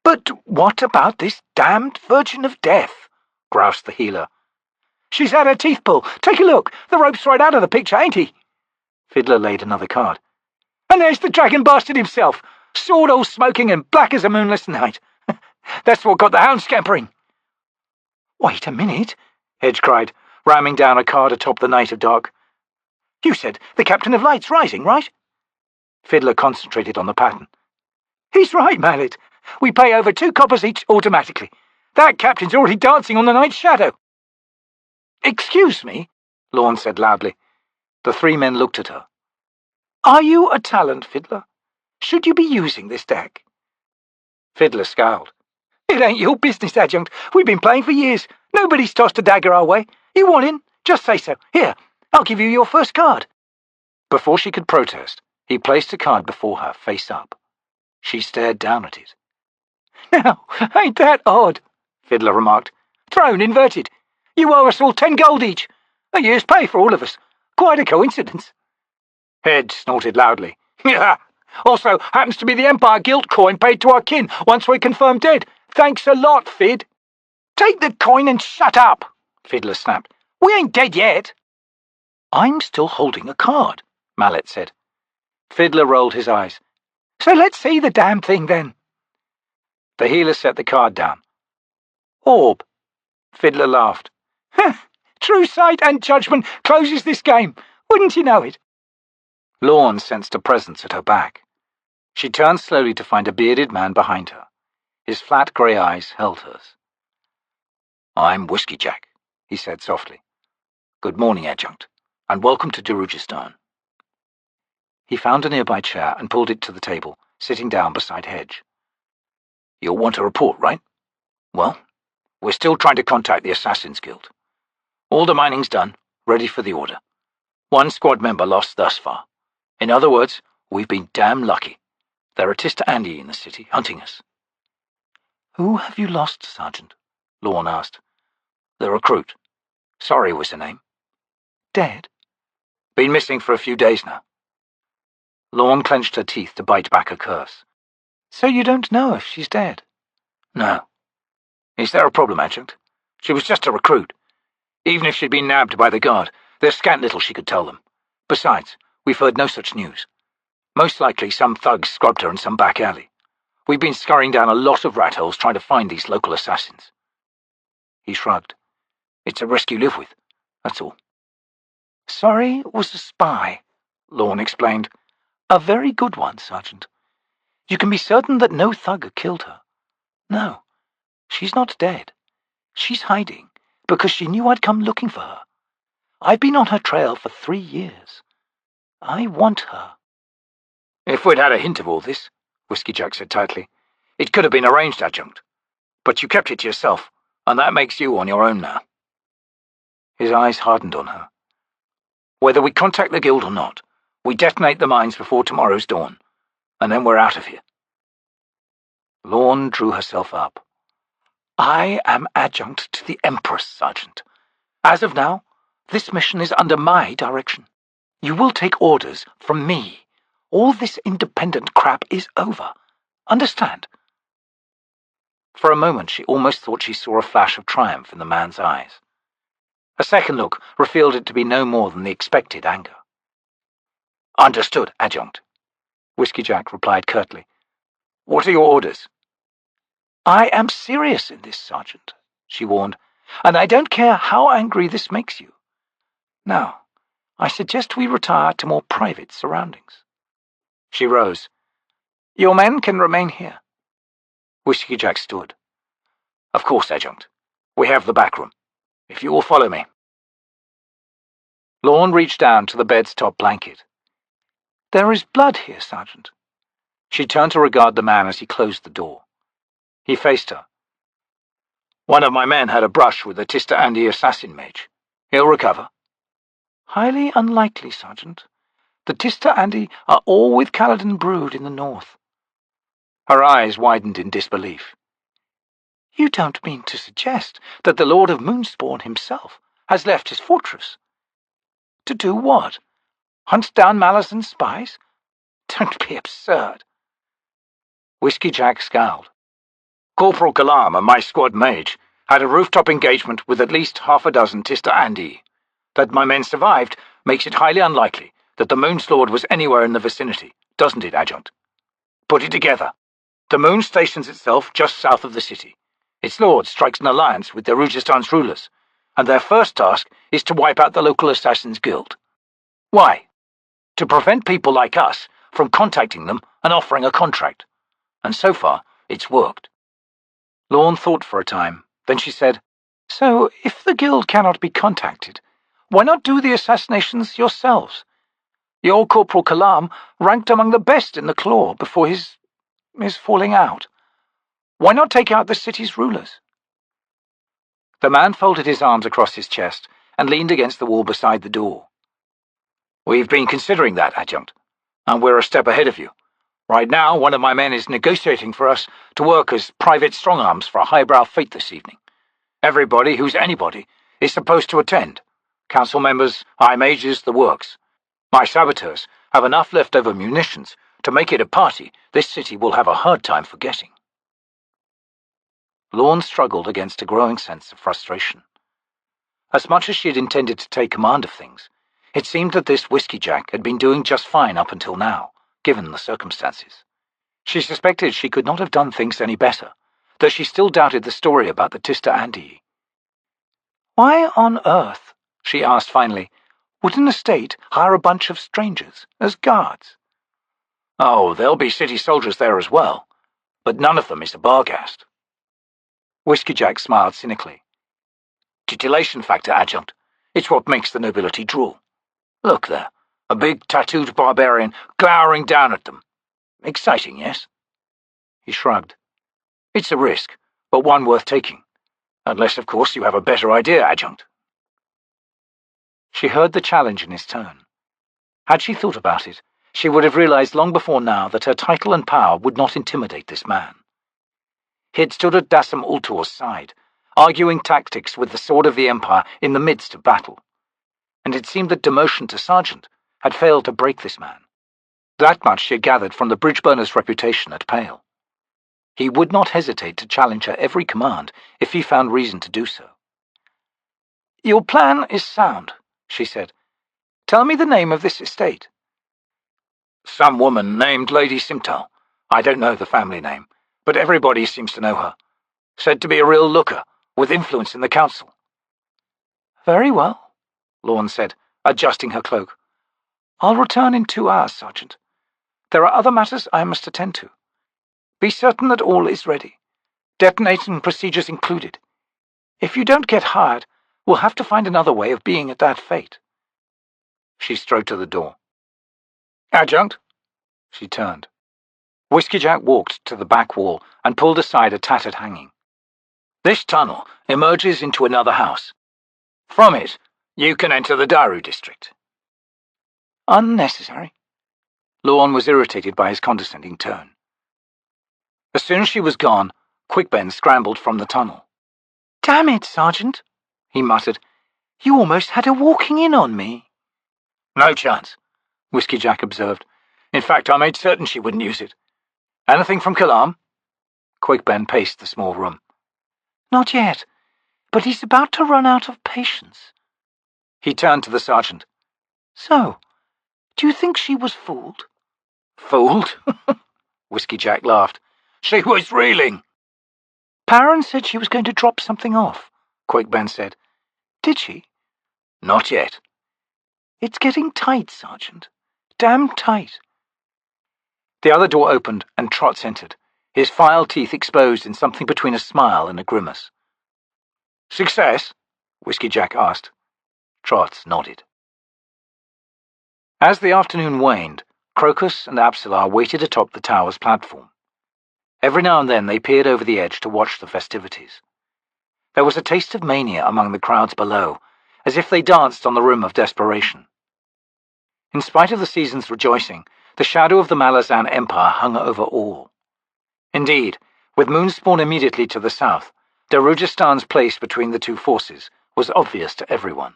But what about this damned Virgin of Death? Groused the healer. She's had her teeth pulled. Take a look. The rope's right out of the picture, ain't he? Fiddler laid another card. And there's the dragon bastard himself, sword all smoking and black as a moonless night. That's what got the hound scampering. Wait a minute, Hedge cried, ramming down a card atop the Knight of Dark. You said the Captain of Light's rising, right? Fiddler concentrated on the pattern. He's right, Mallet. We pay over 2 coppers each automatically. That captain's already dancing on the night's shadow. Excuse me, Lorne said loudly. The 3 men looked at her. Are you a talent, Fiddler? Should you be using this deck? Fiddler scowled. It ain't your business, Adjunct. We've been playing for years. Nobody's tossed a dagger our way. You want in? Just say so. Here, I'll give you your first card. Before she could protest, he placed a card before her, face up. She stared down at it. Now, ain't that odd? Fiddler remarked. Throne inverted. You owe us all 10 gold each. A year's pay for all of us. Quite a coincidence. Hedge snorted loudly. Yeah. Also happens to be the Empire gilt coin paid to our kin once we're confirmed dead. Thanks a lot, Fid. Take the coin and shut up, Fiddler snapped. We ain't dead yet. I'm still holding a card, Mallet said. Fiddler rolled his eyes. So let's see the damn thing then. The healer set the card down. Orb. Fiddler laughed. True sight and judgment closes this game. Wouldn't you know it? Lorne sensed a presence at her back. She turned slowly to find a bearded man behind her. His flat grey eyes held hers. I'm Whiskeyjack, he said softly. Good morning, Adjunct, and welcome to Darujhistan. He found a nearby chair and pulled it to the table, sitting down beside Hedge. You'll want a report, right? Well, we're still trying to contact the Assassin's Guild. All the mining's done, ready for the order. 1 squad member lost thus far. In other words, we've been damn lucky. There are Tista Andy in the city, hunting us. Who have you lost, Sergeant? Lorne asked. The recruit. Sorry was her name. Dead? Been missing for a few days now. Lorne clenched her teeth to bite back a curse. So you don't know if she's dead? No. Is there a problem, Adjunct? She was just a recruit. Even if she'd been nabbed by the guard, there's scant little she could tell them. Besides, we've heard no such news. Most likely some thugs scrubbed her in some back alley. We've been scurrying down a lot of rat holes trying to find these local assassins. He shrugged. It's a risk you live with, that's all. Sorry was a spy, Lorne explained. A very good one, Sergeant. You can be certain that no thugger killed her. No, she's not dead. She's hiding because she knew I'd come looking for her. I've been on her trail for 3 years. I want her. If we'd had a hint of all this, Whiskeyjack said tightly, it could have been arranged, Adjunct. But you kept it to yourself, and that makes you on your own now. His eyes hardened on her. Whether we contact the guild or not, we detonate the mines before tomorrow's dawn, and then we're out of here. Lorne drew herself up. I am adjunct to the Empress, Sergeant. As of now, this mission is under my direction. You will take orders from me. All this independent crap is over. Understand? For a moment she almost thought she saw a flash of triumph in the man's eyes. A second look revealed it to be no more than the expected anger. Understood, Adjunct, Whiskeyjack replied curtly. What are your orders? I am serious in this, Sergeant, she warned, and I don't care how angry this makes you. Now, I suggest we retire to more private surroundings. She rose. Your men can remain here. Whiskeyjack stood. Of course, Adjunct. We have the back room. If you will follow me. Lorne reached down to the bed's top blanket. There is blood here, Sergeant. She turned to regard the man as he closed the door. He faced her. One of my men had a brush with the T'orrud assassin mage. He'll recover. Highly unlikely, Sergeant. The T'orrud are all with Caladan Brood in the north. Her eyes widened in disbelief. You don't mean to suggest that the Lord of Moonspawn himself has left his fortress? To do what? Hunt down Malazan spies? Don't be absurd. Whiskeyjack scowled. Corporal Kalam and my squad mage had a rooftop engagement with at least half a dozen T'orrud. That my men survived makes it highly unlikely that the Moon's Lord was anywhere in the vicinity, doesn't it, Adjunct? Put it together. The Moon stations itself just south of the city. Its lord strikes an alliance with Darujhistan's rulers, and their first task is to wipe out the local assassins' guild. Why? To prevent people like us from contacting them and offering a contract. And so far, it's worked. Lorne thought for a time. Then she said, So, if the guild cannot be contacted, why not do the assassinations yourselves? Your Corporal Kalam ranked among the best in the Claw before his falling out. Why not take out the city's rulers? The man folded his arms across his chest and leaned against the wall beside the door. We've been considering that, Adjunct, and we're a step ahead of you. Right now, one of my men is negotiating for us to work as private strong-arms for a highbrow fete this evening. Everybody who's anybody is supposed to attend. Council members, high mages, the works. My saboteurs have enough leftover munitions to make it a party this city will have a hard time forgetting. Lorne struggled against a growing sense of frustration. As much as she had intended to take command of things, it seemed that this Whiskeyjack had been doing just fine up until now, given the circumstances. She suspected she could not have done things any better, though she still doubted the story about the T'orrud. Why on earth, she asked finally, would an estate hire a bunch of strangers as guards? Oh, there'll be city soldiers there as well, but none of them is a barghast. Whiskeyjack smiled cynically. Titillation factor, Adjunct. It's what makes the nobility drool. Look there, a big tattooed barbarian glowering down at them. Exciting, yes? He shrugged. It's a risk, but one worth taking. Unless, of course, you have a better idea, Adjunct. She heard the challenge in his tone. Had she thought about it, she would have realized long before now that her title and power would not intimidate this man. He had stood at Dassam Ultor's side, arguing tactics with the sword of the Empire in the midst of battle, and it seemed that demotion to sergeant had failed to break this man. That much she had gathered from the Bridgeburners' reputation at Pale. He would not hesitate to challenge her every command if he found reason to do so. Your plan is sound, she said. Tell me the name of this estate. Some woman named Lady Simtal. I don't know the family name, but everybody seems to know her. Said to be a real looker, with influence in the council. Very well, Lorne said, adjusting her cloak. I'll return in 2 hours, Sergeant. There are other matters I must attend to. Be certain that all is ready, detonating procedures included. If you don't get hired, we'll have to find another way of being at that fete. She strode to the door. Adjunct? She turned. Whiskeyjack walked to the back wall and pulled aside a tattered hanging. This tunnel emerges into another house. From it, you can enter the Daru district. Unnecessary. Lorne was irritated by his condescending tone. As soon as she was gone, Quickben scrambled from the tunnel. Damn it, Sergeant, he muttered. You almost had her walking in on me. No chance, Whiskeyjack observed. In fact, I made certain she wouldn't use it. Anything from Kalam? Quickben paced the small room. Not yet, but he's about to run out of patience. He turned to the sergeant. So, do you think she was fooled? Fooled? Whiskeyjack laughed. She was reeling. Paran said she was going to drop something off, Quickben said. Did she? Not yet. It's getting tight, Sergeant. Damn tight. The other door opened and Trots entered, his filed teeth exposed in something between a smile and a grimace. Success? Whiskeyjack asked. Trots nodded. As the afternoon waned, Crokus and Absalar waited atop the tower's platform. Every now and then they peered over the edge to watch the festivities. There was a taste of mania among the crowds below, as if they danced on the rim of desperation. In spite of the season's rejoicing, the shadow of the Malazan Empire hung over all. Indeed, with Moonspawn immediately to the south, Darujhistan's place between the two forces was obvious to everyone.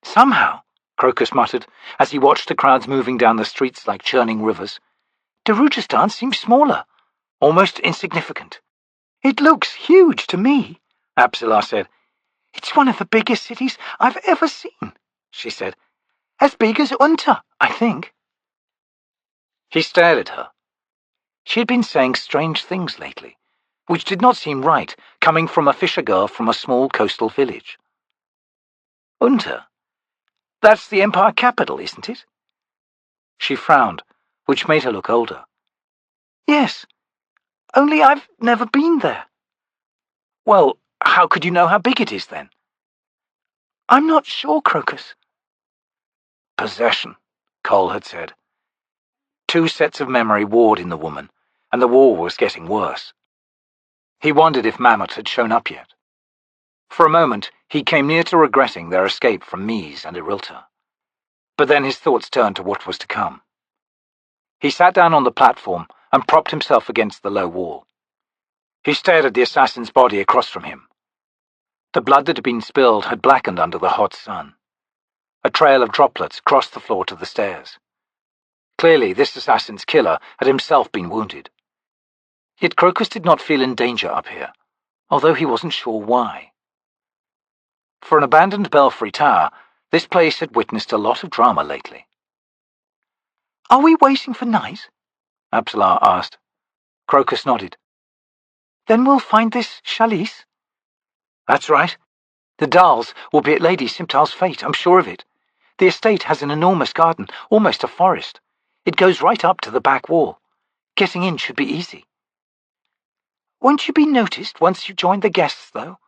Somehow, Crokus muttered, as he watched the crowds moving down the streets like churning rivers, Darujhistan seems smaller, almost insignificant. It looks huge to me, Absalar said. It's one of the biggest cities I've ever seen, she said. As big as Unta, I think. He stared at her. She had been saying strange things lately, which did not seem right, coming from a fisher girl from a small coastal village. Unta? That's the Empire capital, isn't it? She frowned, which made her look older. Yes, only I've never been there. Well, how could you know how big it is, then? I'm not sure, Crokus. Possession, Cole had said. 2 sets of memory warred in the woman, and the war was getting worse. He wondered if Mammot had shown up yet. For a moment, he came near to regretting their escape from Mies and Irilta. But then his thoughts turned to what was to come. He sat down on the platform and propped himself against the low wall. He stared at the assassin's body across from him. The blood that had been spilled had blackened under the hot sun. A trail of droplets crossed the floor to the stairs. Clearly, this assassin's killer had himself been wounded. Yet Crokus did not feel in danger up here, although he wasn't sure why. For an abandoned belfry tower, this place had witnessed a lot of drama lately. Are we waiting for night? Absalar asked. Crokus nodded. Then we'll find this chalice? That's right. The Dals will be at Lady Simtal's fete, I'm sure of it. The estate has an enormous garden, almost a forest. It goes right up to the back wall. Getting in should be easy. Won't you be noticed once you join the guests, though?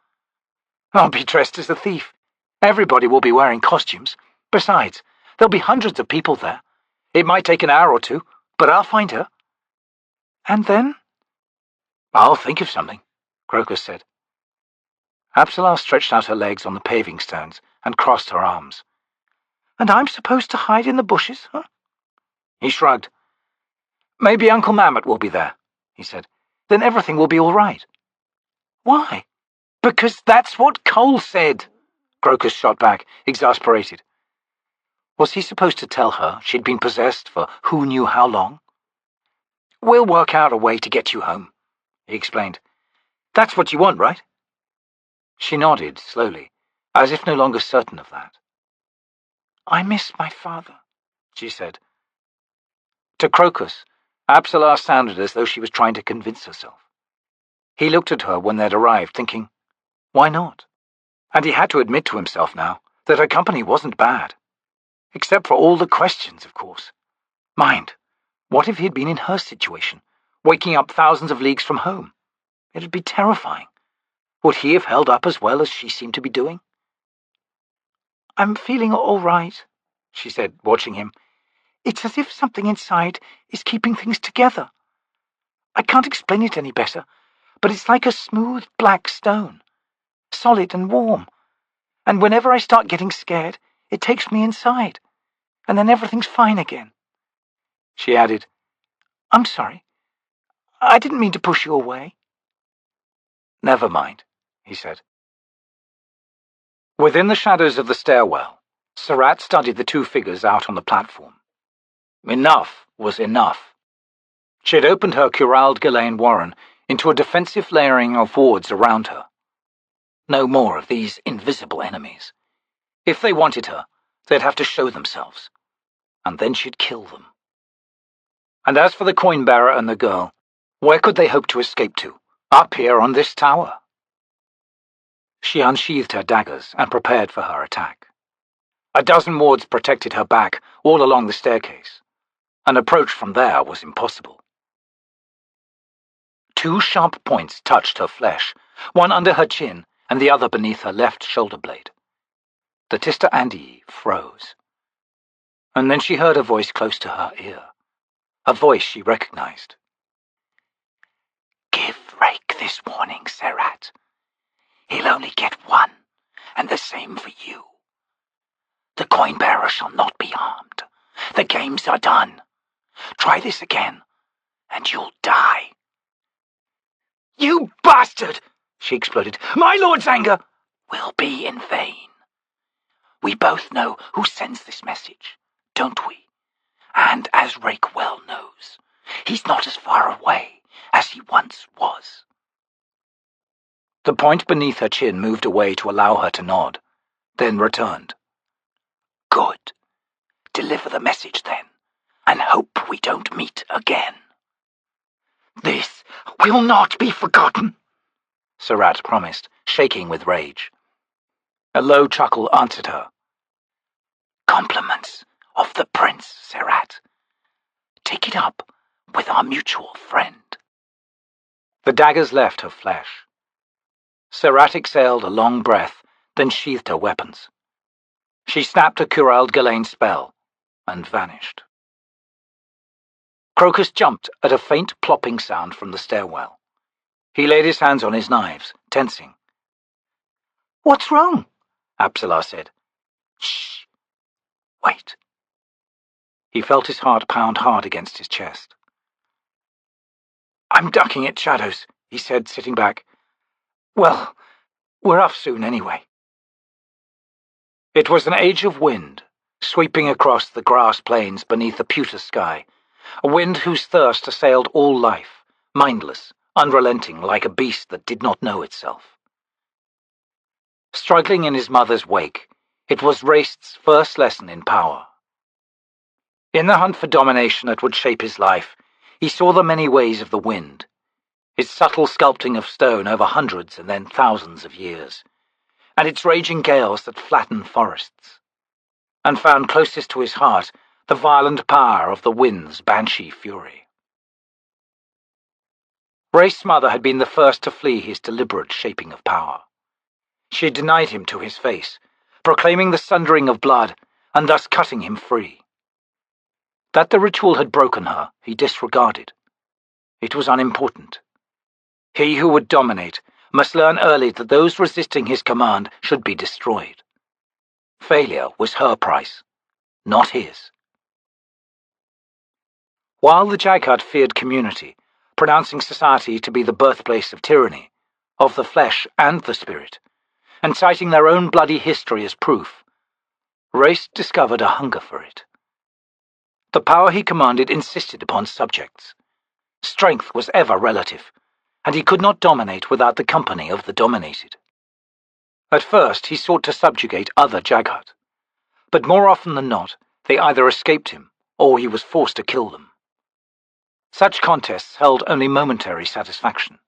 I'll be dressed as a thief. Everybody will be wearing costumes. Besides, there'll be hundreds of people there. It might take an hour or 2, but I'll find her. And then? I'll think of something, Crokus said. Absalar stretched out her legs on the paving stones and crossed her arms. And I'm supposed to hide in the bushes, huh? He shrugged. Maybe Uncle Mammot will be there, he said. Then everything will be all right. Why? Because that's what Cole said, Crokus shot back, exasperated. Was he supposed to tell her she'd been possessed for who knew how long? We'll work out a way to get you home, he explained. That's what you want, right? She nodded slowly, as if no longer certain of that. I miss my father, she said. To Crokus, Absalar sounded as though she was trying to convince herself. He looked at her when they'd arrived, thinking, why not? And he had to admit to himself now that her company wasn't bad. Except for all the questions, of course. Mind, what if he'd been in her situation, waking up thousands of leagues from home? It'd be terrifying. Would he have held up as well as she seemed to be doing? I'm feeling all right, she said, watching him. It's as if something inside is keeping things together. I can't explain it any better, but it's like a smooth black stone, solid and warm. And whenever I start getting scared, it takes me inside, and then everything's fine again. She added, I'm sorry. I didn't mean to push you away. Never mind, he said. Within the shadows of the stairwell, Surratt studied the two figures out on the platform. Enough was enough. She had opened her curaled Ghislaine warren into a defensive layering of wards around her. No more of these invisible enemies. If they wanted her, they'd have to show themselves, and then she'd kill them. And as for the coin-bearer and the girl, where could they hope to escape to? Up here on this tower? She unsheathed her daggers and prepared for her attack. A dozen wards protected her back all along the staircase. An approach from there was impossible. Two sharp points touched her flesh, one under her chin and the other beneath her left shoulder blade. The Tista Andii froze. And then she heard a voice close to her ear, a voice she recognized. Give Rake this warning, Surratt. He'll only get one, and the same for you. The coin-bearer shall not be harmed. The games are done. Try this again, and you'll die. You bastard! She exploded. My lord's anger will be in vain. We both know who sends this message, don't we? And as Rake well knows, he's not as far away as he once was. The point beneath her chin moved away to allow her to nod, then returned. Good. Deliver the message then, and hope we don't meet again. This will not be forgotten, Surratt promised, shaking with rage. A low chuckle answered her. Compliments of the prince, Surratt. Take it up with our mutual friend. The daggers left her flesh. Surratt exhaled a long breath, then sheathed her weapons. She snapped a curaled Ghislaine spell and vanished. Crokus jumped at a faint plopping sound from the stairwell. He laid his hands on his knives, tensing. What's wrong? Absalar said. Shh. Wait. He felt his heart pound hard against his chest. I'm ducking at shadows, he said, sitting back. Well, we're off soon anyway. It was an age of wind, sweeping across the grass plains beneath a pewter sky, a wind whose thirst assailed all life, mindless, unrelenting like a beast that did not know itself. Struggling in his mother's wake, it was Raest's first lesson in power. In the hunt for domination that would shape his life, he saw the many ways of the wind, its subtle sculpting of stone over hundreds and then thousands of years, and its raging gales that flatten forests, and found closest to his heart the violent power of the wind's banshee fury. Raest's mother had been the first to flee his deliberate shaping of power. She had denied him to his face, proclaiming the sundering of blood, and thus cutting him free. That the ritual had broken her, he disregarded. It was unimportant. He who would dominate must learn early that those resisting his command should be destroyed. Failure was her price, not his. While the Jaghut feared community, pronouncing society to be the birthplace of tyranny, of the flesh and the spirit, and citing their own bloody history as proof, Raest discovered a hunger for it. The power he commanded insisted upon subjects. Strength was ever relative, and he could not dominate without the company of the dominated. At first he sought to subjugate other Jaghut, but more often than not they either escaped him or he was forced to kill them. Such contests held only momentary satisfaction.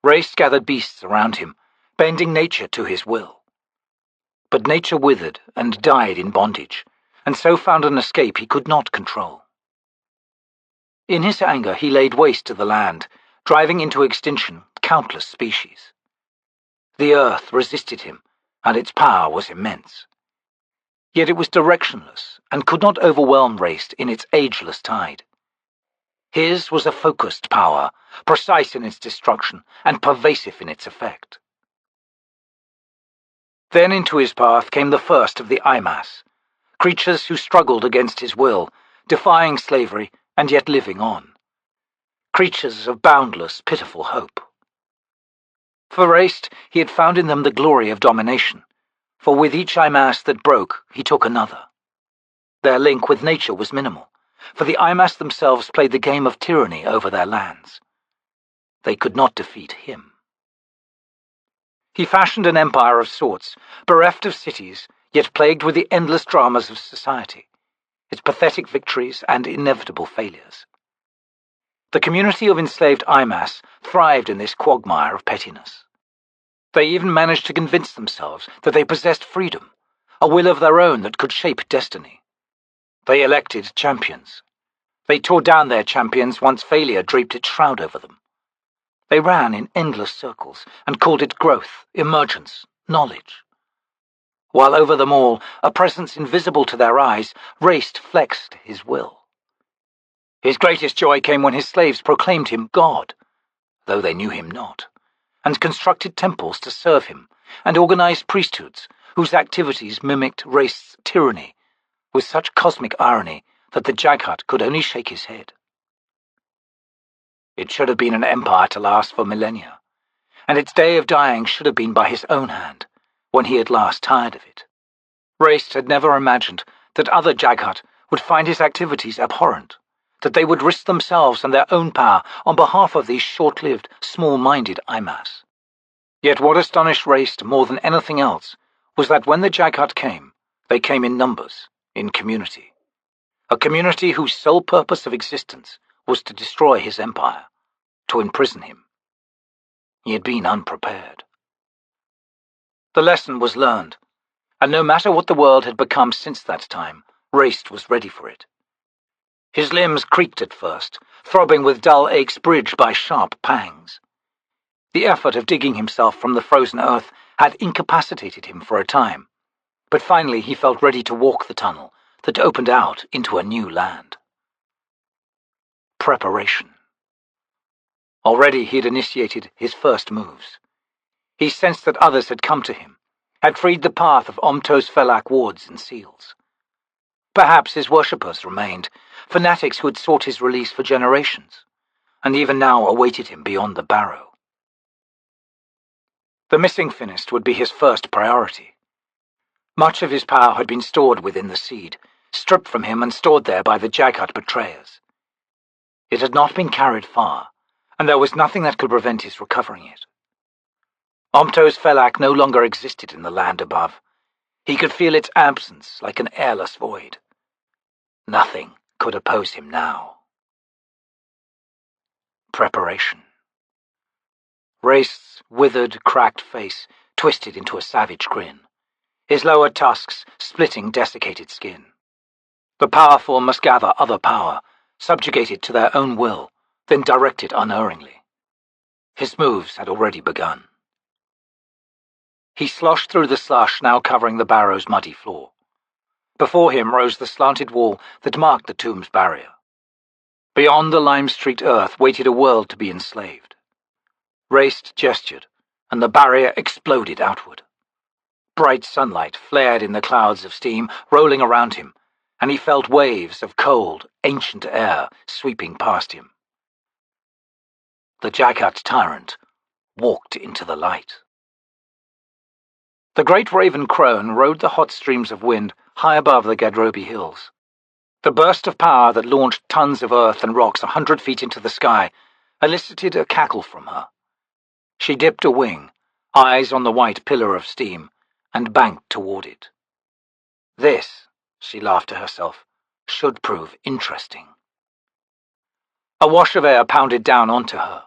Raest gathered beasts around him, bending nature to his will. But nature withered and died in bondage, and so found an escape he could not control. In his anger he laid waste to the land, driving into extinction countless species. The earth resisted him, and its power was immense. Yet it was directionless, and could not overwhelm Raest in its ageless tide. His was a focused power, precise in its destruction, and pervasive in its effect. Then into his path came the first of the Imas, creatures who struggled against his will, defying slavery and yet living on. Creatures of boundless, pitiful hope. For Raest, he had found in them the glory of domination, for with each Imas that broke, he took another. Their link with nature was minimal, for the Imas themselves played the game of tyranny over their lands. They could not defeat him. He fashioned an empire of sorts, bereft of cities, yet plagued with the endless dramas of society, its pathetic victories and inevitable failures. The community of enslaved Imas thrived in this quagmire of pettiness. They even managed to convince themselves that they possessed freedom, a will of their own that could shape destiny. They elected champions. They tore down their champions once failure draped its shroud over them. They ran in endless circles and called it growth, emergence, knowledge. While over them all, a presence invisible to their eyes, Raest flexed his will. His greatest joy came when his slaves proclaimed him God, though they knew him not, and constructed temples to serve him, and organized priesthoods whose activities mimicked Raest's tyranny with such cosmic irony that the Jaghut could only shake his head. It should have been an empire to last for millennia, and its day of dying should have been by his own hand, when he had last tired of it. Raest had never imagined that other Jaghut would find his activities abhorrent, that they would risk themselves and their own power on behalf of these short-lived, small-minded Imas. Yet what astonished Raest more than anything else was that when the Jaghut came, they came in numbers, in community. A community whose sole purpose of existence was to destroy his empire, to imprison him. He had been unprepared. The lesson was learned, and no matter what the world had become since that time, Raest was ready for it. His limbs creaked at first, throbbing with dull aches bridged by sharp pangs. The effort of digging himself from the frozen earth had incapacitated him for a time, but finally he felt ready to walk the tunnel that opened out into a new land. Preparation. Already he had initiated his first moves. He sensed that others had come to him, had freed the path of Omto's Felak wards and seals. Perhaps his worshippers remained, fanatics who had sought his release for generations, and even now awaited him beyond the barrow. The missing Finnist would be his first priority. Much of his power had been stored within the seed, stripped from him and stored there by the Jaghut betrayers. It had not been carried far, and there was nothing that could prevent his recovering it. Omto's Felak no longer existed in the land above. He could feel its absence like an airless void. Nothing could oppose him now. Preparation. Raest's withered, cracked face twisted into a savage grin, his lower tusks splitting desiccated skin. The powerful must gather other power, subjugate it to their own will, then direct it unerringly. His moves had already begun. He sloshed through the slush now covering the barrow's muddy floor. Before him rose the slanted wall that marked the tomb's barrier. Beyond the lime-streaked earth waited a world to be enslaved. Raest gestured, and the barrier exploded outward. Bright sunlight flared in the clouds of steam rolling around him, and he felt waves of cold, ancient air sweeping past him. The Jaghut Tyrant walked into the light. The great raven crone rode the hot streams of wind high above the Gadrobi hills. The burst of power that launched tons of earth and rocks 100 feet into the sky elicited a cackle from her. She dipped a wing, eyes on the white pillar of steam, and banked toward it. This, she laughed to herself, should prove interesting. A wash of air pounded down onto her.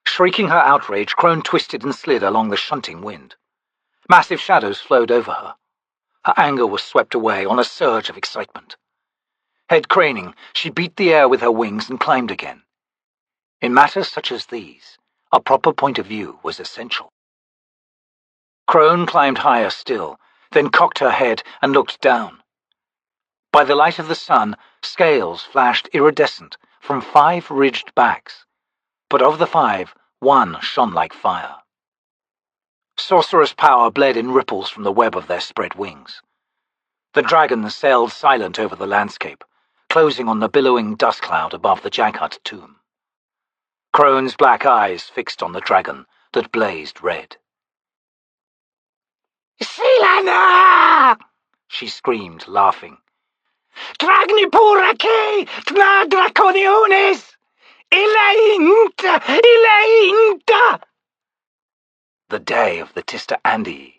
Shrieking her outrage, Crone twisted and slid along the shunting wind. Massive shadows flowed over her. Her anger was swept away on a surge of excitement. Head craning, she beat the air with her wings and climbed again. In matters such as these, a proper point of view was essential. Crone climbed higher still, then cocked her head and looked down. By the light of the sun, scales flashed iridescent from 5 ridged backs, but of the 5, 1 shone like fire. Sorcerous power bled in ripples from the web of their spread wings. The dragons sailed silent over the landscape, closing on the billowing dust cloud above the Jaghut tomb. Crone's black eyes fixed on the dragon that blazed red. Silana! She screamed, laughing. Dragnipurake! Tna draconiones! Ilainta! Ilainta! The day of the Tista Andi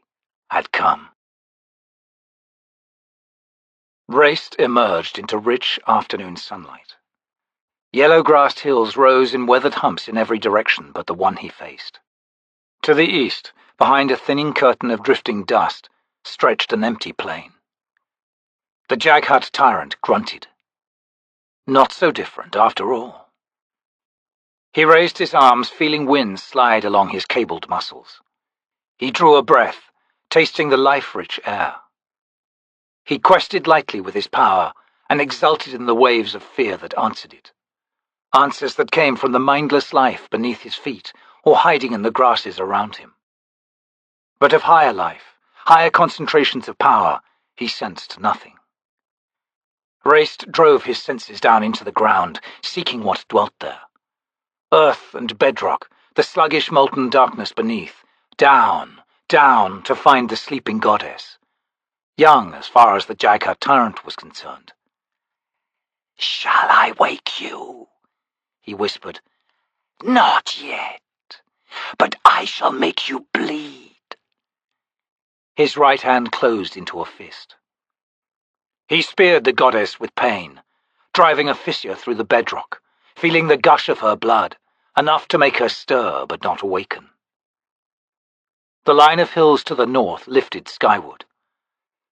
had come. Raest emerged into rich afternoon sunlight. Yellow-grassed hills rose in weathered humps in every direction but the one he faced. To the east, behind a thinning curtain of drifting dust, stretched an empty plain. The Jaghut Tyrant grunted. Not so different, after all. He raised his arms, feeling wind slide along his cabled muscles. He drew a breath, tasting the life-rich air. He quested lightly with his power and exulted in the waves of fear that answered it. Answers that came from the mindless life beneath his feet or hiding in the grasses around him. But of higher life, higher concentrations of power, he sensed nothing. Raest drove his senses down into the ground, seeking what dwelt there. Earth and bedrock, the sluggish molten darkness beneath, down, down to find the sleeping goddess. Young as far as the Jaghut Tyrant was concerned. "Shall I wake you?" he whispered. "Not yet, but I shall make you bleed." His right hand closed into a fist. He speared the goddess with pain, driving a fissure through the bedrock, feeling the gush of her blood, enough to make her stir but not awaken. The line of hills to the north lifted skyward.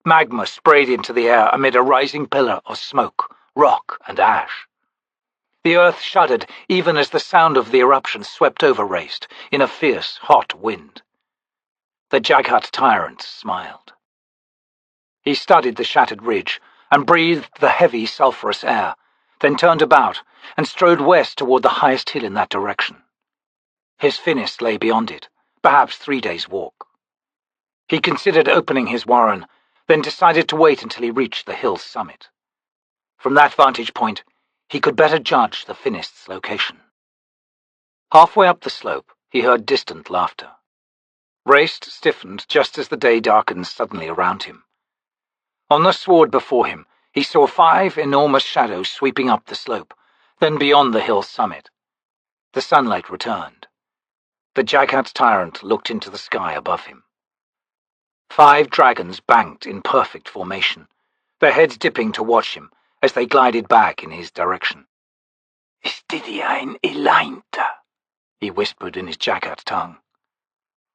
Magma sprayed into the air amid a rising pillar of smoke, rock, and ash. The earth shuddered even as the sound of the eruption swept over Raest in a fierce, hot wind. The Jaghut Tyrant smiled. He studied the shattered ridge and breathed the heavy, sulphurous air, then turned about and strode west toward the highest hill in that direction. His finis lay beyond it, perhaps 3 days' walk. He considered opening his warren, then decided to wait until he reached the hill's summit. From that vantage point, he could better judge the finist's location. Halfway up the slope, he heard distant laughter. Raest stiffened just as the day darkened suddenly around him. On the sward before him, he saw 5 enormous shadows sweeping up the slope, then beyond the hill's summit. The sunlight returned. The Jaghut Tyrant looked into the sky above him. 5 dragons banked in perfect formation, their heads dipping to watch him as they glided back in his direction. "Stidiain ilainta," he whispered in his Jaghut tongue.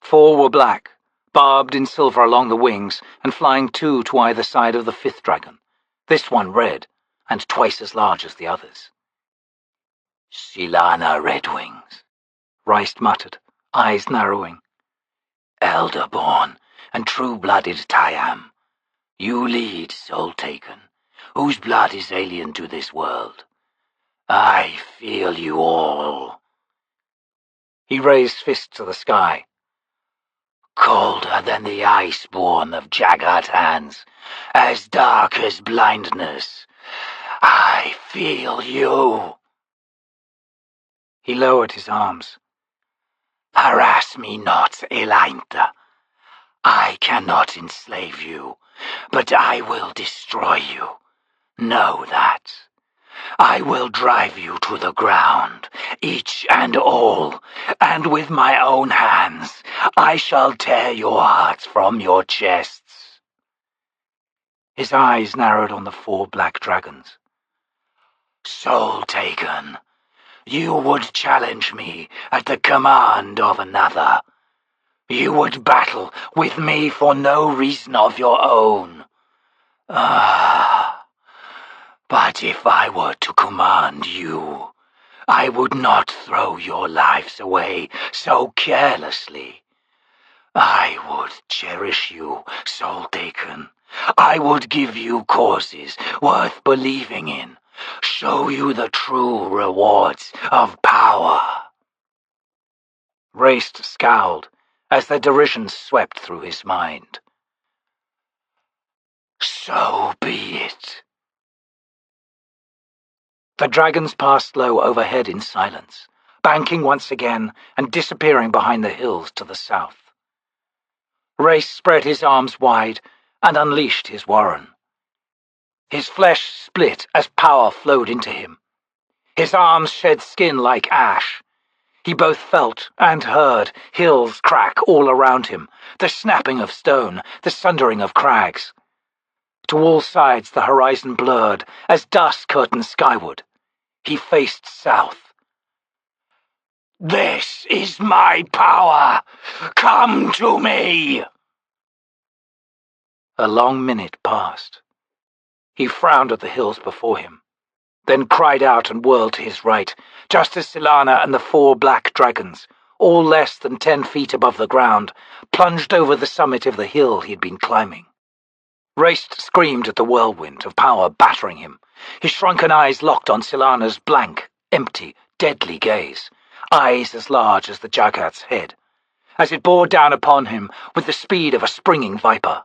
4 were black, barbed in silver along the wings and flying 2 to either side of the 5th dragon, this one red and twice as large as the others. "Silana Redwings," Raest muttered, eyes narrowing. "Elderborn and true-blooded Tyam. You lead, Soul Taken, whose blood is alien to this world. I feel you all." He raised fists to the sky. "Colder than the iceborn of Jaghut hands, as dark as blindness. I feel you." He lowered his arms. "Harass me not, Elainta. I cannot enslave you, but I will destroy you. Know that. I will drive you to the ground, each and all, and with my own hands I shall tear your hearts from your chests." His eyes narrowed on the 4 black dragons. "Soul Taken, You would challenge me at the command of another. You would battle with me for no reason of your own. But if I were to command you, I would not throw your lives away so carelessly. I would cherish you, soul taken. I would give you causes worth believing in, show you the true rewards of power. Raest scowled as the derision swept through his mind. So be it. The dragons passed low overhead in silence, banking once again and disappearing behind the hills to the south. Raest spread his arms wide and unleashed his warren. His flesh split as power flowed into him. His arms shed skin like ash. He both felt and heard hills crack all around him, the snapping of stone, the sundering of crags. To all sides the horizon blurred as dust curtained skyward. He faced south. This is my power! Come to me! A long minute passed. He frowned at the hills before him, then cried out and whirled to his right, just as Silana and the 4 black dragons, all less than 10 feet above the ground, plunged over the summit of the hill he had been climbing. Raest screamed at the whirlwind of power battering him, his shrunken eyes locked on Silana's blank, empty, deadly gaze, eyes as large as the Jaghut's head, as it bore down upon him with the speed of a springing viper.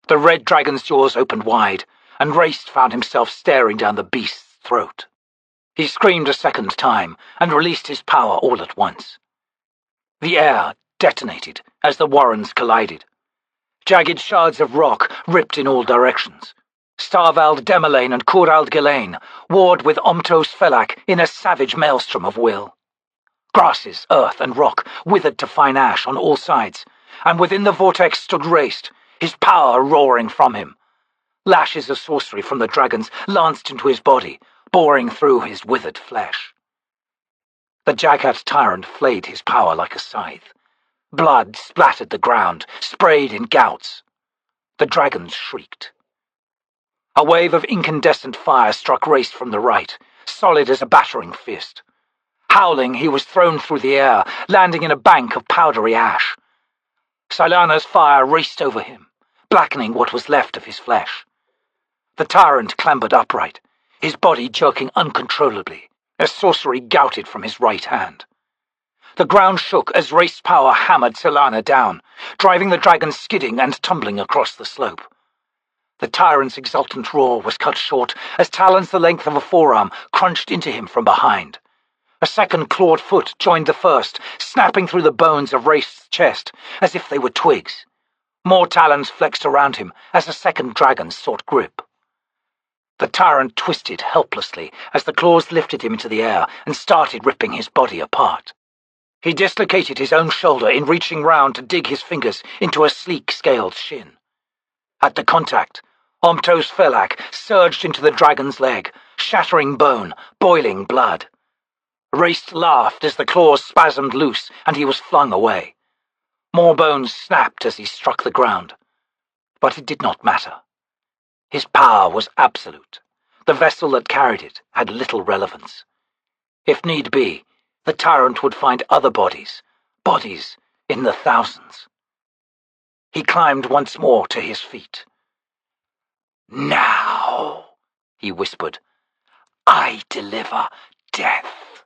The red dragon's jaws opened wide, and Raest found himself staring down the beast's throat. He screamed a second time and released his power all at once. The air detonated as the warrens collided. Jagged shards of rock ripped in all directions. Starvald Demelain and Curald Ghilain warred with Omtos Felak in a savage maelstrom of will. Grasses, earth, and rock withered to fine ash on all sides, and within the vortex stood Raest, his power roaring from him. Lashes of sorcery from the dragons lanced into his body, boring through his withered flesh. The Jaghut Tyrant flayed his power like a scythe. Blood splattered the ground, sprayed in gouts. The dragons shrieked. A wave of incandescent fire struck Raest from the right, solid as a battering fist. Howling, he was thrown through the air, landing in a bank of powdery ash. Silana's fire raced over him, blackening what was left of his flesh. The tyrant clambered upright, his body jerking uncontrollably, as sorcery gouted from his right hand. The ground shook as Raest's power hammered Silana down, driving the dragon skidding and tumbling across the slope. The tyrant's exultant roar was cut short as talons the length of a forearm crunched into him from behind. A second clawed foot joined the first, snapping through the bones of Raest's chest as if they were twigs. More talons flexed around him as a second dragon sought grip. The tyrant twisted helplessly as the claws lifted him into the air and started ripping his body apart. He dislocated his own shoulder in reaching round to dig his fingers into a sleek, scaled shin. At the contact, Omtos Felak surged into the dragon's leg, shattering bone, boiling blood. Raest laughed as the claws spasmed loose and he was flung away. More bones snapped as he struck the ground. But it did not matter. His power was absolute. The vessel that carried it had little relevance. If need be, the tyrant would find other bodies in the thousands. He climbed once more to his feet. Now, he whispered, I deliver death.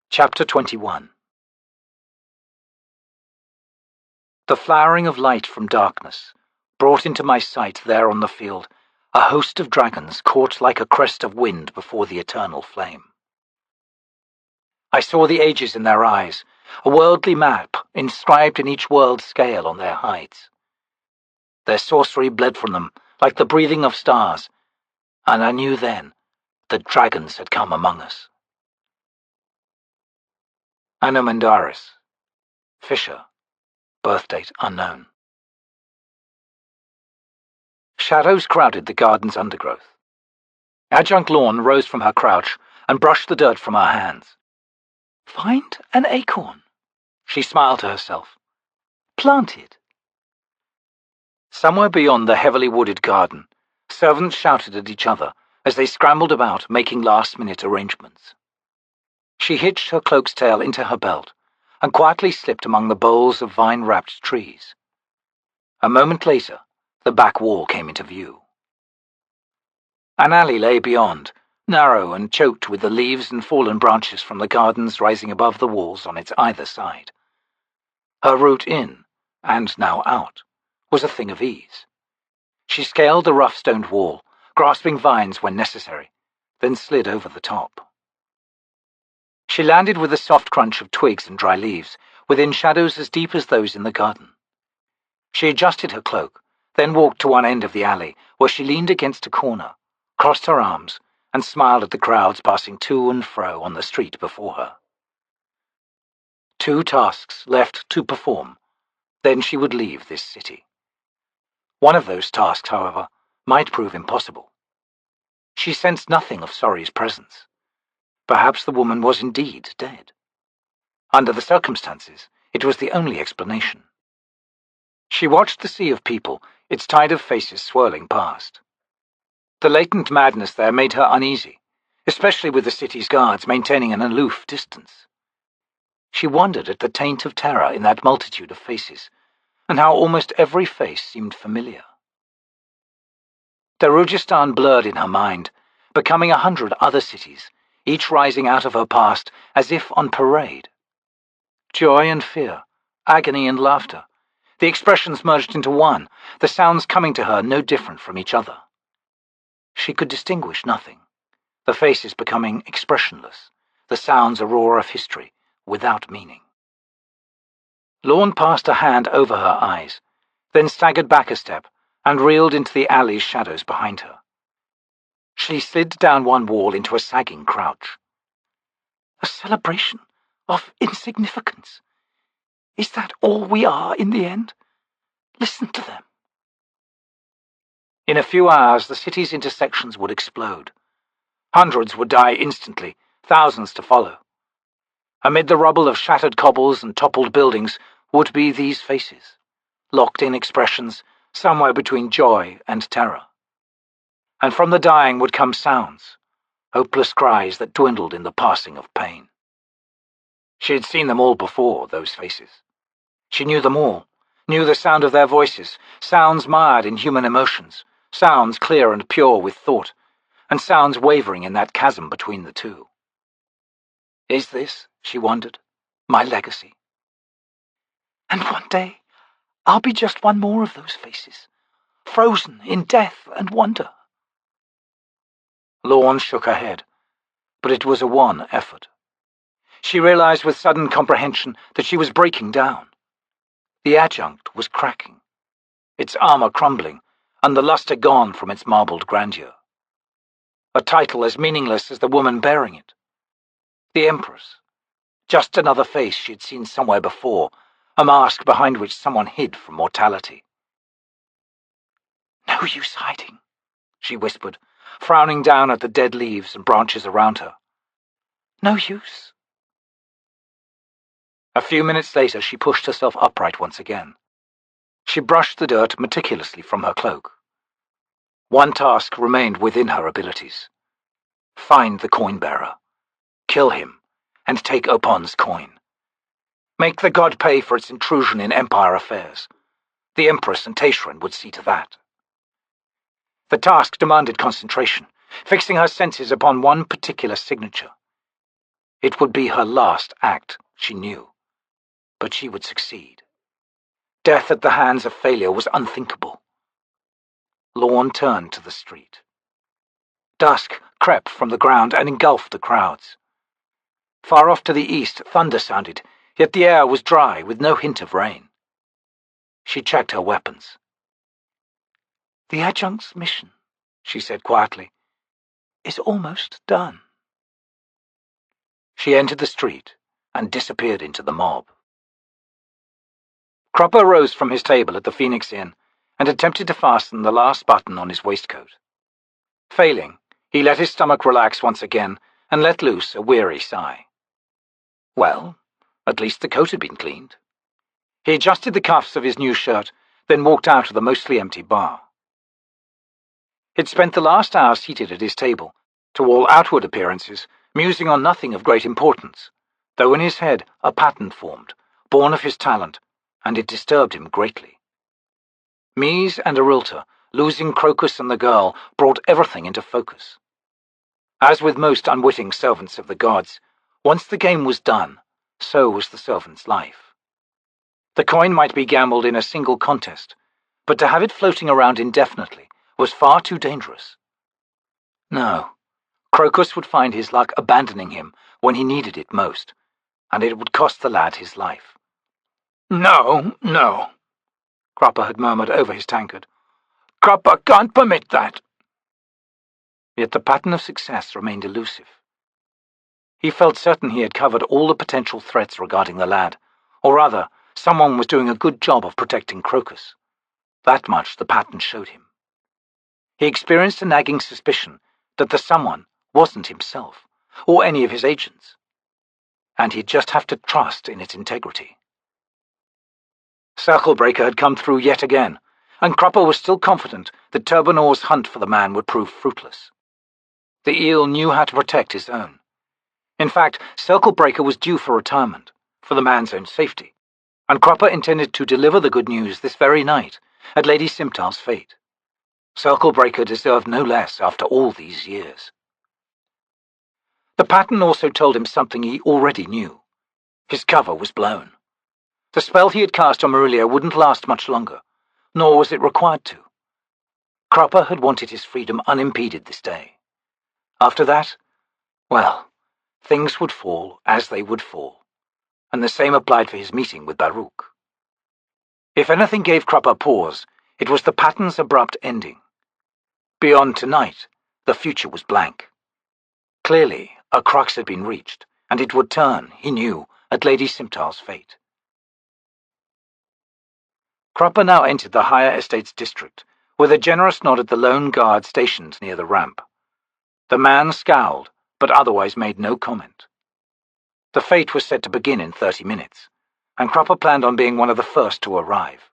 Chapter 21. The flowering of light from darkness brought into my sight there on the field a host of dragons caught like a crest of wind before the eternal flame. I saw the ages in their eyes, a worldly map inscribed in each world scale on their hides. Their sorcery bled from them like the breathing of stars, and I knew then that dragons had come among us. Anomander Rake, Fisher, birthdate unknown. Shadows crowded the garden's undergrowth. Adjunct Lorne rose from her crouch and brushed the dirt from her hands. Find an acorn, she smiled to herself. Plant it. Somewhere beyond the heavily wooded garden, servants shouted at each other as they scrambled about making last-minute arrangements. She hitched her cloak's tail into her belt and quietly slipped among the boles of vine-wrapped trees. A moment later, the back wall came into view. An alley lay beyond, narrow and choked with the leaves and fallen branches from the gardens rising above the walls on its either side. Her route in, and now out, was a thing of ease. She scaled the rough stoned wall, grasping vines when necessary, then slid over the top. She landed with a soft crunch of twigs and dry leaves, within shadows as deep as those in the garden. She adjusted her cloak, then walked to one end of the alley, where she leaned against a corner, crossed her arms, and smiled at the crowds passing to and fro on the street before her. 2 tasks left to perform, then she would leave this city. One of those tasks, however, might prove impossible. She sensed nothing of Sorry's presence. Perhaps the woman was indeed dead. Under the circumstances, it was the only explanation. She watched the sea of people, its tide of faces swirling past. The latent madness there made her uneasy, especially with the city's guards maintaining an aloof distance. She wondered at the taint of terror in that multitude of faces, and how almost every face seemed familiar. Darujhistan blurred in her mind, becoming 100 other cities, each rising out of her past as if on parade. Joy and fear, agony and laughter, the expressions merged into one, the sounds coming to her no different from each other. She could distinguish nothing, the faces becoming expressionless, the sounds a roar of history, without meaning. Lorne passed a hand over her eyes, then staggered back a step and reeled into the alley's shadows behind her. She slid down one wall into a sagging crouch. A celebration of insignificance. Is that all we are in the end? Listen to them. In a few hours, the city's intersections would explode. Hundreds would die instantly, thousands to follow. Amid the rubble of shattered cobbles and toppled buildings would be these faces, locked-in expressions somewhere between joy and terror. And from the dying would come sounds, hopeless cries that dwindled in the passing of pain. She had seen them all before, those faces. She knew them all, knew the sound of their voices, sounds mired in human emotions, sounds clear and pure with thought, and sounds wavering in that chasm between the two. Is this, she wondered, my legacy? And one day, I'll be just one more of those faces, frozen in death and wonder. Lorne shook her head, but it was a wan effort. She realized with sudden comprehension that she was breaking down. The adjunct was cracking, its armor crumbling, and the luster gone from its marbled grandeur. A title as meaningless as the woman bearing it. The Empress. Just another face she had seen somewhere before, a mask behind which someone hid from mortality. No use hiding, she whispered, frowning down at the dead leaves and branches around her. No use. A few minutes later, she pushed herself upright once again. She brushed the dirt meticulously from her cloak. One task remained within her abilities. Find the coin-bearer, kill him, and take Opon's coin. Make the god pay for its intrusion in Empire affairs. The Empress and Tattersail would see to that. The task demanded concentration, fixing her senses upon one particular signature. It would be her last act, she knew, but she would succeed. Death at the hands of failure was unthinkable. Lorne turned to the street. Dusk crept from the ground and engulfed the crowds. Far off to the east, thunder sounded, yet the air was dry with no hint of rain. She checked her weapons. The adjunct's mission, she said quietly, is almost done. She entered the street and disappeared into the mob. Cropper rose from his table at the Phoenix Inn and attempted to fasten the last button on his waistcoat. Failing, He let his stomach relax once again and let loose a weary sigh. Well, at least the coat had been cleaned. He adjusted the cuffs of his new shirt, then walked out of the mostly empty bar. He'd spent the last hour seated at his table, to all outward appearances, musing on nothing of great importance, though in his head a pattern formed, born of his talent, and it disturbed him greatly. Mies and Arilta, losing Crokus and the girl, brought everything into focus. As with most unwitting servants of the gods, once the game was done, so was the servant's life. The coin might be gambled in a single contest, but to have it floating around indefinitely was far too dangerous. No, Crokus would find his luck abandoning him when he needed it most, and it would cost the lad his life. No, Cropper had murmured over his tankard. Cropper can't permit that. Yet the pattern of success remained elusive. He felt certain he had covered all the potential threats regarding the lad, or rather, someone was doing a good job of protecting Crokus. That much the pattern showed him. He experienced a nagging suspicion that the someone wasn't himself, or any of his agents, and he'd just have to trust in its integrity. Circlebreaker had come through yet again, and Cropper was still confident that Turbanor's hunt for the man would prove fruitless. The eel knew how to protect his own. In fact, Circlebreaker was due for retirement, for the man's own safety, and Cropper intended to deliver the good news this very night, at Lady Simtal's fete. Circlebreaker deserved no less after all these years. The pattern also told him something he already knew. His cover was blown. The spell he had cast on Marilia wouldn't last much longer, nor was it required to. Cropper had wanted his freedom unimpeded this day. After that, well, things would fall as they would fall, and the same applied for his meeting with Baruk. If anything gave Cropper pause, it was the pattern's abrupt ending. Beyond tonight, the future was blank. Clearly, a crux had been reached, and it would turn, he knew, at Lady Simtal's fate. Cropper now entered the higher estates district, with a generous nod at the lone guard stationed near the ramp. The man scowled, but otherwise made no comment. The fete was set to begin in 30 minutes, and Cropper planned on being one of the first to arrive.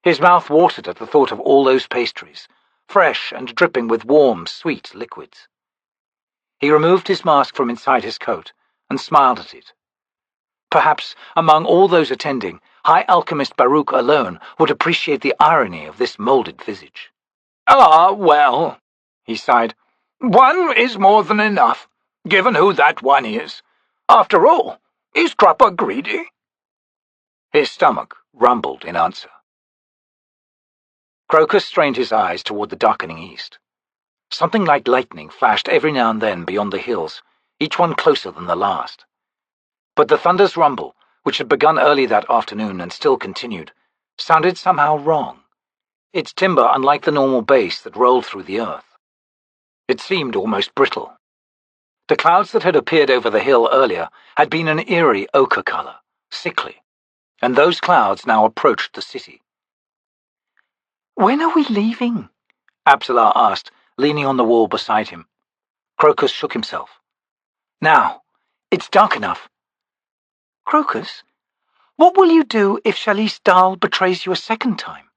His mouth watered at the thought of all those pastries, fresh and dripping with warm, sweet liquids. He removed his mask from inside his coat and smiled at it. Perhaps, among all those attending, High Alchemist Baruk alone would appreciate the irony of this moulded visage. "Ah, well," he sighed, "one is more than enough, given who that one is. After all, is Cropper greedy?" His stomach rumbled in answer. Crokus strained his eyes toward the darkening east. Something like lightning flashed every now and then beyond the hills, each one closer than the last. But the thunder's rumble, which had begun early that afternoon and still continued, sounded somehow wrong, its timbre unlike the normal bass that rolled through the earth. It seemed almost brittle. The clouds that had appeared over the hill earlier had been an eerie ochre color, sickly, and those clouds now approached the city. "When are we leaving?" Absalar asked, leaning on the wall beside him. Crokus shook himself. "Now. It's dark enough." "Crokus, what will you do if Chalice Dahl betrays you a second time?"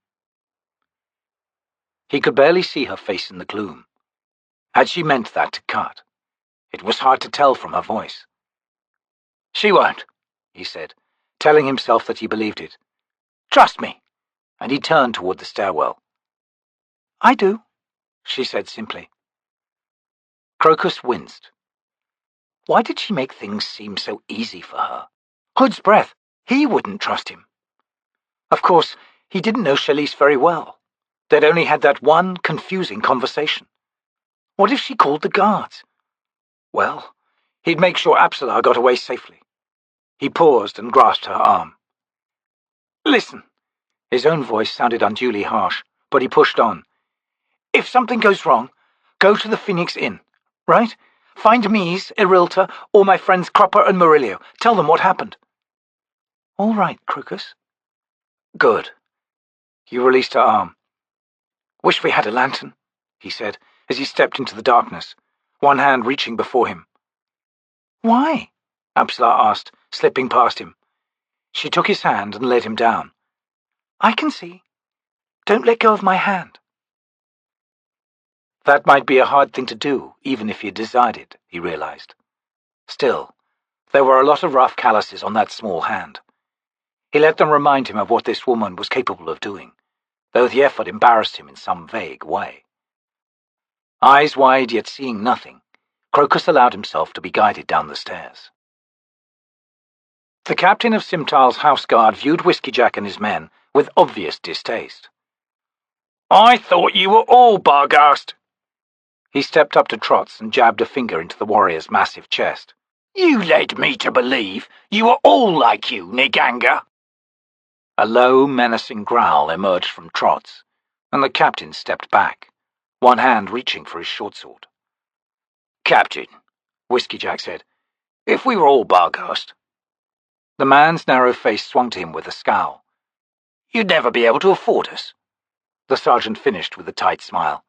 He could barely see her face in the gloom. Had she meant that to cut? It was hard to tell from her voice. "She won't," he said, telling himself that he believed it. "Trust me," and he turned toward the stairwell. "I do," she said simply. Crokus winced. Why did she make things seem so easy for her? Hood's breath, he wouldn't trust him. Of course, he didn't know Chalice very well. They'd only had that one confusing conversation. What if she called the guards? Well, he'd make sure Absalar got away safely. He paused and grasped her arm. "Listen." His own voice sounded unduly harsh, but he pushed on. "If something goes wrong, go to the Phoenix Inn, right? Find Mies, Arilta, or my friends Cropper and Murillo. Tell them what happened." "All right, Crokus." "Good." He released her arm. "Wish we had a lantern," he said, as he stepped into the darkness, one hand reaching before him. Why? Apsala asked, slipping past him. She took his hand and led him down. I can see. Don't let go of my hand. That might be a hard thing to do, even if he desired it, he realized. Still, there were a lot of rough calluses on that small hand. He let them remind him of what this woman was capable of doing, though the effort embarrassed him in some vague way. Eyes wide yet seeing nothing, Crokus allowed himself to be guided down the stairs. The captain of Simtal's house guard viewed Whiskeyjack and his men with obvious distaste. I thought you were all barghast. He stepped up to Trots and jabbed a finger into the warrior's massive chest. You led me to believe you were all like you, Niganga. A low, menacing growl emerged from Trots, and the captain stepped back, one hand reaching for his short sword. Captain, Whiskeyjack said, if we were all barghast. The man's narrow face swung to him with a scowl. You'd never be able to afford us. The sergeant finished with a tight smile.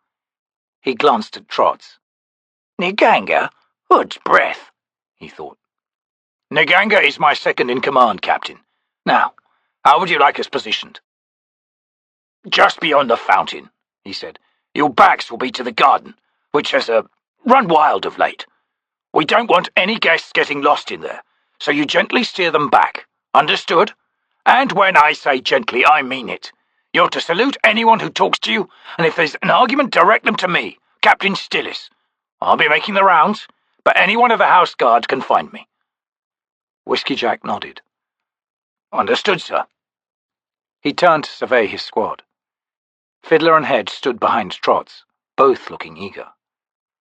He glanced at Trots. Niganga? Hood's breath, he thought. Niganga is my second in command, Captain. Now, how would you like us positioned? Just beyond the fountain, he said. Your backs will be to the garden, which has run wild of late. We don't want any guests getting lost in there, so you gently steer them back. Understood? And when I say gently, I mean it. You're to salute anyone who talks to you, and if there's an argument, direct them to me, Captain Stillis. I'll be making the rounds, but anyone of the house guard can find me. Whiskeyjack nodded. Understood, sir. He turned to survey his squad. Fiddler and Hedge stood behind Trots, both looking eager.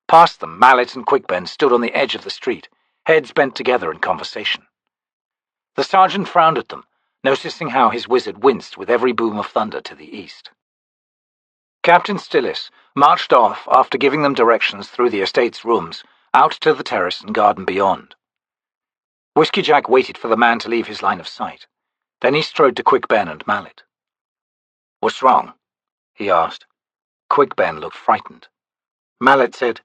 Past them, Mallet and Quickben stood on the edge of the street, heads bent together in conversation. The sergeant frowned at them, noticing how his wizard winced with every boom of thunder to the east. Captain Stillis marched off after giving them directions through the estate's rooms, out to the terrace and garden beyond. Whiskeyjack waited for the man to leave his line of sight. Then he strode to Quickben and Mallet. What's wrong? He asked. Quickben looked frightened. Mallet said,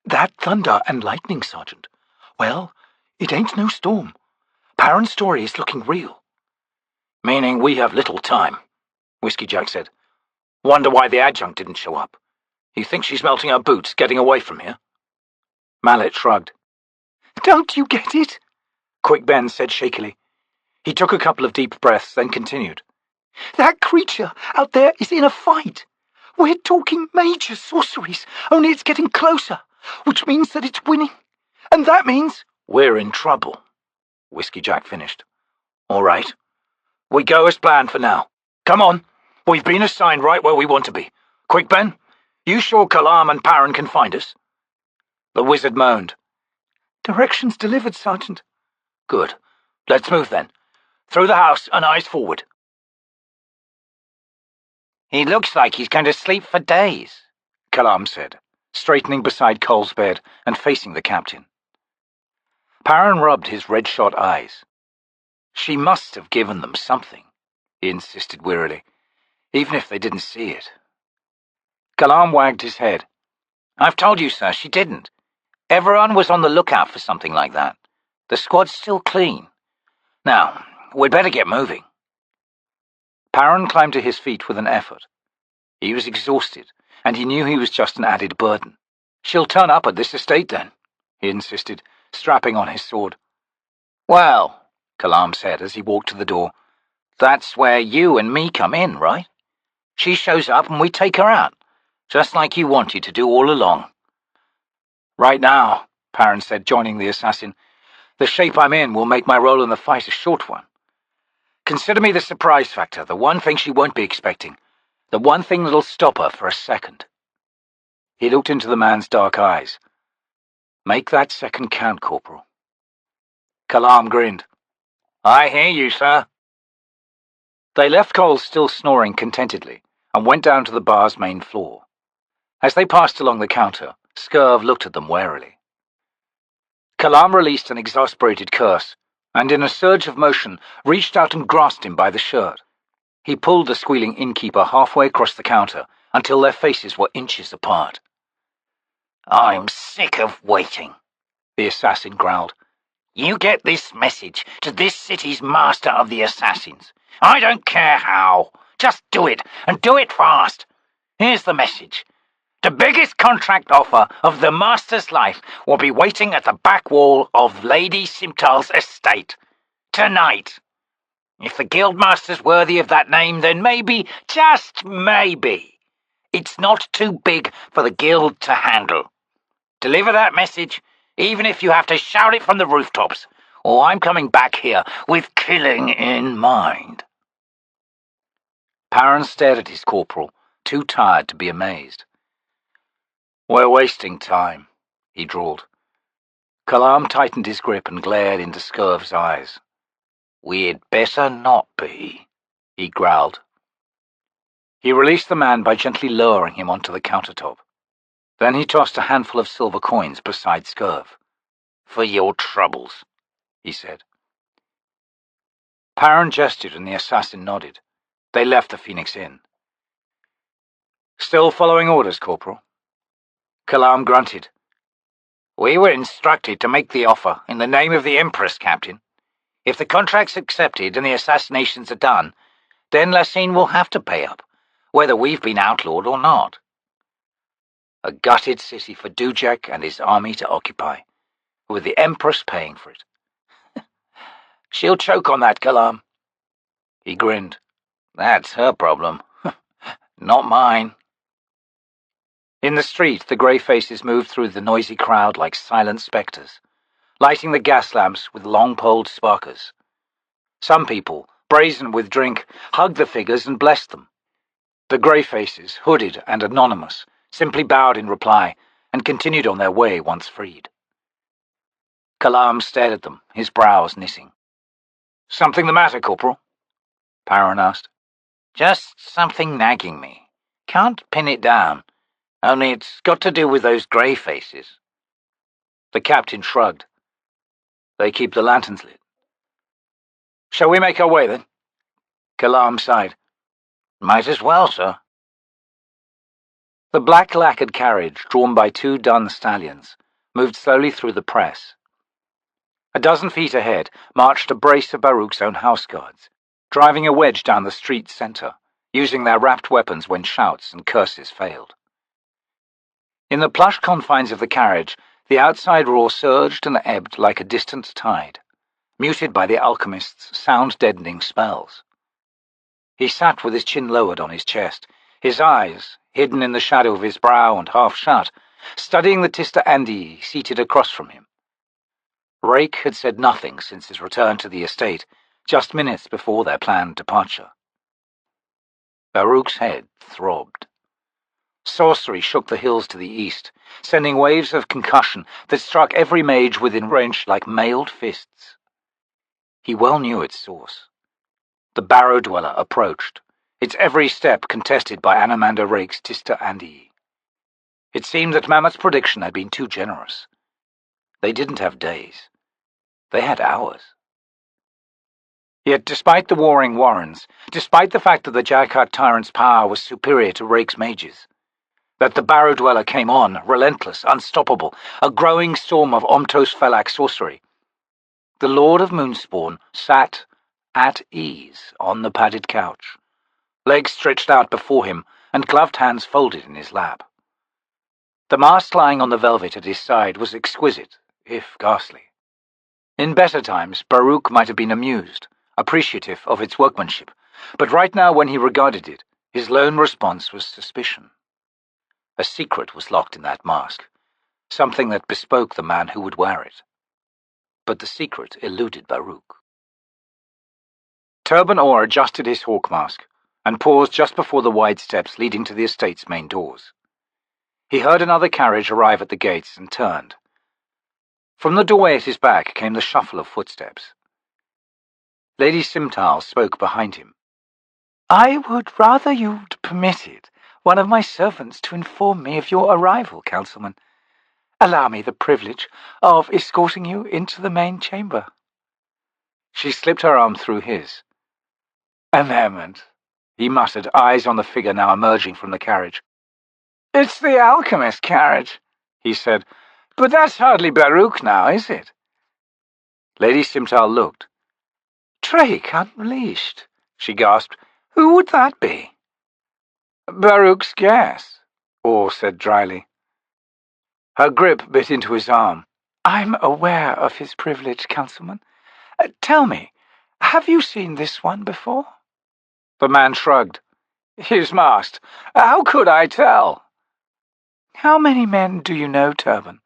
That thunder and lightning, Sergeant. Well, it ain't no storm. Paran's story is looking real. Meaning we have little time, Whiskeyjack said. Wonder why the adjunct didn't show up. You think she's melting her boots, getting away from here? Mallet shrugged. Don't you get it? Quickben said shakily. He took a couple of deep breaths, then continued. That creature out there is in a fight. We're talking major sorceries, only it's getting closer, which means that it's winning. And that means... We're in trouble, Whiskeyjack finished. All right. We go as planned for now. Come on. We've been assigned right where we want to be. Quickben, you sure Kalam and Paran can find us? The wizard moaned. Directions delivered, Sergeant. Good. Let's move then. Through the house and eyes forward. He looks like he's going to sleep for days, Kalam said, straightening beside Cole's bed and facing the captain. Paran rubbed his red-shot eyes. She must have given them something, he insisted wearily, even if they didn't see it. Kalam wagged his head. I've told you, sir, she didn't. Everyone was on the lookout for something like that. The squad's still clean. Now, we'd better get moving. Paran climbed to his feet with an effort. He was exhausted, and he knew he was just an added burden. She'll turn up at this estate then, he insisted, strapping on his sword. Well, Kalam said as he walked to the door, that's where you and me come in, right? She shows up and we take her out, just like you wanted to do all along. Right now, Paran said, joining the assassin, the shape I'm in will make my role in the fight a short one. Consider me the surprise factor, the one thing she won't be expecting, the one thing that'll stop her for a second. He looked into the man's dark eyes. Make that second count, Corporal. Kalam grinned. I hear you, sir. They left Cole still snoring contentedly and went down to the bar's main floor. As they passed along the counter, Skirv looked at them warily. Kalam released an exasperated curse, and in a surge of motion reached out and grasped him by the shirt. He pulled the squealing innkeeper halfway across the counter until their faces were inches apart. I'm sick of waiting, the assassin growled. You get this message to this city's master of the assassins. I don't care how. Just do it, and do it fast. Here's the message. The biggest contract offer of the master's life will be waiting at the back wall of Lady Simtal's estate. Tonight. If the guildmaster's worthy of that name, then maybe, just maybe, it's not too big for the guild to handle. Deliver that message, even if you have to shout it from the rooftops, or I'm coming back here with killing in mind. Paran stared at his corporal, too tired to be amazed. We're wasting time, he drawled. Kalam tightened his grip and glared into Scurv's eyes. We'd better not be, he growled. He released the man by gently lowering him onto the countertop. Then he tossed a handful of silver coins beside Scurv. For your troubles, he said. Paran gestured and the assassin nodded. They left the Phoenix Inn. Still following orders, Corporal? Kalam grunted. We were instructed to make the offer in the name of the Empress, Captain. If the contract's accepted and the assassinations are done, then Lassine will have to pay up, whether we've been outlawed or not. A gutted city for Dujek and his army to occupy, with the Empress paying for it. She'll choke on that, Kalam. He grinned. That's her problem. Not mine. In the street, the grey faces moved through the noisy crowd like silent spectres, lighting the gas lamps with long-poled sparkers. Some people, brazen with drink, hugged the figures and blessed them. The grey faces, hooded and anonymous, simply bowed in reply and continued on their way once freed. Kalam stared at them, his brows knitting. "Something the matter, Corporal?" Paran asked. "Just something nagging me. Can't pin it down. Only it's got to do with those grey faces." The captain shrugged. "They keep the lanterns lit." "Shall we make our way, then?" Kalam sighed. "Might as well, sir." The black lacquered carriage, drawn by 2 dun stallions, moved slowly through the press. A dozen feet ahead marched a brace of Baruk's own houseguards, driving a wedge down the street's centre, using their wrapped weapons when shouts and curses failed. In the plush confines of the carriage, the outside roar surged and ebbed like a distant tide, muted by the alchemist's sound-deadening spells. He sat with his chin lowered on his chest, his eyes, hidden in the shadow of his brow and half shut, studying the Tista Andi seated across from him. Rake had said nothing since his return to the estate, just minutes before their planned departure. Baruk's head throbbed. Sorcery shook the hills to the east, sending waves of concussion that struck every mage within range like mailed fists. He well knew its source. The Barrow Dweller approached, its every step contested by Anomander Rake's Tista Andi. It seemed that Mammot's prediction had been too generous. They didn't have days. They had hours. Yet despite the warring warrens, despite the fact that the Jaghut Tyrant's power was superior to Rake's mages, that the Barrow Dweller came on, relentless, unstoppable, a growing storm of Omtos Felak sorcery, the Lord of Moonspawn sat at ease on the padded couch, legs stretched out before him and gloved hands folded in his lap. The mask lying on the velvet at his side was exquisite, if ghastly. In better times, Baruk might have been amused, appreciative of its workmanship, but right now when he regarded it, his lone response was suspicion. A secret was locked in that mask, something that bespoke the man who would wear it. But the secret eluded Baruk. Turban Orr adjusted his hawk mask and paused just before the wide steps leading to the estate's main doors. He heard another carriage arrive at the gates and turned. From the doorway at his back came the shuffle of footsteps. Lady Simtal spoke behind him. "I would rather you'd permitted one of my servants to inform me of your arrival, councilman. Allow me the privilege of escorting you into the main chamber." She slipped her arm through his. "A moment," he muttered, eyes on the figure now emerging from the carriage. "It's the alchemist carriage," he said. "But that's hardly Baruk now, is it?" Lady Simtal looked. "Drake unleashed," she gasped. "Who would that be?" "Baruk's guess," Orr said dryly. Her grip bit into his arm. "I'm aware of his privilege, Councilman. Tell me, have you seen this one before?" The man shrugged. "He's masked. How could I tell?" "How many men do you know, Turban,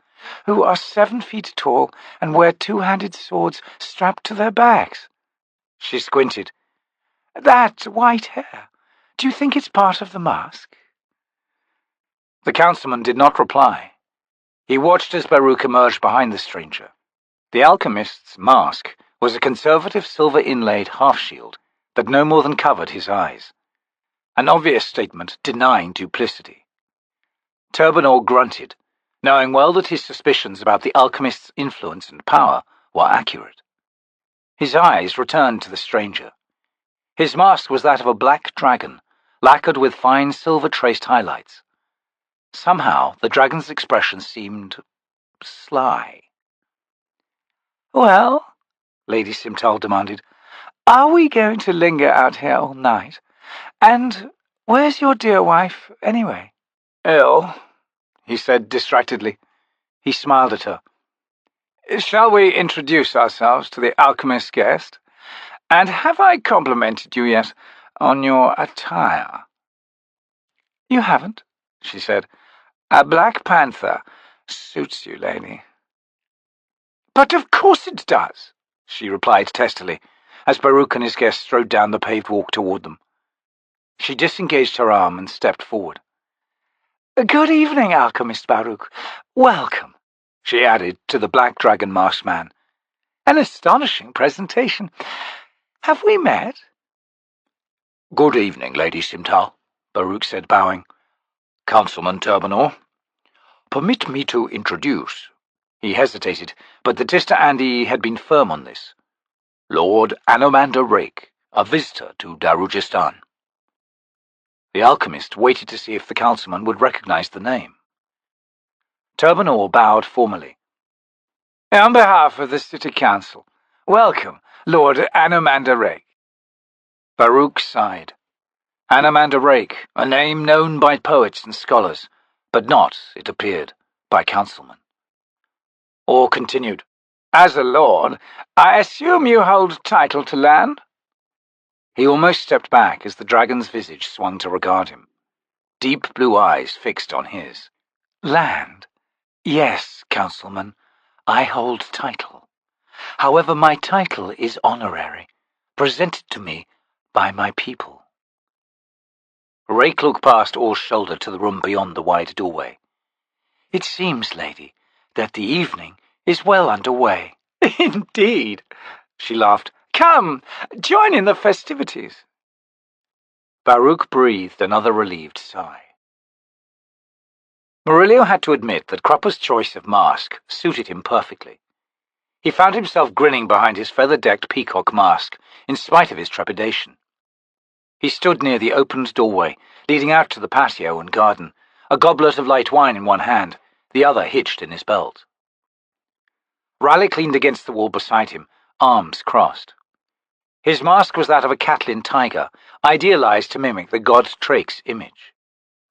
who are 7 feet tall and wear two-handed swords strapped to their backs?" She squinted. "That white hair, do you think it's part of the mask?" The councilman did not reply. He watched as Baruk emerged behind the stranger. The alchemist's mask was a conservative silver-inlaid half-shield that no more than covered his eyes. An obvious statement denying duplicity. Turbanor grunted, knowing well that his suspicions about the alchemist's influence and power were accurate. His eyes returned to the stranger. His mask was that of a black dragon, lacquered with fine silver-traced highlights. Somehow the dragon's expression seemed sly. "Well," Lady Simtal demanded, "are we going to linger out here all night? And where's your dear wife, anyway?" "Ill," he said distractedly. He smiled at her. "Shall we introduce ourselves to the alchemist's guest? And have I complimented you yet on your attire?" "You haven't," she said. "A black panther suits you, lady." "But of course it does," she replied testily, as Baruk and his guest strode down the paved walk toward them. She disengaged her arm and stepped forward. "Good evening, Alchemist Baruk. Welcome," she added to the black dragon masked man. "An astonishing presentation. Have we met?" "Good evening, Lady Simtal," Baruk said, bowing. "Councilman Turbanor. Permit me to introduce—" He hesitated, but the Tista Andi had been firm on this. "Lord Anomander Rake, a visitor to Darujhistan." The alchemist waited to see if the councilman would recognize the name. Turbanor bowed formally. "On behalf of the City Council, welcome, Lord Anomander Rake." Baruk sighed. Anomander Rake, a name known by poets and scholars, but not, it appeared, by councilmen. Orr continued. "As a lord, I assume you hold title to land?" He almost stepped back as the dragon's visage swung to regard him. Deep blue eyes fixed on his. "Land? Yes, Councilman, I hold title. However, my title is honorary, presented to me by my people." Rake looked past Orr's shoulder to the room beyond the wide doorway. "It seems, lady, that the evening is well underway." "Indeed," she laughed. "Come, join in the festivities." Baruk breathed another relieved sigh. Murillo had to admit that Crupper's choice of mask suited him perfectly. He found himself grinning behind his feather-decked peacock mask, in spite of his trepidation. He stood near the opened doorway, leading out to the patio and garden, a goblet of light wine in one hand, the other hitched in his belt. Raleigh leaned against the wall beside him, arms crossed. His mask was that of a Catlin tiger, idealized to mimic the god Trake's image.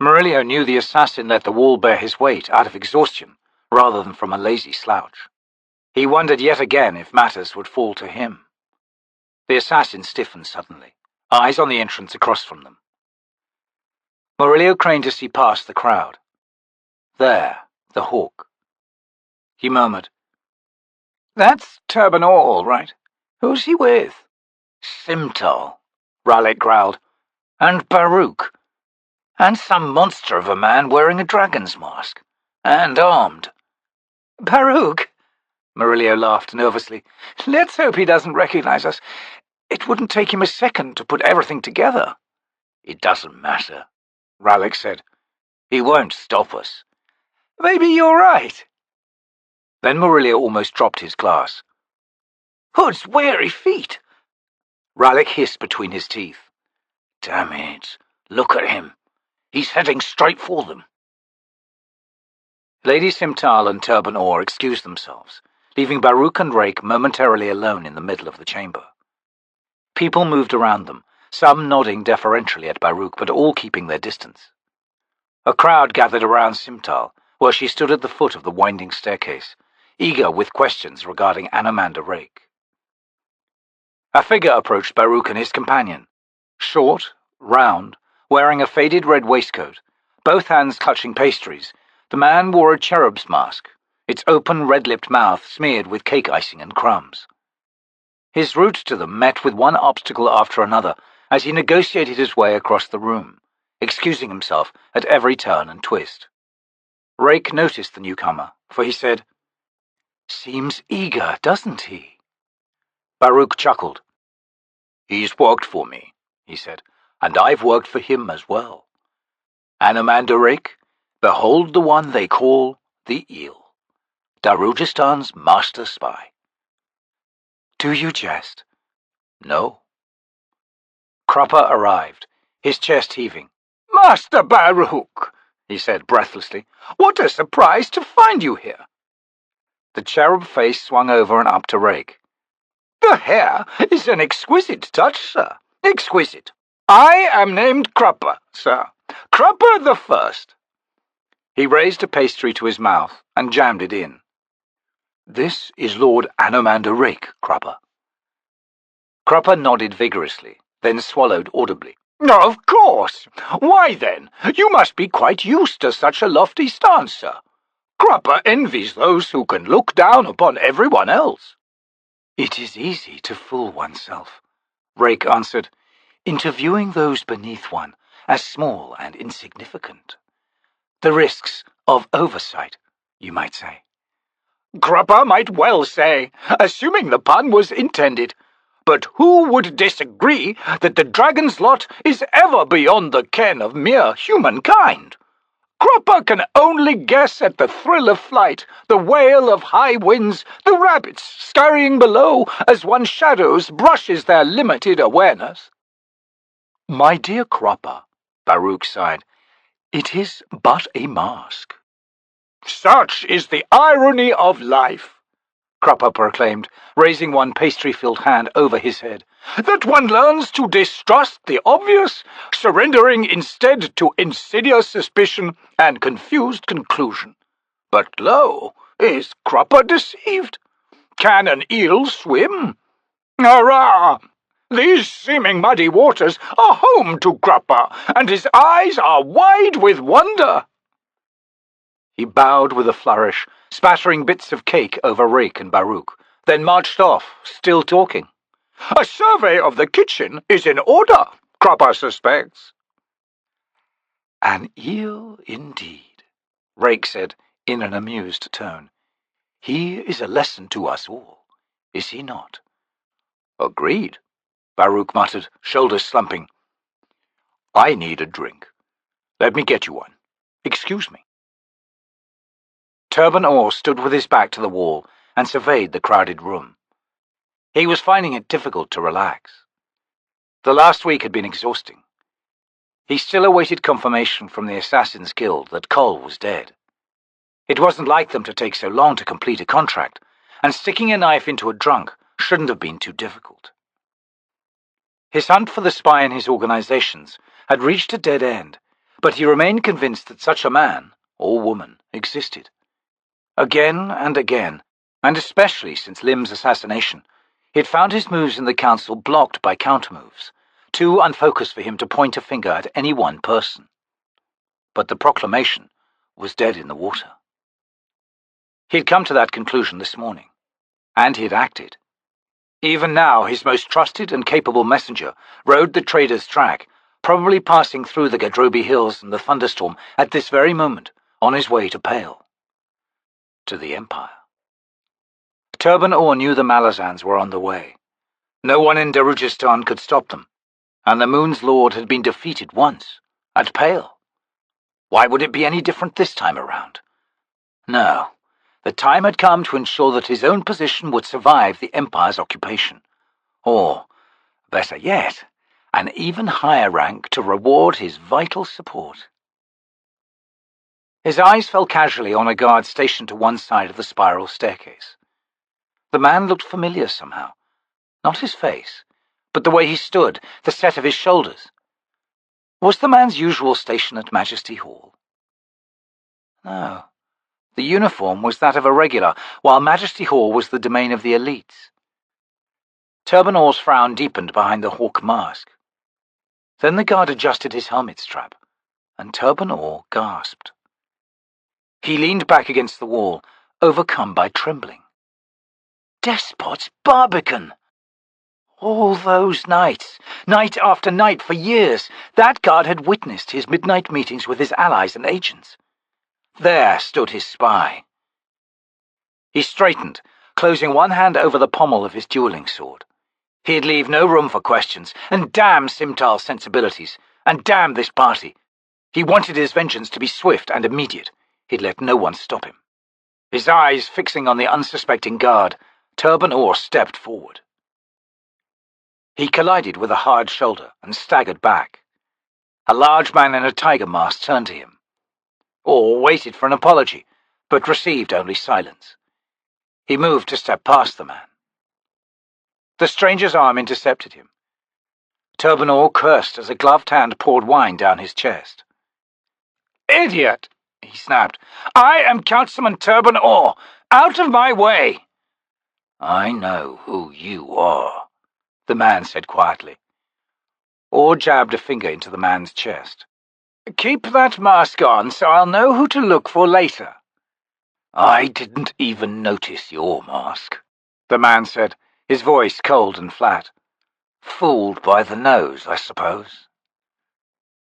Murillo knew the assassin let the wall bear his weight out of exhaustion, rather than from a lazy slouch. He wondered yet again if matters would fall to him. The assassin stiffened suddenly, eyes on the entrance across from them. Murillo craned to see past the crowd. There, the hawk. He murmured, "That's Turbanor, all right. Who's he with?" "Simtal," Raleigh growled. "And Baruk. And some monster of a man wearing a dragon's mask. And armed." "Baruk?" Murillo laughed nervously. "Let's hope he doesn't recognize us. It wouldn't take him a second to put everything together." "It doesn't matter," Raleigh said. "He won't stop us." "Maybe you're right." Then Murillo almost dropped his glass. "Hood's weary feet!" Raleigh hissed between his teeth. "Damn it, look at him. He's heading straight for them." Lady Simtal and Turban Orr excused themselves, leaving Baruk and Rake momentarily alone in the middle of the chamber. People moved around them, some nodding deferentially at Baruk, but all keeping their distance. A crowd gathered around Simtal, where she stood at the foot of the winding staircase, eager with questions regarding Anomander Rake. A figure approached Baruk and his companion. Short, round, wearing a faded red waistcoat, both hands clutching pastries, the man wore a cherub's mask, its open red-lipped mouth smeared with cake icing and crumbs. His route to them met with one obstacle after another as he negotiated his way across the room, excusing himself at every turn and twist. Rake noticed the newcomer, for he said, "Seems eager, doesn't he?" Baruk chuckled. "He's worked for me," he said, "and I've worked for him as well. Anomander Rake, behold the one they call the Eel, Darujhistan's master spy." Do you jest? No. Crokus arrived, his chest heaving. "Master Baruk," he said breathlessly, "what a surprise to find you here." The cherub face swung over and up to Rake. "The hair is an exquisite touch, sir. Exquisite. I am named Crokus, sir. Crokus the First." He raised a pastry to his mouth and jammed it in. "This is Lord Anomander Rake, Crokus." Crokus nodded vigorously, then swallowed audibly. "Of course. Why then, you must be quite used to such a lofty stance, sir. Crokus envies those who can look down upon everyone else." It is easy to fool oneself, Rake answered, interviewing those beneath one as small and insignificant. The risks of oversight, you might say. Crokus might well say, assuming the pun was intended. But who would disagree that the dragon's lot is ever beyond the ken of mere humankind? Crokus can only guess at the thrill of flight, the wail of high winds, the rabbits scurrying below as one's shadows brushes their limited awareness. "My dear Crokus," Baruk sighed, "it is but a mask." "Such is the irony of life," Crokus proclaimed, raising one pastry-filled hand over his head, "that one learns to distrust the obvious, surrendering instead to insidious suspicion and confused conclusion. But lo, is Crokus deceived? Can an eel swim? Hurrah! These seeming muddy waters are home to Crokus, and his eyes are wide with wonder." He bowed with a flourish, spattering bits of cake over Rake and Baruk, then marched off, still talking. "A survey of the kitchen is in order, Crokus suspects." "An eel indeed," Rake said in an amused tone. "He is a lesson to us all, is he not?" "Agreed," Baruk muttered, shoulders slumping. "I need a drink. Let me get you one. Excuse me." Turban Orr stood with his back to the wall and surveyed the crowded room. He was finding it difficult to relax. The last week had been exhausting. He still awaited confirmation from the Assassins' Guild that Cole was dead. It wasn't like them to take so long to complete a contract, and sticking a knife into a drunk shouldn't have been too difficult. His hunt for the spy in his organizations had reached a dead end, but he remained convinced that such a man, or woman, existed. Again, and especially since Lim's assassination, he had found his moves in the council blocked by countermoves, too unfocused for him to point a finger at any one person. But the proclamation was dead in the water. He had come to that conclusion this morning, and he had acted. Even now, his most trusted and capable messenger rode the trader's track, probably passing through the Gadrobi Hills and the thunderstorm at this very moment, on his way to Pale. To the Empire. Turban Orr knew the Malazans were on the way. No one in Darujhistan could stop them, and the Moon's Lord had been defeated once, at Pale. Why would it be any different this time around? No, the time had come to ensure that his own position would survive the Empire's occupation. Or, better yet, an even higher rank to reward his vital support. His eyes fell casually on a guard stationed to one side of the spiral staircase. The man looked familiar somehow. Not his face, but the way he stood, the set of his shoulders. Was the man's usual station at Majesty Hall? No. The uniform was that of a regular, while Majesty Hall was the domain of the elites. Turbanor's frown deepened behind the hawk mask. Then the guard adjusted his helmet strap, and Turbanor gasped. He leaned back against the wall, overcome by trembling. Despot's Barbican! All those nights, night after night for years, that guard had witnessed his midnight meetings with his allies and agents. There stood his spy. He straightened, closing one hand over the pommel of his dueling sword. He'd leave no room for questions, and damn Simtal's sensibilities, and damn this party. He wanted his vengeance to be swift and immediate. He'd let no one stop him. His eyes fixing on the unsuspecting guard, Turbanor stepped forward. He collided with a hard shoulder and staggered back. A large man in a tiger mask turned to him. Or waited for an apology, but received only silence. He moved to step past the man. The stranger's arm intercepted him. Turbanor cursed as a gloved hand poured wine down his chest. "Idiot!" he snapped. "I am Councilman Turbanor! Out of my way!" "I know who you are," the man said quietly. Or jabbed a finger into the man's chest. "Keep that mask on so I'll know who to look for later." "I didn't even notice your mask," the man said, his voice cold and flat. "Fooled by the nose, I suppose."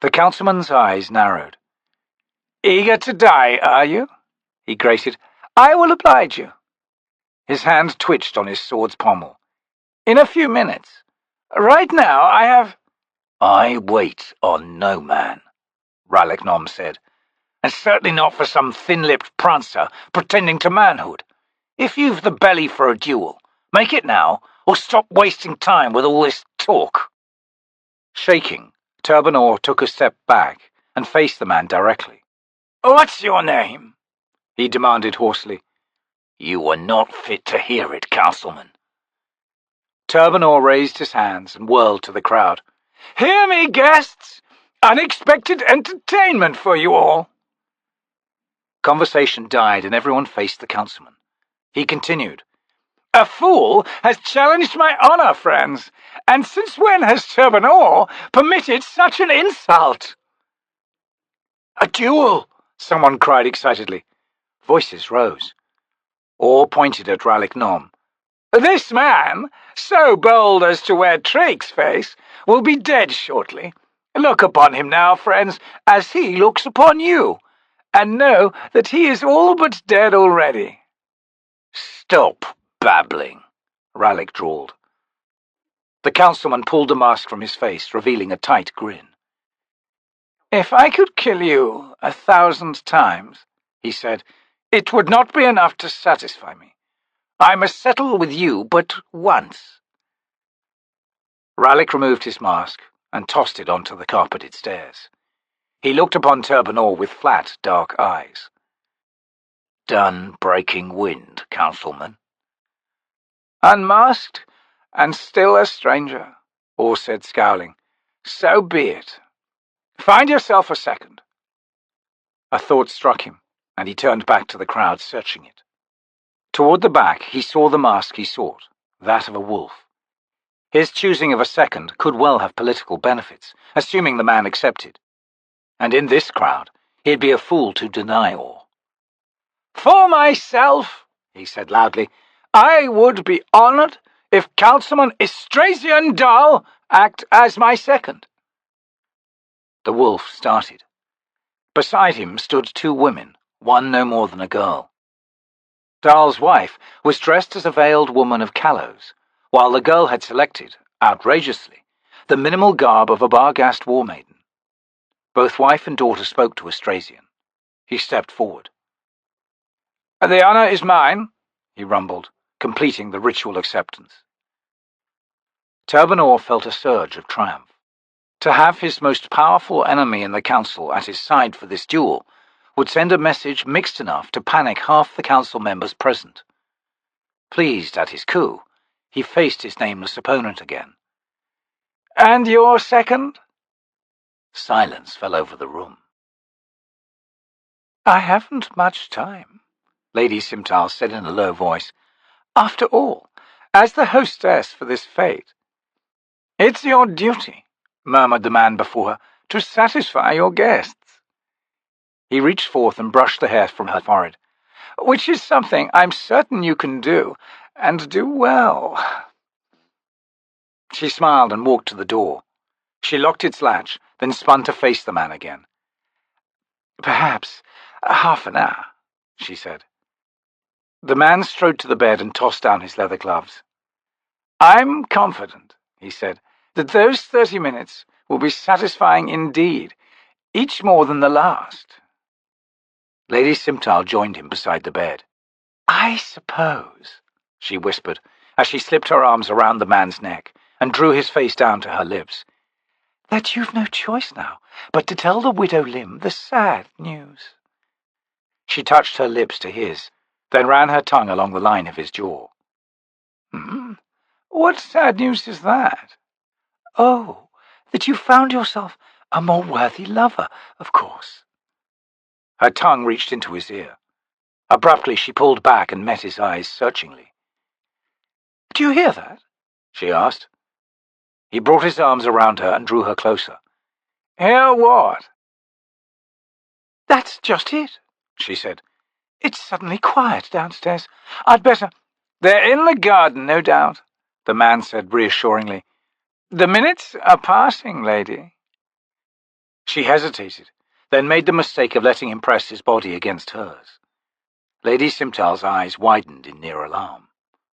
The councilman's eyes narrowed. "Eager to die, are you?" he grated. "I will oblige you." His hand twitched on his sword's pommel. "In a few minutes. Right now I have—" "I wait on no man," Rallick said, "and certainly not for some thin-lipped prancer pretending to manhood. If you've the belly for a duel, make it now, or stop wasting time with all this talk." Shaking, Turbanor took a step back and faced the man directly. "What's your name?" he demanded hoarsely. "You are not fit to hear it, Councilman." Turbanor raised his hands and whirled to the crowd. "Hear me, guests! Unexpected entertainment for you all." Conversation died and everyone faced the councilman. He continued. "A fool has challenged my honor, friends, and since when has Turbanor permitted such an insult?" "A duel!" someone cried excitedly. Voices rose. All pointed at Rallick. "This man, so bold as to wear Trake's face, will be dead shortly. Look upon him now, friends, as he looks upon you, and know that he is all but dead already." "Stop babbling," Rallick drawled. The councilman pulled the mask from his face, revealing a tight grin. "If I could kill you 1,000 times," he said, "it would not be enough to satisfy me. I must settle with you but once." Rallick removed his mask and tossed it onto the carpeted stairs. He looked upon Turbanor with flat, dark eyes. "Done breaking wind, Councilman?" "Unmasked, and still a stranger," Orr said, scowling. "So be it. Find yourself a second." A thought struck him, and he turned back to the crowd, searching it. Toward the back, he saw the mask he sought, that of a wolf. His choosing of a second could well have political benefits, assuming the man accepted. And in this crowd, he'd be a fool to deny Orr. "For myself," he said loudly, "I would be honored if Councilman Istrasian Dahl act as my second." The wolf started. Beside him stood 2 women, one no more than a girl. Dahl's wife was dressed as a veiled woman of Kalos, while the girl had selected, outrageously, the minimal garb of a Barghast war maiden. Both wife and daughter spoke to Istrasian. He stepped forward. "The honor is mine," he rumbled, completing the ritual acceptance. Turbanor felt a surge of triumph. To have his most powerful enemy in the council at his side for this duel would send a message mixed enough to panic half the council members present. Pleased at his coup, he faced his nameless opponent again. "And your second?" Silence fell over the room. "I haven't much time," Lady Simtal said in a low voice. "After all, as the hostess for this fete—" "It's your duty," murmured the man before her, "to satisfy your guests." He reached forth and brushed the hair from her forehead. "Which is something I'm certain you can do, and do well." She smiled and walked to the door. She locked its latch, then spun to face the man again. "Perhaps half an hour," she said. The man strode to the bed and tossed down his leather gloves. "I'm confident," he said, "that those 30 minutes will be satisfying indeed, each more than the last." Lady Simtal joined him beside the bed. "I suppose," she whispered, as she slipped her arms around the man's neck and drew his face down to her lips, "that you've no choice now but to tell the Widow Lim the sad news." She touched her lips to his, then ran her tongue along the line of his jaw. "What sad news is that?" "Oh, that you found yourself a more worthy lover, of course." Her tongue reached into his ear. Abruptly she pulled back and met his eyes searchingly. "Do you hear that?" she asked. He brought his arms around her and drew her closer. "Hear what?" "That's just it," she said. "It's suddenly quiet downstairs. I'd better—" "They're in the garden, no doubt," the man said reassuringly. "The minutes are passing, lady." She hesitated, then made the mistake of letting him press his body against hers. Lady Simtal's eyes widened in near alarm.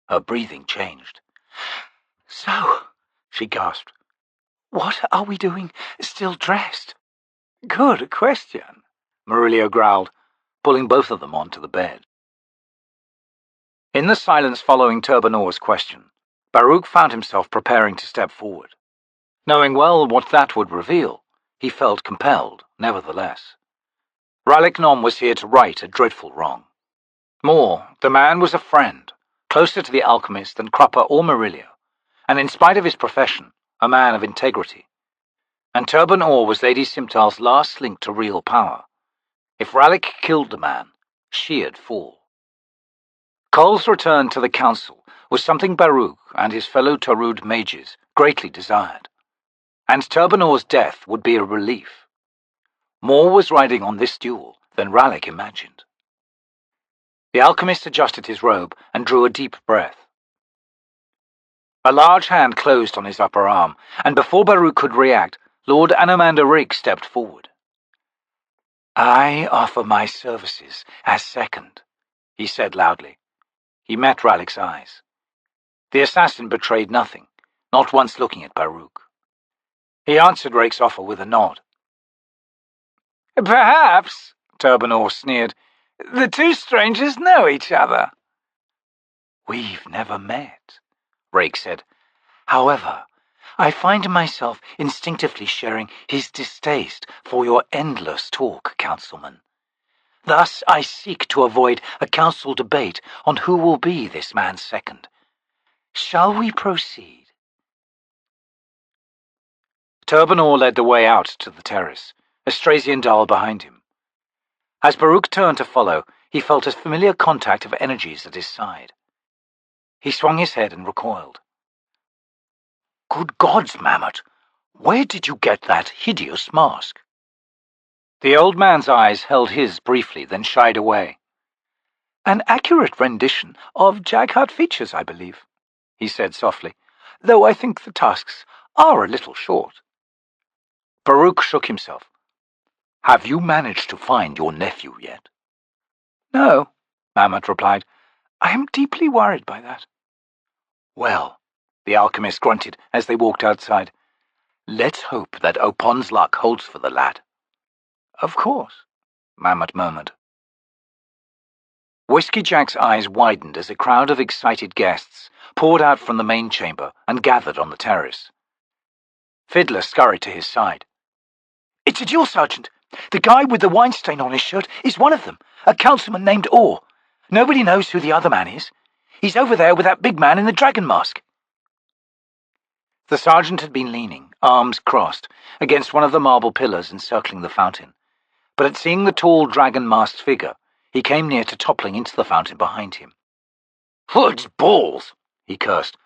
Her breathing changed. "So," she gasped, "what are we doing, still dressed?" "Good question," Murillo growled, pulling both of them onto the bed. In the silence following Turbanor's question, Baruk found himself preparing to step forward. Knowing well what that would reveal, he felt compelled, nevertheless. Ralik Nom was here to right a dreadful wrong. More, the man was a friend, closer to the alchemist than Crupper or Murillo, and in spite of his profession, a man of integrity. And Turbanor was Lady Simtal's last link to real power. If Ralik killed the man, she'd fall. Cole's return to the council was something Baruk and his fellow T'orrud mages greatly desired, and Turbanor's death would be a relief. More was riding on this duel than Ralik imagined. The alchemist adjusted his robe and drew a deep breath. A large hand closed on his upper arm, and before Baruk could react, Lord Anomander Rake stepped forward. "I offer my services as second," he said loudly. He met Ralik's eyes. The assassin betrayed nothing, not once looking at Baruk. He answered Rake's offer with a nod. "Perhaps," Turbanor sneered, "the two strangers know each other." "We've never met," Rake said. "However, I find myself instinctively sharing his distaste for your endless talk, councilman. Thus I seek to avoid a council debate on who will be this man's second. Shall we proceed?" Turbanor led the way out to the terrace, Astrasian Dal behind him. As Baruk turned to follow, he felt a familiar contact of energies at his side. He swung his head and recoiled. "Good gods, Mammot! Where did you get that hideous mask?" The old man's eyes held his briefly, then shied away. "An accurate rendition of Jaghut features, I believe," he said softly, "though I think the tusks are a little short." Baruk shook himself. "Have you managed to find your nephew yet?" "No," Mammot replied. "I am deeply worried by that." "Well," the alchemist grunted as they walked outside, "let's hope that Opon's luck holds for the lad." "Of course," Mammot murmured. Whiskeyjack's eyes widened as a crowd of excited guests poured out from the main chamber and gathered on the terrace. Fiddler scurried to his side. "It's a duel, Sergeant. The guy with the wine stain on his shirt is one of them, a councilman named Orr. Nobody knows who the other man is. He's over there with that big man in the dragon mask." The sergeant had been leaning, arms crossed, against one of the marble pillars encircling the fountain, but at seeing the tall dragon-masked figure, he came near to toppling into the fountain behind him. "Hood's balls!" he cursed.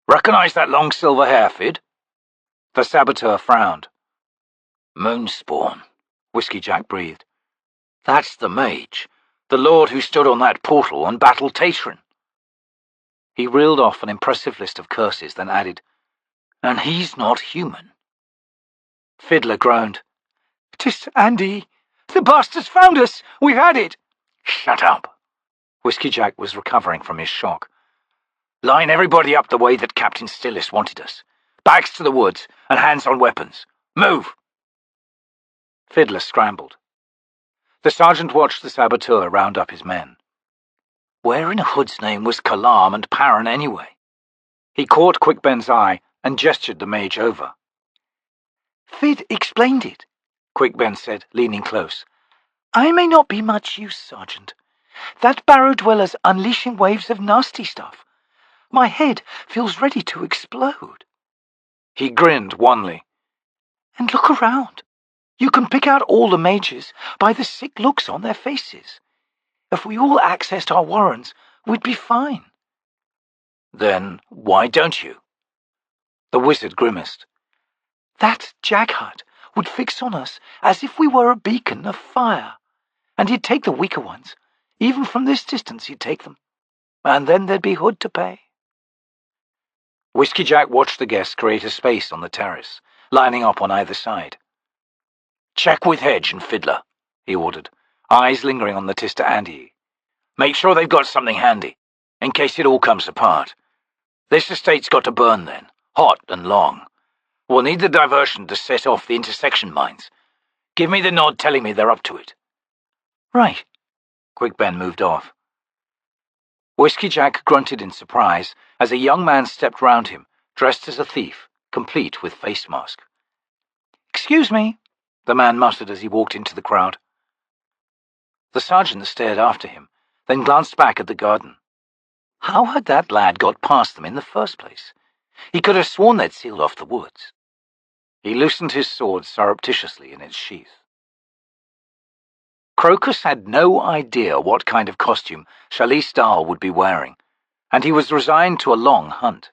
"Recognize that long silver hair, Fid?" The saboteur frowned. "Moonspawn," Whiskeyjack breathed. "That's the mage, the lord who stood on that portal and battled Tattersail." He reeled off an impressive list of curses, then added, "And he's not human." Fiddler groaned. "'Tis Andy! The bastard's found us! We've had it!" "Shut up!" Whiskeyjack was recovering from his shock. "Line everybody up the way that Captain Stillis wanted us. Backs to the woods, and hands on weapons. Move!" Fiddler scrambled. The sergeant watched the saboteur round up his men. Where in Hood's name was Kalam and Paran anyway? He caught Quickben's eye and gestured the mage over. "Fid explained it," Quickben said, leaning close. "I may not be much use, Sergeant. That barrow dweller's unleashing waves of nasty stuff. My head feels ready to explode." He grinned wanly. "And look around. You can pick out all the mages by the sick looks on their faces. If we all accessed our warrens, we'd be fine." "Then why don't you?" The wizard grimaced. "That Jaghut would fix on us as if we were a beacon of fire, and he'd take the weaker ones. Even from this distance he'd take them. And then there'd be Hood to pay." Whiskeyjack watched the guests create a space on the terrace, lining up on either side. "Check with Hedge and Fiddler," he ordered, eyes lingering on the Tista Andy. "Make sure they've got something handy, in case it all comes apart. This estate's got to burn then, hot and long. We'll need the diversion to set off the intersection mines. Give me the nod telling me they're up to it." "Right." Quickben moved off. Whiskeyjack grunted in surprise as a young man stepped round him, dressed as a thief, complete with face mask. "Excuse me," the man muttered as he walked into the crowd. The sergeant stared after him, then glanced back at the garden. How had that lad got past them in the first place? He could have sworn they'd sealed off the woods. He loosened his sword surreptitiously in its sheath. Crokus had no idea what kind of costume Chalice Dahl would be wearing, and he was resigned to a long hunt.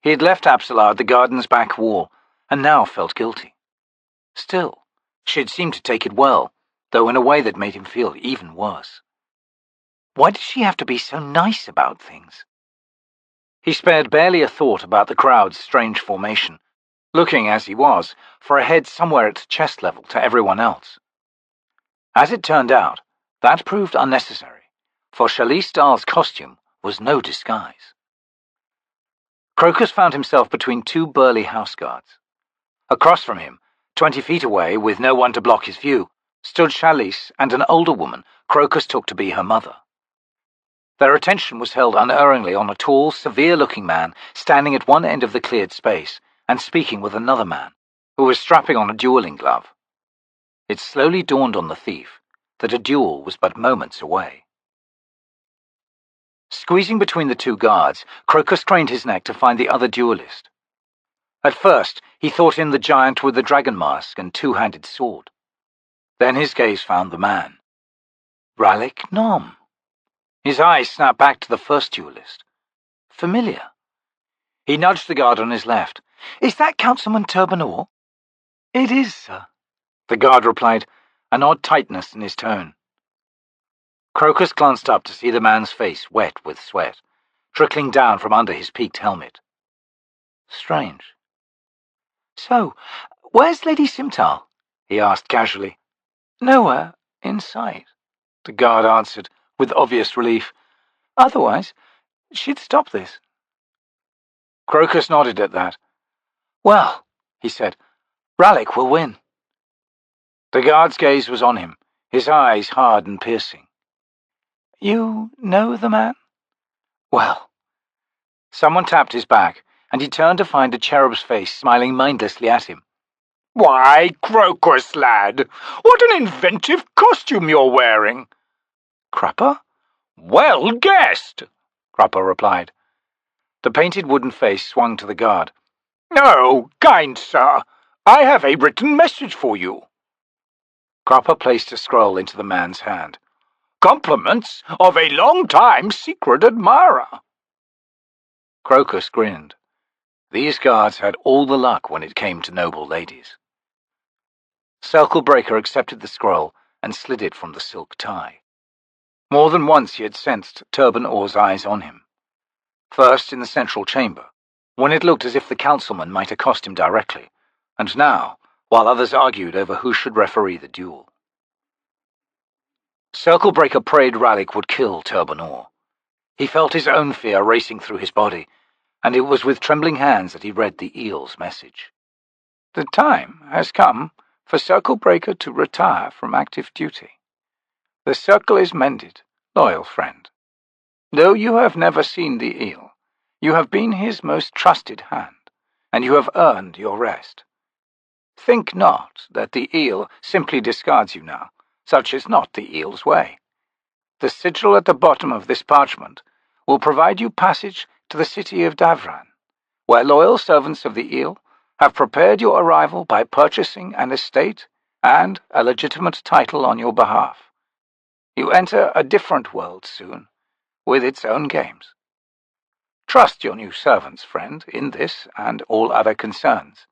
He had left Apsala at the garden's back wall, and now felt guilty. Still, she had seemed to take it well, though in a way that made him feel even worse. Why did she have to be so nice about things? He spared barely a thought about the crowd's strange formation, looking, as he was, for a head somewhere at chest level to everyone else. As it turned out, that proved unnecessary, for Chalice Dahl's costume was no disguise. Crokus found himself between two burly houseguards. Across from him, 20 feet away, with no one to block his view, stood Chalice and an older woman Crokus took to be her mother. Their attention was held unerringly on a tall, severe-looking man standing at one end of the cleared space and speaking with another man, who was strapping on a dueling glove. It slowly dawned on the thief that a duel was but moments away. Squeezing between the two guards, Crokus craned his neck to find the other duelist. At first, he thought him the giant with the dragon mask and two-handed sword. Then his gaze found the man. Ralik Nom. His eyes snapped back to the first duelist. Familiar. He nudged the guard on his left. "Is that Councilman Turbanor?" "It is, sir," the guard replied, an odd tightness in his tone. Crokus glanced up to see the man's face wet with sweat, trickling down from under his peaked helmet. Strange. "So, where's Lady Simtal?" he asked casually. "Nowhere in sight," the guard answered, with obvious relief. "Otherwise, she'd stop this." Crokus nodded at that. "Well," he said, "Ralik will win." The guard's gaze was on him, his eyes hard and piercing. "You know the man?" Well. Someone tapped his back, and he turned to find a cherub's face smiling mindlessly at him. Why, Crokus, lad, what an inventive costume you're wearing. Crupper? Well guessed, Crupper replied. The painted wooden face swung to the guard. Oh, kind sir, I have a written message for you. Crupper placed a scroll into the man's hand. Compliments of a long-time secret admirer. Crokus grinned. These guards had all the luck when it came to noble ladies. Circlebreaker accepted the scroll and slid it from the silk tie. More than once he had sensed Turban Orr's eyes on him. First in the central chamber, when it looked as if the councilman might accost him directly, and now, while others argued over who should referee the duel. Circlebreaker prayed Ralik would kill Turban Orr. He felt his own fear racing through his body, and it was with trembling hands that he read the eel's message. The time has come for Circlebreaker to retire from active duty. The circle is mended, loyal friend. Though you have never seen the eel, you have been his most trusted hand, and you have earned your rest. Think not that the eel simply discards you now. Such is not the eel's way. The sigil at the bottom of this parchment will provide you passage to the city of Davran, where loyal servants of the eel have prepared your arrival by purchasing an estate and a legitimate title on your behalf. You enter a different world soon, with its own games. Trust your new servants, friend, in this and all other concerns.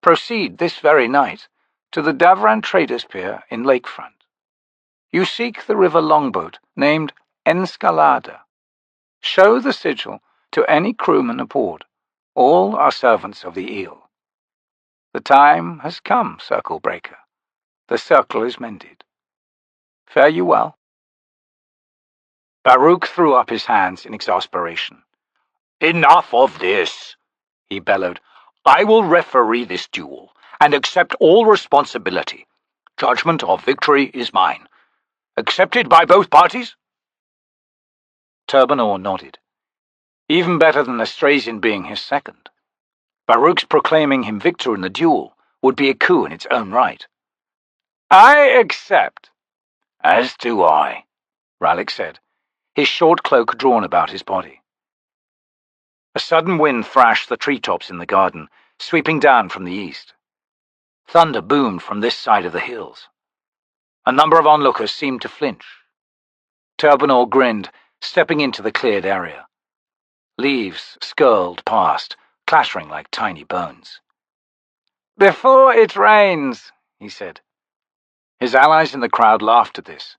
Proceed this very night to the Davran Traders' Pier in Lakefront. You seek the river longboat named Enscalada. Show the sigil to any crewman aboard. All are servants of the eel. The time has come, Circlebreaker. The circle is mended. Fare you well. Baruk threw up his hands in exasperation. Enough of this, he bellowed. I will referee this duel and accept all responsibility. Judgment of victory is mine. Accepted by both parties? Turban Orr nodded. Even better than Astrasian being his second. Baruk's proclaiming him victor in the duel would be a coup in its own right. I accept. As do I, Ralik said, his short cloak drawn about his body. A sudden wind thrashed the treetops in the garden, sweeping down from the east. Thunder boomed from this side of the hills. A number of onlookers seemed to flinch. Turban Orr grinned, stepping into the cleared area. Leaves skirled past, clattering like tiny bones. Before it rains, he said. His allies in the crowd laughed at this.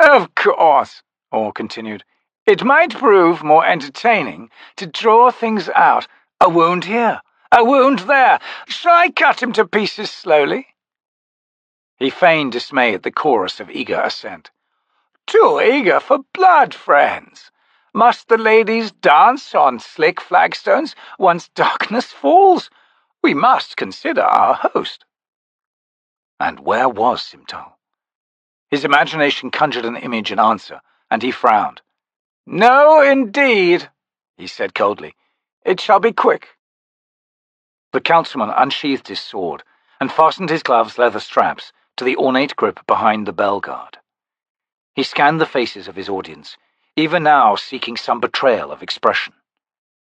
Of course, Orr continued. It might prove more entertaining to draw things out. A wound here, a wound there. Shall I cut him to pieces slowly? He feigned dismay at the chorus of eager assent. Too eager for blood, friends. Must the ladies dance on slick flagstones once darkness falls? We must consider our host. And where was Simtal? His imagination conjured an image in answer, and he frowned. No, indeed, he said coldly. It shall be quick. The councilman unsheathed his sword and fastened his gloves' leather straps to the ornate grip behind the bell guard. He scanned the faces of his audience, even now seeking some betrayal of expression.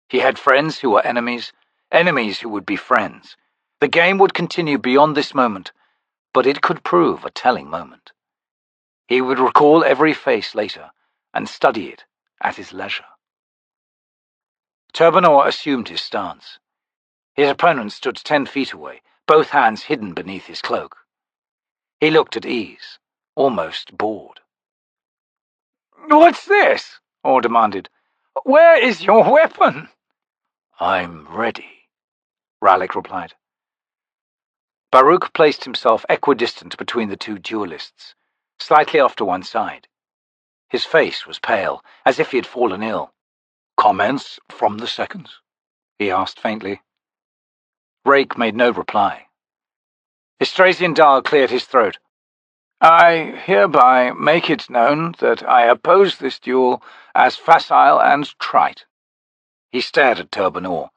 He had friends who were enemies, enemies who would be friends. The game would continue beyond this moment, but it could prove a telling moment. He would recall every face later and study it at his leisure. Turban Orr assumed his stance. His opponent stood 10 feet away, both hands hidden beneath his cloak. He looked at ease, almost bored. What's this? Orr demanded. Where is your weapon? I'm ready, Ralik replied. Baruk placed himself equidistant between the two duelists, slightly off to one side. His face was pale, as if he had fallen ill. Comments from the seconds? He asked faintly. Rake made no reply. Astrasian Dahl cleared his throat. I hereby make it known that I oppose this duel as facile and trite. He stared at Turban Orr.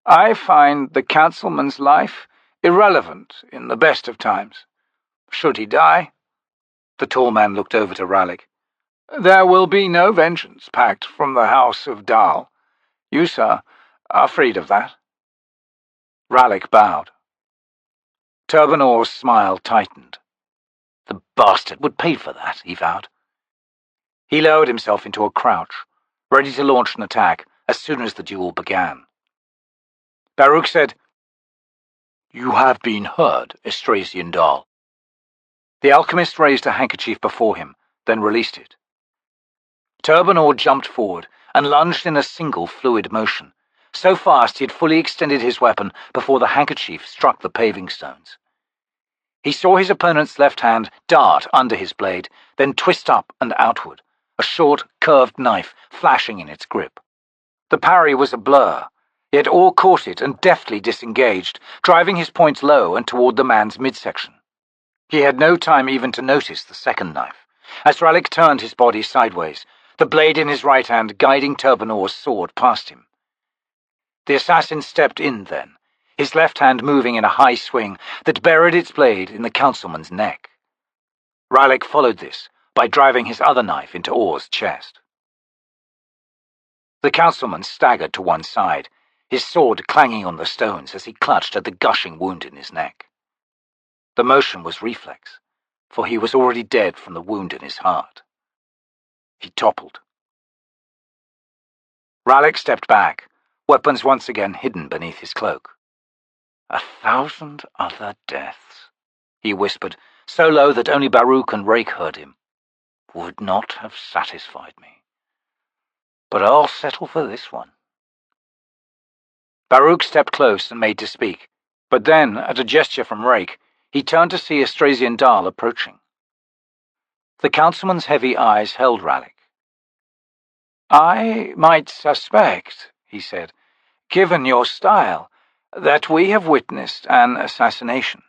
I find the councilman's life irrelevant in the best of times. Should he die?" The tall man looked over to Ralik. "There will be no vengeance pact from the house of Dal. You, sir, are freed of that." Ralik bowed. Turbanor's smile tightened. The bastard would pay for that, he vowed. He lowered himself into a crouch, ready to launch an attack as soon as the duel began. Baruk said, "You have been heard, Estrasian Dal." The alchemist raised a handkerchief before him, then released it. Turbanor jumped forward and lunged in a single fluid motion. So fast he had fully extended his weapon before the handkerchief struck the paving stones. He saw his opponent's left hand dart under his blade, then twist up and outward, a short, curved knife flashing in its grip. The parry was a blur, yet all caught it and deftly disengaged, driving his point low and toward the man's midsection. He had no time even to notice the second knife, as Ralik turned his body sideways, the blade in his right hand guiding Turbanor's sword past him. The assassin stepped in then, his left hand moving in a high swing that buried its blade in the councilman's neck. Ralik followed this by driving his other knife into Orr's chest. The councilman staggered to one side, his sword clanging on the stones as he clutched at the gushing wound in his neck. The motion was reflex, for he was already dead from the wound in his heart. He toppled. Ralik stepped back, weapons once again hidden beneath his cloak. 1,000 other deaths, he whispered, so low that only Baruk and Rake heard him, would not have satisfied me. But I'll settle for this one. Baruk stepped close and made to speak, but then, at a gesture from Rake, he turned to see Estrasian Dal approaching. The councilman's heavy eyes held Ralik. "I might suspect," he said, "given your style, that we have witnessed an assassination.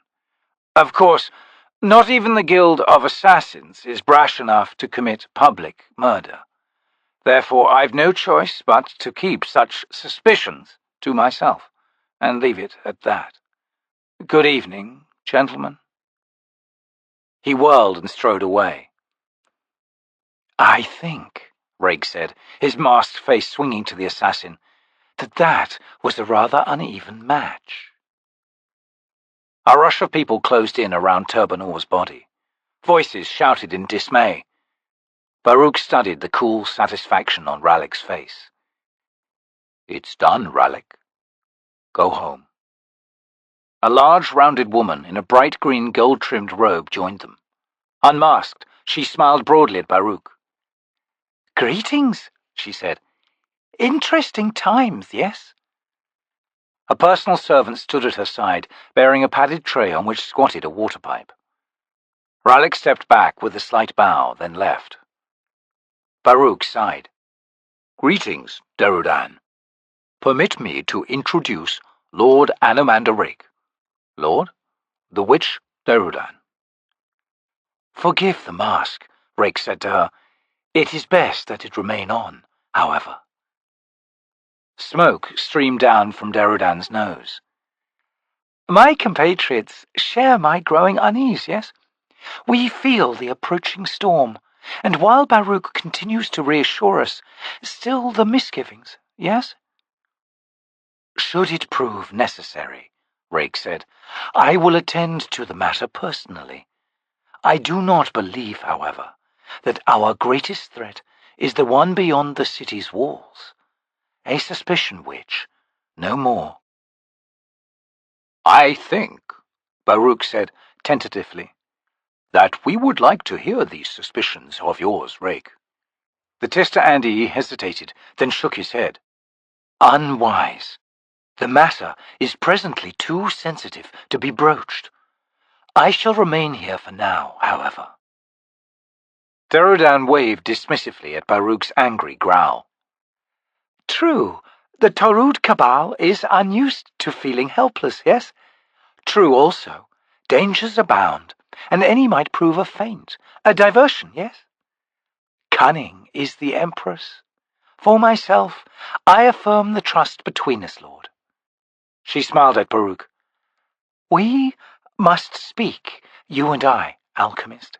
Of course, not even the Guild of Assassins is brash enough to commit public murder. Therefore I've no choice but to keep such suspicions to myself, and leave it at that. Good evening, gentlemen." He whirled and strode away. "I think," Rake said, his masked face swinging to the assassin, that was a rather uneven match." A rush of people closed in around Turbanor's body. Voices shouted in dismay. Baruk studied the cool satisfaction on Ralik's face. "It's done, Ralik. Go home." A large, rounded woman in a bright green, gold-trimmed robe joined them. Unmasked, she smiled broadly at Baruk. "Greetings," she said. "Interesting times, yes?" A personal servant stood at her side, bearing a padded tray on which squatted a water pipe. Ralik stepped back with a slight bow, then left. Baruk sighed. "Greetings, Darudan. Permit me to introduce Lord Anomander Rake. Lord, the witch Darudan." "Forgive the mask," Rake said to her. "It is best that it remain on, however." Smoke streamed down from Darudan's nose. "My compatriots share my growing unease, yes? We feel the approaching storm, and while Baruk continues to reassure us, still the misgivings, yes?" "Should it prove necessary," Rake said, "I will attend to the matter personally. I do not believe, however, that our greatest threat is the one beyond the city's walls. A suspicion which, no more." "I think," Baruk said tentatively, "that we would like to hear these suspicions of yours, Rake." The Tista Andi hesitated, then shook his head. "Unwise. The matter is presently too sensitive to be broached. I shall remain here for now, however." Darudan waved dismissively at Baruk's angry growl. "True, the T'orrud Cabal is unused to feeling helpless, yes? True also, dangers abound, and any might prove a feint, a diversion, yes? Cunning is the Empress. For myself, I affirm the trust between us, Lord." She smiled at Baruk. "We must speak, you and I, alchemist,"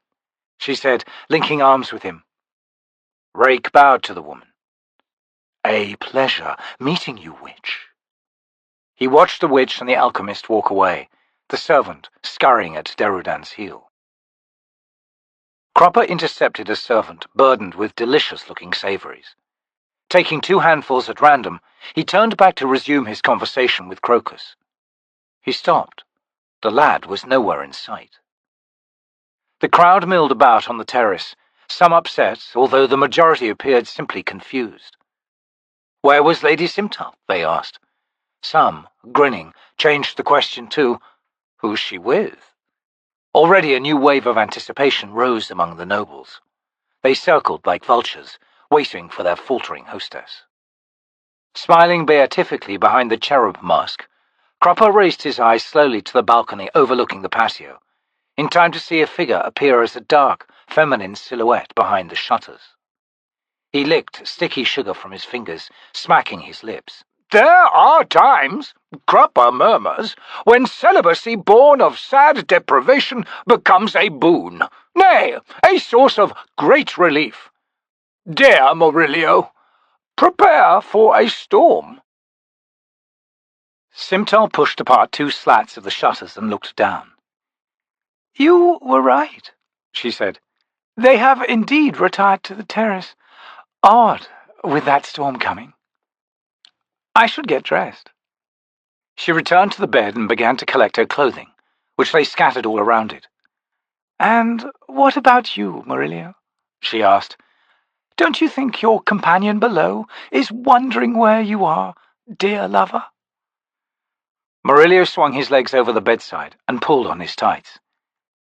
she said, linking arms with him. Rake bowed to the woman. "A pleasure meeting you, witch." He watched the witch and the alchemist walk away, the servant scurrying at Derudan's heel. Cropper intercepted a servant burdened with delicious-looking savouries. Taking 2 handfuls at random, he turned back to resume his conversation with Crokus. He stopped. The lad was nowhere in sight. The crowd milled about on the terrace, some upset, although the majority appeared simply confused. Where was Lady Simtal? They asked. Some, grinning, changed the question to, who's she with? Already a new wave of anticipation rose among the nobles. They circled like vultures, waiting for their faltering hostess. Smiling beatifically behind the cherub mask, Cropper raised his eyes slowly to the balcony overlooking the patio, in time to see a figure appear as a dark, feminine silhouette behind the shutters. He licked sticky sugar from his fingers, smacking his lips. There are times, Cropper murmurs, when celibacy born of sad deprivation becomes a boon, nay, a source of great relief. Dear Murillo, prepare for a storm. Simtal pushed apart 2 slats of the shutters and looked down. "You were right," she said. "They have indeed retired to the terrace. Odd, with that storm coming. I should get dressed." She returned to the bed and began to collect her clothing, which lay scattered all around it. "And what about you, Murillo?" she asked. "Don't you think your companion below is wondering where you are, dear lover?" Murillo swung his legs over the bedside and pulled on his tights.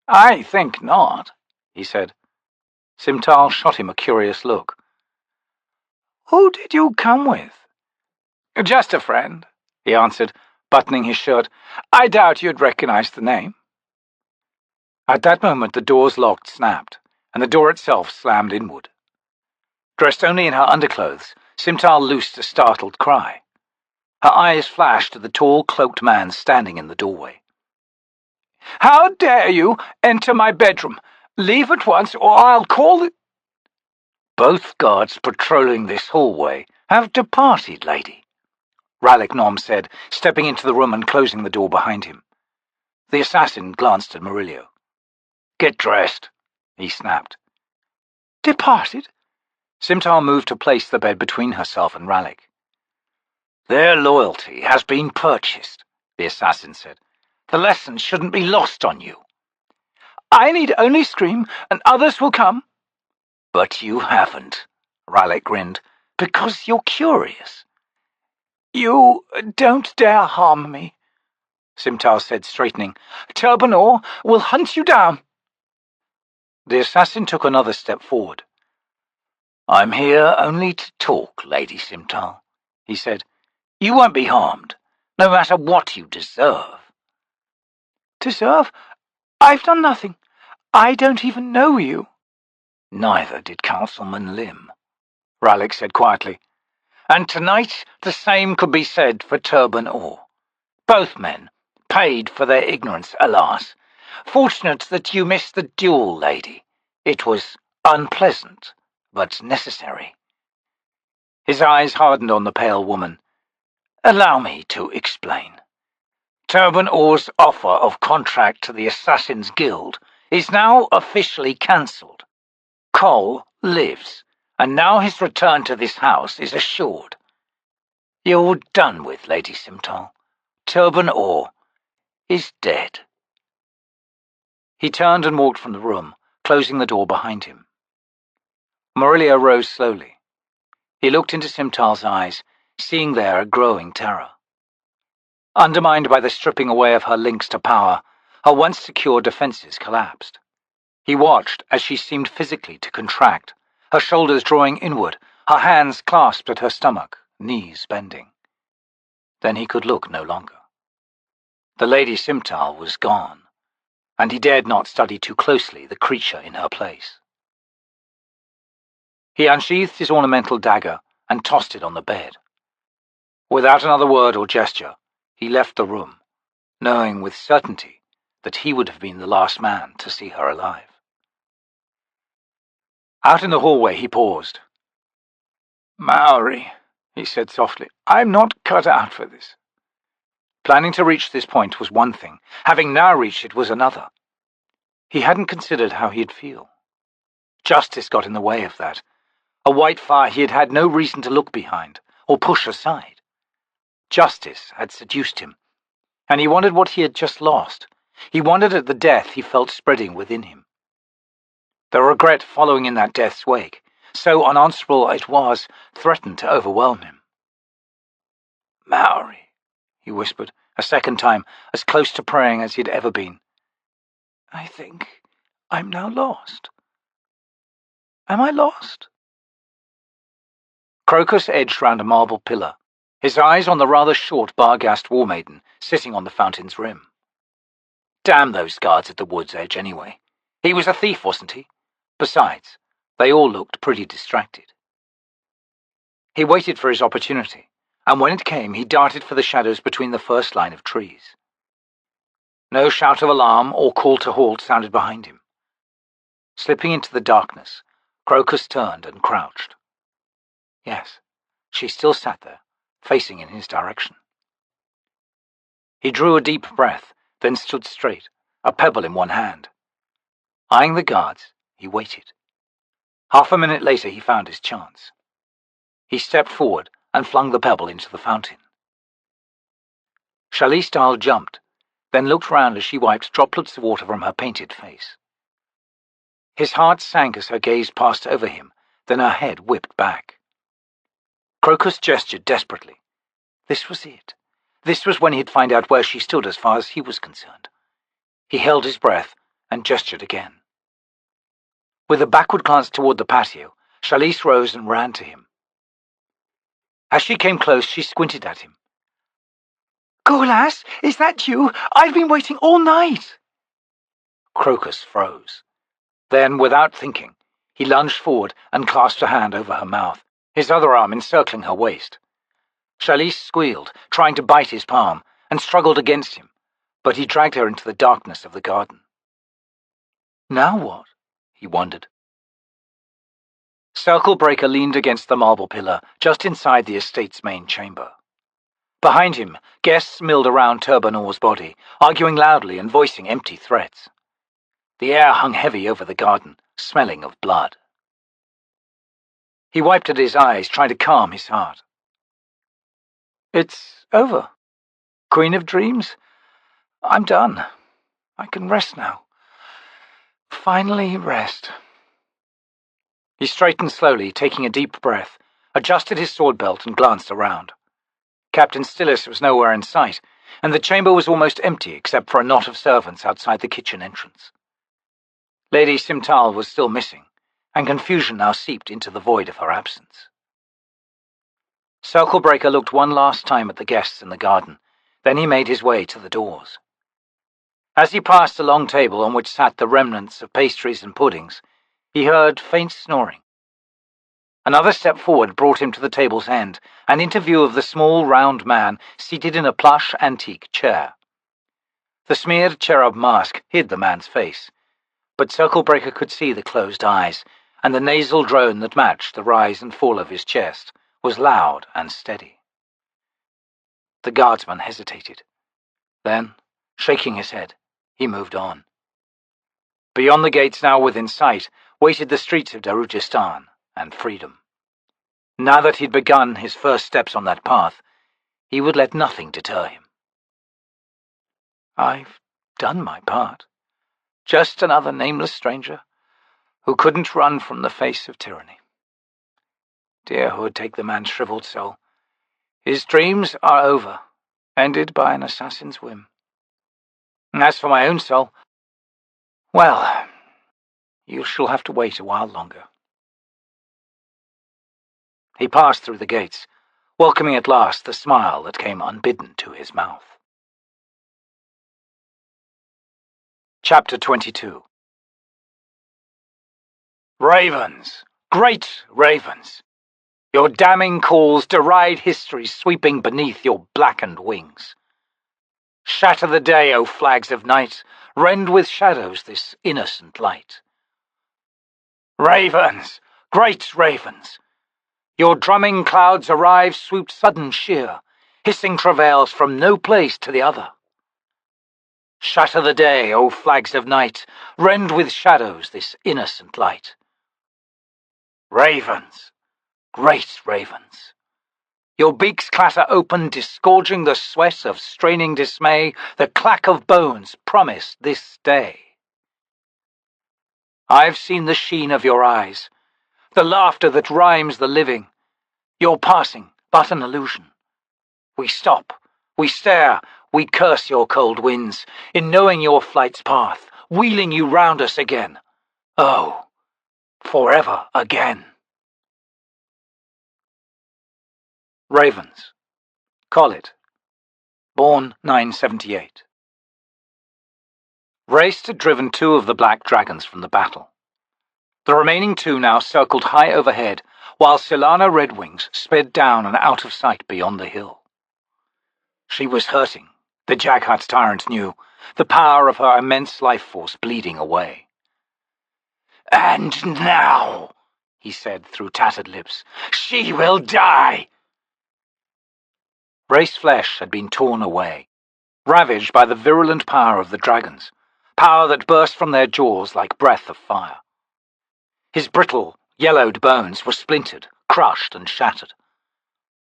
"I think not," he said. Simtal shot him a curious look. "Who did you come with?" "Just a friend," he answered, buttoning his shirt. "I doubt you'd recognize the name." At that moment the door's lock snapped, and the door itself slammed inward. Dressed only in her underclothes, Simtal loosed a startled cry. Her eyes flashed at the tall, cloaked man standing in the doorway. "How dare you enter my bedroom? Leave at once, or I'll call the—" "Both guards patrolling this hallway have departed, lady," Rallick Nom said, stepping into the room and closing the door behind him. The assassin glanced at Murillo. "Get dressed," he snapped. "Departed?" Simtal moved to place the bed between herself and Rallick. "Their loyalty has been purchased," the assassin said. "The lesson shouldn't be lost on you." "I need only scream, and others will come." "But you haven't," Rallick grinned, "because you're curious." "You don't dare harm me," Simtal said, straightening. "Turbanor will hunt you down." The assassin took another step forward. "I'm here only to talk, Lady Simtal," he said. "You won't be harmed, no matter what you deserve." "Deserve? I've done nothing. I don't even know you." "Neither did Councilman Lim," Rallick said quietly. "And tonight the same could be said for Turban Orr. Both men paid for their ignorance, alas. Fortunate that you missed the duel, lady. It was unpleasant, but necessary." His eyes hardened on the pale woman. "Allow me to explain. Turban Orr's offer of contract to the Assassin's Guild is now officially cancelled. Cole lives, and now his return to this house is assured. You're done with, Lady Simtal. Turban Orr is dead." He turned and walked from the room, closing the door behind him. Murillo rose slowly. He looked into Simtal's eyes, seeing there a growing terror. Undermined by the stripping away of her links to power, her once secure defences collapsed. He watched as she seemed physically to contract, her shoulders drawing inward, her hands clasped at her stomach, knees bending. Then he could look no longer. The Lady Simtal was gone, and he dared not study too closely the creature in her place. He unsheathed his ornamental dagger and tossed it on the bed. Without another word or gesture, he left the room, knowing with certainty that he would have been the last man to see her alive. Out in the hallway he paused. "Maori," he said softly, "I'm not cut out for this." Planning to reach this point was one thing. Having now reached it was another. He hadn't considered how he'd feel. Justice got in the way of that. A white fire he had had no reason to look behind or push aside. Justice had seduced him, and he wanted what he had just lost. He wondered at the death he felt spreading within him. The regret following in that death's wake, so unanswerable it was, threatened to overwhelm him. "Maori," he whispered, a second time, as close to praying as he had ever been. "I think I'm now lost. Am I lost?" Crokus edged round a marble pillar, his eyes on the rather short Barghast war maiden sitting on the fountain's rim. Damn those guards at the wood's edge anyway. He was a thief, wasn't he? Besides, they all looked pretty distracted. He waited for his opportunity, and when it came he darted for the shadows between the first line of trees. No shout of alarm or call to halt sounded behind him. Slipping into the darkness, Crokus turned and crouched. Yes, she still sat there, facing in his direction. He drew a deep breath, then stood straight, a pebble in one hand. Eyeing the guards, he waited. Half a minute later he found his chance. He stepped forward and flung the pebble into the fountain. Shalistal jumped, then looked round as she wiped droplets of water from her painted face. His heart sank as her gaze passed over him, then her head whipped back. Crokus gestured desperately. This was it. This was when he'd find out where she stood as far as he was concerned. He held his breath and gestured again. With a backward glance toward the patio, Chalice rose and ran to him. As she came close, she squinted at him. "Go, lass, is that you? I've been waiting all night." Crokus froze. Then, without thinking, he lunged forward and clasped a hand over her mouth, his other arm encircling her waist. Chalice squealed, trying to bite his palm, and struggled against him, but he dragged her into the darkness of the garden. Now what? He wondered. Circlebreaker leaned against the marble pillar just inside the estate's main chamber. Behind him, guests milled around Turbanor's body, arguing loudly and voicing empty threats. The air hung heavy over the garden, smelling of blood. He wiped at his eyes, trying to calm his heart. It's over. Queen of Dreams, I'm done. I can rest now. Finally rest. He straightened slowly, taking a deep breath, adjusted his sword belt and glanced around. Captain Stillis was nowhere in sight, and the chamber was almost empty except for a knot of servants outside the kitchen entrance. Lady Simtal was still missing, and confusion now seeped into the void of her absence. Circlebreaker looked one last time at the guests in the garden, then he made his way to the doors. As he passed the long table on which sat the remnants of pastries and puddings, he heard faint snoring. Another step forward brought him to the table's end, and into view of the small, round man seated in a plush antique chair. The smeared cherub mask hid the man's face, but Circlebreaker could see the closed eyes, and the nasal drone that matched the rise and fall of his chest was loud and steady. The guardsman hesitated. Then, shaking his head, he moved on. Beyond the gates now within sight waited the streets of Darujhistan and freedom. Now that he'd begun his first steps on that path, he would let nothing deter him. I've done my part. Just another nameless stranger who couldn't run from the face of tyranny. Dear Hood, take the man's shriveled soul. His dreams are over, ended by an assassin's whim. As for my own soul, well, you shall have to wait a while longer. He passed through the gates, welcoming at last the smile that came unbidden to his mouth. Chapter 22. Ravens, great ravens, your damning calls deride history sweeping beneath your blackened wings. Shatter the day, O flags of night, rend with shadows this innocent light. Ravens, great ravens, your drumming clouds arrive, swoop sudden sheer, hissing travails from no place to the other. Shatter the day, O flags of night, rend with shadows this innocent light. Ravens, great ravens, your beaks clatter open, disgorging the sweat of straining dismay, the clack of bones promised this day. I've seen the sheen of your eyes, the laughter that rhymes the living, your passing but an illusion. We stop, we stare, we curse your cold winds, in knowing your flight's path, wheeling you round us again. Oh, forever again. Ravens, Collet, born 978. Raest had driven 2 of the black dragons from the battle. The remaining 2 now circled high overhead, while Silana Redwings sped down and out of sight beyond the hill. She was hurting, the Jaghut Tyrant knew, the power of her immense life force bleeding away. "And now," he said through tattered lips, "she will die!" Raest's flesh had been torn away, ravaged by the virulent power of the dragons, power that burst from their jaws like breath of fire. His brittle, yellowed bones were splintered, crushed and shattered.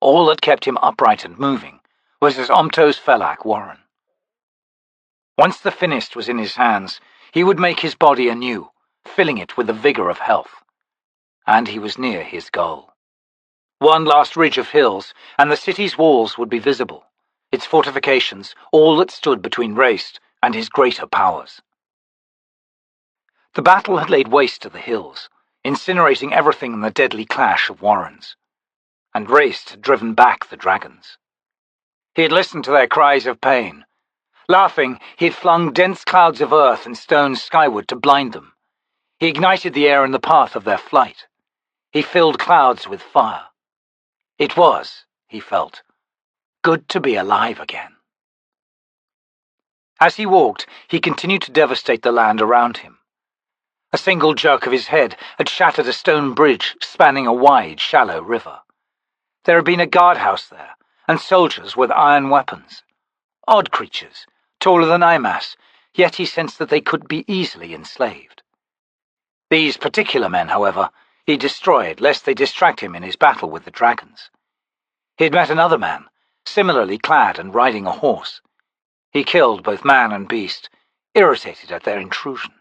All that kept him upright and moving was his Omto's Felak Warren. Once the finished was in his hands, he would make his body anew, filling it with the vigor of health. And he was near his goal. One last ridge of hills, and the city's walls would be visible, its fortifications all that stood between Raest and his greater powers. The battle had laid waste to the hills, incinerating everything in the deadly clash of warrens. And Raest had driven back the dragons. He had listened to their cries of pain. Laughing, he had flung dense clouds of earth and stones skyward to blind them. He ignited the air in the path of their flight. He filled clouds with fire. It was, he felt, good to be alive again. As he walked, he continued to devastate the land around him. A single jerk of his head had shattered a stone bridge spanning a wide, shallow river. There had been a guardhouse there, and soldiers with iron weapons. Odd creatures, taller than Imas, yet he sensed that they could be easily enslaved. These particular men, however, he destroyed lest they distract him in his battle with the dragons. He had met another man, similarly clad and riding a horse. He killed both man and beast, irritated at their intrusion.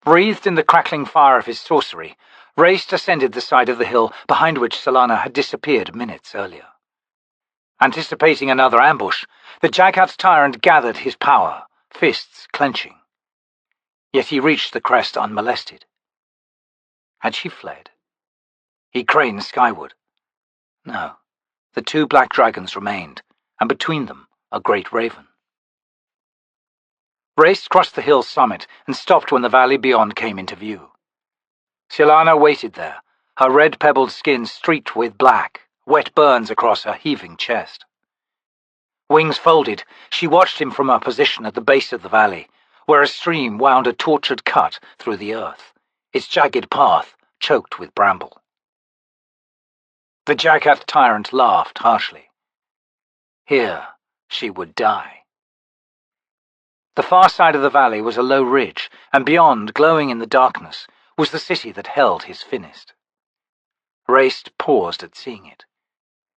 Breathed in the crackling fire of his sorcery, Raest ascended the side of the hill behind which Silana had disappeared minutes earlier. Anticipating another ambush, the Jaghut Tyrant gathered his power, fists clenching. Yet he reached the crest unmolested. Had she fled? He craned skyward. No, the 2 black dragons remained, and between them a great raven. Raest crossed the hill's summit and stopped when the valley beyond came into view. Silana waited there, her red-pebbled skin streaked with black, wet burns across her heaving chest. Wings folded, she watched him from her position at the base of the valley, where a stream wound a tortured cut through the earth, its jagged path choked with bramble. The Jaghut Tyrant laughed harshly. Here she would die. The far side of the valley was a low ridge, and beyond, glowing in the darkness, was the city that held his finished. Raest paused at seeing it.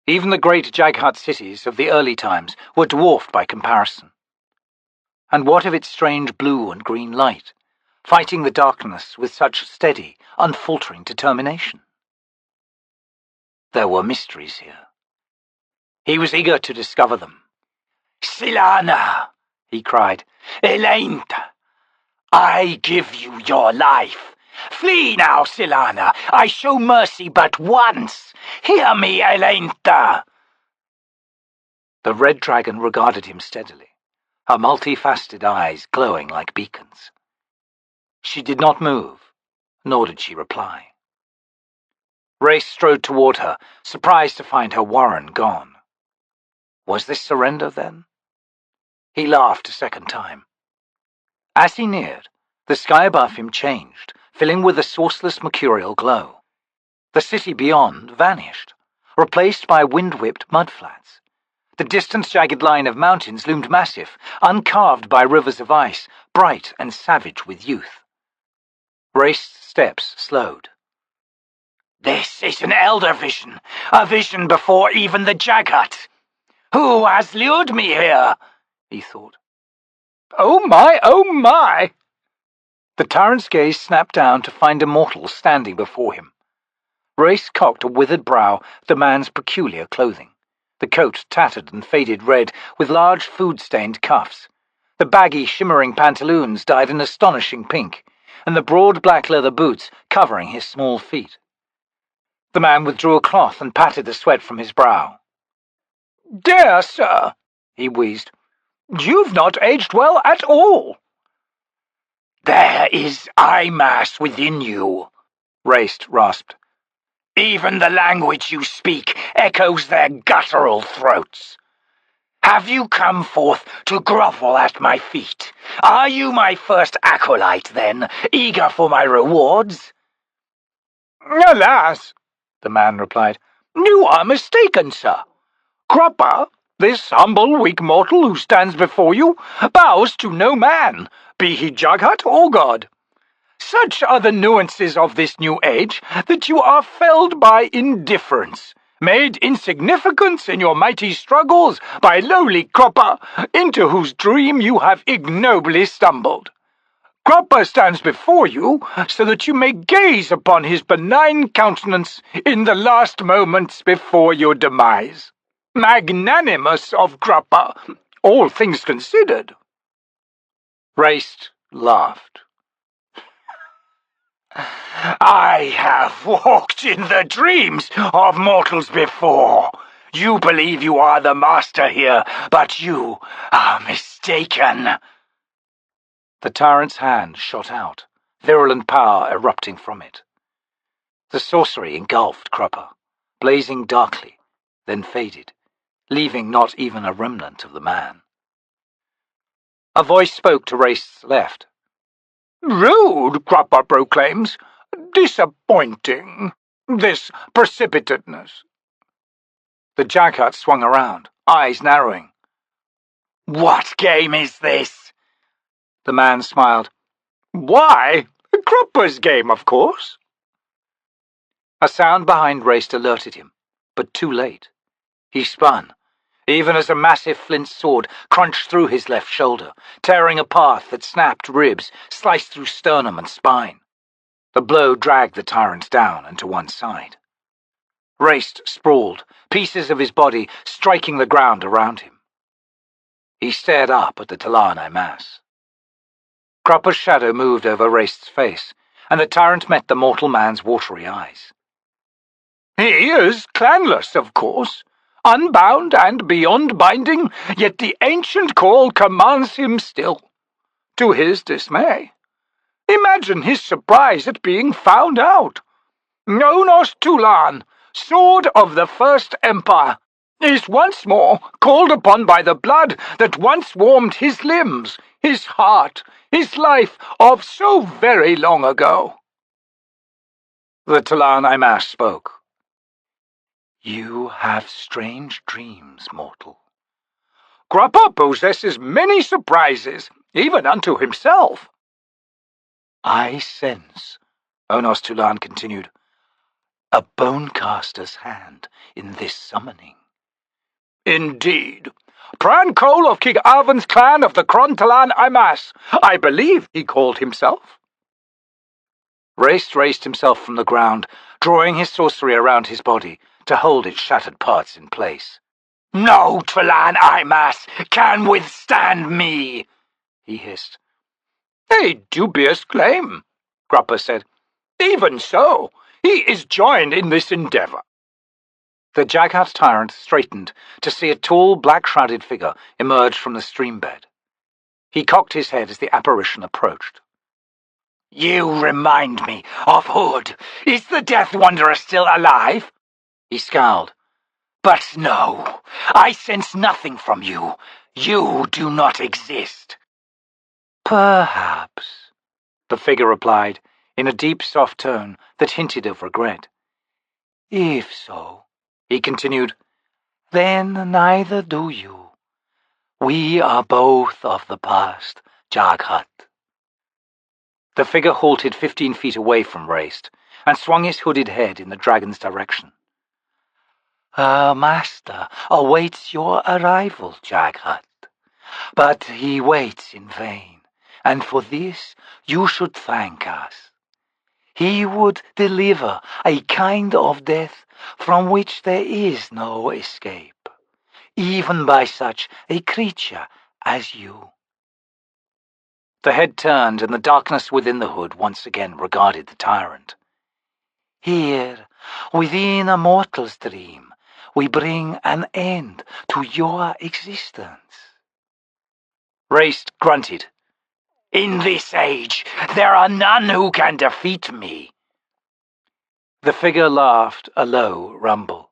Even the great Jaghut cities of the early times were dwarfed by comparison. And what of its strange blue and green light, fighting the darkness with such steady, unfaltering determination? There were mysteries here. He was eager to discover them. "Silana!" he cried. "Elainta! I give you your life. Flee now, Silana. I show mercy but once. Hear me, Elainta!" The red dragon regarded him steadily, her multifaceted eyes glowing like beacons. She did not move, nor did she reply. Raest strode toward her, surprised to find her warren gone. Was this surrender, then? He laughed a second time. As he neared, the sky above him changed, filling with a sourceless mercurial glow. The city beyond vanished, replaced by wind-whipped mudflats. The distant jagged line of mountains loomed massive, uncarved by rivers of ice, bright and savage with youth. Raest's steps slowed. This is an elder vision, a vision before even the Jaghut. Who has lured me here? He thought. Oh my, oh my! The tyrant's gaze snapped down to find a mortal standing before him. Raest cocked a withered brow at the man's peculiar clothing, the coat tattered and faded red with large food-stained cuffs, the baggy, shimmering pantaloons dyed an astonishing pink, and the broad black leather boots covering his small feet. The man withdrew a cloth and patted the sweat from his brow. "Dear sir," he wheezed, "you've not aged well at all." There is eye-mass within you, Raest rasped. Even the language you speak echoes their guttural throats. Have you come forth to grovel at my feet? Are you my first acolyte, then, eager for my rewards? "Alas," the man replied, "you are mistaken, sir. Cropper, this humble, weak mortal who stands before you, bows to no man, be he Jaghut or god. Such are the nuances of this new age that you are felled by indifference, made insignificant in your mighty struggles by lowly Cropper, into whose dream you have ignobly stumbled. Cropper stands before you so that you may gaze upon his benign countenance in the last moments before your demise. Magnanimous of Cropper, all things considered." Raest laughed. I have walked in the dreams of mortals before. You believe you are the master here, but you are mistaken. The tyrant's hand shot out, virulent power erupting from it. The sorcery engulfed Cropper, blazing darkly, then faded, leaving not even a remnant of the man. A voice spoke to Raest's left. "Rude," Cropper proclaims. "Disappointing, this precipitateness." The Jaghut swung around, eyes narrowing. What game is this? The man smiled. "Why, Cropper's game, of course." A sound behind Raest alerted him, but too late. He spun, even as a massive flint sword crunched through his left shoulder, tearing a path that snapped ribs, sliced through sternum and spine. The blow dragged the tyrant down and to one side. Raest sprawled, pieces of his body striking the ground around him. He stared up at the T'orrud mass. Cropper's shadow moved over Raest's face, and the tyrant met the mortal man's watery eyes. "He is clanless, of course, unbound and beyond binding, yet the ancient call commands him still, to his dismay. Imagine his surprise at being found out. Ganoes Paran, sword of the First Empire, is once more called upon by the blood that once warmed his limbs, his heart, his life of so very long ago." The T'orrud mass spoke. "You have strange dreams, mortal." "Cropper possesses many surprises, even unto himself." "I sense," Ganoes Paran continued, "a bonecaster's hand in this summoning." "Indeed. Prancol of King Arven's clan of the T'orrud Imas, I believe he called himself." Raest raised himself from the ground, drawing his sorcery around his body to hold its shattered parts in place. "No T'orrud Imas can withstand me," he hissed. "A dubious claim," Cropper said. "Even so, he is joined in this endeavor." The Jaghut tyrant straightened to see a tall, black-shrouded figure emerge from the stream bed. He cocked his head as the apparition approached. "You remind me of Hood. Is the Death Wanderer still alive?" He scowled. But no, I sense nothing from you. You do not exist. Perhaps, the figure replied, in a deep, soft tone that hinted of regret. If so, he continued, then neither do you. We are both of the past, Jaghut. The figure halted 15 feet away from Raest and swung his hooded head in the dragon's direction. Her master awaits your arrival, Jaghut, but he waits in vain, and for this you should thank us. He would deliver a kind of death from which there is no escape, even by such a creature as you. The head turned, and the darkness within the hood once again regarded the tyrant. Here, within a mortal's dream, we bring an end to your existence. Raest grunted. In this age, there are none who can defeat me. The figure laughed a low rumble.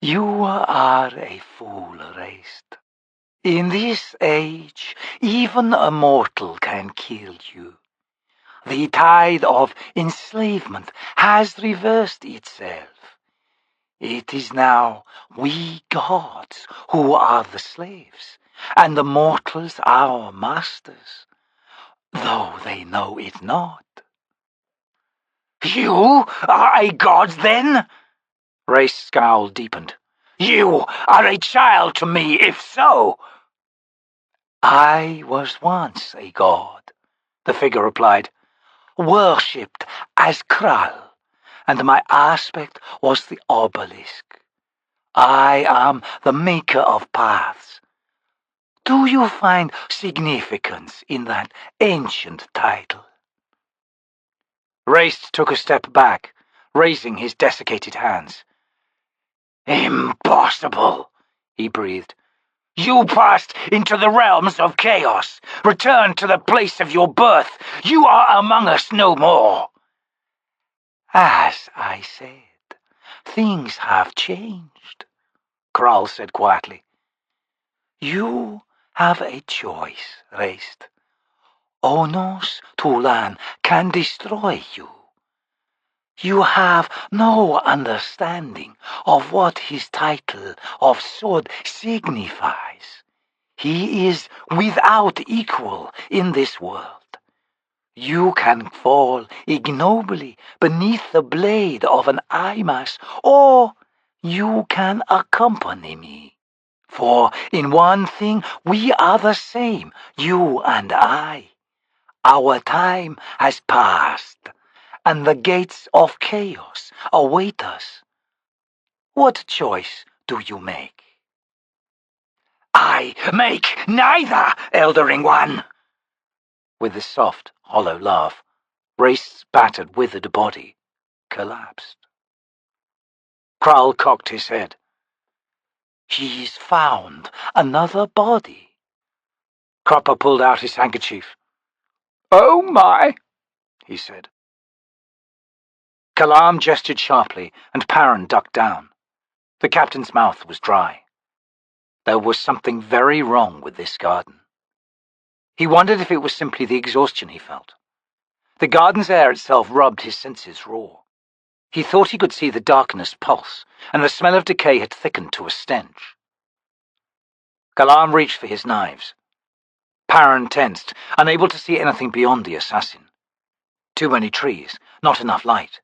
You are a fool, Raest. In this age, even a mortal can kill you. The tide of enslavement has reversed itself. It is now we gods who are the slaves, and the mortals our masters, though they know it not. You are a god, then? Raest's scowl deepened. You are a child to me, if so. I was once a god, the figure replied, worshipped as Kral, and my aspect was the obelisk. I am the maker of paths. Do you find significance in that ancient title? Raest took a step back, raising his desiccated hands. Impossible, he breathed. You passed into the realms of chaos, returned to the place of your birth. You are among us no more. As I said, things have changed, Kral said quietly. You have a choice, Raest. Onos Tulan can destroy you. You have no understanding of what his title of sword signifies. He is without equal in this world. You can fall ignobly beneath the blade of an Imas, or you can accompany me. For in one thing we are the same, you and I. Our time has passed, and the gates of chaos await us. What choice do you make? I make neither, Eldering One. With a soft, hollow laugh, Raest's battered, withered body collapsed. Kral cocked his head. He's found another body. Cropper pulled out his handkerchief. Oh my, he said. Kalam gestured sharply, and Paran ducked down. The captain's mouth was dry. There was something very wrong with this garden. He wondered if it was simply the exhaustion he felt. The garden's air itself rubbed his senses raw. He thought he could see the darkness pulse, and the smell of decay had thickened to a stench. Kalam reached for his knives. Paran tensed, unable to see anything beyond the assassin. Too many trees, not enough light.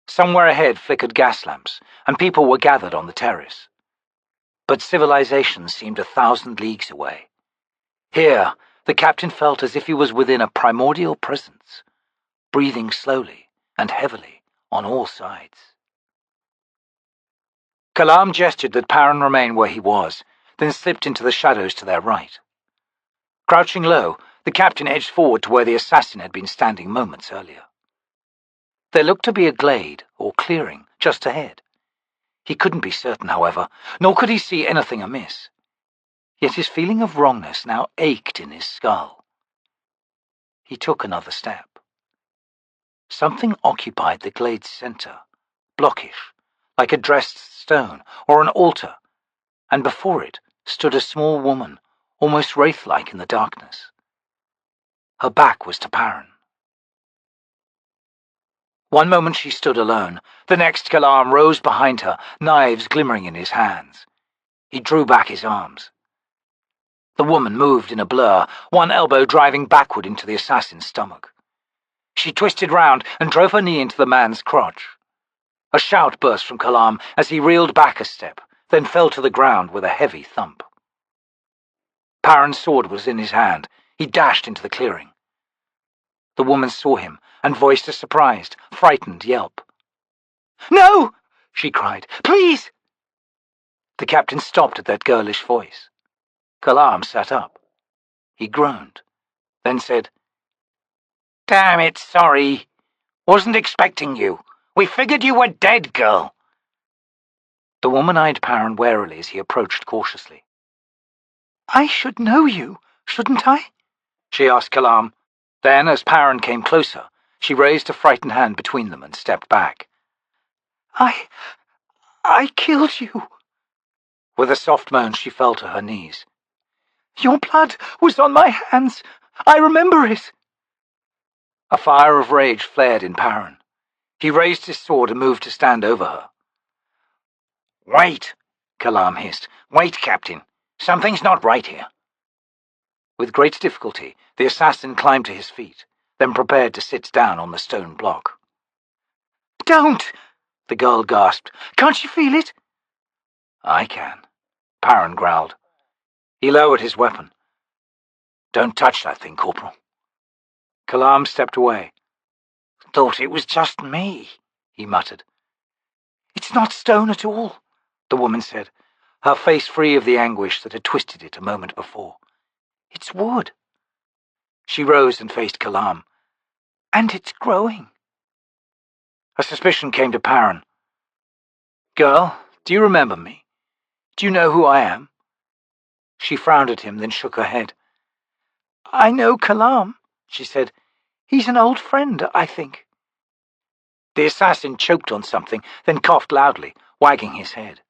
Somewhere ahead flickered gas lamps, and people were gathered on the terrace. But civilization seemed 1,000 leagues away. Here, the captain felt as if he was within a primordial presence, breathing slowly and heavily on all sides. Kalam gestured that Paran remain where he was, then slipped into the shadows to their right. Crouching low, the captain edged forward to where the assassin had been standing moments earlier. There looked to be a glade, or clearing, just ahead. He couldn't be certain, however, nor could he see anything amiss. Yet his feeling of wrongness now ached in his skull. He took another step. Something occupied the glade's center, blockish, like a dressed stone or an altar, and before it stood a small woman, almost wraith-like in the darkness. Her back was to Paran. One moment she stood alone, the next Kalam rose behind her, knives glimmering in his hands. He drew back his arms. The woman moved in a blur, one elbow driving backward into the assassin's stomach. She twisted round and drove her knee into the man's crotch. A shout burst from Kalam as he reeled back a step, then fell to the ground with a heavy thump. Paran's sword was in his hand. He dashed into the clearing. The woman saw him and voiced a surprised, frightened yelp. "No!" she cried. "Please!" The captain stopped at that girlish voice. Kalam sat up. He groaned, then said, "Damn it, sorry. Wasn't expecting you. We figured you were dead, girl." The woman eyed Paran warily as he approached cautiously. "I should know you, shouldn't I?" she asked Kalam. Then, as Paran came closer, she raised a frightened hand between them and stepped back. I killed you." With a soft moan, she fell to her knees. "Your blood was on my hands. I remember it." A fire of rage flared in Paran. He raised his sword and moved to stand over her. "Wait," Kalam hissed. "Wait, Captain. Something's not right here." With great difficulty, the assassin climbed to his feet, then prepared to sit down on the stone block. "Don't!" the girl gasped. "Can't you feel it?" "I can," Paran growled. He lowered his weapon. "Don't touch that thing, Corporal." Kalam stepped away. "Thought it was just me," he muttered. "It's not stone at all," the woman said, her face free of the anguish that had twisted it a moment before. "It's wood." She rose and faced Kalam. "And it's growing." A suspicion came to Paran. "Girl, do you remember me? Do you know who I am?" She frowned at him, then shook her head. "I know Kalam," she said. "He's an old friend, I think." The assassin choked on something, then coughed loudly, wagging his head.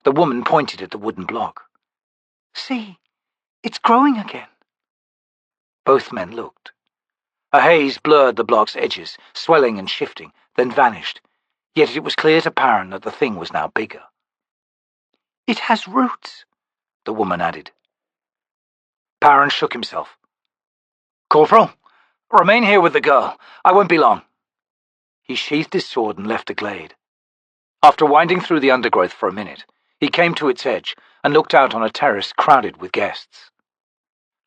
The woman pointed at the wooden block. "See, it's growing again." Both men looked. A haze blurred the block's edges, swelling and shifting, then vanished, yet it was clear to Paran that the thing was now bigger. "It has roots," the woman added. Paran shook himself. "Corporal, remain here with the girl. I won't be long." He sheathed his sword and left the glade. After winding through the undergrowth for a minute, he came to its edge and looked out on a terrace crowded with guests.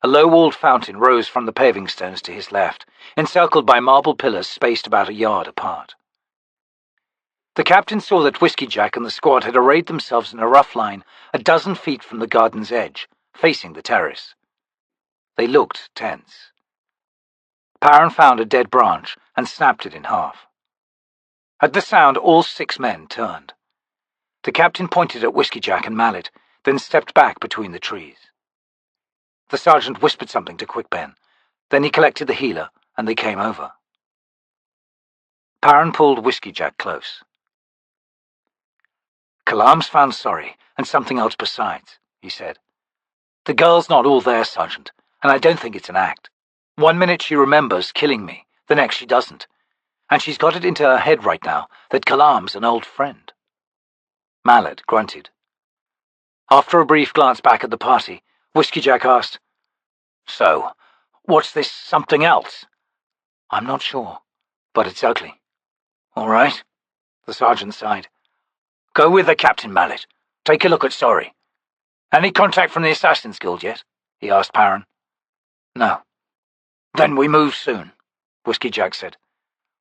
A low-walled fountain rose from the paving stones to his left, encircled by marble pillars spaced about a yard apart. The captain saw that Whiskeyjack and the squad had arrayed themselves in a rough line a dozen feet from the garden's edge, facing the terrace. They looked tense. Paran found a dead branch and snapped it in half. At the sound, all 6 men turned. The captain pointed at Whiskeyjack and Mallet, then stepped back between the trees. The sergeant whispered something to Quickben. Then he collected the healer, and they came over. Paran pulled Whiskeyjack close. "Kalam's found sorry, and something else besides," he said. "The girl's not all there, Sergeant, and I don't think it's an act. One minute she remembers killing me, the next she doesn't. And she's got it into her head right now that Kalam's an old friend." Mallet grunted. After a brief glance back at the party, Whiskeyjack asked, "So, what's this something else?" "I'm not sure, but it's ugly." "All right," the sergeant sighed. "Go with the captain, Mallet. Take a look at Sorry. Any contact from the Assassin's Guild yet?" he asked Paran. "No." "Then we move soon," Whiskeyjack said.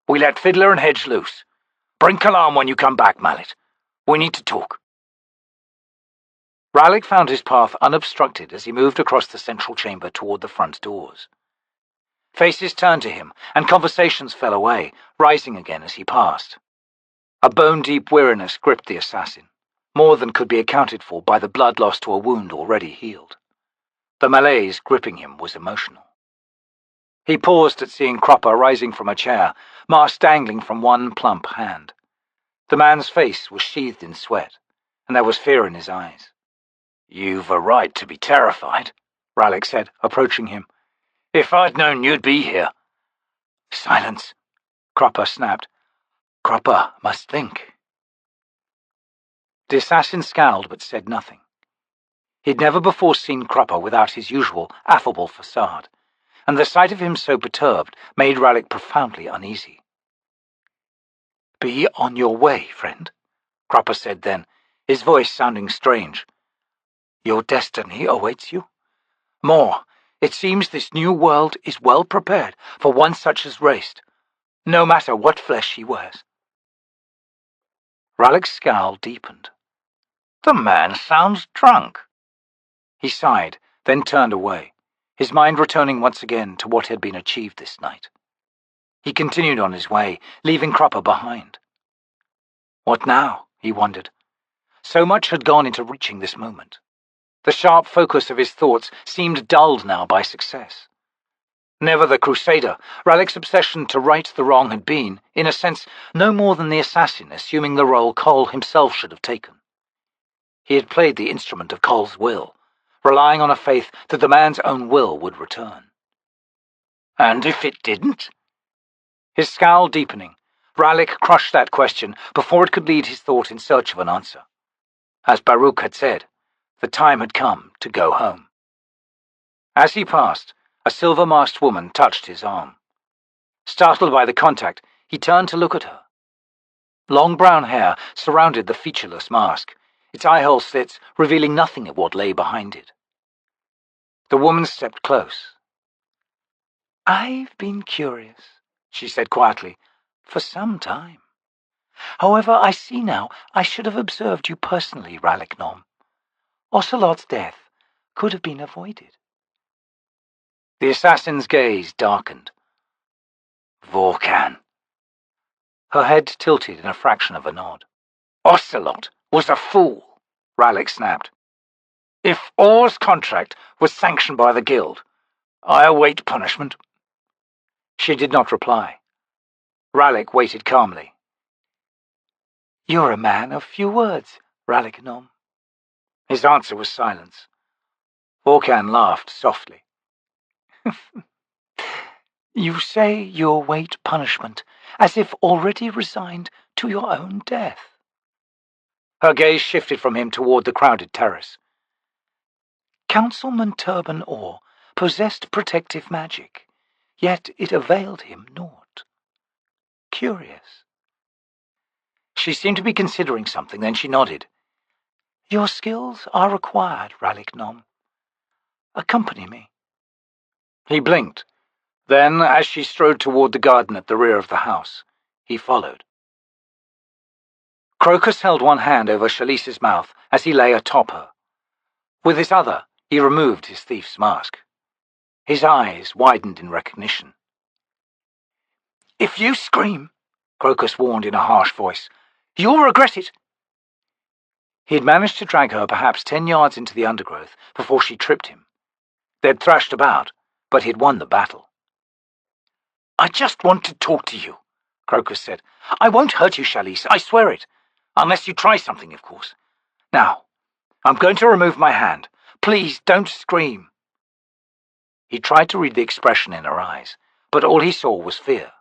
"We let Fiddler and Hedge loose. Bring Kalam when you come back, Mallet. We need to talk." Rallick found his path unobstructed as he moved across the central chamber toward the front doors. Faces turned to him, and conversations fell away, rising again as he passed. A bone-deep weariness gripped the assassin, more than could be accounted for by the blood lost to a wound already healed. The malaise gripping him was emotional. He paused at seeing Cropper rising from a chair, mask dangling from one plump hand. The man's face was sheathed in sweat, and there was fear in his eyes. "You've a right to be terrified," Rallick said, approaching him. "If I'd known you'd be here." "Silence," Cropper snapped. "Cropper must think." The assassin scowled but said nothing. He'd never before seen Cropper without his usual affable facade, and the sight of him so perturbed made Rallick profoundly uneasy. "Be on your way, friend," Cropper said then, his voice sounding strange. "Your destiny awaits you. More, it seems this new world is well prepared for one such as Raest, no matter what flesh he wears." Rallick's scowl deepened. "The man sounds drunk." He sighed, then turned away, his mind returning once again to what had been achieved this night. He continued on his way, leaving Cropper behind. What now? He wondered. So much had gone into reaching this moment. The sharp focus of his thoughts seemed dulled now by success. Never the crusader, Rallick's obsession to right the wrong had been, in a sense, no more than the assassin assuming the role Cole himself should have taken. He had played the instrument of Cole's will, relying on a faith that the man's own will would return. And if it didn't? His scowl deepening, Rallick crushed that question before it could lead his thought in search of an answer. As Baruk had said, the time had come to go home. As he passed, a silver-masked woman touched his arm. Startled by the contact, he turned to look at her. Long brown hair surrounded the featureless mask, its eye-hole slits revealing nothing of what lay behind it. The woman stepped close. "I've been curious," she said quietly, "for some time. However, I see now I should have observed you personally, Rallick Nom. Ocelot's death could have been avoided." The assassin's gaze darkened. "Vorkan." Her head tilted in a fraction of a nod. "Ocelot was a fool," Rallick snapped. "If Orr's contract was sanctioned by the Guild, I await punishment." She did not reply. Rallick waited calmly. "You're a man of few words, Rallick Nom." His answer was silence. Vorkan laughed softly. "You say you await punishment, as if already resigned to your own death." Her gaze shifted from him toward the crowded terrace. "Councilman Turban Orr possessed protective magic, yet it availed him naught. Curious." She seemed to be considering something, then she nodded. "Your skills are required, Rallick Nom. Accompany me." He blinked. Then, as she strode toward the garden at the rear of the house, he followed. Crokus held one hand over Chalice's mouth as he lay atop her. With his other, he removed his thief's mask. His eyes widened in recognition. "If you scream," Crokus warned in a harsh voice, "you'll regret it." He had managed to drag her perhaps 10 yards into the undergrowth before she tripped him. They'd thrashed about, but he'd won the battle. "I just want to talk to you," Crokus said. "I won't hurt you, Chalice, I swear it. Unless you try something, of course. Now, I'm going to remove my hand. Please, don't scream." He tried to read the expression in her eyes, but all he saw was fear.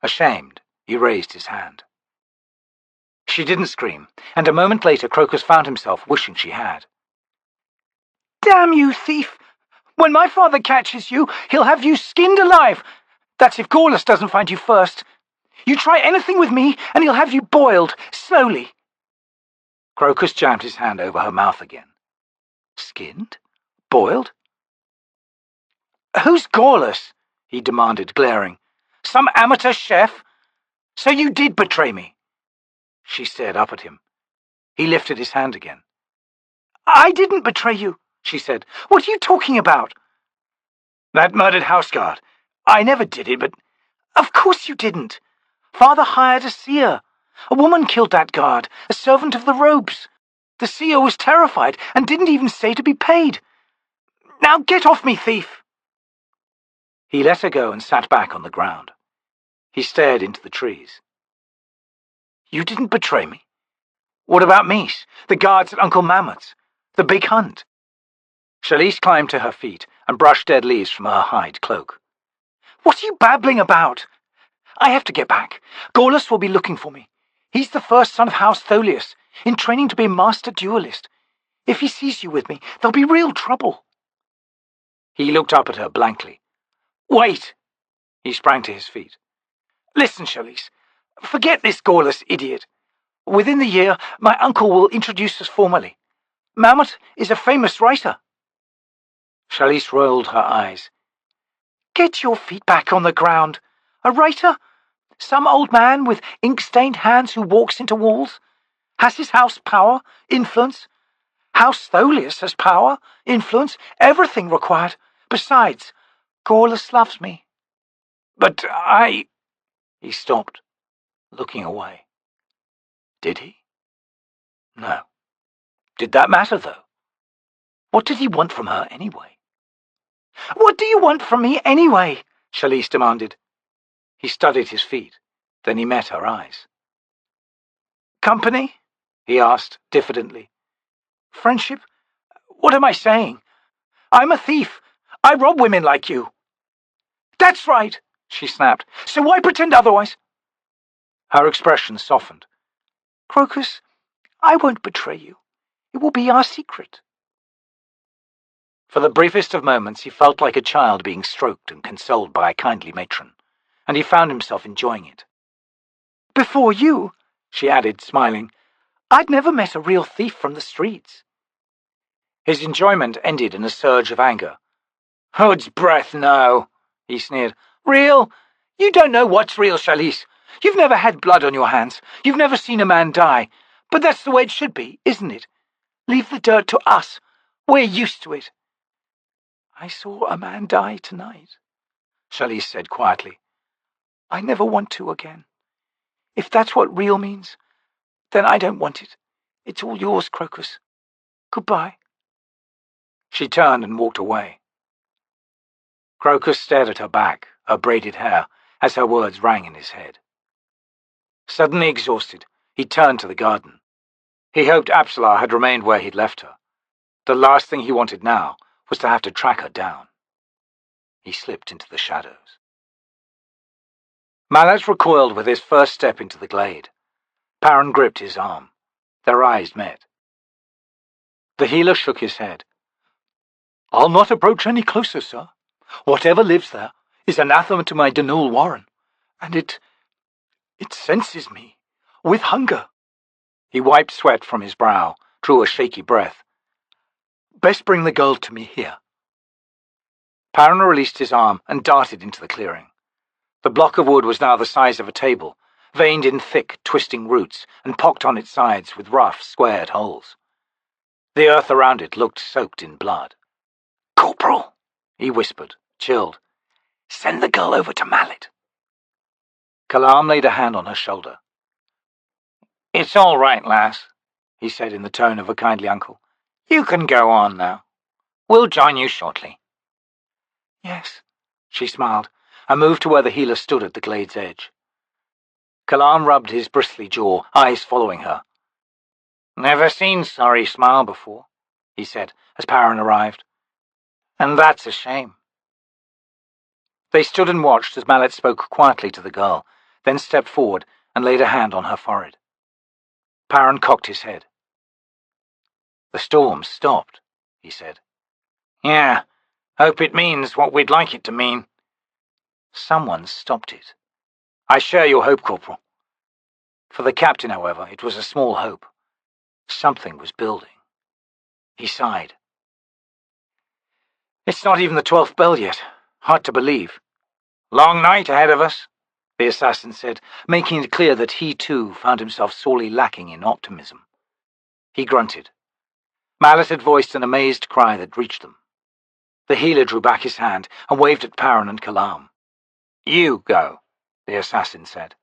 Ashamed, he raised his hand. She didn't scream, and a moment later Crokus found himself wishing she had. "Damn you, thief! When my father catches you, he'll have you skinned alive. That's if Gorlas doesn't find you first. You try anything with me, and he'll have you boiled, slowly." Crokus jammed his hand over her mouth again. "Skinned? Boiled?" "Who's Gorlas?" he demanded, glaring. "Some amateur chef? So you did betray me." She stared up at him. He lifted his hand again. "I didn't betray you," she said. "What are you talking about?" "That murdered houseguard. I never did it, but—" "Of course you didn't. Father hired a seer. A woman killed that guard, a servant of the robes. The seer was terrified and didn't even stay to be paid. Now get off me, thief!" He let her go and sat back on the ground. He stared into the trees. You didn't betray me. What about Mies, the guards at Uncle Mammot's, the big hunt? Chalice climbed to her feet and brushed dead leaves from her hide cloak. What are you babbling about? I have to get back. Gorlas will be looking for me. He's the first son of House Tholius, in training to be a master duelist. If he sees you with me, there'll be real trouble. He looked up at her blankly. Wait! He sprang to his feet. Listen, Chalice. Forget this Gorlas idiot. Within the year, my uncle will introduce us formally. Mammot is a famous writer. Chalice rolled her eyes. Get your feet back on the ground. A writer? Some old man with ink-stained hands who walks into walls? Has his house power, influence? House Tholius has power, influence, everything required. Besides, Gorlas loves me. But I... He stopped, looking away. Did he? No. Did that matter, though? What did he want from her, anyway? What do you want from me, anyway? Chalice demanded. He studied his feet. Then he met her eyes. Company? He asked, diffidently. Friendship? What am I saying? I'm a thief. I rob women like you. That's right, she snapped. So why pretend otherwise? Her expression softened. Crokus, I won't betray you. It will be our secret. For the briefest of moments he felt like a child being stroked and consoled by a kindly matron, and he found himself enjoying it. Before you, she added, smiling, I'd never met a real thief from the streets. His enjoyment ended in a surge of anger. Hood's breath, no, he sneered. Real? You don't know what's real, Chalice. You've never had blood on your hands. You've never seen a man die. But that's the way it should be, isn't it? Leave the dirt to us. We're used to it. I saw a man die tonight, Chalice said quietly. I never want to again. If that's what real means, then I don't want it. It's all yours, Crokus. Goodbye. She turned and walked away. Crokus stared at her back, her braided hair, as her words rang in his head. Suddenly exhausted, he turned to the garden. He hoped Apsalar had remained where he'd left her. The last thing he wanted now was to have to track her down. He slipped into the shadows. Mallet recoiled with his first step into the glade. Paran gripped his arm. Their eyes met. The healer shook his head. I'll not approach any closer, sir. Whatever lives there is anathema to my Danul Warren, and it senses me with hunger. He wiped sweat from his brow, drew a shaky breath. Best bring the girl to me here. Paran released his arm and darted into the clearing. The block of wood was now the size of a table, veined in thick, twisting roots and pocked on its sides with rough, squared holes. The earth around it looked soaked in blood. Corporal, he whispered, chilled. Send the girl over to Mallet. Kalam laid a hand on her shoulder. It's all right, lass, he said in the tone of a kindly uncle. You can go on now. We'll join you shortly. Yes, she smiled, and moved to where the healer stood at the glade's edge. Kalam rubbed his bristly jaw, eyes following her. Never seen sorry smile before, he said, as Paran arrived. And that's a shame. They stood and watched as Mallet spoke quietly to the girl, then stepped forward and laid a hand on her forehead. Paran cocked his head. The storm stopped, he said. Yeah, hope it means what we'd like it to mean. Someone stopped it. I share your hope, Corporal. For the captain, however, it was a small hope. Something was building. He sighed. It's not even the 12th bell yet. Hard to believe. Long night ahead of us, the assassin said, making it clear that he too found himself sorely lacking in optimism. He grunted. Mallet had voiced an amazed cry that reached them. The healer drew back his hand and waved at Paran and Kalam. You go, the assassin said.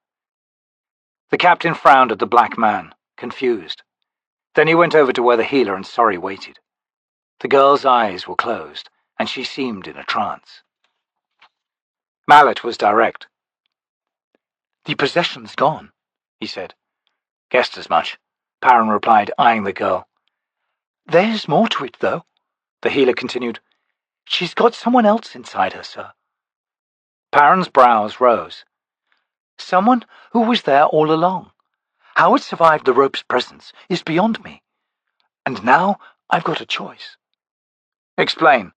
The captain frowned at the black man, confused. Then he went over to where the healer and Sorry waited. The girl's eyes were closed, and she seemed in a trance. Mallet was direct. The possession's gone, he said. Guessed as much, Paran replied, eyeing the girl. There's more to it, though, the healer continued. She's got someone else inside her, sir. Paran's brows rose. Someone who was there all along. How it survived the rope's presence is beyond me. And now I've got a choice. Explain.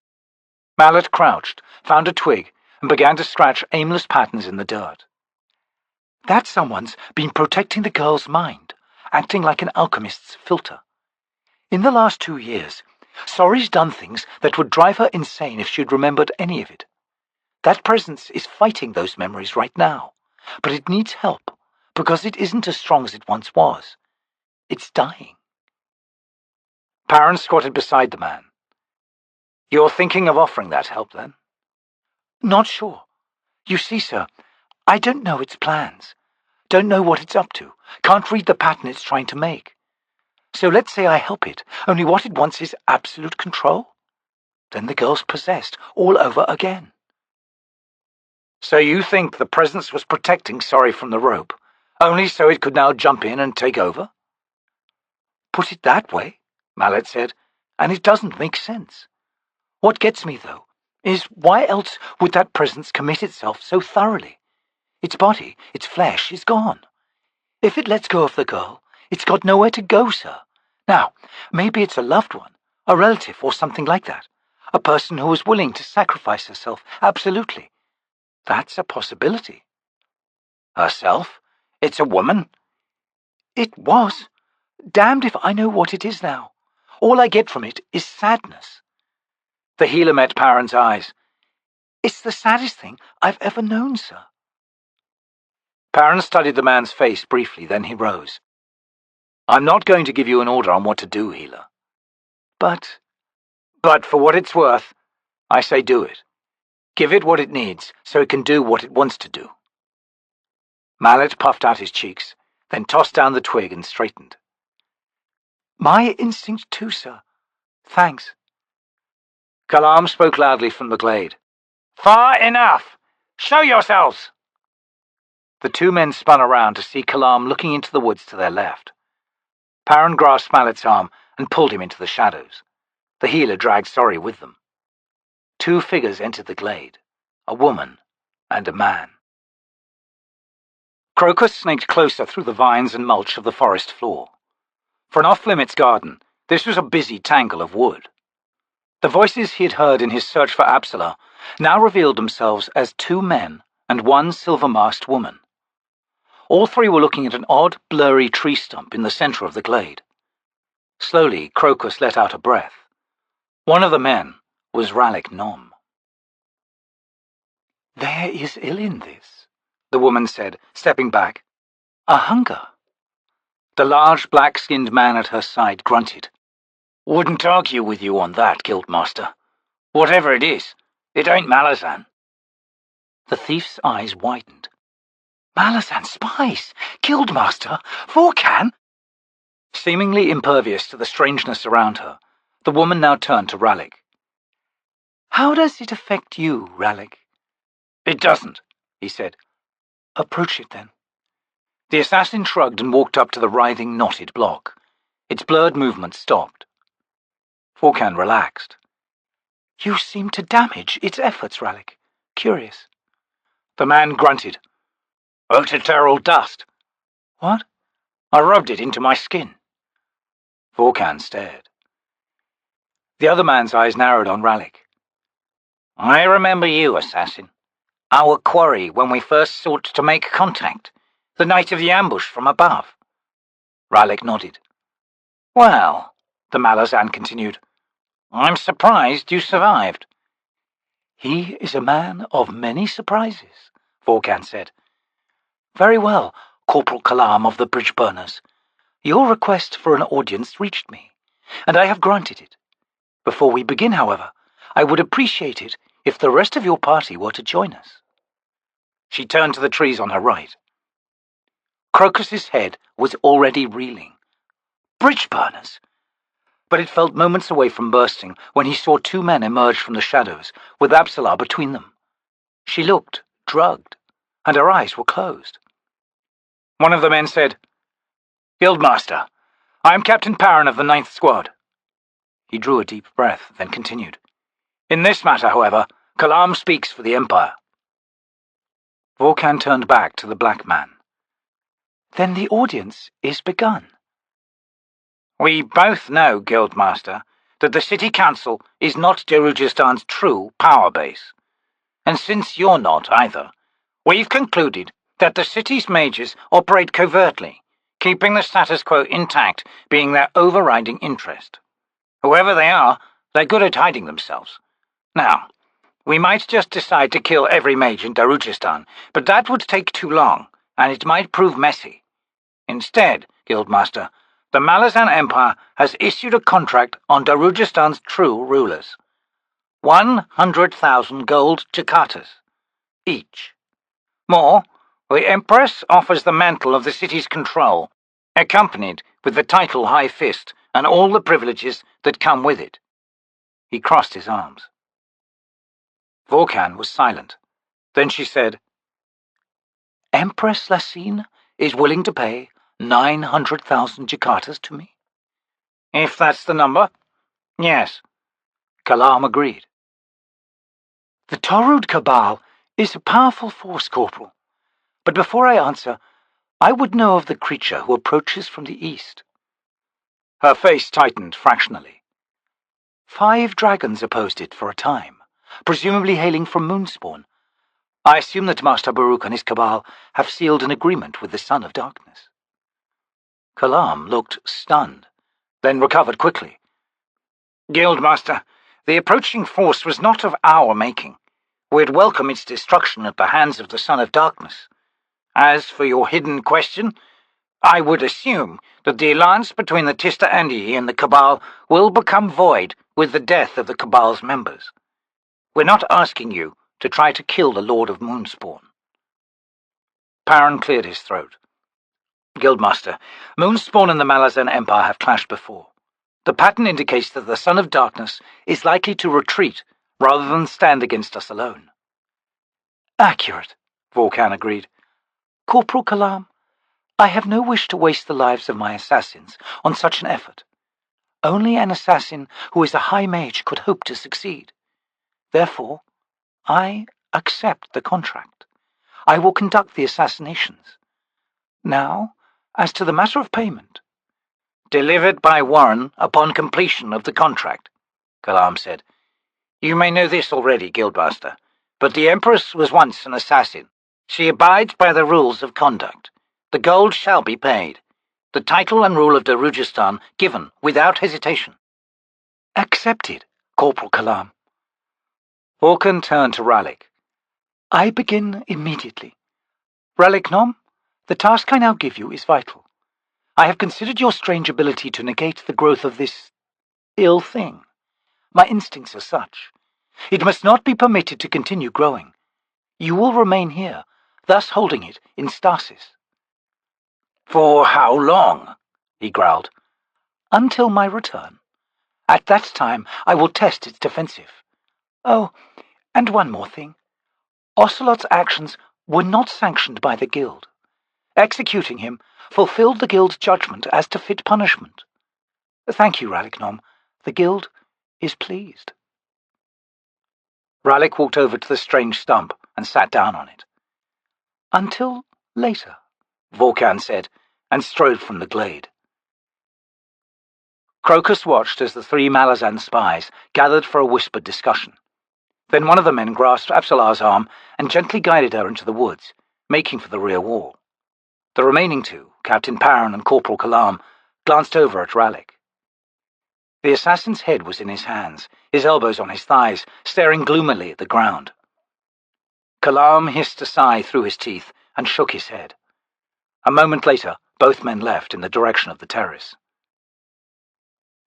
Mallet crouched, found a twig, and began to scratch aimless patterns in the dirt. That someone's been protecting the girl's mind, acting like an alchemist's filter. In the last 2 years, Sorry's done things that would drive her insane if she'd remembered any of it. That presence is fighting those memories right now, but it needs help, because it isn't as strong as it once was. It's dying. Paran squatted beside the man. You're thinking of offering that help, then? Not sure. You see, sir, I don't know its plans. Don't know what it's up to. Can't read the pattern it's trying to make. So let's say I help it, only what it wants is absolute control. Then the girl's possessed all over again. So you think the presence was protecting Sorry from the rope, only so it could now jump in and take over? Put it that way, Mallet said, and it doesn't make sense. What gets me, though, is why else would that presence commit itself so thoroughly? Its body, its flesh, is gone. If it lets go of the girl, it's got nowhere to go, sir. Now, maybe it's a loved one, a relative or something like that. A person who was willing to sacrifice herself, absolutely. That's a possibility. Herself? It's a woman? It was. Damned if I know what it is now. All I get from it is sadness. The healer met Paran's eyes. It's the saddest thing I've ever known, sir. Paran studied the man's face briefly, then he rose. I'm not going to give you an order on what to do, healer. But for what it's worth, I say do it. Give it what it needs, so it can do what it wants to do. Mallet puffed out his cheeks, then tossed down the twig and straightened. My instinct too, sir. Thanks. Kalam spoke loudly from the glade. Far enough! Show yourselves! The 2 men spun around to see Kalam looking into the woods to their left. Paran grasped Mallet's arm and pulled him into the shadows. The healer dragged Sorry with them. 2 figures entered the glade, a woman and a man. Crokus snaked closer through the vines and mulch of the forest floor. For an off-limits garden, this was a busy tangle of wood. The voices he had heard in his search for Absalom now revealed themselves as 2 men and 1 silver-masked woman. All 3 were looking at an odd, blurry tree stump in the center of the glade. Slowly, Crokus let out a breath. One of the men was Rallick Nom. There is ill in this, the woman said, stepping back. A hunger. The large, black-skinned man at her side grunted. Wouldn't argue with you on that, Guildmaster. Whatever it is, it ain't Malazan. The thief's eyes widened. Malazan spies! Guildmaster! Vorkan! Seemingly impervious to the strangeness around her, the woman now turned to Rallick. How does it affect you, Rallick? It doesn't, he said. Approach it, then. The assassin shrugged and walked up to the writhing, knotted block. Its blurred movement stopped. Vorkan relaxed. You seem to damage its efforts, Rallick. Curious. The man grunted. Ototeral dust. What? I rubbed it into my skin. Vorkan stared. The other man's eyes narrowed on Rallick. I remember you, assassin. Our quarry when we first sought to make contact, the night of the ambush from above. Rallick nodded. Well, the Malazan continued, I'm surprised you survived. He is a man of many surprises, Vorkan said. Very well, Corporal Kalam of the Bridgeburners. Your request for an audience reached me, and I have granted it. Before we begin, however, I would appreciate it if the rest of your party were to join us. She turned to the trees on her right. Crokus's head was already reeling. Bridgeburners! But it felt moments away from bursting when he saw 2 men emerge from the shadows, with Absalom between them. She looked drugged, and her eyes were closed. One of the men said, Guildmaster, I am Captain Paran of the 9th Squad. He drew a deep breath, then continued. In this matter, however, Kalam speaks for the Empire. Vorkan turned back to the black man. Then the audience is begun. We both know, Guildmaster, that the City Council is not Darujhistan's true power base. And since you're not either, we've concluded that the city's mages operate covertly, keeping the status quo intact being their overriding interest. Whoever they are, they're good at hiding themselves. Now, we might just decide to kill every mage in Darujhistan, but that would take too long, and it might prove messy. Instead, Guildmaster, the Malazan Empire has issued a contract on Darujhistan's true rulers. 100,000 gold ducatas, each. More, the Empress offers the mantle of the city's control, accompanied with the title High Fist and all the privileges that come with it. He crossed his arms. Vorkan was silent. Then she said, Empress Lassine is willing to pay 900,000 ducatas to me? If that's the number, yes. Kalam agreed. The T'orrud Cabal is a powerful force, Corporal. But before I answer, I would know of the creature who approaches from the east. Her face tightened fractionally. 5 dragons opposed it for a time, presumably hailing from Moonspawn. I assume that Master Baruk and his cabal have sealed an agreement with the Son of Darkness. Kalam looked stunned, then recovered quickly. Guildmaster, the approaching force was not of our making. We'd welcome its destruction at the hands of the Son of Darkness. As for your hidden question, I would assume that the alliance between the Tista Andi and the Cabal will become void with the death of the Cabal's members. We're not asking you to try to kill the Lord of Moonspawn. Paran cleared his throat. Guildmaster, Moonspawn and the Malazan Empire have clashed before. The pattern indicates that the Son of Darkness is likely to retreat rather than stand against us alone. Accurate, Vorkan agreed. Corporal Kalam, I have no wish to waste the lives of my assassins on such an effort. Only an assassin who is a high mage could hope to succeed. Therefore, I accept the contract. I will conduct the assassinations. Now, as to the matter of payment. Delivered by Warren upon completion of the contract, Kalam said. You may know this already, Guildmaster, but the Empress was once an assassin. She abides by the rules of conduct. The gold shall be paid. The title and rule of Darujhistan given without hesitation. Accepted, Corporal Kalam. Vorkan turned to Ralik. I begin immediately. Ralik Nom, the task I now give you is vital. I have considered your strange ability to negate the growth of this ill thing. My instincts are such. It must not be permitted to continue growing. You will remain here, thus holding it in stasis. For how long? He growled. Until my return. At that time, I will test its defensive. Oh, and one more thing. Ocelot's actions were not sanctioned by the Guild. Executing him fulfilled the Guild's judgment as to fit punishment. Thank you, Ralik Nom. The Guild is pleased. Ralik walked over to the strange stump and sat down on it. Until later, Vorkan said, and strode from the glade. Crokus watched as the 3 Malazan spies gathered for a whispered discussion. Then one of the men grasped Absalar's arm and gently guided her into the woods, making for the rear wall. The remaining 2, Captain Paran and Corporal Kalam, glanced over at Ralik. The assassin's head was in his hands, his elbows on his thighs, staring gloomily at the ground. Kalam hissed a sigh through his teeth and shook his head. A moment later, both men left in the direction of the terrace.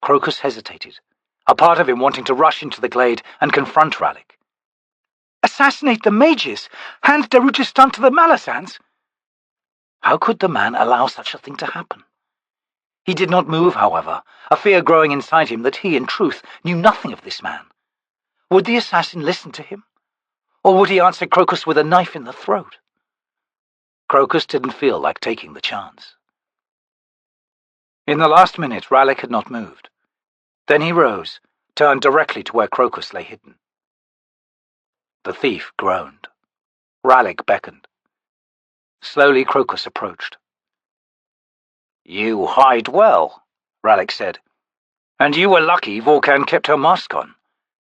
Crokus hesitated, a part of him wanting to rush into the glade and confront Ralik. Assassinate the mages! Hand Darujhistan to the Malazans! How could the man allow such a thing to happen? He did not move, however, a fear growing inside him that he, in truth, knew nothing of this man. Would the assassin listen to him? Or would he answer Crokus with a knife in the throat? Crokus didn't feel like taking the chance. In the last minute, Ralik had not moved. Then he rose, turned directly to where Crokus lay hidden. The thief groaned. Ralik beckoned. Slowly, Crokus approached. "You hide well," Ralik said. "And you were lucky Volcan kept her mask on.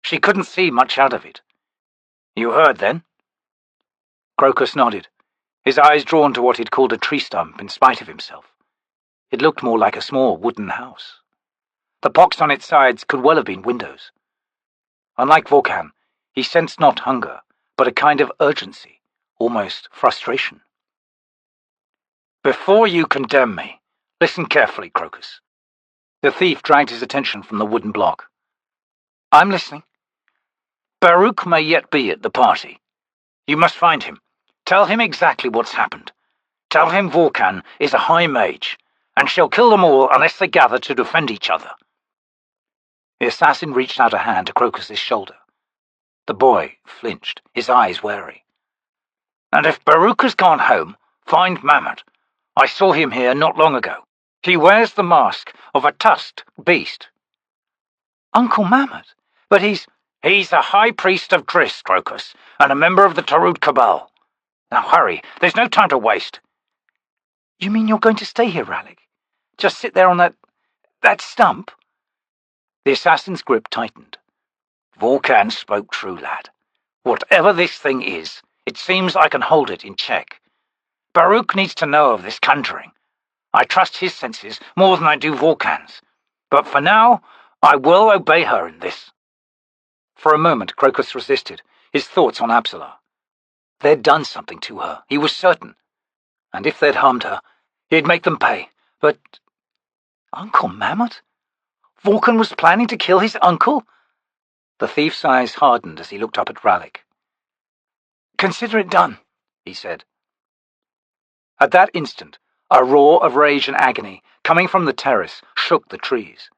She couldn't see much out of it. You heard, then?" Crokus nodded, his eyes drawn to what he'd called a tree stump in spite of himself. It looked more like a small wooden house. The pox on its sides could well have been windows. Unlike Volcan, he sensed not hunger, but a kind of urgency, almost frustration. "Before you condemn me, listen carefully, Crokus." The thief dragged his attention from the wooden block. "I'm listening." "Baruk may yet be at the party. You must find him. Tell him exactly what's happened. Tell him Volcan is a high mage, and she'll kill them all unless they gather to defend each other." The assassin reached out a hand to Crokus's shoulder. The boy flinched, his eyes wary. "And if Baruk has gone home, find Mammot. I saw him here not long ago. He wears the mask of a tusked beast." "Uncle Mammot? But He's a high priest of Driss, Crokus, and a member of the T'orrud Cabal. Now hurry, there's no time to waste." You mean you're going to stay here, Ralik? Just sit there on that stump?" The assassin's grip tightened. "Volcan spoke true, lad. Whatever this thing is, it seems I can hold it in check. Baruk needs to know of this conjuring. I trust his senses more than I do Volcan's. But for now, I will obey her in this." For a moment, Crokus resisted, his thoughts on Absalar. They'd done something to her, he was certain. And if they'd harmed her, he'd make them pay. But Uncle Mammot? Volcan was planning to kill his uncle? The thief's eyes hardened as he looked up at Ralik. "Consider it done," he said. At that instant, a roar of rage and agony, coming from the terrace, shook the trees.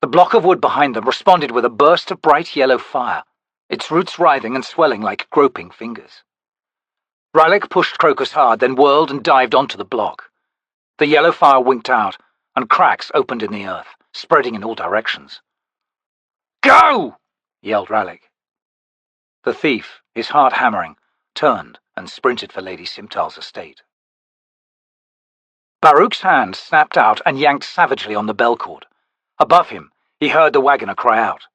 The block of wood behind them responded with a burst of bright yellow fire, its roots writhing and swelling like groping fingers. Ralik pushed Crokus hard, then whirled and dived onto the block. The yellow fire winked out, and cracks opened in the earth, spreading in all directions. "Go!" yelled Ralik. The thief, his heart hammering, turned and sprinted for Lady Simtal's estate. Baruk's hand snapped out and yanked savagely on the bell cord. Above him, he heard the wagoner cry out.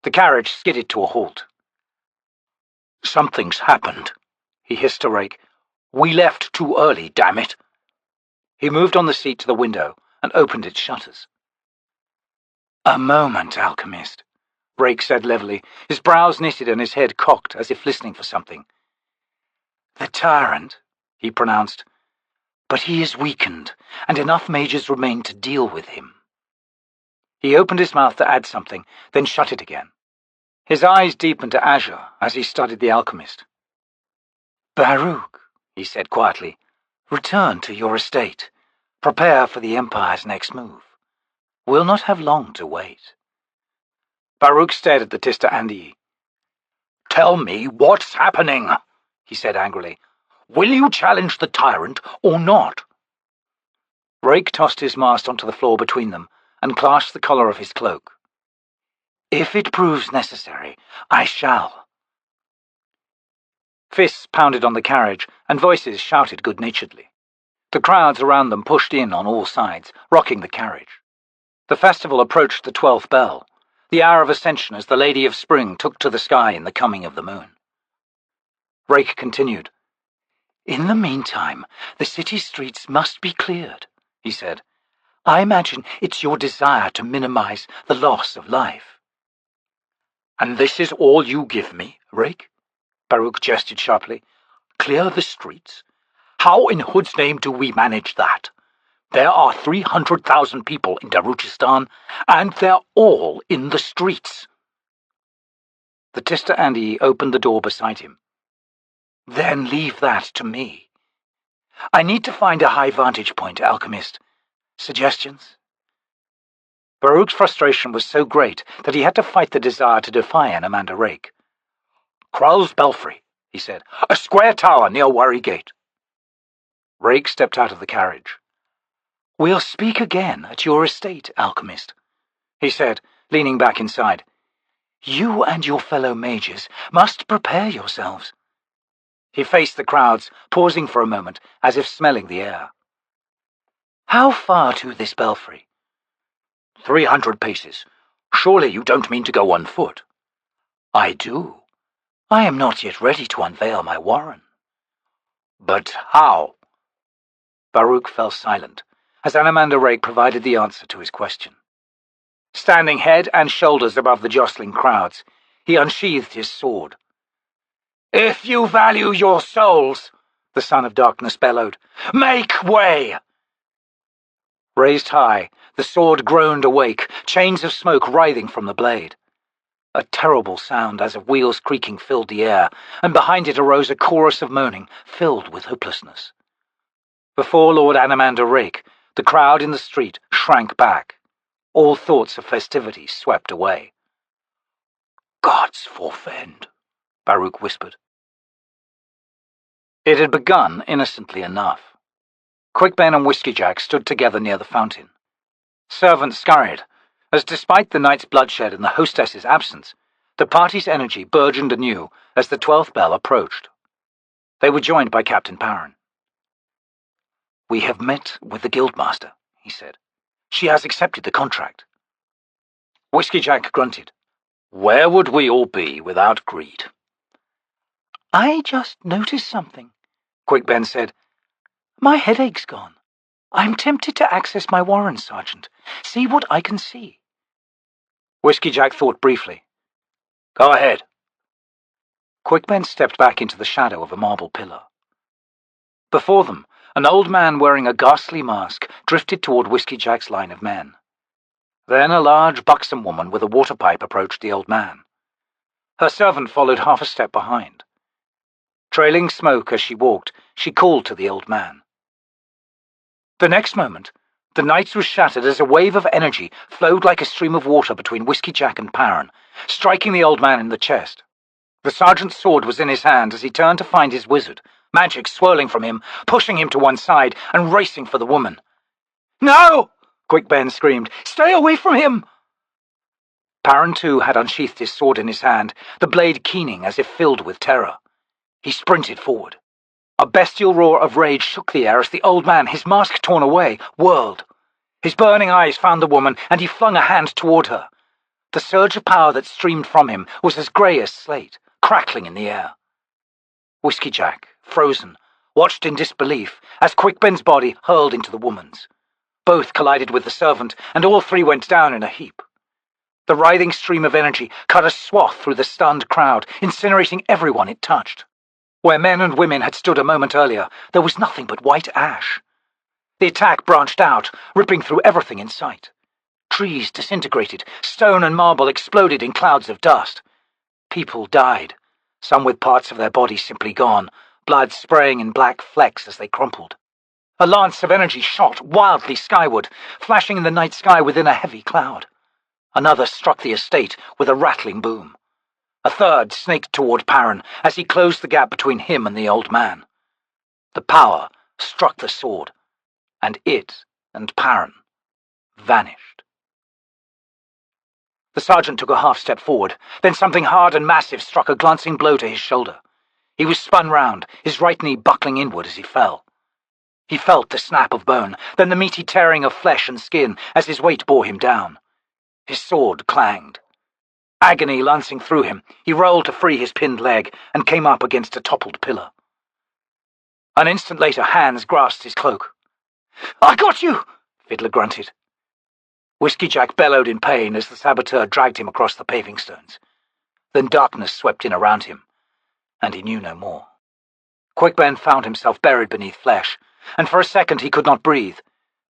The carriage skidded to a halt. "Something's happened," he hissed to Rake. "We left too early, damn it." He moved on the seat to the window and opened its shutters. "A moment, alchemist," Rake said levelly, his brows knitted and his head cocked as if listening for something. "The tyrant," he pronounced, "but he is weakened, and enough mages remain to deal with him." He opened his mouth to add something, then shut it again. His eyes deepened to azure as he studied the alchemist. "Baruk," he said quietly, "return to your estate. Prepare for the Empire's next move. We'll not have long to wait." Baruk stared at the Tista Andii. "Tell me what's happening," he said angrily. "Will you challenge the tyrant or not?" Rake tossed his mask onto the floor between them and clasped the collar of his cloak. "If it proves necessary, I shall." Fists pounded on the carriage, and voices shouted good-naturedly. The crowds around them pushed in on all sides, rocking the carriage. The festival approached the 12th bell, the hour of ascension as the Lady of Spring took to the sky in the coming of the moon. Rake continued. "In the meantime, the city streets must be cleared," he said. "I imagine it's your desire to minimize the loss of life." "And this is all you give me, Rake?" Baruk gestured sharply. "Clear the streets? How in Hood's name do we manage that? There are 300,000 people in Darujhistan, and they're all in the streets." The Tista Andii opened the door beside him. "Then leave that to me. I need to find a high vantage point, alchemist. Suggestions?" Baruk's frustration was so great that he had to fight the desire to defy Anomander Rake. "Kral's Belfry," he said. "A square tower near Worry Gate." Rake stepped out of the carriage. "We'll speak again at your estate, alchemist," he said, leaning back inside. "You and your fellow mages must prepare yourselves." He faced the crowds, pausing for a moment, as if smelling the air. "How far to this belfry?" 300 paces. Surely you don't mean to go on foot? "I do. I am not yet ready to unveil my warren." "But how?" Baruk fell silent, as Anomander Rake provided the answer to his question. Standing head and shoulders above the jostling crowds, he unsheathed his sword. "If you value your souls," the Son of Darkness bellowed, "make way!" Raised high, the sword groaned awake, chains of smoke writhing from the blade. A terrible sound as of wheels creaking filled the air, and behind it arose a chorus of moaning, filled with hopelessness. Before Lord Anomander Rake, the crowd in the street shrank back. All thoughts of festivity swept away. "Gods forfend," Baruk whispered. It had begun innocently enough. Quickben and Whiskeyjack stood together near the fountain. Servants scurried, as despite the night's bloodshed and the hostess's absence, the party's energy burgeoned anew as the 12th bell approached. They were joined by Captain Paran. "We have met with the guildmaster," he said. "She has accepted the contract." Whiskeyjack grunted. "Where would we all be without greed?" "I just noticed something," Quickben said. "My headache's gone. I'm tempted to access my warren, Sergeant. See what I can see." Whiskeyjack thought briefly. "Go ahead." Quickben stepped back into the shadow of a marble pillar. Before them, an old man wearing a ghastly mask drifted toward Whiskeyjack's line of men. Then a large, buxom woman with a water pipe approached the old man. Her servant followed half a step behind. Trailing smoke as she walked, she called to the old man. The next moment, the night was shattered as a wave of energy flowed like a stream of water between Whiskeyjack and Paran, striking the old man in the chest. The sergeant's sword was in his hand as he turned to find his wizard, magic swirling from him, pushing him to one side and racing for the woman. "No!" Quickben screamed. "Stay away from him!" Paran too had unsheathed his sword in his hand, the blade keening as if filled with terror. He sprinted forward. A bestial roar of rage shook the air as the old man, his mask torn away, whirled. His burning eyes found the woman, and he flung a hand toward her. The surge of power that streamed from him was as grey as slate, crackling in the air. Whiskeyjack, frozen, watched in disbelief as Quickben's body hurled into the woman's. Both collided with the servant, and all three went down in a heap. The writhing stream of energy cut a swath through the stunned crowd, incinerating everyone it touched. Where men and women had stood a moment earlier, there was nothing but white ash. The attack branched out, ripping through everything in sight. Trees disintegrated, stone and marble exploded in clouds of dust. People died, some with parts of their bodies simply gone, blood spraying in black flecks as they crumpled. A lance of energy shot wildly skyward, flashing in the night sky within a heavy cloud. Another struck the estate with a rattling boom. A third snaked toward Paran as he closed the gap between him and the old man. The power struck the sword, and it and Paran vanished. The sergeant took a half-step forward, then something hard and massive struck a glancing blow to his shoulder. He was spun round, his right knee buckling inward as he fell. He felt the snap of bone, then the meaty tearing of flesh and skin as his weight bore him down. His sword clanged. Agony lancing through him, he rolled to free his pinned leg and came up against a toppled pillar. An instant later, hands grasped his cloak. "I got you!" Fiddler grunted. Whiskeyjack bellowed in pain as the saboteur dragged him across the paving stones. Then darkness swept in around him, and he knew no more. Quickben found himself buried beneath flesh, and for a second he could not breathe.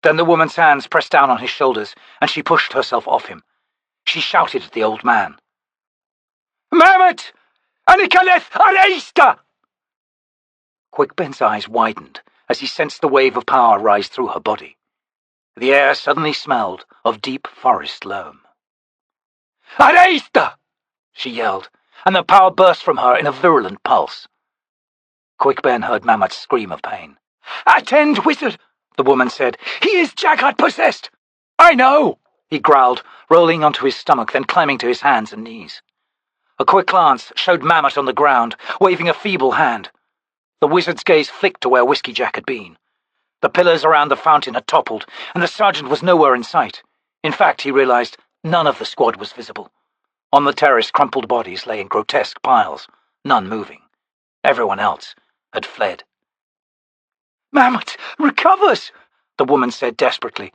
Then the woman's hands pressed down on his shoulders, and she pushed herself off him. She shouted at the old man. "Mammot! Anikaleth Araista!" Quickben's eyes widened as he sensed the wave of power rise through her body. The air suddenly smelled of deep forest loam. "Araista!" she yelled, and the power burst from her in a virulent pulse. Quickben heard Mammot's scream of pain. "Attend, wizard!" the woman said. "He is Jaghut possessed!" "I know!" he growled, rolling onto his stomach, then climbing to his hands and knees. A quick glance showed Mammot on the ground, waving a feeble hand. The wizard's gaze flicked to where Whiskeyjack had been. The pillars around the fountain had toppled, and the sergeant was nowhere in sight. In fact, he realized, none of the squad was visible. On the terrace, crumpled bodies lay in grotesque piles, none moving. Everyone else had fled. "Mammot recovers," the woman said desperately.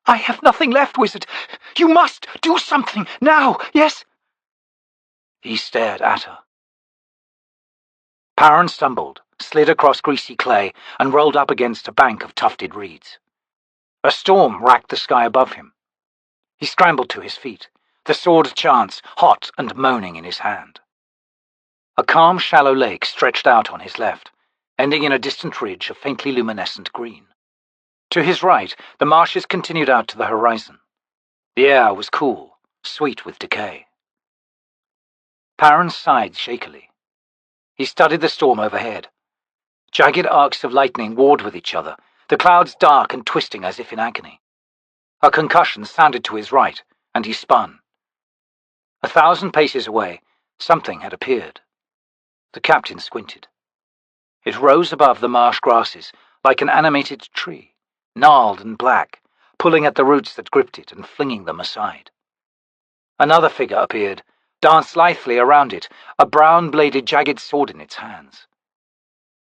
"I have nothing left, wizard. You must do something now, yes?" He stared at her. Paran stumbled, slid across greasy clay, and rolled up against a bank of tufted reeds. A storm racked the sky above him. He scrambled to his feet, the sword chance hot and moaning in his hand. A calm, shallow lake stretched out on his left, ending in a distant ridge of faintly luminescent green. To his right, the marshes continued out to the horizon. The air was cool, sweet with decay. Paran sighed shakily. He studied the storm overhead. Jagged arcs of lightning warred with each other, the clouds dark and twisting as if in agony. A concussion sounded to his right, and he spun. 1,000 paces away, something had appeared. The captain squinted. It rose above the marsh grasses like an animated tree, gnarled and black, pulling at the roots that gripped it and flinging them aside. Another figure appeared, danced lithely around it, a brown-bladed jagged sword in its hands.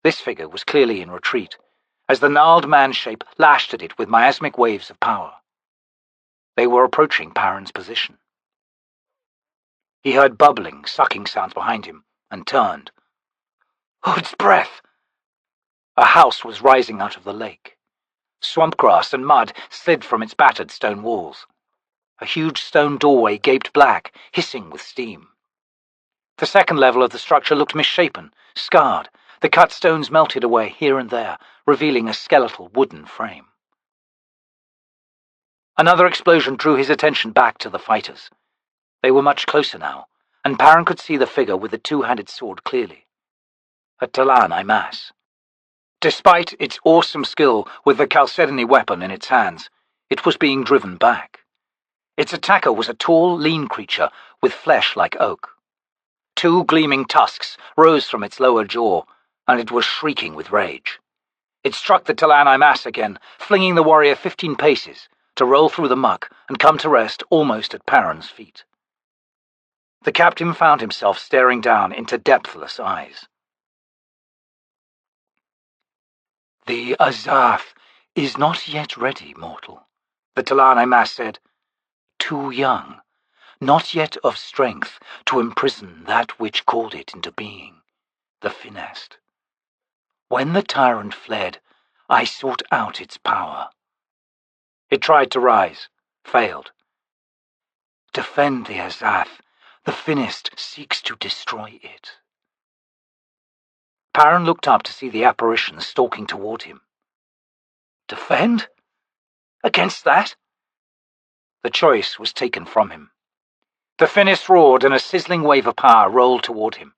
This figure was clearly in retreat, as the gnarled man-shape lashed at it with miasmic waves of power. They were approaching Paran's position. He heard bubbling, sucking sounds behind him, and turned. Hood's breath! A house was rising out of the lake. Swamp grass and mud slid from its battered stone walls. A huge stone doorway gaped black, hissing with steam. The second level of the structure looked misshapen, scarred. The cut stones melted away here and there, revealing a skeletal wooden frame. Another explosion drew his attention back to the fighters. They were much closer now, and Paran could see the figure with the two-handed sword clearly. A T'orrud Cabal. Despite its awesome skill with the chalcedony weapon in its hands, it was being driven back. Its attacker was a tall, lean creature with flesh like oak. 2 gleaming tusks rose from its lower jaw, and it was shrieking with rage. It struck the T'orrud Cabal again, flinging the warrior 15 paces, to roll through the muck and come to rest almost at Paran's feet. The captain found himself staring down into depthless eyes. "The Azath is not yet ready, mortal," the T'orrud Cabal said. "Too young, not yet of strength to imprison that which called it into being, the finest. When the tyrant fled, I sought out its power." It tried to rise, failed. "Defend the Azath. The finest seeks to destroy it." Paran looked up to see the apparition stalking toward him. Defend? Against that? The choice was taken from him. The finest roared, and a sizzling wave of power rolled toward him.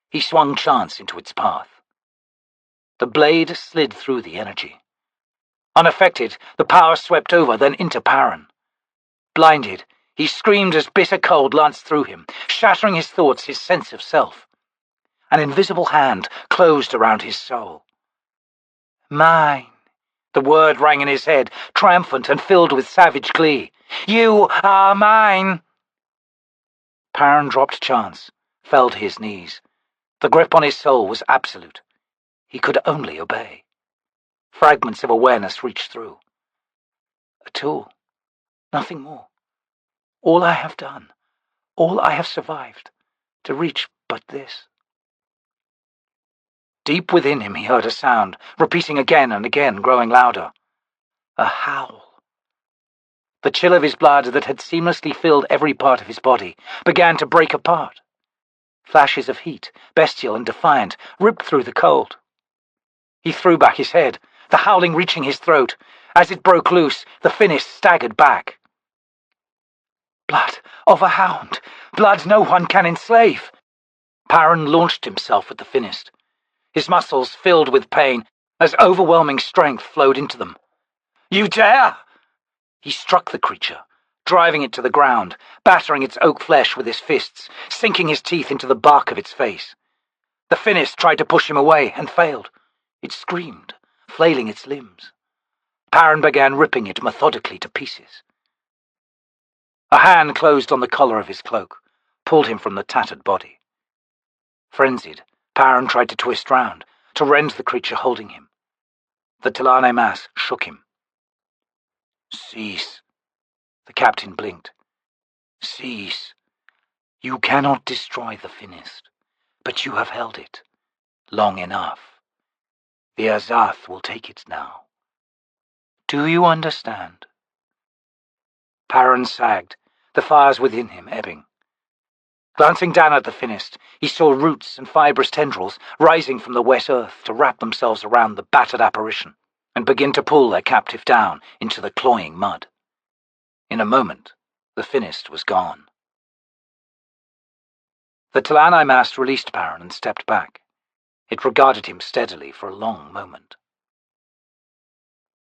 He swung chance into its path. The blade slid through the energy. Unaffected, the power swept over, then into Paran. Blinded, he screamed as bitter cold lanced through him, shattering his thoughts, his sense of self. An invisible hand closed around his soul. "Mine." The word rang in his head, triumphant and filled with savage glee. "You are mine!" Paran dropped chance, fell to his knees. The grip on his soul was absolute. He could only obey. Fragments of awareness reached through. A tool, nothing more. All I have done, all I have survived, to reach but this. Deep within him he heard a sound, repeating again and again, growing louder. A howl. The chill of his blood that had seamlessly filled every part of his body began to break apart. Flashes of heat, bestial and defiant, ripped through the cold. He threw back his head, the howling reaching his throat. As it broke loose, the finest staggered back. Blood of a hound! Blood no one can enslave! Paran launched himself at the finest. His muscles filled with pain as overwhelming strength flowed into them. You dare!" He struck the creature, driving it to the ground, battering its oak flesh with his fists, sinking his teeth into the bark of its face. The Finist tried to push him away and failed. It screamed, flailing its limbs. Paran began ripping it methodically to pieces. A hand closed on the collar of his cloak, pulled him from the tattered body. Frenzied, Paran tried to twist round, to rend the creature holding him. The T'orrud mass shook him. "Cease." The captain blinked. "Cease. You cannot destroy the Finist, but you have held it long enough. The Azath will take it now. Do you understand?" Paran sagged, the fires within him ebbing. Glancing down at the Finist, he saw roots and fibrous tendrils rising from the wet earth to wrap themselves around the battered apparition and begin to pull their captive down into the cloying mud. In a moment, the Finist was gone. The T'orrud mass released Paran and stepped back. It regarded him steadily for a long moment.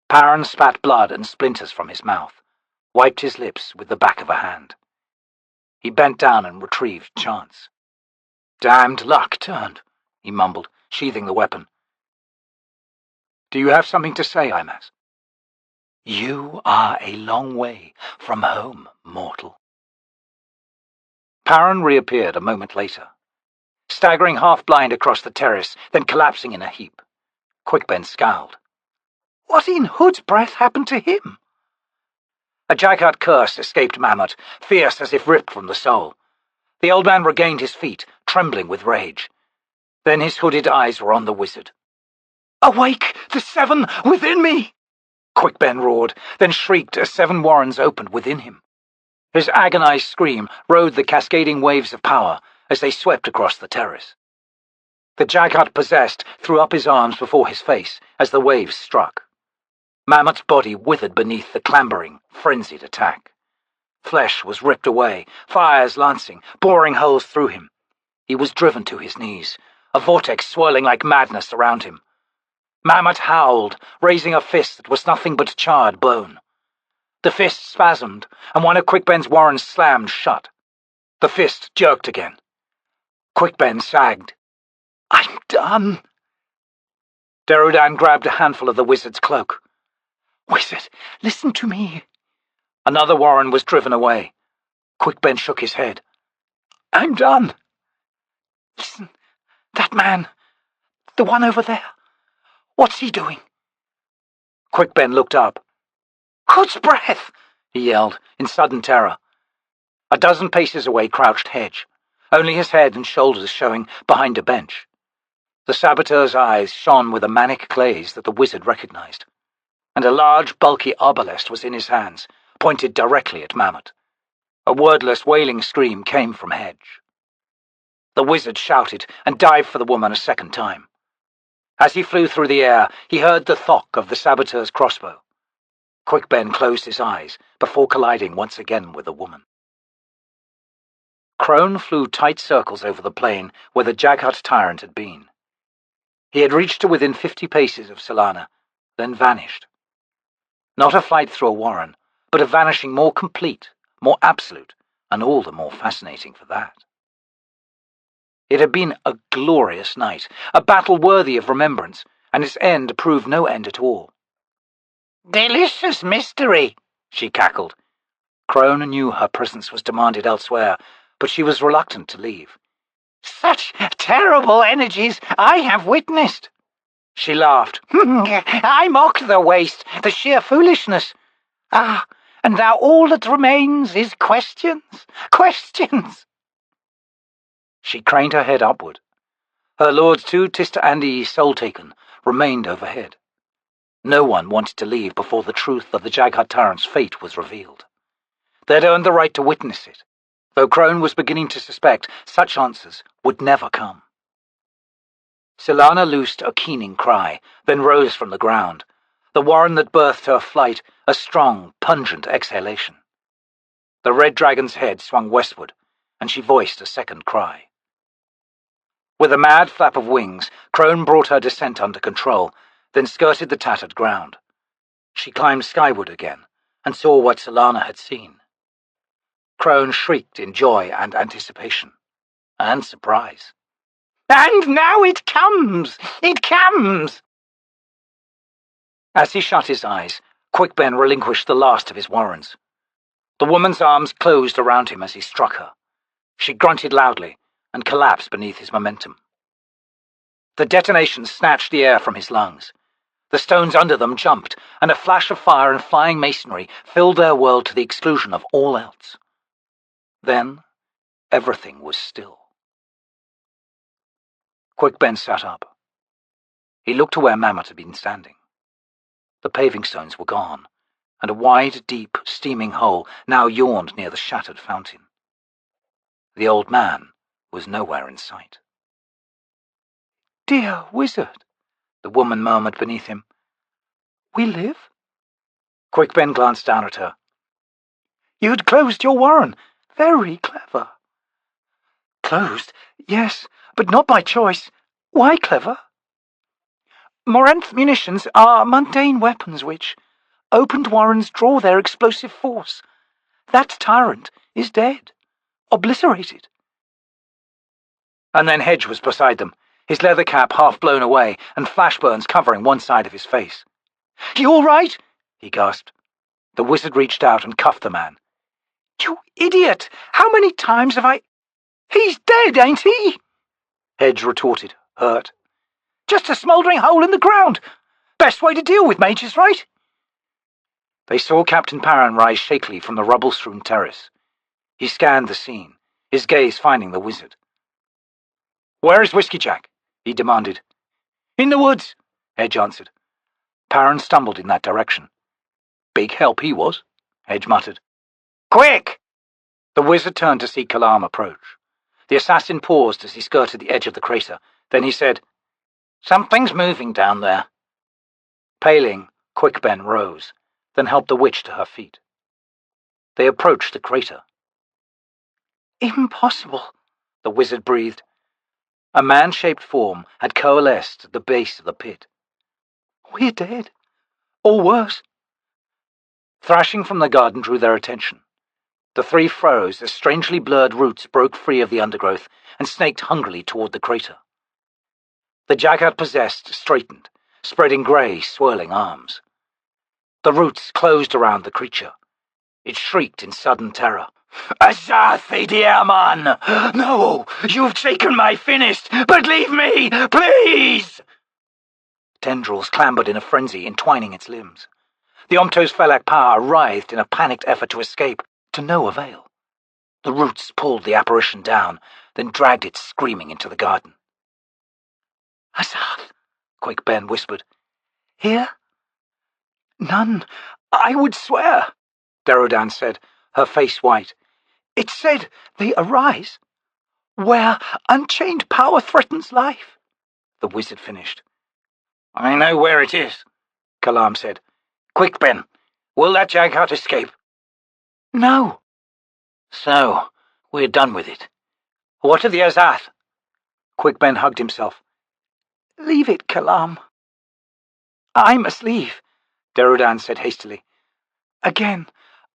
Paran spat blood and splinters from his mouth, wiped his lips with the back of a hand. He bent down and retrieved Chance. "Damned luck turned," he mumbled, sheathing the weapon. "Do you have something to say, Imas?" "You are a long way from home, mortal." Paran reappeared a moment later, staggering half-blind across the terrace, then collapsing in a heap. Quickben scowled. "What in hood's breath happened to him?" A Jaghut curse escaped Mammot, fierce as if ripped from the soul. The old man regained his feet, trembling with rage. Then his hooded eyes were on the wizard. "Awake the seven within me!" Quickben roared, then shrieked as 7 warrens opened within him. His agonized scream rode the cascading waves of power as they swept across the terrace. The Jaghut possessed threw up his arms before his face as the waves struck. Mammot's body withered beneath the clambering, frenzied attack. Flesh was ripped away, fires lancing, boring holes through him. He was driven to his knees, a vortex swirling like madness around him. Mammot howled, raising a fist that was nothing but charred bone. The fist spasmed, and one of Quickben's warrens slammed shut. The fist jerked again. Quickben sagged. "I'm done." Darujhistan grabbed a handful of the wizard's cloak. "Wizard, listen to me." Another warren was driven away. Quickben shook his head. "I'm done. Listen, that man, the one over there, what's he doing?" Quickben looked up. "Hood's breath!" he yelled, in sudden terror. A dozen paces away crouched Hedge, only his head and shoulders showing behind a bench. The saboteur's eyes shone with a manic glaze that the wizard recognized, and a large, bulky arbalest was in his hands, pointed directly at Mammot. A wordless, wailing scream came from Hedge. The wizard shouted and dived for the woman a second time. As he flew through the air, he heard the thock of the saboteur's crossbow. Quickben closed his eyes before colliding once again with the woman. Crone flew tight circles over the plain where the Jaghut Tyrant had been. He had reached to within 50 paces of Solana, then vanished. Not a flight through a warren, but a vanishing more complete, more absolute, and all the more fascinating for that. It had been a glorious night, a battle worthy of remembrance, and its end proved no end at all. "Delicious mystery," she cackled. Crone knew her presence was demanded elsewhere, but she was reluctant to leave. "Such terrible energies I have witnessed." She laughed. "I mock the waste, the sheer foolishness. Ah, and now all that remains is questions, questions." She craned her head upward. Her lord's 2 Andi soul-taken remained overhead. No one wanted to leave before the truth of the Jaghut Tyrant's fate was revealed. They'd earned the right to witness it, though Crone was beginning to suspect such answers would never come. Solana loosed a keening cry, then rose from the ground, the warren that birthed her flight a strong, pungent exhalation. The red dragon's head swung westward, and she voiced a second cry. With a mad flap of wings, Crone brought her descent under control, then skirted the tattered ground. She climbed skyward again and saw what Solana had seen. Crone shrieked in joy and anticipation, and surprise. "And now it comes! It comes!" As he shut his eyes, Quickben relinquished the last of his warrens. The woman's arms closed around him as he struck her. She grunted loudly and collapsed beneath his momentum. The detonation snatched the air from his lungs. The stones under them jumped, and a flash of fire and flying masonry filled their world to the exclusion of all else. Then everything was still. Quickben sat up. He looked to where Mammot had been standing. The paving stones were gone, and a wide, deep, steaming hole now yawned near the shattered fountain. The old man was nowhere in sight. "Dear wizard," the woman murmured beneath him. "We live?" Quickben glanced down at her. "You had closed your warren. Very clever." "Closed? Yes, but not by choice. Why clever?" "Mourned munitions are mundane weapons which, opened warrens, draw their explosive force. That tyrant is dead. Obliterated." And then Hedge was beside them, his leather cap half blown away and flash burns covering one side of his face. "You all right?" he gasped. The wizard reached out and cuffed the man. "You idiot! How many times have I—" "He's dead, ain't he?" Hedge retorted, hurt. "Just a smouldering hole in the ground. Best way to deal with mages, right?" They saw Captain Paran rise shakily from the rubble-strewn terrace. He scanned the scene, his gaze finding the wizard. "Where is Whiskeyjack?" he demanded. "In the woods," Hedge answered. Paran stumbled in that direction. "Big help he was," Hedge muttered. "Quick!" The wizard turned to see Kalam approach. The assassin paused as he skirted the edge of the crater. Then he said, "Something's moving down there." Paling, Quickben rose, then helped the witch to her feet. They approached the crater. "Impossible," the wizard breathed. A man-shaped form had coalesced at the base of the pit. "We're dead. Or worse." Thrashing from the garden drew their attention. The three froze as strangely blurred roots broke free of the undergrowth and snaked hungrily toward the crater. The Jaghut possessed straightened, spreading grey, swirling arms. The roots closed around the creature. It shrieked in sudden terror. "Azathi Diaman! No, you've taken my finished, but leave me, please!" Tendrils clambered in a frenzy, entwining its limbs. The Omto's Felak power writhed in a panicked effort to escape, to no avail. The roots pulled the apparition down, then dragged it screaming into the garden. "Azath," Quickben whispered. "Here?" "None, I would swear," Darujhistan said, her face white. "It said they arise where unchained power threatens life," the wizard finished. "I know where it is," Kalam said. "Quickben, will that Jaghut escape?" "No." "So, we're done with it. What of the Azath?" Quickben hugged himself. "Leave it, Kalam." "I must leave," Darujhistan said hastily. "Again,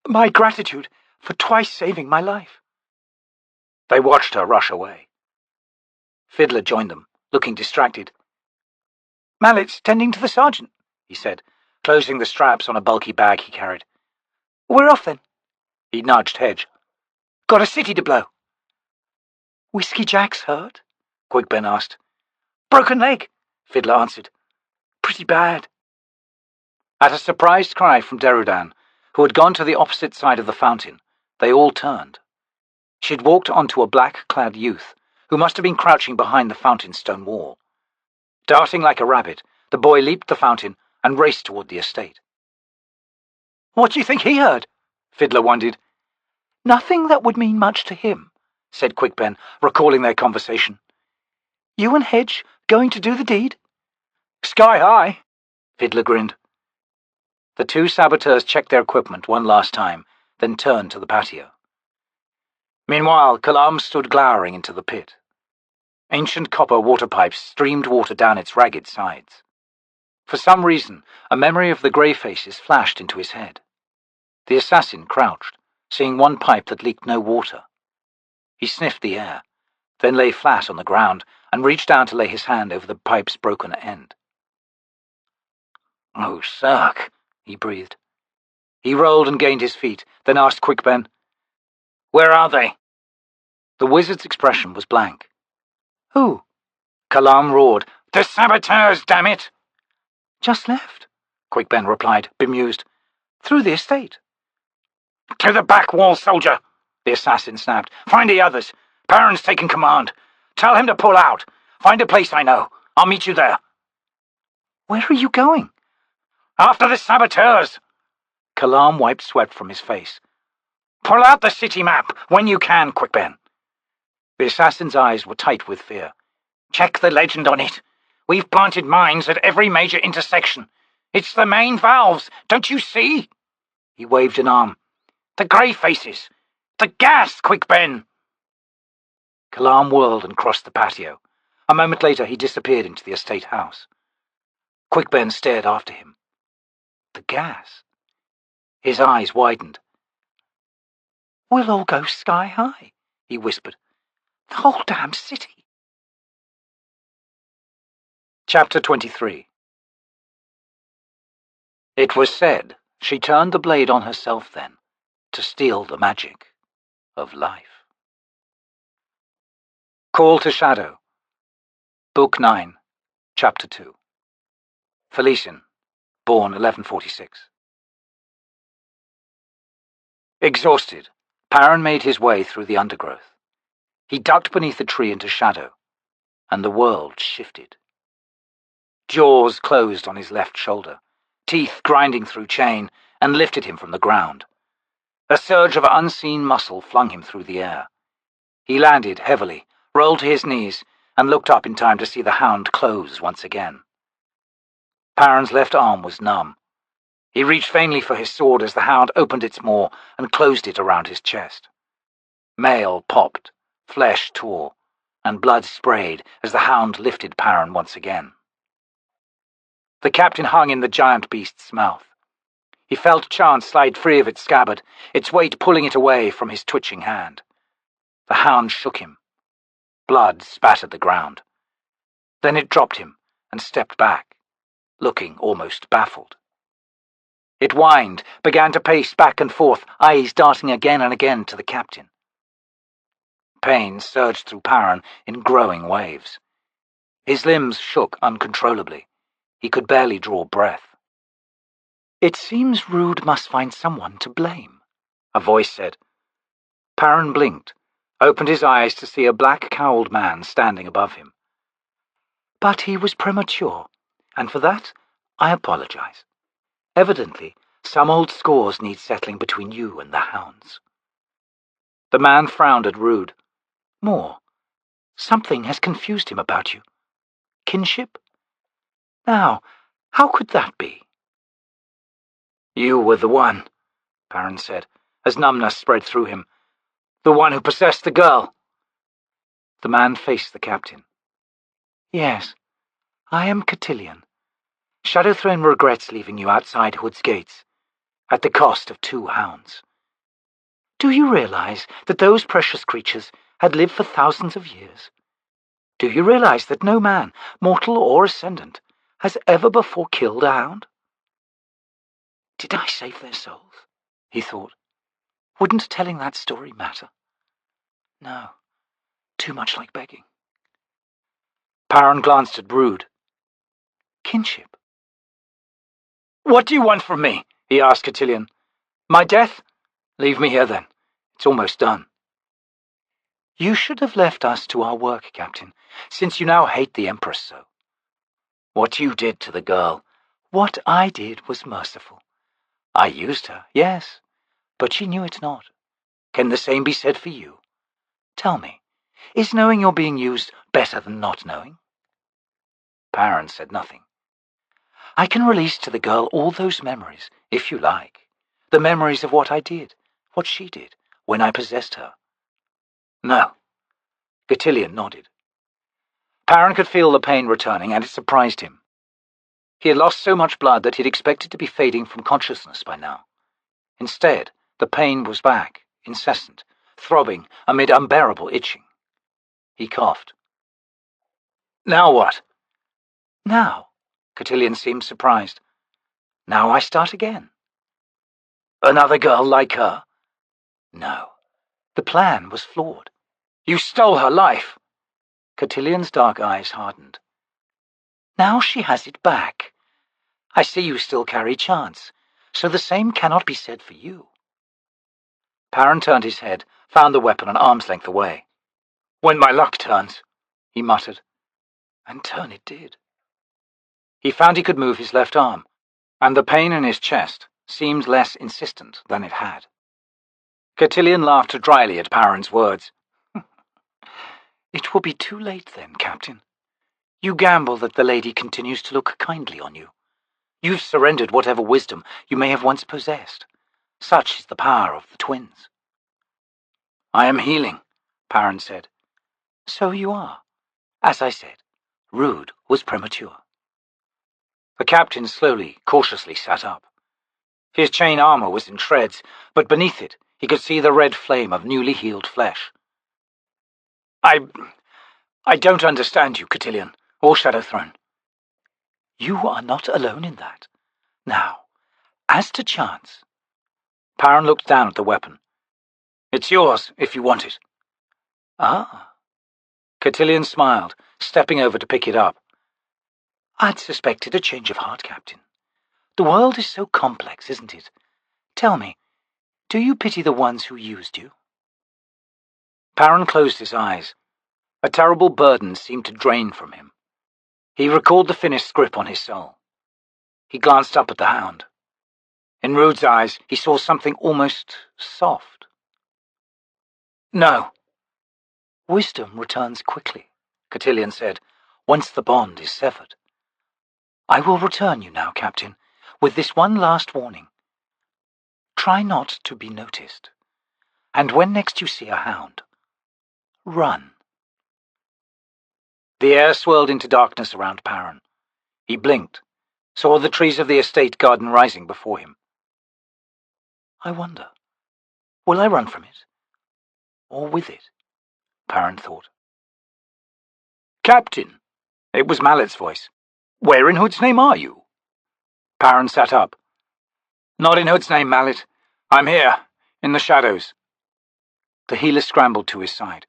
my gratitude for twice saving my life." They watched her rush away. Fiddler joined them, looking distracted. "Mallet's tending to the sergeant," he said, closing the straps on a bulky bag he carried. "We're off then." He nudged Hedge. "Got a city to blow." "Whiskeyjack's hurt?" Quickben asked. "Broken leg," Fiddler answered. "Pretty bad." At a surprised cry from Darujhistan, who had gone to the opposite side of the fountain, they all turned. She had walked onto a black-clad youth, who must have been crouching behind the fountain's stone wall. Darting like a rabbit, the boy leaped the fountain and raced toward the estate. "What do you think he heard?" Fiddler wondered. "Nothing that would mean much to him," said Quickben, recalling their conversation. "You and Hedge going to do the deed?" "Sky high," Fiddler grinned. The two saboteurs checked their equipment one last time, then turned to the patio. Meanwhile, Kalam stood glowering into the pit. Ancient copper water pipes streamed water down its ragged sides. For some reason, a memory of the grey faces flashed into his head. The assassin crouched, seeing one pipe that leaked no water. He sniffed the air, then lay flat on the ground and reached down to lay his hand over the pipe's broken end. "Oh, Cirque," he breathed. He rolled and gained his feet, then asked Quickben, "Where are they?" The wizard's expression was blank. Who? Kalam roared, "The saboteurs, damn it!" Just left, Quickben replied, bemused. through the estate. "To the back wall, soldier," the assassin snapped. "Find the others. Paran's taking command. Tell him to pull out. Find a place I know. I'll meet you there." Where are you going? "After the saboteurs." Kalam wiped sweat from his face. "Pull out the city map when you can, Quickben." The assassin's eyes were tight with fear. "Check the legend on it. We've planted mines at every major intersection. It's the main valves, don't you see?" He waved an arm. "The grey faces. The gas, Quickben." Kalam whirled and crossed the patio. A moment later he disappeared into the estate house. Quickben stared after him. The gas. His eyes widened. We'll all go sky high, he whispered. The whole damn city. Chapter 23. It was said she turned the blade on herself then, to steal the magic of life. Call to Shadow. Book 9, Chapter 2. Felician, born 1146. Exhausted, Paran made his way through the undergrowth. He ducked beneath a tree into shadow, and the world shifted. Jaws closed on his left shoulder, teeth grinding through chain, and lifted him from the ground. A surge of unseen muscle flung him through the air. He landed heavily, rolled to his knees, and looked up in time to see the hound close once again. Paran's left arm was numb. He reached vainly for his sword as the hound opened its maw and closed it around his chest. Mail popped, flesh tore, and blood sprayed as the hound lifted Paran once again. The captain hung in the giant beast's mouth. He felt Chance slide free of its scabbard, its weight pulling it away from his twitching hand. The hound shook him. Blood spattered the ground. Then it dropped him and stepped back, looking almost baffled. It whined, began to pace back and forth, eyes darting again and again to the captain. Pain surged through Paran in growing waves. His limbs shook uncontrollably. He could barely draw breath. It seems Rude must find someone to blame, a voice said. Paran blinked, opened his eyes to see a black-cowled man standing above him. But he was premature, and for that I apologize. Evidently, some old scores need settling between you and the hounds. The man frowned at Rude. More. Something has confused him about you. Kinship? Now, how could that be? You were the one, Paran said, as numbness spread through him. The one who possessed the girl. The man faced the captain. Yes, I am Cotillion. Shadowthrone regrets leaving you outside Hood's gates, at the cost of 2 hounds. Do you realize that those precious creatures had lived for thousands of years? Do you realize that no man, mortal or ascendant, has ever before killed a hound? Did I save their souls? He thought. Wouldn't telling that story matter? No, too much like begging. Paran glanced at Brood. Kinship. What do you want from me? He asked Cotillion. My death? Leave me here then. It's almost done. You should have left us to our work, Captain, since you now hate the Empress so. What you did to the girl. What I did was merciful. I used her, yes, but she knew it not. Can the same be said for you? Tell me, is knowing you're being used better than not knowing? Paran said nothing. I can release to the girl all those memories, if you like. The memories of what I did, what she did, when I possessed her. No. Cotillion nodded. Paran could feel the pain returning, and it surprised him. He had lost so much blood that he'd expected to be fading from consciousness by now. Instead, the pain was back, incessant, throbbing amid unbearable itching. He coughed. "Now what?" "Now?" Cotillion seemed surprised. "Now I start again." "Another girl like her?" "No. The plan was flawed." "You stole her life!" Cotillion's dark eyes hardened. "Now she has it back. I see you still carry chance, so the same cannot be said for you." Paran turned his head, found the weapon an arm's length away. "When my luck turns," he muttered. And turn it did. He found he could move his left arm, and the pain in his chest seemed less insistent than it had. Cotillion laughed dryly at Paran's words. "It will be too late then, Captain. You gamble that the lady continues to look kindly on you. You've surrendered whatever wisdom you may have once possessed. Such is the power of the twins." "I am healing," Paran said. "So you are. As I said, Rude was premature." The captain slowly, cautiously sat up. His chain armor was in shreds, but beneath it he could see the red flame of newly healed flesh. I don't understand you, Cotillion, or Shadowthrone." "You are not alone in that. Now, as to chance." Paran looked down at the weapon. "It's yours, if you want it." "Ah." Cotillion smiled, stepping over to pick it up. "I'd suspected a change of heart, Captain. The world is so complex, isn't it? Tell me, do you pity the ones who used you?" Paran closed his eyes. A terrible burden seemed to drain from him. He recalled the finished grip on his soul. He glanced up at the hound. In Rude's eyes he saw something almost soft. "No." "Wisdom returns quickly," Cotillion said, "once the bond is severed. I will return you now, Captain, with this one last warning. Try not to be noticed. And when next you see a hound, run." The air swirled into darkness around Paran. He blinked, saw the trees of the estate garden rising before him. "I wonder, will I run from it? Or with it?" Paran thought. "Captain!" It was Mallet's voice. "Where in Hood's name are you?" Paran sat up. "Not in Hood's name, Mallet. I'm here, in the shadows." The healer scrambled to his side.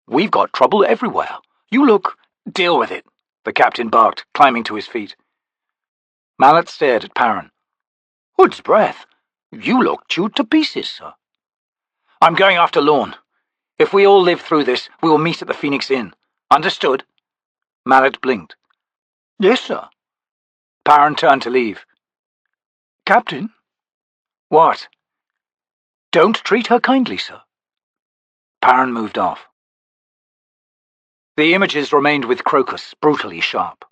"We've got trouble everywhere. You look—" "Deal with it," the captain barked, climbing to his feet. Mallet stared at Paran. "Hood's breath! You look chewed to pieces, sir." "I'm going after Lorne. If we all live through this, we will meet at the Phoenix Inn. Understood?" Mallet blinked. "Yes, sir." Paran turned to leave. "Captain." "What?" "Don't treat her kindly, sir." Paran moved off. The images remained with Crokus, brutally sharp.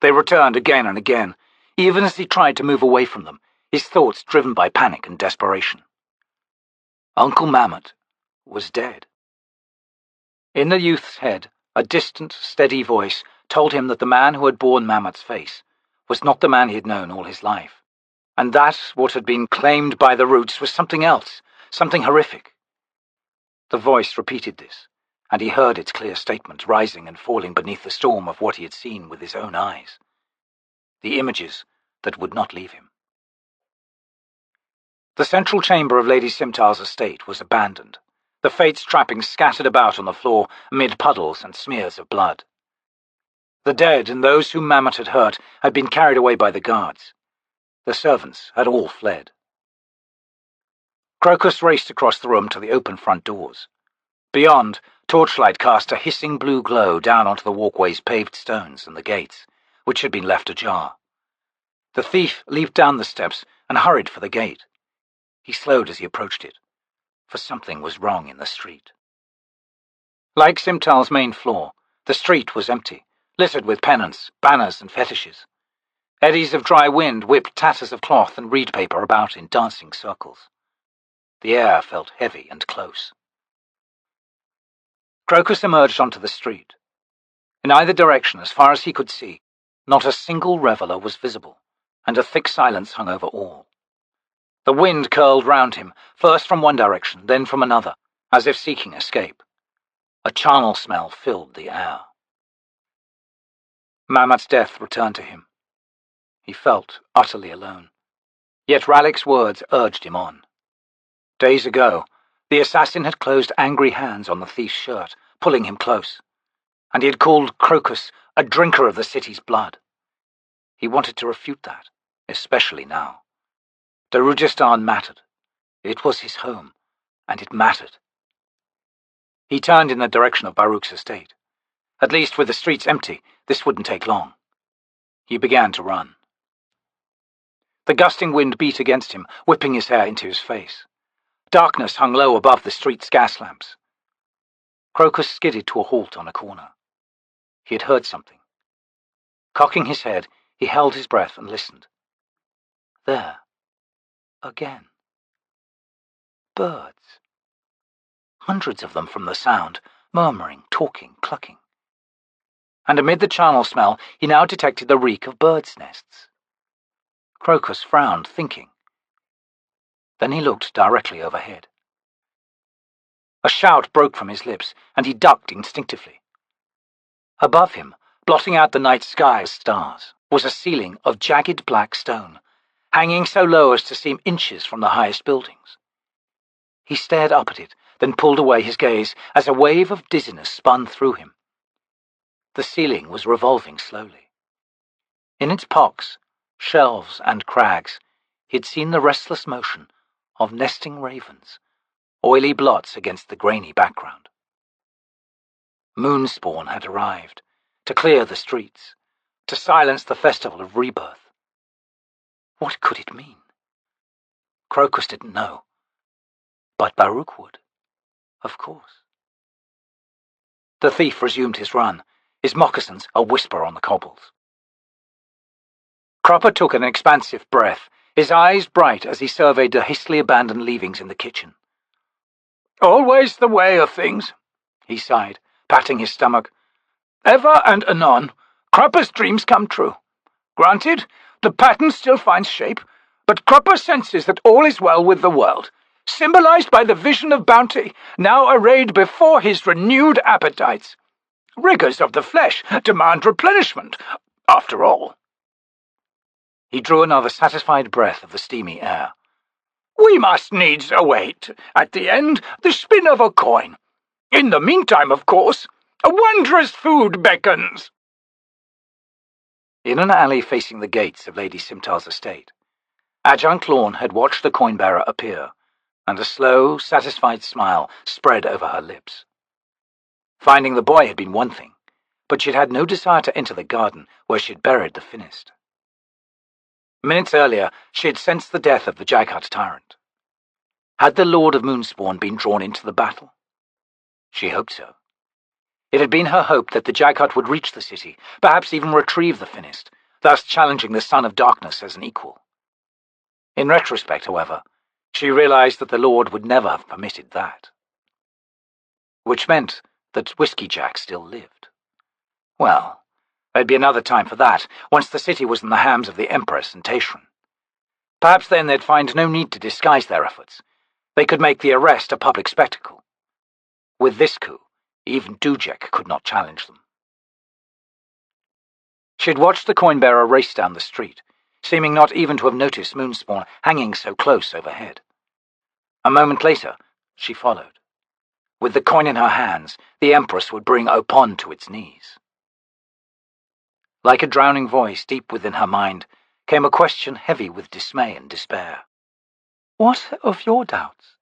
They returned again and again, even as he tried to move away from them, his thoughts driven by panic and desperation. Uncle Mammot was dead. In the youth's head, a distant, steady voice told him that the man who had borne Mammot's face was not the man he had known all his life, and that what had been claimed by the roots was something else, something horrific. The voice repeated this, and he heard its clear statement rising and falling beneath the storm of what he had seen with his own eyes. The images that would not leave him. The central chamber of Lady Simtal's estate was abandoned, the Fates' trappings scattered about on the floor amid puddles and smears of blood. The dead and those whom Mammot had hurt had been carried away by the guards. The servants had all fled. Crokus raced across the room to the open front doors. Beyond, torchlight cast a hissing blue glow down onto the walkway's paved stones and the gates, which had been left ajar. The thief leaped down the steps and hurried for the gate. He slowed as he approached it, for something was wrong in the street. Like Simtal's main floor, the street was empty, littered with pennants, banners, and fetishes. Eddies of dry wind whipped tatters of cloth and reed paper about in dancing circles. The air felt heavy and close. Crokus emerged onto the street. In either direction, as far as he could see, Not a single reveller was visible, and a thick silence hung over all. The wind curled round him, first from one direction, then from another, as if seeking escape. A charnel smell filled the air. Mammot's death returned to him. He felt utterly alone. Yet Ralik's words urged him on. Days ago, the assassin had closed angry hands on the thief's shirt, pulling him close, and he had called Crokus a drinker of the city's blood. He wanted to refute that, especially now. Darujhistan mattered. It was his home, and it mattered. He turned in the direction of Baruk's estate. At least with the streets empty, this wouldn't take long. He began to run. The gusting wind beat against him, whipping his hair into his face. Darkness hung low above the street's gas lamps. Crokus skidded to a halt on a corner. He had heard something. Cocking his head, he held his breath and listened. There. Again. Birds. Hundreds of them from the sound, murmuring, talking, clucking. And amid the charnel smell, he now detected the reek of birds' nests. Crokus frowned, thinking. Then he looked directly overhead. A shout broke from his lips, and he ducked instinctively. Above him, blotting out the night sky as stars, was a ceiling of jagged black stone, hanging so low as to seem inches from the highest buildings. He stared up at it, then pulled away his gaze as a wave of dizziness spun through him. The ceiling was revolving slowly. In its pocks, shelves, and crags, he had seen the restless motion of nesting ravens, oily blots against the grainy background. Moonspawn had arrived, to clear the streets, to silence the festival of rebirth. What could it mean? Crokus didn't know. But Baruk would, of course. The thief resumed his run, his moccasins a whisper on the cobbles. Cropper took an expansive breath, his eyes bright as he surveyed the hastily abandoned leavings in the kitchen. "Always the way of things," he sighed, patting his stomach. "Ever and anon, Cropper's dreams come true. Granted, the pattern still finds shape, but Cropper senses that all is well with the world, symbolized by the vision of bounty, now arrayed before his renewed appetites. Rigours of the flesh demand replenishment, after all." He drew another satisfied breath of the steamy air. "We must needs await, at the end, the spin of a coin. In the meantime, of course, a wondrous food beckons." In an alley facing the gates of Lady Simtar's estate, Adjunct Lorne had watched the coin-bearer appear, and a slow, satisfied smile spread over her lips. Finding the boy had been one thing, but she had had no desire to enter the garden where she had buried the Finnist. Minutes earlier, she had sensed the death of the Jaghut Tyrant. Had the Lord of Moonspawn been drawn into the battle? She hoped so. It had been her hope that the Jaghut would reach the city, perhaps even retrieve the Finnist, thus challenging the Son of Darkness as an equal. In retrospect, however, she realized that the Lord would never have permitted that. Which meant that Whiskeyjack still lived. Well, there'd be another time for that, once the city was in the hands of the Empress and Tattersail. Perhaps then they'd find no need to disguise their efforts. They could make the arrest a public spectacle. With this coup, even Dujek could not challenge them. She had watched the coin-bearer race down the street, seeming not even to have noticed Moonspawn hanging so close overhead. A moment later, she followed. With the coin in her hands, the Empress would bring Opon to its knees. Like a drowning voice deep within her mind, came a question heavy with dismay and despair. "What of your doubts?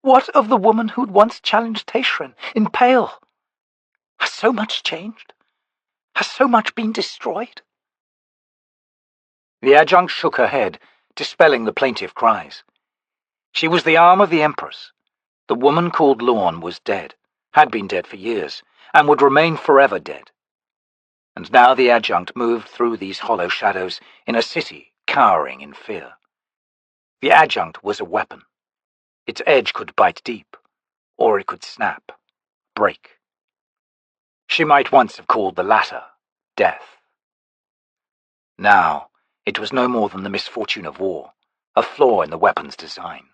What of the woman who'd once challenged Tattersail in Pale? Has so much changed? Has so much been destroyed?" The adjunct shook her head, dispelling the plaintive cries. She was the arm of the Empress. The woman called Lorne was dead, had been dead for years, and would remain forever dead. And now the adjunct moved through these hollow shadows in a city cowering in fear. The adjunct was a weapon. Its edge could bite deep, or it could snap, break. She might once have called the latter death. Now, it was no more than the misfortune of war, a flaw in the weapon's design.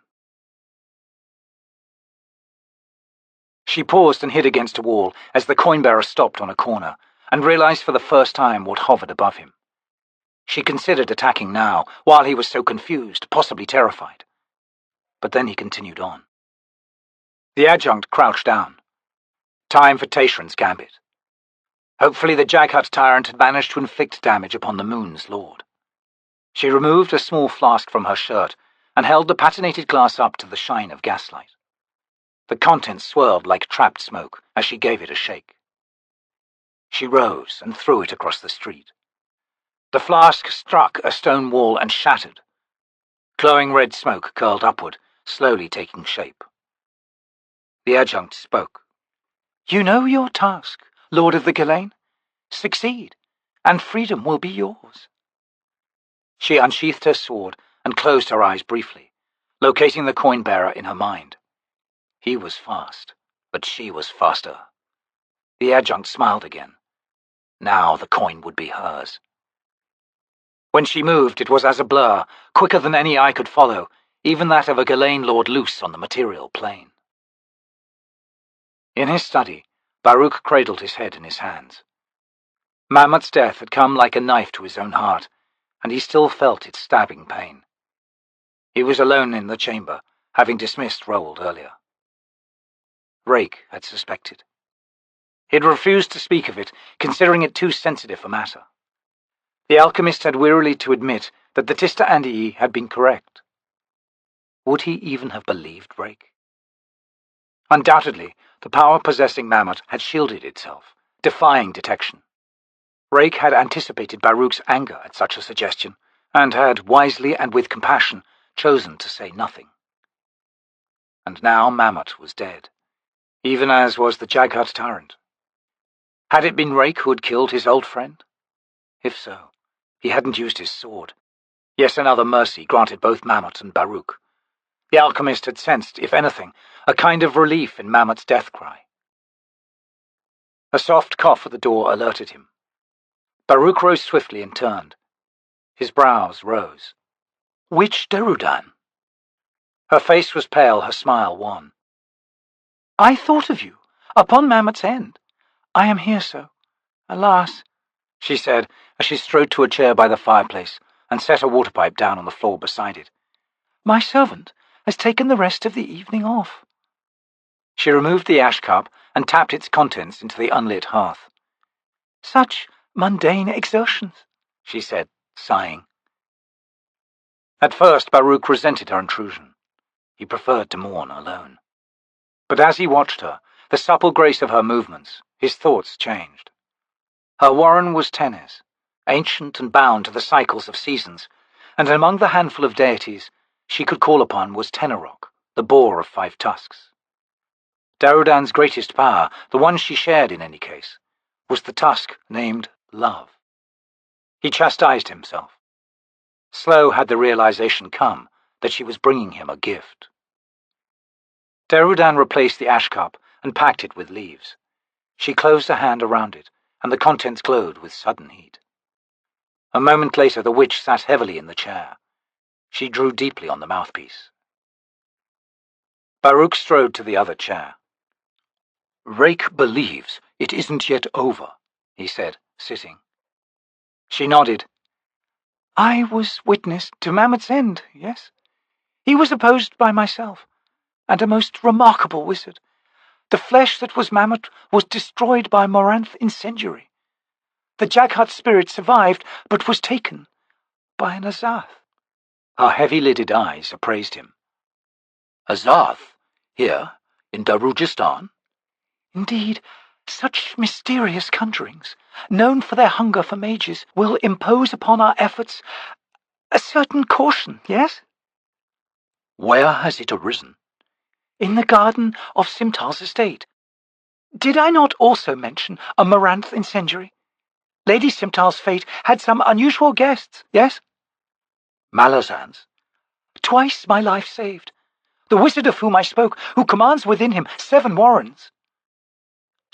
She paused and hid against a wall as the coin-bearer stopped on a corner, and realized for the first time what hovered above him. She considered attacking now, while he was so confused, possibly terrified. But then he continued on. The adjunct crouched down. Time for Tattersail's gambit. Hopefully the Jaghut Tyrant had managed to inflict damage upon the moon's lord. She removed a small flask from her shirt and held the patinated glass up to the shine of gaslight. The contents swirled like trapped smoke as she gave it a shake. She rose and threw it across the street. The flask struck a stone wall and shattered. Glowing red smoke curled upward, slowly taking shape. The adjunct spoke. You know your task, Lord of the Ghislaine. Succeed, and freedom will be yours. She unsheathed her sword and closed her eyes briefly, locating the coin-bearer in her mind. He was fast, but she was faster. The adjunct smiled again. Now the coin would be hers. When she moved, it was as a blur, quicker than any eye could follow, even that of a Ghislaine lord loose on the material plane. In his study, Baruk cradled his head in his hands. Mammot's death had come like a knife to his own heart, and he still felt its stabbing pain. He was alone in the chamber, having dismissed Roald earlier. Rake had suspected. He had refused to speak of it, considering it too sensitive a matter. The alchemist had wearily to admit that the Tista Andii had been correct. Would he even have believed Rake? Undoubtedly, the power possessing Mammot had shielded itself, defying detection. Rake had anticipated Baruk's anger at such a suggestion, and had, wisely and with compassion, chosen to say nothing. And now Mammot was dead, even as was the Jaghut Tyrant. Had it been Rake who had killed his old friend? If so, he hadn't used his sword. Yet another mercy granted both Mammot and Baruk. The alchemist had sensed, if anything, a kind of relief in Mammot's death cry. A soft cough at the door alerted him. Baruk rose swiftly and turned. His brows rose. Which Darujhistan? Her face was pale, her smile wan. I thought of you, upon Mammot's end. I am here, so. Alas, she said, as she strode to a chair by the fireplace and set a water pipe down on the floor beside it. My servant has taken the rest of the evening off. She removed the ash cup and tapped its contents into the unlit hearth. Such mundane exertions, she said, sighing. At first Baruk resented her intrusion. He preferred to mourn alone. But as he watched her, the supple grace of her movements, his thoughts changed. Her warren was Tenez, ancient and bound to the cycles of seasons, and among the handful of deities she could call upon was Tenarok, the boar of 5 tusks. Darujhistan's greatest power, the one she shared in any case, was the tusk named Love. He chastised himself. Slow had the realization come that she was bringing him a gift. Darujhistan replaced the ash cup and packed it with leaves. She closed a hand around it, and the contents glowed with sudden heat. A moment later the witch sat heavily in the chair. She drew deeply on the mouthpiece. Baruk strode to the other chair. Rake believes it isn't yet over, he said, sitting. She nodded. I was witness to Mammot's end, yes. He was opposed by myself, and a most remarkable wizard. The flesh that was Mammot was destroyed by mourned incendiary. The Jaghut spirit survived, but was taken by an Azath. Her heavy-lidded eyes appraised him. Azath? Here, in Darujhistan? Indeed, such mysterious conjurings, known for their hunger for mages, will impose upon our efforts a certain caution, yes? Where has it arisen? In the garden of Simtal's estate. Did I not also mention a mourned incendiary? Lady Simtal's fate had some unusual guests, yes? Malazans? Twice my life saved. The wizard of whom I spoke, who commands within him 7 warrens.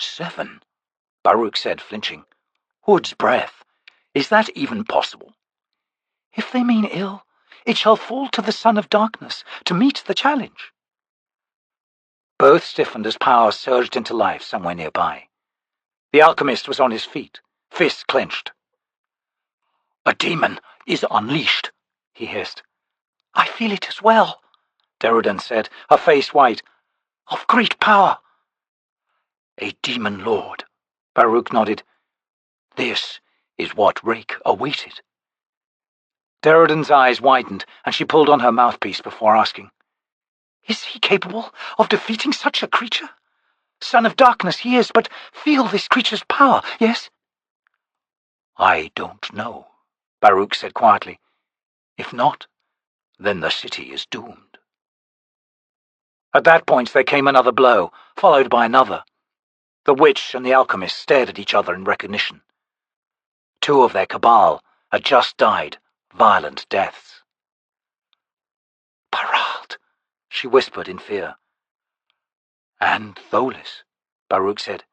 7? Baruk said, flinching. Hood's breath. Is that even possible? If they mean ill, it shall fall to the son of darkness to meet the challenge. Both stiffened as power surged into life somewhere nearby. The alchemist was on his feet, fists clenched. "A demon is unleashed," he hissed. "I feel it as well," Darujhistan said, her face white. "Of great power." "A demon lord," Baruk nodded. "This is what Rake awaited." Darujhistan's eyes widened, and she pulled on her mouthpiece before asking, "Is he capable of defeating such a creature? Son of darkness he is, but feel this creature's power, yes?" "I don't know," Baruk said quietly. "If not, then the city is doomed." At that point there came another blow, followed by another. The witch and the alchemist stared at each other in recognition. Two of their cabal had just died violent deaths. "Paralt," she whispered in fear. "And Tholis," Baruk said.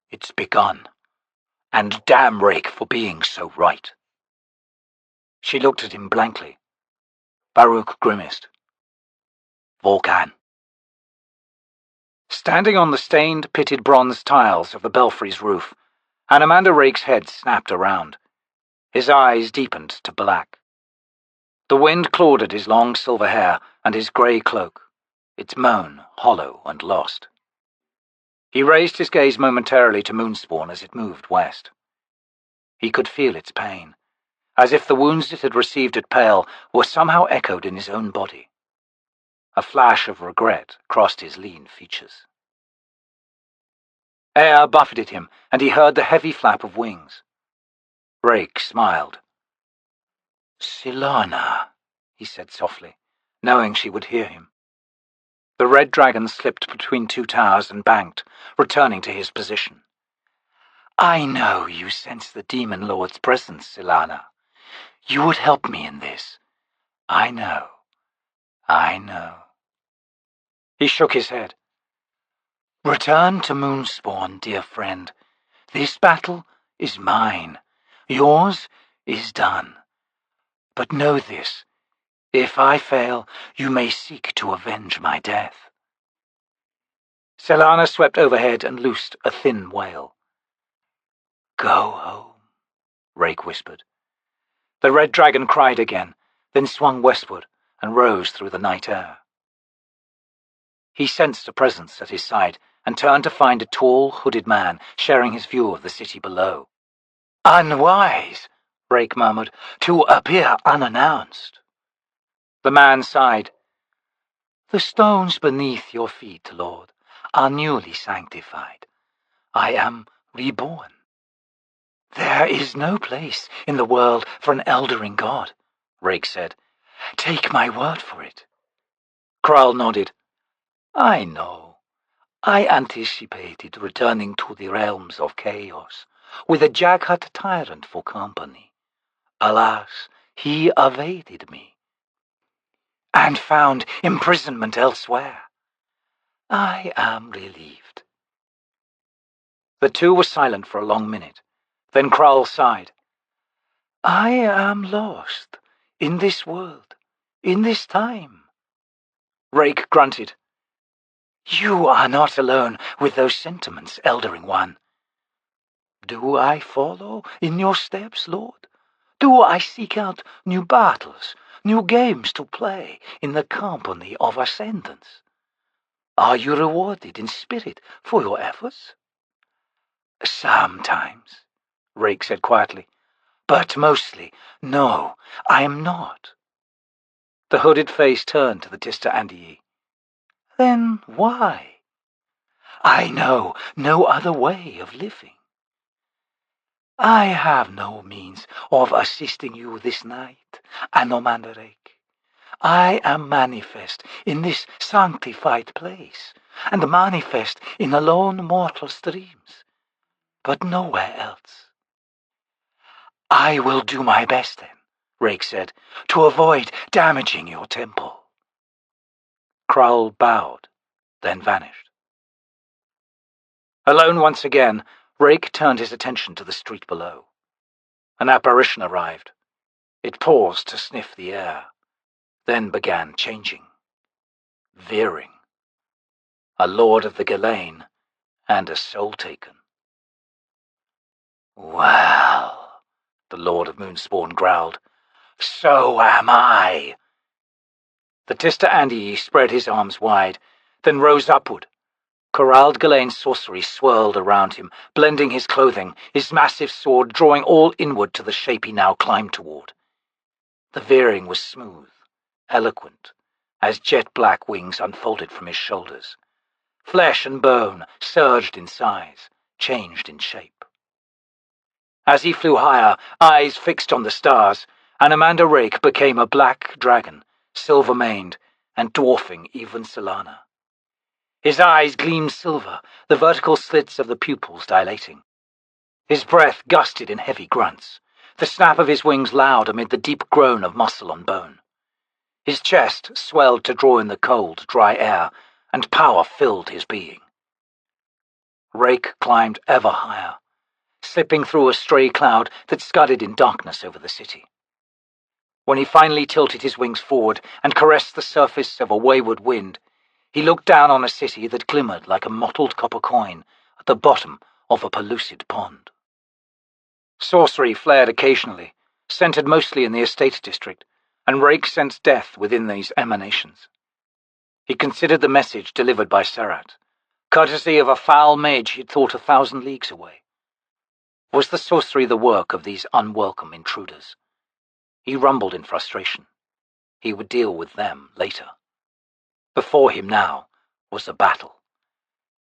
"It's begun. And damn Rake for being so right." She looked at him blankly. Baruk grimaced. "Volcan." Standing on the stained, pitted bronze tiles of the belfry's roof, Anomander Rake's head snapped around. His eyes deepened to black. The wind clawed at his long silver hair and his grey cloak, its moan hollow and lost. He raised his gaze momentarily to Moonspawn as it moved west. He could feel its pain, as if the wounds it had received at Pale were somehow echoed in his own body. A flash of regret crossed his lean features. Air buffeted him, and he heard the heavy flap of wings. Rake smiled. "Silana," he said softly, knowing she would hear him. The red dragon slipped between two towers and banked, returning to his position. "I know you sense the demon lord's presence, Silana. You would help me in this. I know. He shook his head. Return to Moonspawn, dear friend. This battle is mine. Yours is done. But know this. If I fail, you may seek to avenge my death." Silana swept overhead and loosed a thin wail. "Go home," Rake whispered. The red dragon cried again, then swung westward and rose through the night air. He sensed a presence at his side and turned to find a tall, hooded man sharing his view of the city below. "Unwise," Rake murmured, "to appear unannounced." The man sighed. "The stones beneath your feet, Lord, are newly sanctified. I am reborn. There is no place in the world for an eldering god," Rake said. "Take my word for it." Kral nodded. "I know. I anticipated returning to the realms of chaos with a Jaghut Tyrant for company. Alas, he evaded me and found imprisonment elsewhere. I am relieved." The two were silent for a long minute. Then Kral sighed. "I am lost in this world, in this time." Rake grunted. "You are not alone with those sentiments, Eldering One." "Do I follow in your steps, Lord? Do I seek out new battles, new games to play in the company of ascendants? Are you rewarded in spirit for your efforts?" "Sometimes," Rake said quietly. "But mostly, no, I am not." The hooded face turned to the Tista Andii. "Then why?" "I know no other way of living. I have no means of assisting you this night, Anomander Rake. I am manifest in this sanctified place, and manifest in alone mortal streams, but nowhere else." "I will do my best then," Rake said, "to avoid damaging your temple." Kral bowed, then vanished. Alone once again, Rake turned his attention to the street below. An apparition arrived. It paused to sniff the air, then began changing, veering. A lord of the Ghislaine and a soul taken. "Well," the Lord of Moonspawn growled, "so am I." The Tister Andii spread his arms wide, then rose upward. Corralled Ghislaine's sorcery swirled around him, blending his clothing, his massive sword drawing all inward to the shape he now climbed toward. The veering was smooth, eloquent, as jet-black wings unfolded from his shoulders. Flesh and bone surged in size, changed in shape. As he flew higher, eyes fixed on the stars, Anomander Rake became a black dragon, silver-maned, and dwarfing even Solana. His eyes gleamed silver, the vertical slits of the pupils dilating. His breath gusted in heavy grunts, the snap of his wings loud amid the deep groan of muscle on bone. His chest swelled to draw in the cold, dry air, and power filled his being. Rake climbed ever higher, slipping through a stray cloud that scudded in darkness over the city. When he finally tilted his wings forward and caressed the surface of a wayward wind, he looked down on a city that glimmered like a mottled copper coin at the bottom of a pellucid pond. Sorcery flared occasionally, centered mostly in the estate district, and Rake sensed death within these emanations. He considered the message delivered by Serat, courtesy of a foul mage he'd thought 1,000 leagues away. Was the sorcery the work of these unwelcome intruders? He rumbled in frustration. He would deal with them later. Before him now was a battle.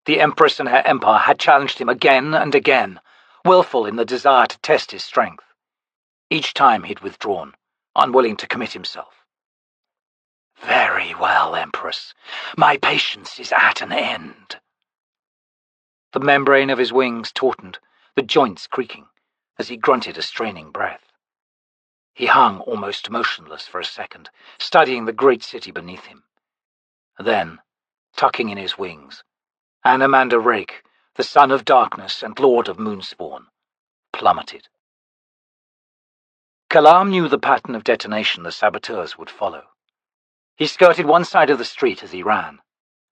The Empress and her empire had challenged him again and again, willful in the desire to test his strength. Each time he'd withdrawn, unwilling to commit himself. "Very well, Empress. My patience is at an end." The membrane of his wings tautened, the joints creaking, as he grunted a straining breath. He hung almost motionless for a second, studying the great city beneath him. Then, tucking in his wings, Anomander Rake, the son of darkness and lord of Moonspawn, plummeted. Kalam knew the pattern of detonation the saboteurs would follow. He skirted one side of the street as he ran.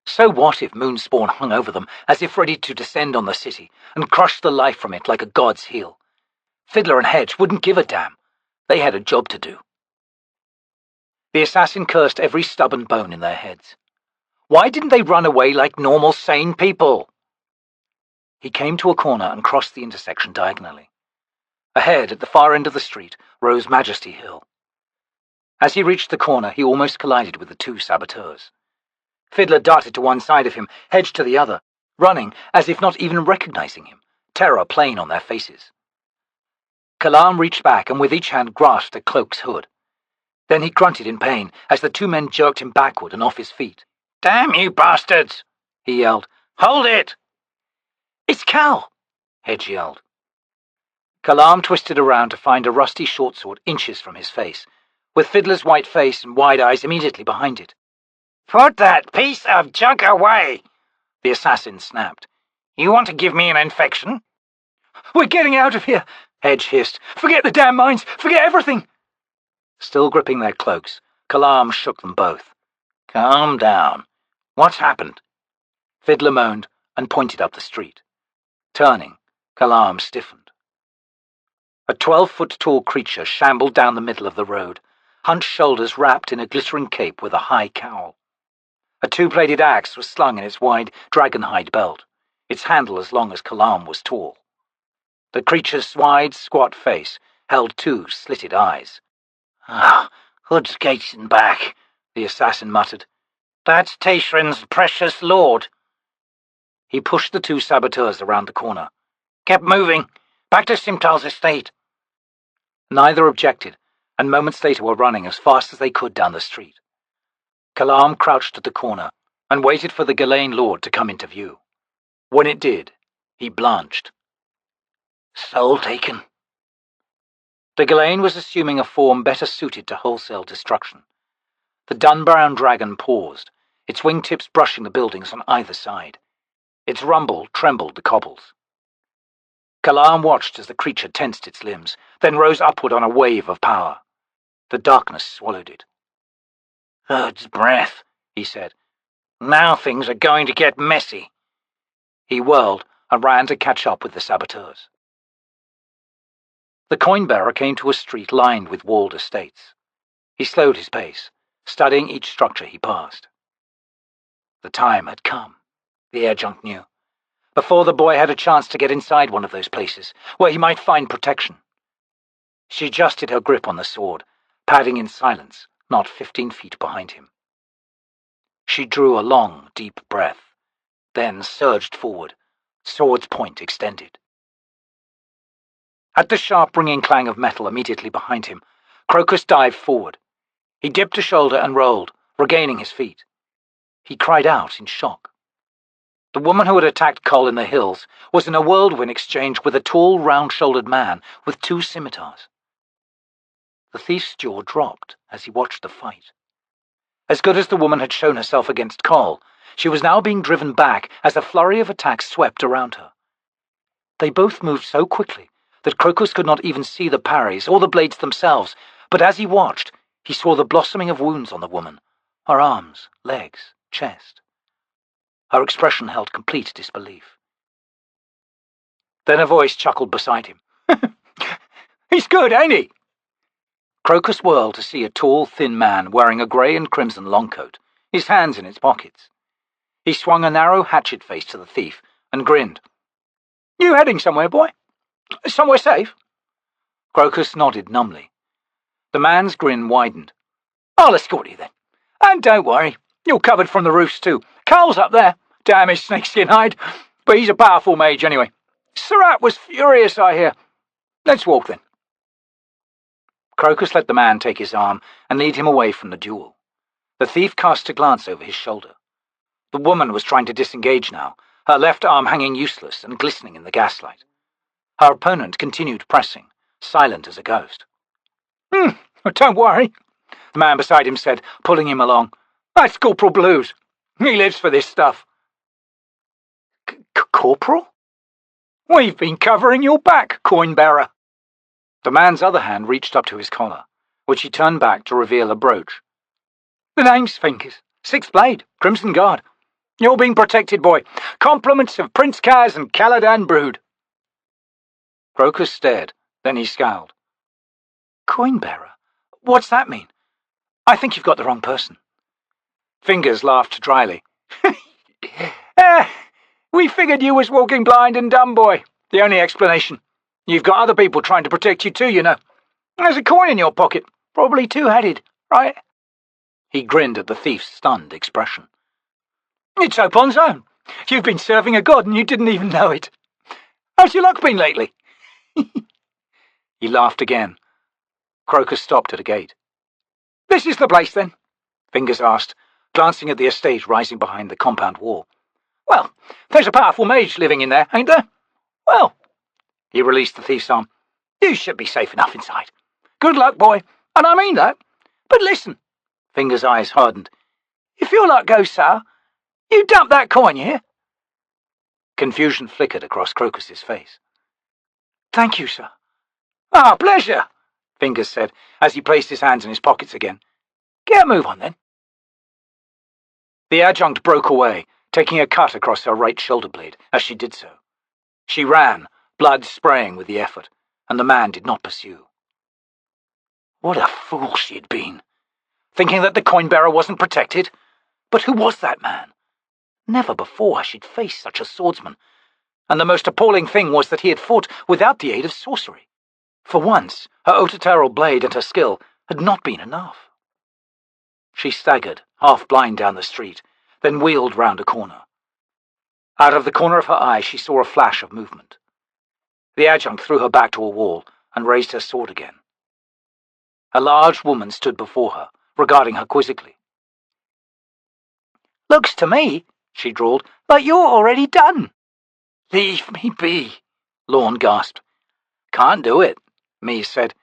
So what if Moonspawn hung over them as if ready to descend on the city and crush the life from it like a god's heel? Fiddler and Hedge wouldn't give a damn. They had a job to do. The assassin cursed every stubborn bone in their heads. Why didn't they run away like normal, sane people? He came to a corner and crossed the intersection diagonally. Ahead, at the far end of the street, rose Majesty Hill. As he reached the corner, he almost collided with the two saboteurs. Fiddler darted to one side of him, Hedge to the other, running as if not even recognizing him, terror plain on their faces. Kalam reached back and with each hand grasped a cloak's hood. Then he grunted in pain as the two men jerked him backward and off his feet. "Damn you bastards!" he yelled. "Hold it!" "It's Cal!" Hedge yelled. Kalam twisted around to find a rusty shortsword inches from his face, with Fiddler's white face and wide eyes immediately behind it. "Put that piece of junk away!" the assassin snapped. "You want to give me an infection?" "We're getting out of here!" Hedge hissed. "Forget the damn mines! Forget everything!" Still gripping their cloaks, Kalam shook them both. "Calm down. What's happened?" Fiddler moaned and pointed up the street. Turning, Kalam stiffened. A 12-foot-tall creature shambled down the middle of the road, hunched shoulders wrapped in a glittering cape with a high cowl. A two-bladed axe was slung in its wide dragon-hide belt, its handle as long as Kalam was tall. The creature's wide, squat face held two slitted eyes. "Hood's gates and back," the assassin muttered. "That's Tashrin's precious lord." He pushed the two saboteurs around the corner. "Kept moving. Back to Simtal's estate." Neither objected, and moments later were running as fast as they could down the street. Kalam crouched at the corner and waited for the Ghislaine lord to come into view. When it did, he blanched. "Soul taken." The Ghislaine was assuming a form better suited to wholesale destruction. The dun-brown dragon paused, its wingtips brushing the buildings on either side. Its rumble trembled the cobbles. Kalam watched as the creature tensed its limbs, then rose upward on a wave of power. The darkness swallowed it. "Bird's breath," he said. "Now things are going to get messy." He whirled and ran to catch up with the saboteurs. The coin-bearer came to a street lined with walled estates. He slowed his pace, studying each structure he passed. The time had come, the adjunct knew, before the boy had a chance to get inside one of those places where he might find protection. She adjusted her grip on the sword, padding in silence, not 15 feet behind him. She drew a long, deep breath, then surged forward, sword's point extended. At the sharp ringing clang of metal immediately behind him, Crokus dived forward. He dipped a shoulder and rolled, regaining his feet. He cried out in shock. The woman who had attacked Cole in the hills was in a whirlwind exchange with a tall, round-shouldered man with 2 scimitars. The thief's jaw dropped as he watched the fight. As good as the woman had shown herself against Cole, she was now being driven back as a flurry of attacks swept around her. They both moved so quickly that Crokus could not even see the parries or the blades themselves, but as he watched, he saw the blossoming of wounds on the woman, her arms, legs, chest. Her expression held complete disbelief. Then a voice chuckled beside him. "He's good, ain't he?" Crokus whirled to see a tall, thin man wearing a grey and crimson longcoat, his hands in his pockets. He swung a narrow hatchet face to the thief and grinned. "You heading somewhere, boy? Somewhere safe?" Crokus nodded numbly. The man's grin widened. "I'll escort you then. And don't worry, you're covered from the roofs too. Cole's up there. Damn his snakeskin hide. But he's a powerful mage anyway. Surat was furious, I hear. Let's walk then." Crokus let the man take his arm and lead him away from the duel. The thief cast a glance over his shoulder. The woman was trying to disengage now, her left arm hanging useless and glistening in the gaslight. Her opponent continued pressing, silent as a ghost. Don't worry," the man beside him said, pulling him along. "That's Corporal Blues. He lives for this stuff." "Corporal?" "We've been covering your back, coin-bearer." The man's other hand reached up to his collar, which he turned back to reveal a brooch. "The name's Fingers. 6th Blade, Crimson Guard. You're being protected, boy. Compliments of Prince Kaz and Caladan Brood." Crokus stared, then he scowled. "Coin-bearer? What's that mean? I think you've got the wrong person." Fingers laughed dryly. We figured you was walking blind and dumb, boy. The only explanation. You've got other people trying to protect you too, you know. There's a coin in your pocket, probably 2-headed, right?" He grinned at the thief's stunned expression. "It's Opon's own. You've been serving a god and you didn't even know it. How's your luck been lately?" He laughed again. Crokus stopped at a gate. "This is the place, then?" Fingers asked, glancing at the estate rising behind the compound wall. "Well, there's a powerful mage living in there, ain't there? Well," he released the thief's arm, "you should be safe enough inside. Good luck, boy, and I mean that. But listen," Fingers' eyes hardened, "if your luck goes sour, you dump that coin, you hear?" Confusion flickered across Crokus's face. "Thank you, sir." "Ah, pleasure," Fingers said, as he placed his hands in his pockets again. "Get a move on, then." The adjunct broke away, taking a cut across her right shoulder blade as she did so. She ran, blood spraying with the effort, and the man did not pursue. What a fool she had been, thinking that the coin-bearer wasn't protected. But who was that man? Never before had she'd faced such a swordsman, and the most appalling thing was that he had fought without the aid of sorcery. For once, her otateral blade and her skill had not been enough. She staggered, half-blind down the street, then wheeled round a corner. Out of the corner of her eye she saw a flash of movement. The adjunct threw her back to a wall and raised her sword again. A large woman stood before her, regarding her quizzically. "Looks to me," she drawled, "like you're already done." "Leave me be," Lorne gasped. "Can't do it," Mies said.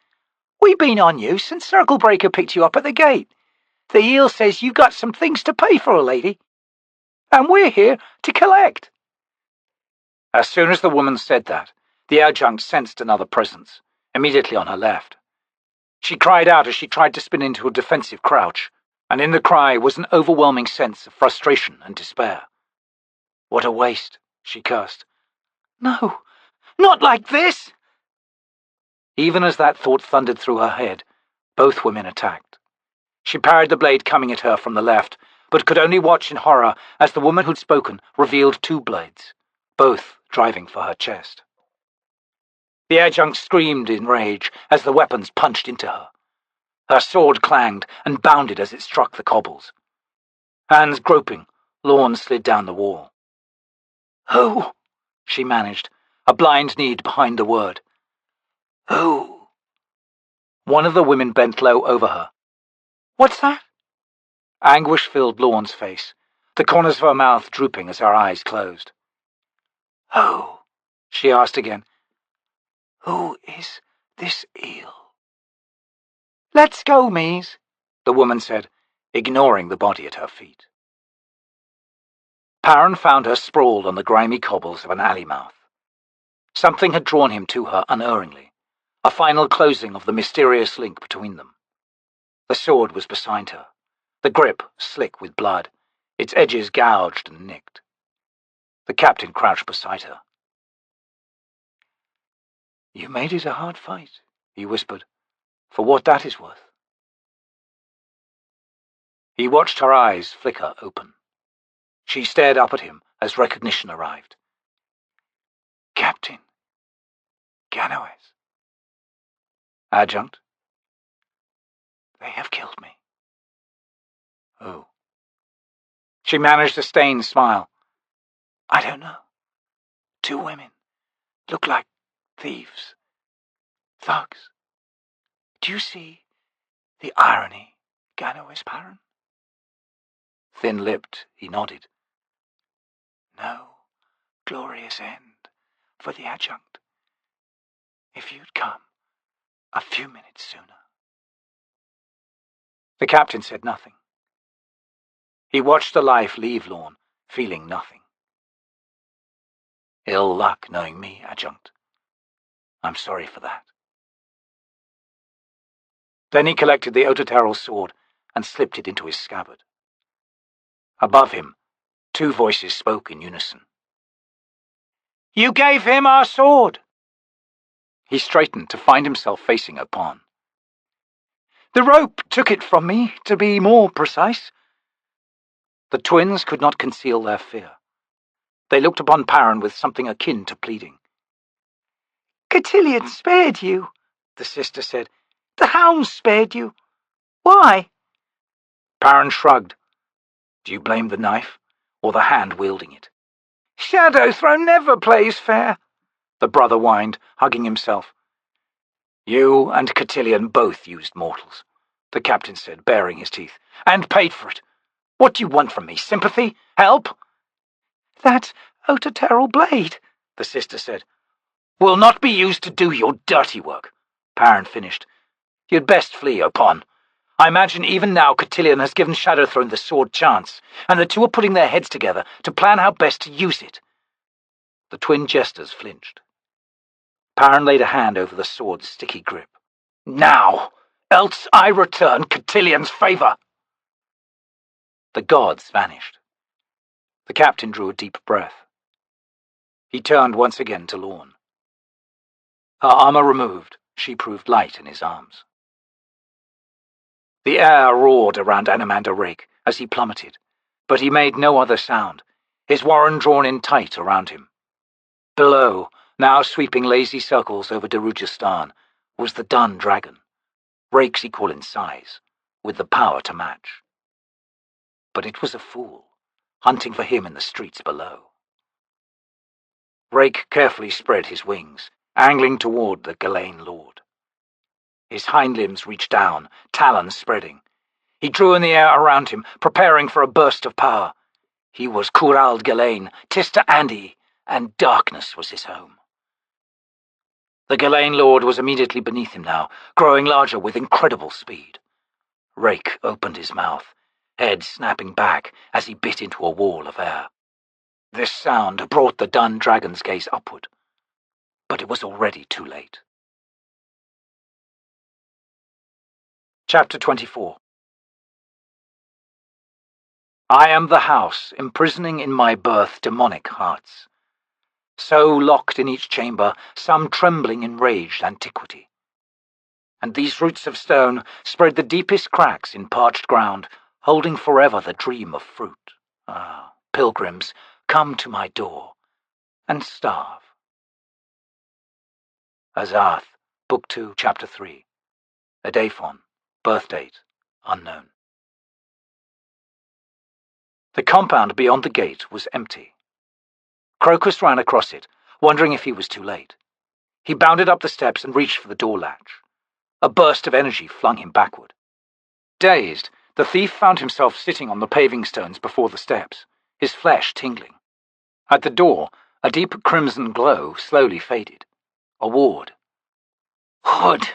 "We've been on you since Circle Breaker picked you up at the gate. The eel says you've got some things to pay for, lady. And we're here to collect." As soon as the woman said that, the adjunct sensed another presence, immediately on her left. She cried out as she tried to spin into a defensive crouch, and in the cry was an overwhelming sense of frustration and despair. What a waste, she cursed. No, not like this! Even as that thought thundered through her head, both women attacked. She parried the blade coming at her from the left, but could only watch in horror as the woman who'd spoken revealed two blades, both driving for her chest. The adjunct screamed in rage as the weapons punched into her. Her sword clanged and bounded as it struck the cobbles. Hands groping, Lorne slid down the wall. Who? She managed, a blind need behind the word. Who? One of the women bent low over her. What's that? Anguish filled Lorne's face, the corners of her mouth drooping as her eyes closed. Who? She asked again. Who is this eel? Let's go, Mies, the woman said, ignoring the body at her feet. Paran found her sprawled on the grimy cobbles of an alley mouth. Something had drawn him to her unerringly, a final closing of the mysterious link between them. The sword was beside her, the grip slick with blood, its edges gouged and nicked. The captain crouched beside her. You made it a hard fight, he whispered, for what that is worth. He watched her eyes flicker open. She stared up at him as recognition arrived. Captain Ganoes. Adjunct? They have killed me. Who? She managed a stained smile. I don't know. 2 women. Look like thieves. Thugs. Do you see the irony, Ganoes Paran? Thin-lipped, he nodded. No glorious end for the adjunct. If you'd come a few minutes sooner. The captain said nothing. He watched the life leave Lorne, feeling nothing. Ill luck knowing me, adjunct. I'm sorry for that. Then he collected the Ototero sword and slipped it into his scabbard. Above him, 2 voices spoke in unison. You gave him our sword! He straightened to find himself facing Opon. The rope took it from me, to be more precise. The twins could not conceal their fear. They looked upon Paran with something akin to pleading. Cotillion spared you, the sister said. The hounds spared you. Why? Paran shrugged. Do you blame the knife, or the hand wielding it? Shadowthrow never plays fair, the brother whined, hugging himself. You and Cotillion both used mortals, the captain said, baring his teeth, and paid for it. What do you want from me? Sympathy? Help? That Ototero blade, the sister said, will not be used to do your dirty work, Paran finished. You'd best flee, Opon. I imagine even now Cotillion has given Shadowthrone the sword chance, and the 2 are putting their heads together to plan how best to use it. The twin jesters flinched. Paran laid a hand over the sword's sticky grip. Now, else I return Cotillion's favour. The gods vanished. The captain drew a deep breath. He turned once again to Lorne. Her armour removed, she proved light in his arms. The air roared around Anomander Rake as he plummeted, but he made no other sound, his warren drawn in tight around him. Below, now sweeping lazy circles over Darujhistan, was the dun dragon, Rake's equal in size, with the power to match. But it was a fool, hunting for him in the streets below. Rake carefully spread his wings, angling toward the Ghislaine Lord. His hind limbs reached down, talons spreading. He drew in the air around him, preparing for a burst of power. He was Curald Ghislaine, Tista Andi, and darkness was his home. The Ghislaine Lord was immediately beneath him now, growing larger with incredible speed. Rake opened his mouth, head snapping back as he bit into a wall of air. This sound brought the dun dragon's gaze upward, but it was already too late. Chapter 24. I am the house, imprisoning in my birth demonic hearts. So locked in each chamber, some trembling enraged antiquity. And these roots of stone spread the deepest cracks in parched ground, holding forever the dream of fruit. Ah, pilgrims, come to my door, and starve. Azath, Book 2, Chapter 3. Edaphon, birth date, unknown. The compound beyond the gate was empty. Crokus ran across it, wondering if he was too late. He bounded up the steps and reached for the door latch. A burst of energy flung him backward. Dazed, the thief found himself sitting on the paving stones before the steps, his flesh tingling. At the door, a deep crimson glow slowly faded. A ward. "Hood!"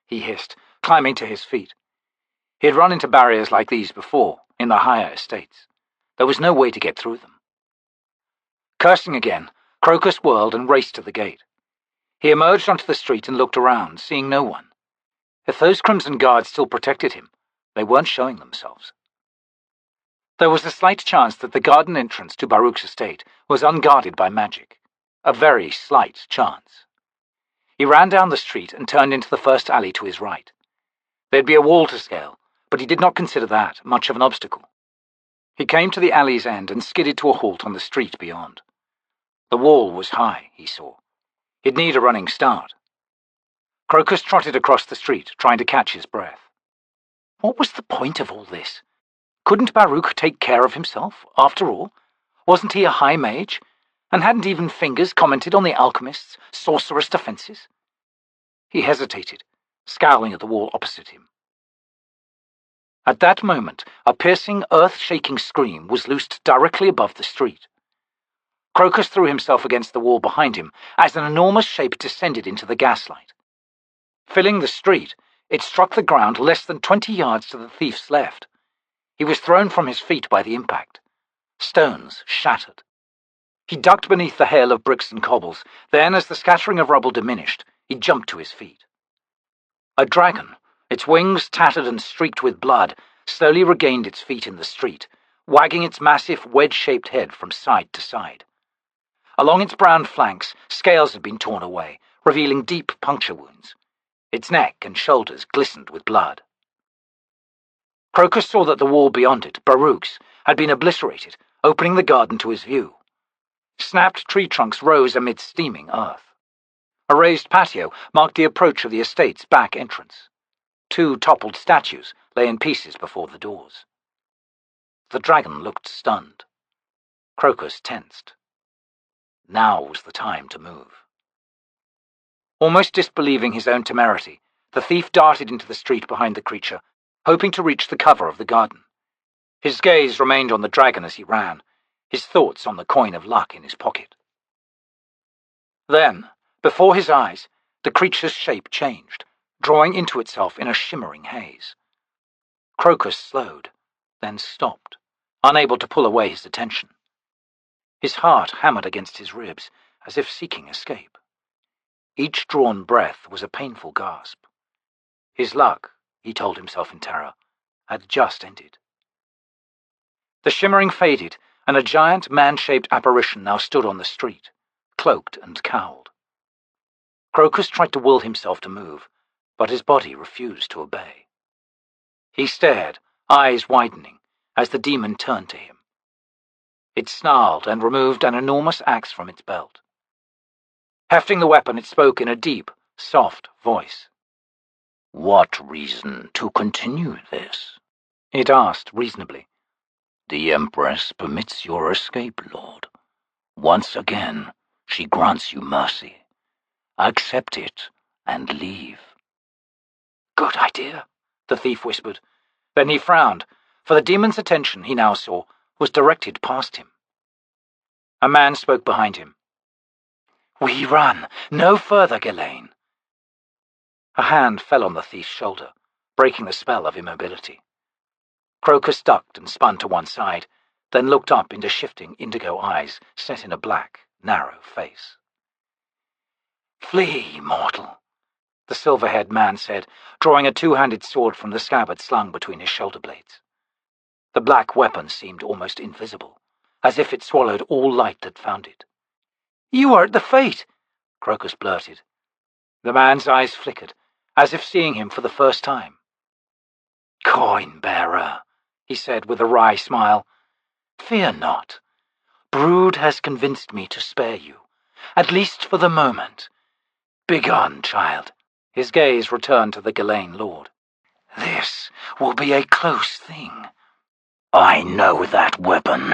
he hissed, climbing to his feet. He had run into barriers like these before, in the higher estates. There was no way to get through them. Cursing again, Crokus whirled and raced to the gate. He emerged onto the street and looked around, seeing no one. If those crimson guards still protected him, they weren't showing themselves. There was a slight chance that the garden entrance to Baruk's estate was unguarded by magic. A very slight chance. He ran down the street and turned into the first alley to his right. There'd be a wall to scale, but he did not consider that much of an obstacle. He came to the alley's end and skidded to a halt on the street beyond. The wall was high, he saw. He'd need a running start. Crokus trotted across the street, trying to catch his breath. What was the point of all this? Couldn't Baruk take care of himself, after all? Wasn't he a high mage? And hadn't even Fingers commented on the alchemist's sorcerous defences? He hesitated, scowling at the wall opposite him. At that moment, a piercing, earth-shaking scream was loosed directly above the street. Crokus threw himself against the wall behind him as an enormous shape descended into the gaslight. Filling the street, it struck the ground less than 20 yards to the thief's left. He was thrown from his feet by the impact. Stones shattered. He ducked beneath the hail of bricks and cobbles. Then, as the scattering of rubble diminished, he jumped to his feet. A dragon, its wings tattered and streaked with blood, slowly regained its feet in the street, wagging its massive wedge-shaped head from side to side. Along its brown flanks, scales had been torn away, revealing deep puncture wounds. Its neck and shoulders glistened with blood. Crokus saw that the wall beyond it, Baruk's, had been obliterated, opening the garden to his view. Snapped tree trunks rose amid steaming earth. A raised patio marked the approach of the estate's back entrance. 2 toppled statues lay in pieces before the doors. The dragon looked stunned. Crokus tensed. Now was the time to move. Almost disbelieving his own temerity, the thief darted into the street behind the creature, hoping to reach the cover of the garden. His gaze remained on the dragon as he ran, his thoughts on the coin of luck in his pocket. Then, before his eyes, the creature's shape changed, drawing into itself in a shimmering haze. Crokus slowed, then stopped, unable to pull away his attention. His heart hammered against his ribs, as if seeking escape. Each drawn breath was a painful gasp. His luck, he told himself in terror, had just ended. The shimmering faded, and a giant man-shaped apparition now stood on the street, cloaked and cowled. Crokus tried to will himself to move, but his body refused to obey. He stared, eyes widening, as the demon turned to him. It snarled and removed an enormous axe from its belt. Hefting the weapon, it spoke in a deep, soft voice. "What reason to continue this?" it asked reasonably. "The Empress permits your escape, Lord. Once again, she grants you mercy. Accept it and leave." "Good idea," the thief whispered. Then he frowned, for the demon's attention, he now saw, was directed past him. A man spoke behind him. "We run. No further, Ghislaine." A hand fell on the thief's shoulder, breaking the spell of immobility. Crokus ducked and spun to one side, then looked up into shifting indigo eyes set in a black, narrow face. "Flee, mortal." The the silver-haired man said, drawing a two-handed sword from the scabbard slung between his shoulder blades. The black weapon seemed almost invisible, as if it swallowed all light that found it. "You are the Fate," Crokus blurted. The man's eyes flickered, as if seeing him for the first time. "Coin-bearer," he said with a wry smile. "Fear not. Brood has convinced me to spare you, at least for the moment. Begone, child." His gaze returned to the Ghislaine lord. "This will be a close thing." "I know that weapon,"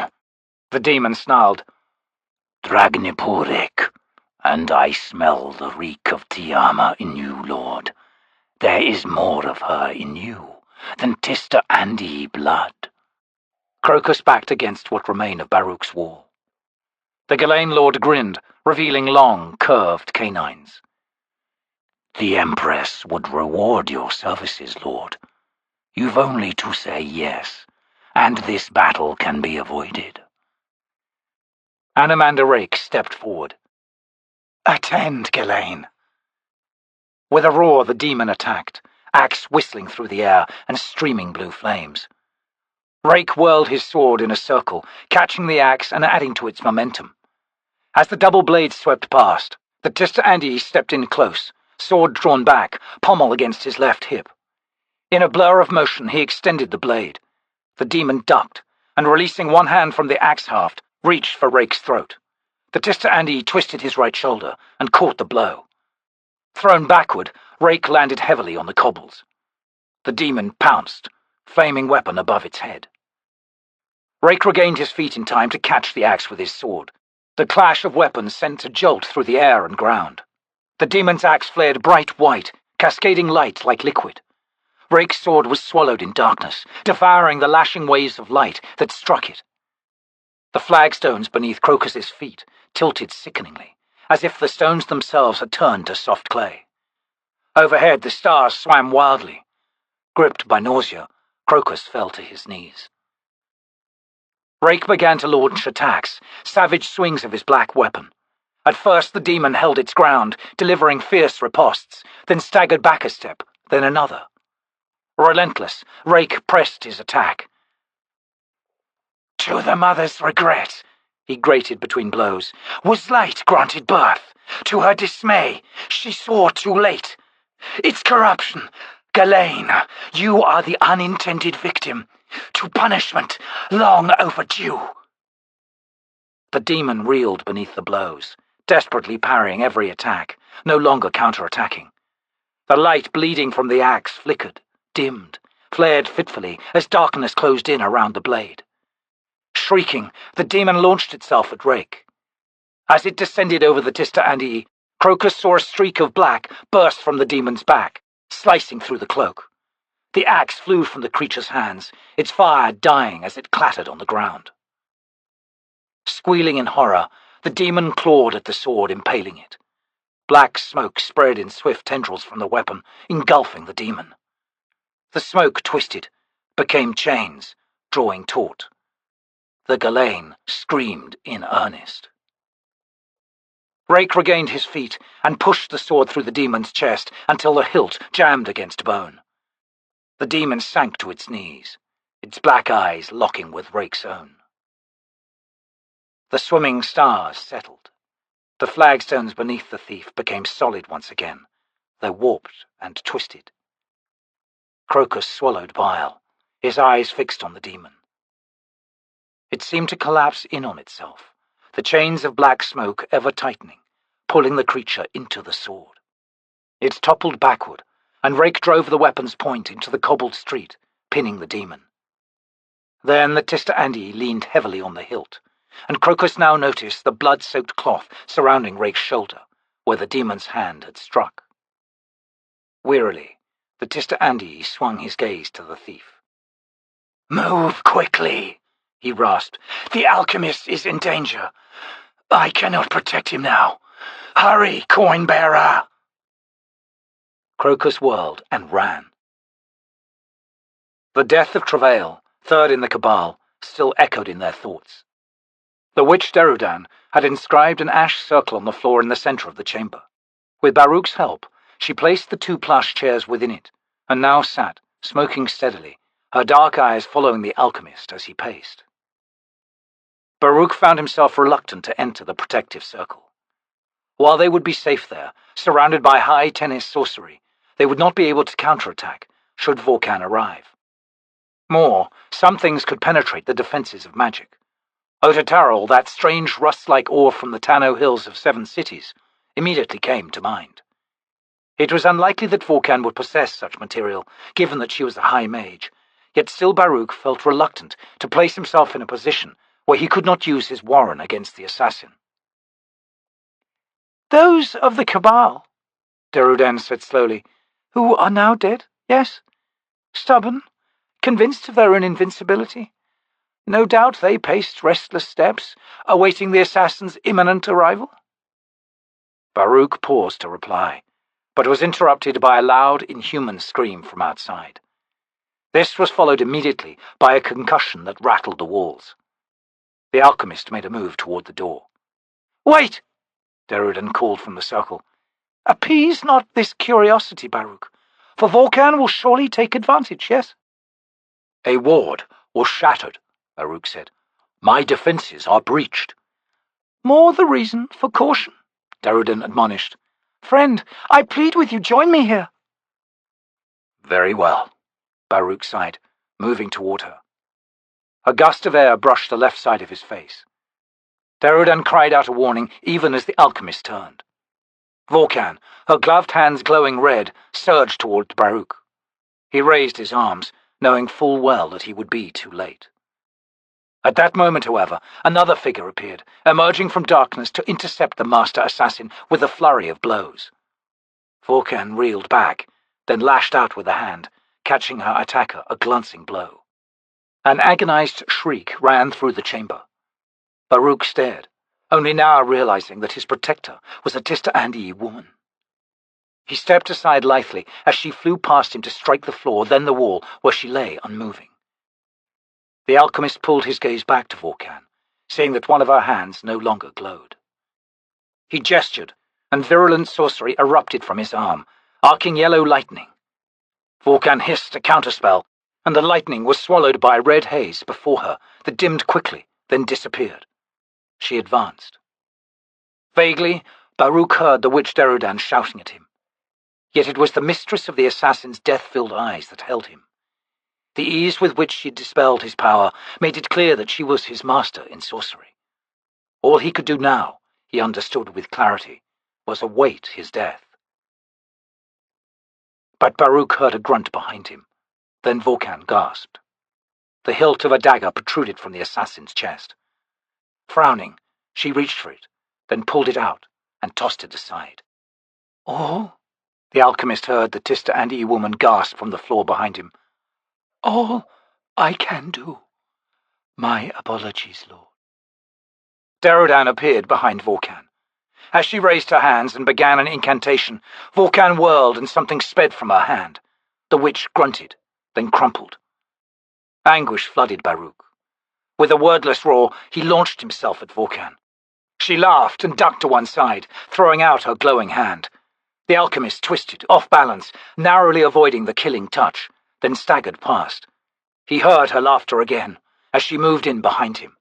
the demon snarled. "Dragnipurek, and I smell the reek of Tiama in you, Lord. There is more of her in you than Tista Andi blood." Crokus backed against what remained of Baruk's wall. The Ghislaine lord grinned, revealing long, curved canines. "The Empress would reward your services, Lord. You've only to say yes, and this battle can be avoided." Anomander Rake stepped forward. "Attend, Ghislaine." With a roar, the demon attacked, axe whistling through the air and streaming blue flames. Rake whirled his sword in a circle, catching the axe and adding to its momentum. As the double blades swept past, the Tista Andi stepped in close, sword drawn back, pommel against his left hip. In a blur of motion, he extended the blade. The demon ducked, and releasing one hand from the axe haft, reached for Rake's throat. The Tista Andi twisted his right shoulder and caught the blow. Thrown backward, Rake landed heavily on the cobbles. The demon pounced, flaming weapon above its head. Rake regained his feet in time to catch the axe with his sword. The clash of weapons sent a jolt through the air and ground. The demon's axe flared bright white, cascading light like liquid. Rake's sword was swallowed in darkness, devouring the lashing waves of light that struck it. The flagstones beneath Crokus's feet tilted sickeningly, as if the stones themselves had turned to soft clay. Overhead, the stars swam wildly. Gripped by nausea, Crokus fell to his knees. Rake began to launch attacks, savage swings of his black weapon. At first the demon held its ground, delivering fierce ripostes, then staggered back a step, then another. Relentless, Rake pressed his attack. "To the mother's regret," he grated between blows, "was light granted birth. To her dismay, she saw too late. It's corruption. Ghislaine, you are the unintended victim to punishment long overdue." The demon reeled beneath the blows, desperately parrying every attack, no longer counterattacking. The light bleeding from the axe flickered, dimmed, flared fitfully as darkness closed in around the blade. Shrieking, the demon launched itself at Rake. As it descended over the Tista Andi, Crokus saw a streak of black burst from the demon's back, slicing through the cloak. The axe flew from the creature's hands, its fire dying as it clattered on the ground. Squealing in horror, the demon clawed at the sword, impaling it. Black smoke spread in swift tendrils from the weapon, engulfing the demon. The smoke twisted, became chains, drawing taut. The Ghislaine screamed in earnest. Rake regained his feet and pushed the sword through the demon's chest until the hilt jammed against bone. The demon sank to its knees, its black eyes locking with Rake's own. The swimming stars settled. The flagstones beneath the thief became solid once again, though warped and twisted. Crokus swallowed bile, his eyes fixed on the demon. It seemed to collapse in on itself, the chains of black smoke ever tightening, pulling the creature into the sword. It toppled backward, and Rake drove the weapon's point into the cobbled street, pinning the demon. Then the Tista Andi leaned heavily on the hilt, and Crokus now noticed the blood-soaked cloth surrounding Rake's shoulder, where the demon's hand had struck. Wearily, the Tista Andi swung his gaze to the thief. "Move quickly," he rasped. "The alchemist is in danger. I cannot protect him now. Hurry, coin-bearer!" Crokus whirled and ran. The death of Travail, third in the Cabal, still echoed in their thoughts. The witch Darujhistan had inscribed an ash circle on the floor in the center of the chamber. With Baruk's help, She placed the 2 plush chairs within it, and now sat, smoking steadily, her dark eyes following the alchemist as he paced. Baruk found himself reluctant to enter the protective circle. While they would be safe there, surrounded by high tennis sorcery, they would not be able to counterattack should Vorkan arrive. More, some things could penetrate the defences of magic. Otatarol, that strange rust-like ore from the Tano Hills of 7 cities, immediately came to mind. It was unlikely that Vorkan would possess such material, given that she was a high mage, yet still Baruk felt reluctant to place himself in a position where he could not use his warren against the assassin. Those of the Cabal, Darujhistan said slowly, who are now dead, yes? Stubborn, convinced of their own invincibility. No doubt they paced restless steps, awaiting the assassin's imminent arrival. Baruk paused to reply, but was interrupted by a loud, inhuman scream from outside. This was followed immediately by a concussion that rattled the walls. The alchemist made a move toward the door. "Wait!" Darujhistan called from the circle. "Appease not this curiosity, Baruk, for Vorkan will surely take advantage, yes?" "A ward was shattered," Baruk said. "My defences are breached." "More the reason for caution," Darujhistan admonished. "Friend, I plead with you, join me here." "Very well," Baruk sighed, moving toward her. A gust of air brushed the left side of his face. Darujhistan cried out a warning even as the alchemist turned. Vorkan, her gloved hands glowing red, surged toward Baruk. He raised his arms, knowing full well that he would be too late. At that moment, however, another figure appeared, emerging from darkness to intercept the master assassin with a flurry of blows. Vorkan reeled back, then lashed out with a hand, catching her attacker a glancing blow. An agonized shriek ran through the chamber. Baruk stared, only now realizing that his protector was a T'orrud woman. He stepped aside lithely as she flew past him to strike the floor, then the wall, where she lay unmoving. The alchemist pulled his gaze back to Vorkan, seeing that one of her hands no longer glowed. He gestured, and virulent sorcery erupted from his arm, arcing yellow lightning. Vorkan hissed a counterspell, and the lightning was swallowed by red haze before her that dimmed quickly, then disappeared. She advanced. Vaguely, Baruk heard the witch Darujhistan shouting at him. Yet it was the mistress of the assassin's death-filled eyes that held him. The ease with which she dispelled his power made it clear that she was his master in sorcery. All he could do now, he understood with clarity, was await his death. But Baruk heard a grunt behind him. Then Vorkan gasped. The hilt of a dagger protruded from the assassin's chest. Frowning, she reached for it, then pulled it out and tossed it aside. "All?" The alchemist heard the T'orrud woman gasp from the floor behind him. "All I can do. My apologies, Lord." Darujhistan appeared behind Vorkan. As she raised her hands and began an incantation, Vorkan whirled and something sped from her hand. The witch grunted, then crumpled. Anguish flooded Baruk. With a wordless roar, he launched himself at Vorkan. She laughed and ducked to one side, throwing out her glowing hand. The alchemist twisted, off balance, narrowly avoiding the killing touch, then staggered past. He heard her laughter again, as she moved in behind him.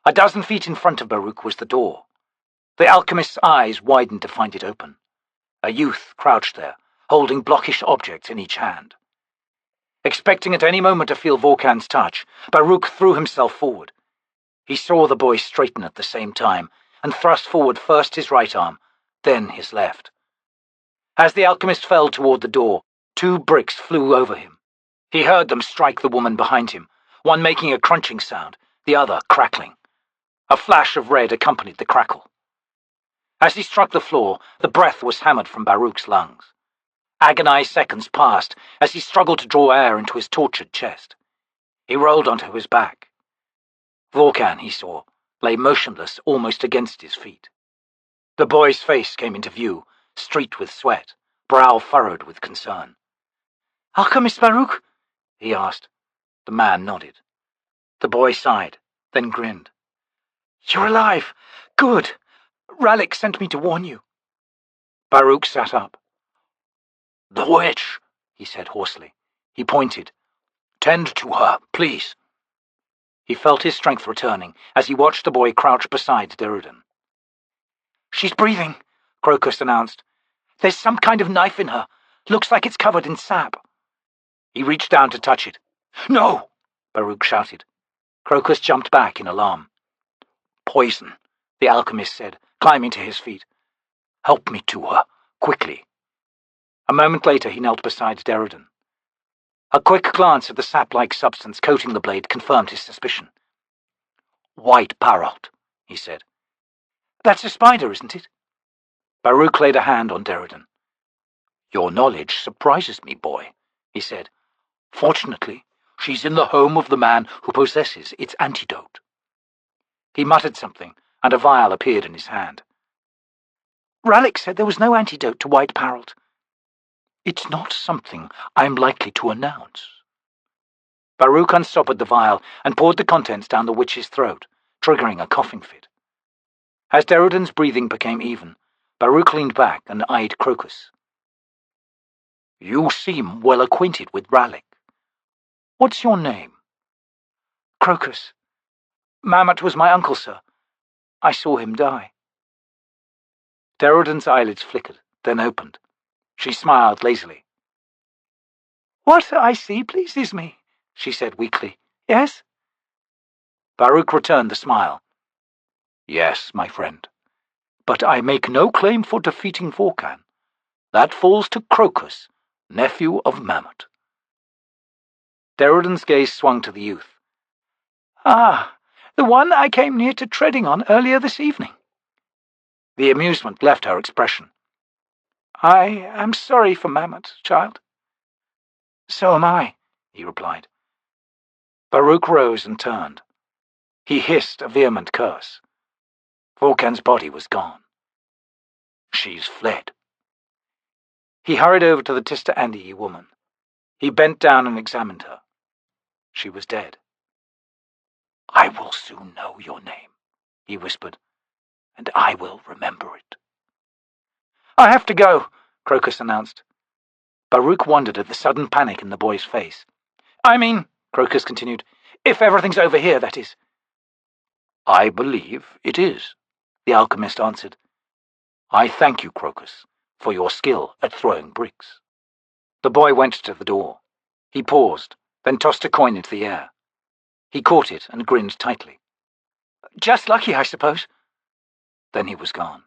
A dozen feet in front of Baruk was the door. The alchemist's eyes widened to find it open. A youth crouched there, holding blockish objects in each hand. Expecting at any moment to feel Vorkan's touch, Baruk threw himself forward. He saw the boy straighten at the same time, and thrust forward first his right arm, then his left. As the alchemist fell toward the door, 2 bricks flew over him. He heard them strike the woman behind him, one making a crunching sound, the other crackling. A flash of red accompanied the crackle. As he struck the floor, the breath was hammered from Baruk's lungs. Agonized seconds passed as he struggled to draw air into his tortured chest. He rolled onto his back. Vorkan, he saw, lay motionless almost against his feet. The boy's face came into view, streaked with sweat, brow furrowed with concern. "Alchemist Baruk?" he asked. The man nodded. The boy sighed, then grinned. "You're alive. Good. Ralik sent me to warn you." Baruk sat up, "The witch," he said hoarsely. He pointed. "Tend to her, please." He felt his strength returning as he watched the boy crouch beside Darujhistan. "She's breathing," Crokus announced. "There's some kind of knife in her. Looks like it's covered in sap." He reached down to touch it. "No!" Baruk shouted. Crokus jumped back in alarm. "Poison," the alchemist said, climbing to his feet. "Help me to her, quickly." A moment later he knelt beside Darujhistan. A quick glance at the sap-like substance coating the blade confirmed his suspicion. "White parrot," he said. "That's a spider, isn't it?" Baruk laid a hand on Darujhistan. "Your knowledge surprises me, boy," he said. "Fortunately, she's in the home of the man who possesses its antidote." He muttered something, and a vial appeared in his hand. "Ralik said there was no antidote to white parrot." "It's not something I'm likely to announce." Baruk unstoppered the vial and poured the contents down the witch's throat, triggering a coughing fit. As Darujhistan's breathing became even, Baruk leaned back and eyed Crokus. "You seem well acquainted with Ralik. What's your name?" "Crokus. Mammot was my uncle, sir. I saw him die." Darujhistan's eyelids flickered, then opened. She smiled lazily. "What I see pleases me," she said weakly. "Yes?" Baruk returned the smile. "Yes, my friend. But I make no claim for defeating Vorkan. That falls to Crokus, nephew of Mammot." Darujhistan's gaze swung to the youth. "Ah, the one I came near to treading on earlier this evening." The amusement left her expression. "I am sorry for Mammot, child." "So am I," he replied. Baruk rose and turned. He hissed a vehement curse. Vorkan's body was gone. "She's fled." He hurried over to the Tista Andii woman. He bent down and examined her. She was dead. "I will soon know your name," he whispered, "and I will remember it." "I have to go," Crokus announced. Baruk wondered at the sudden panic in the boy's face. "I mean," Crokus continued, "if everything's over here, that is." "I believe it is," the alchemist answered. "I thank you, Crokus, for your skill at throwing bricks." The boy went to the door. He paused, then tossed a coin into the air. He caught it and grinned tightly. "Just lucky, I suppose." Then he was gone.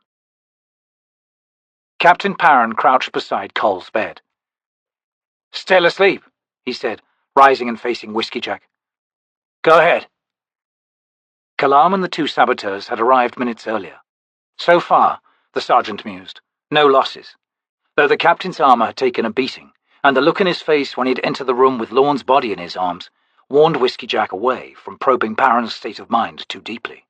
Captain Paran crouched beside Cole's bed. "Still asleep," he said, rising and facing Whiskeyjack. "Go ahead." Kalam and the two saboteurs had arrived minutes earlier. So far, the sergeant mused, no losses, though the captain's armour had taken a beating, and the look in his face when he'd entered the room with Lorne's body in his arms warned Whiskeyjack away from probing Paran's state of mind too deeply.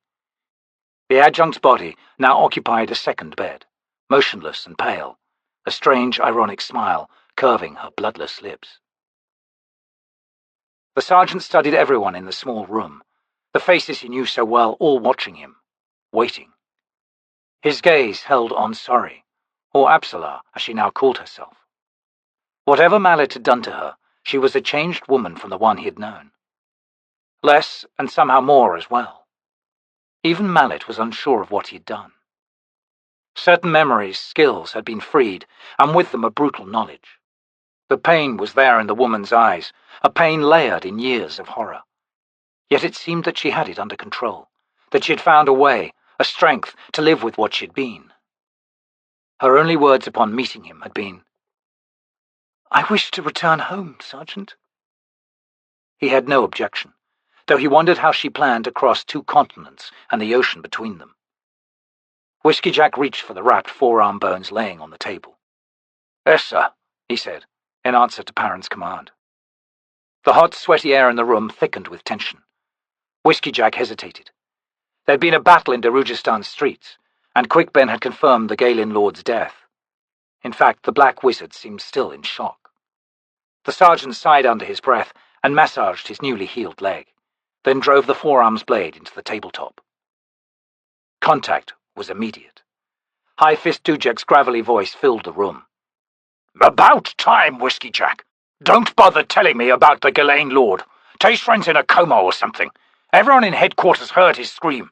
The adjunct's body now occupied a second bed, motionless and pale, a strange, ironic smile curving her bloodless lips. The sergeant studied everyone in the small room, the faces he knew so well all watching him, waiting. His gaze held on Sorry, or Apsalar as she now called herself. Whatever Mallet had done to her, she was a changed woman from the one he had known. Less, and somehow more as well. Even Mallet was unsure of what he had done. Certain memories, skills had been freed, and with them a brutal knowledge. The pain was there in the woman's eyes, a pain layered in years of horror. Yet it seemed that she had it under control, that she had found a way, a strength to live with what she had been. Her only words upon meeting him had been, "I wish to return home, Sergeant." He had no objection, though he wondered how she planned to cross 2 continents and the ocean between them. Whiskeyjack reached for the wrapped forearm bones laying on the table. "Yes, sir," he said, in answer to Paran's command. The hot, sweaty air in the room thickened with tension. Whiskeyjack hesitated. There had been a battle in Darujhistan's streets, and Quickben had confirmed the Galen Lord's death. In fact, the Black Wizard seemed still in shock. The sergeant sighed under his breath and massaged his newly healed leg, then drove the forearm's blade into the tabletop. Contact was immediate. High Fist Dujak's gravelly voice filled the room. About time, Whiskeyjack. Don't bother telling me about the Ghislaine Lord. Tattersail's in a coma or something. Everyone in headquarters heard his scream.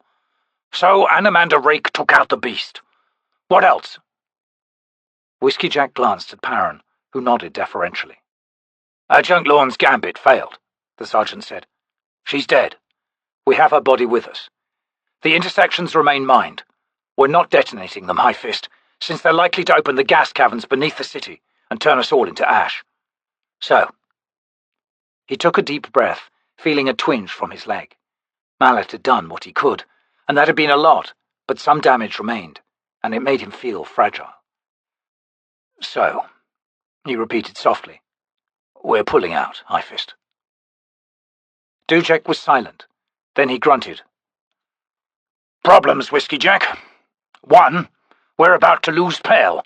So Anomander Rake took out the beast. What else? Whiskeyjack glanced at Paran, who nodded deferentially. Adjunct Lorne's gambit failed, the sergeant said. She's dead. We have her body with us. The intersections remain mined. We're not detonating them, High Fist, since they're likely to open the gas caverns beneath the city and turn us all into ash. So. He took a deep breath, feeling a twinge from his leg. Mallet had done what he could, and that had been a lot, but some damage remained, and it made him feel fragile. So, he repeated softly, we're pulling out, High Fist. Dujek was silent. Then he grunted. Problems, Whiskeyjack. 1. We're about to lose Pale.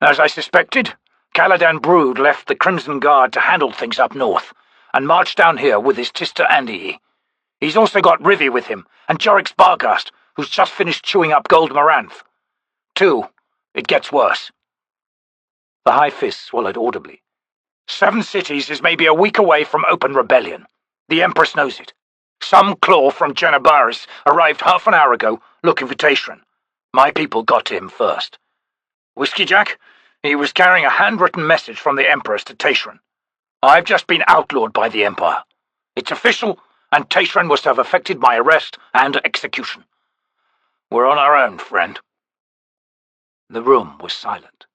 As I suspected, Caladan Brood left the Crimson Guard to handle things up north, and marched down here with his Tister Andii. He's also got Rivy with him, and Jorix Bargast, who's just finished chewing up Gold Maranth. 2. It gets worse. The High Fist swallowed audibly. 7 cities is maybe a week away from open rebellion. The Empress knows it. Some claw from Genebaris arrived half an hour ago looking for Tattersail. My people got to him first. Whiskeyjack, he was carrying a handwritten message from the Empress to Tattersail. I've just been outlawed by the Empire. It's official, and Tattersail was to have effected my arrest and execution. We're on our own, friend. The room was silent.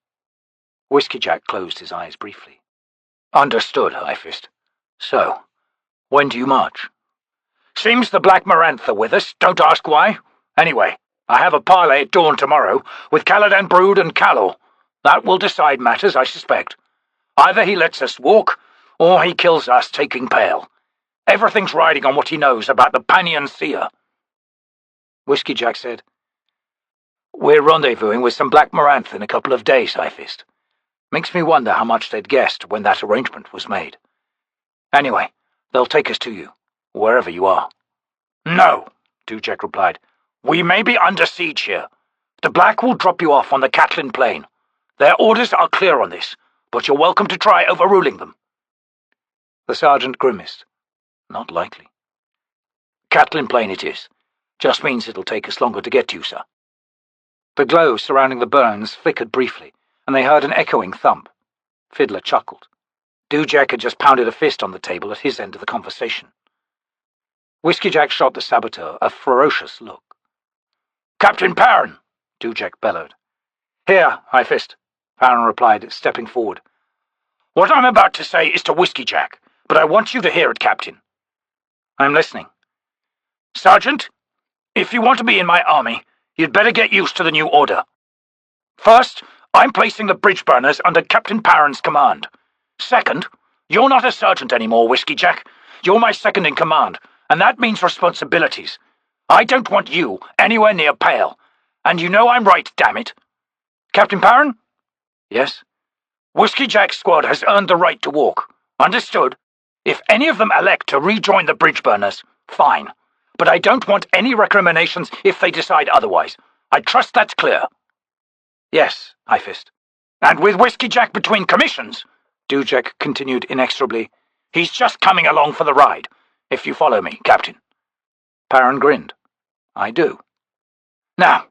Whiskeyjack closed his eyes briefly. Understood, High Fist. So, when do you march? Seems the Black Maranth are with us, don't ask why. Anyway, I have a parley at dawn tomorrow with Caladan Brood and Calor. That will decide matters, I suspect. Either he lets us walk, or he kills us taking Pale. Everything's riding on what he knows about the Panian seer. Whiskeyjack said, We're rendezvousing with some Black Maranth in a couple of days, High Fist. Makes me wonder how much they'd guessed when that arrangement was made. Anyway, they'll take us to you, wherever you are. No, Dujek replied. We may be under siege here. The Black will drop you off on the Catlin Plain. Their orders are clear on this, but you're welcome to try overruling them. The sergeant grimaced. Not likely. Catlin Plain it is. Just means it'll take us longer to get to you, sir. The glow surrounding the burns flickered briefly, and they heard an echoing thump. Fiddler chuckled. Dujek had just pounded a fist on the table at his end of the conversation. Whiskeyjack shot the saboteur a ferocious look. Captain Paran, Dujek bellowed. Here, High Fist, Paran replied, stepping forward. What I'm about to say is to Whiskeyjack, but I want you to hear it, Captain. I'm listening. Sergeant, if you want to be in my army, you'd better get used to the new order. First, I'm placing the Bridgeburners under Captain Paran's command. Second, you're not a sergeant anymore, Whiskeyjack. You're my second in command, and that means responsibilities. I don't want you anywhere near Pale, and you know I'm right, damn it. Captain Paran? Yes? Whiskeyjack's squad has earned the right to walk. Understood? If any of them elect to rejoin the Bridgeburners, fine. But I don't want any recriminations if they decide otherwise. I trust that's clear. Yes, High Fist. And with Whiskeyjack between commissions, Dujek continued inexorably, he's just coming along for the ride, if you follow me, Captain. Paran grinned. I do. Now,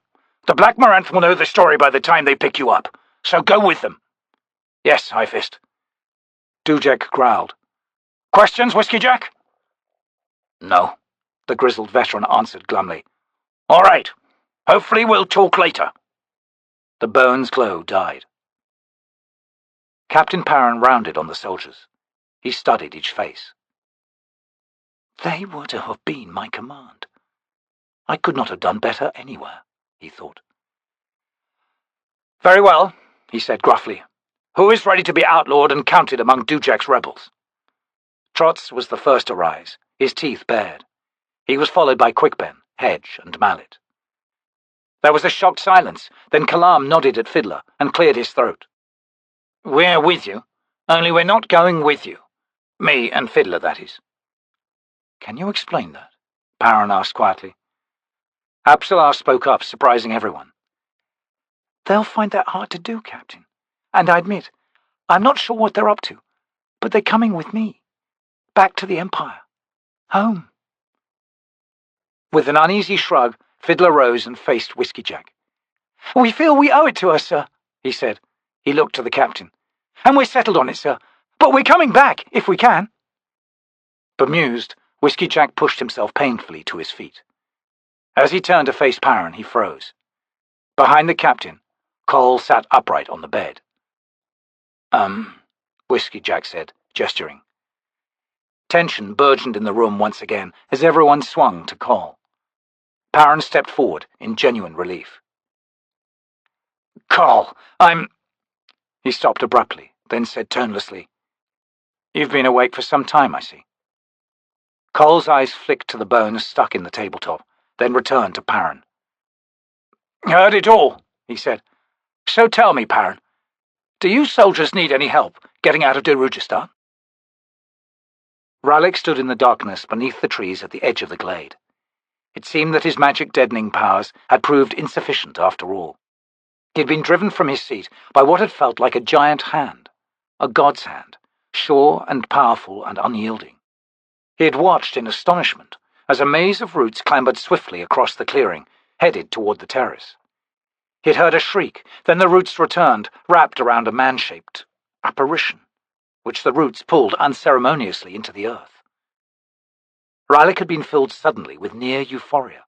the Black Maranth will know the story by the time they pick you up, so go with them. Yes, High Fist. Dujek growled. Questions, Whiskeyjack? No, the grizzled veteran answered glumly. All right. Hopefully we'll talk later. The bones' glow died. Captain Paran rounded on the soldiers. He studied each face. They were to have been my command. I could not have done better anywhere, he thought. Very well, he said gruffly. Who is ready to be outlawed and counted among Dujak's rebels? Trotz was the first to rise, his teeth bared. He was followed by Quickben, Hedge, and Mallet. There was a shocked silence, then Kalam nodded at Fiddler and cleared his throat. We're with you, only we're not going with you. Me and Fiddler, that is. Can you explain that? Paran asked quietly. Absalar spoke up, surprising everyone. They'll find that hard to do, Captain. And I admit, I'm not sure what they're up to, but they're coming with me. Back to the Empire. Home." With an uneasy shrug, Fiddler rose and faced Whiskeyjack. "We feel we owe it to her, sir," he said. He looked to the captain. "and we're settled on it, sir. But we're coming back, if we can." Bemused, Whiskeyjack pushed himself painfully to his feet. As he turned to face Paran, he froze. Behind the captain, Cole sat upright on the bed. Whiskeyjack said, gesturing. Tension burgeoned in the room once again as everyone swung to Cole. Paran stepped forward in genuine relief. "Cole, He stopped abruptly, then said tonelessly, "You've been awake for some time, I see." Cole's eyes flicked to the bones stuck in the tabletop, then returned to Paran. "Heard it all," he said. "So tell me, Paran, do you soldiers need any help getting out of Darujhistan?" Ralik stood in the darkness beneath the trees at the edge of the glade. It seemed that his magic deadening powers had proved insufficient after all. He had been driven from his seat by what had felt like a giant hand, a god's hand, sure and powerful and unyielding. He had watched in astonishment as a maze of roots clambered swiftly across the clearing, headed toward the terrace. He had heard a shriek, then the roots returned, wrapped around a man-shaped apparition, which the roots pulled unceremoniously into the earth. Ralik had been filled suddenly with near euphoria.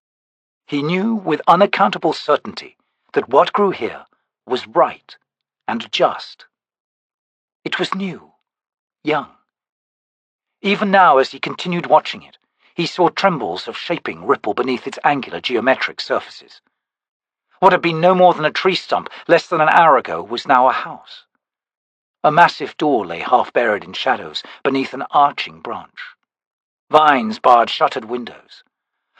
He knew with unaccountable certainty that what grew here was right and just. It was new, young. Even now, as he continued watching it, he saw trembles of shaping ripple beneath its angular geometric surfaces. What had been no more than a tree stump less than an hour ago was now a house. A massive door lay half buried in shadows beneath an arching branch. Vines barred shuttered windows.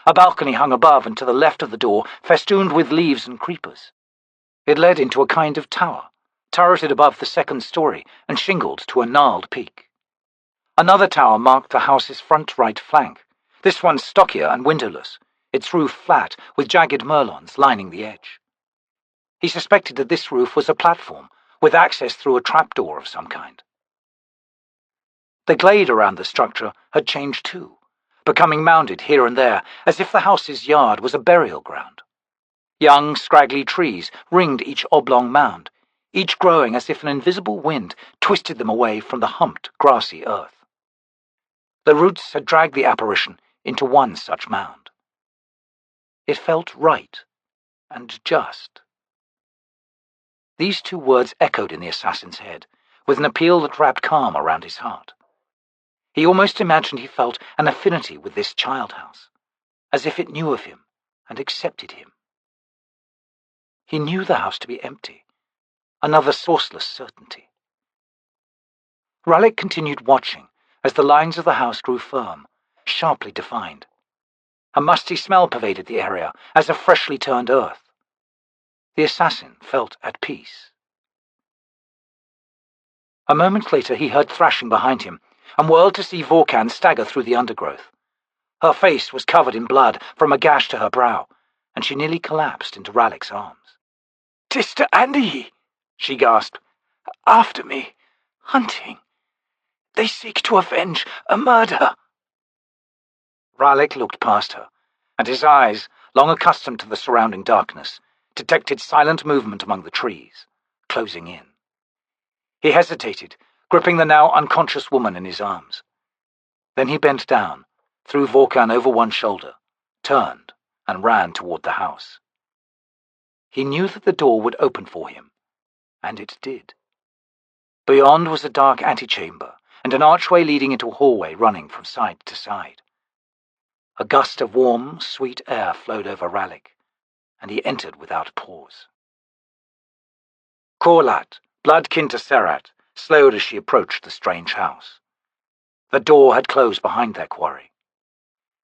A balcony hung above and to the left of the door, festooned with leaves and creepers. It led into a kind of tower, turreted above the second story and shingled to a gnarled peak. Another tower marked the house's front right flank, this one stockier and windowless, its roof flat with jagged merlons lining the edge. He suspected that this roof was a platform, with access through a trapdoor of some kind. The glade around the structure had changed too, becoming mounded here and there, as if the house's yard was a burial ground. Young, scraggly trees ringed each oblong mound, each growing as if an invisible wind twisted them away from the humped, grassy earth. The roots had dragged the apparition into one such mound. It felt right and just. These two words echoed in the assassin's head, with an appeal that wrapped calm around his heart. He almost imagined he felt an affinity with this child house, as if it knew of him and accepted him. He knew the house to be empty, another sourceless certainty. Ralik continued watching as the lines of the house grew firm, sharply defined. A musty smell pervaded the area, as of freshly turned earth. The assassin felt at peace. A moment later he heard thrashing behind him, and whirled to see Vorkan stagger through the undergrowth. Her face was covered in blood from a gash to her brow, and she nearly collapsed into Ralik's arms. "Sister Andy," she gasped. "After me. Hunting. They seek to avenge a murder." Ralik looked past her, and his eyes, long accustomed to the surrounding darkness, detected silent movement among the trees, closing in. He hesitated, gripping the now unconscious woman in his arms. Then he bent down, threw Vorkan over one shoulder, turned, and ran toward the house. He knew that the door would open for him, and it did. Beyond was a dark antechamber, and an archway leading into a hallway running from side to side. A gust of warm, sweet air flowed over Ralik, and he entered without pause. Korlat, blood-kin to Serat, slowed as she approached the strange house. The door had closed behind their quarry.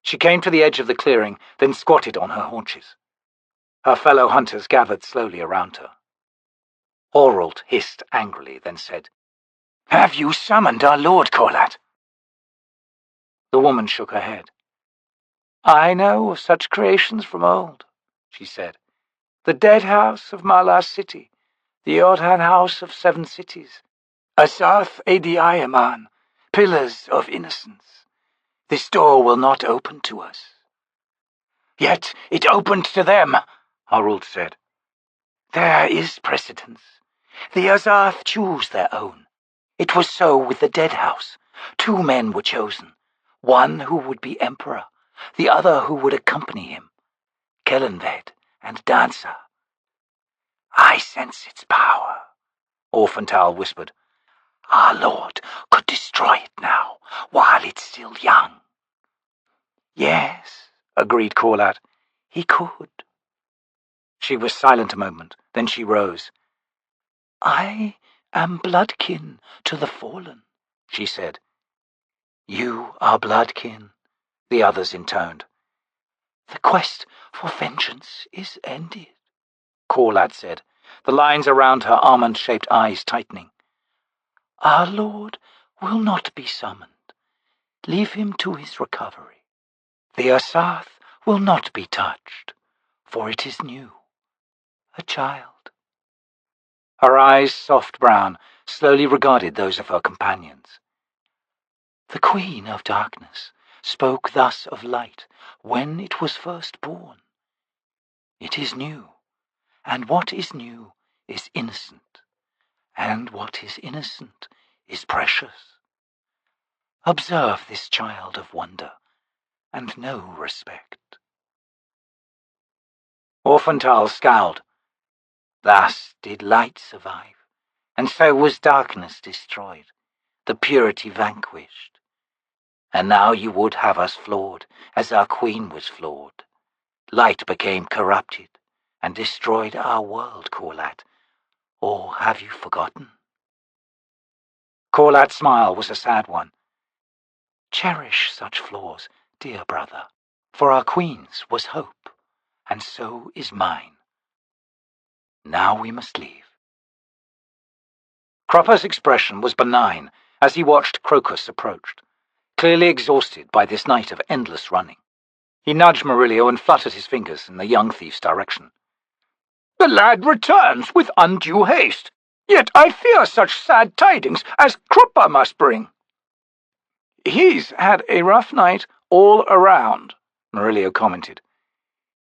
She came to the edge of the clearing, then squatted on her haunches. Her fellow hunters gathered slowly around her. Horalt hissed angrily, then said, "Have you summoned our lord, Korlat?" The woman shook her head. "I know of such creations from old," she said. "The dead house of Malar City, the Orhan house of 7 cities, Asarth Adiaman, pillars of innocence. This door will not open to us. Yet it opened to them, Harald said. There is precedence. The Asarth choose their own. It was so with the Dead House. 2 men were chosen, one who would be emperor, the other who would accompany him, Kellenved and Dancer. I sense its power, Orphantal whispered. Our Lord could destroy it now, while it's still young. Yes, agreed Corlat, he could. She was silent a moment, then she rose. I am bloodkin to the fallen, she said. You are bloodkin, the others intoned. The quest for vengeance is ended, Corlat said, the lines around her almond-shaped eyes tightening. Our Lord will not be summoned. Leave him to his recovery. The Asarth will not be touched, for it is new, a child. Her eyes, soft brown, slowly regarded those of her companions. The Queen of Darkness spoke thus of light when it was first born. It is new, and what is new is innocent, and what is innocent is precious. Observe this child of wonder, and know respect. Orphantal scowled. Thus did light survive, and so was darkness destroyed, the purity vanquished. And now you would have us flawed, as our queen was flawed. Light became corrupted, and destroyed our world, Corlat. Or have you forgotten? Corlat's smile was a sad one. Cherish such flaws, dear brother, for our queen's was hope, and so is mine. Now we must leave. Cropper's expression was benign as he watched Crokus approach, clearly exhausted by this night of endless running. He nudged Murillo and fluttered his fingers in the young thief's direction. The lad returns with undue haste, yet I fear such sad tidings as Cropper must bring. He's had a rough night all around, Murillo commented.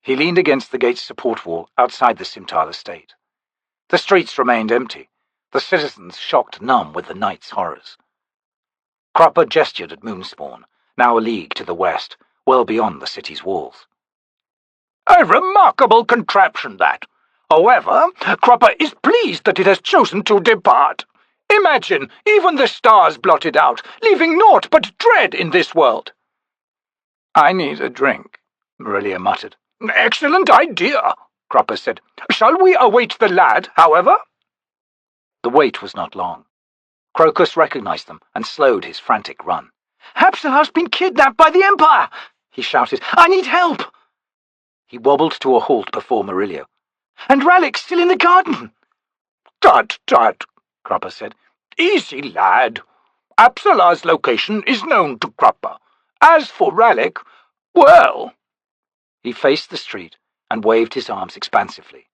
He leaned against the gate's support wall outside the Simtal estate. The streets remained empty, the citizens shocked numb with the night's horrors. Cropper gestured at Moonspawn, now a league to the west, well beyond the city's walls. A remarkable contraption, that. However, Cropper is pleased that it has chosen to depart. Imagine, even the stars blotted out, leaving naught but dread in this world. I need a drink, Murillo muttered. Excellent idea, Cropper said. Shall we await the lad, however? The wait was not long. Crokus recognized them and slowed his frantic run. Hapsalah's been kidnapped by the Empire, he shouted. I need help. He wobbled to a halt before Murillo. And Ralik's still in the garden. Tut, tut, Cropper said. Easy, lad. Hapsalah's location is known to Cropper. As for Ralik, well... He faced the street and waved his arms expansively.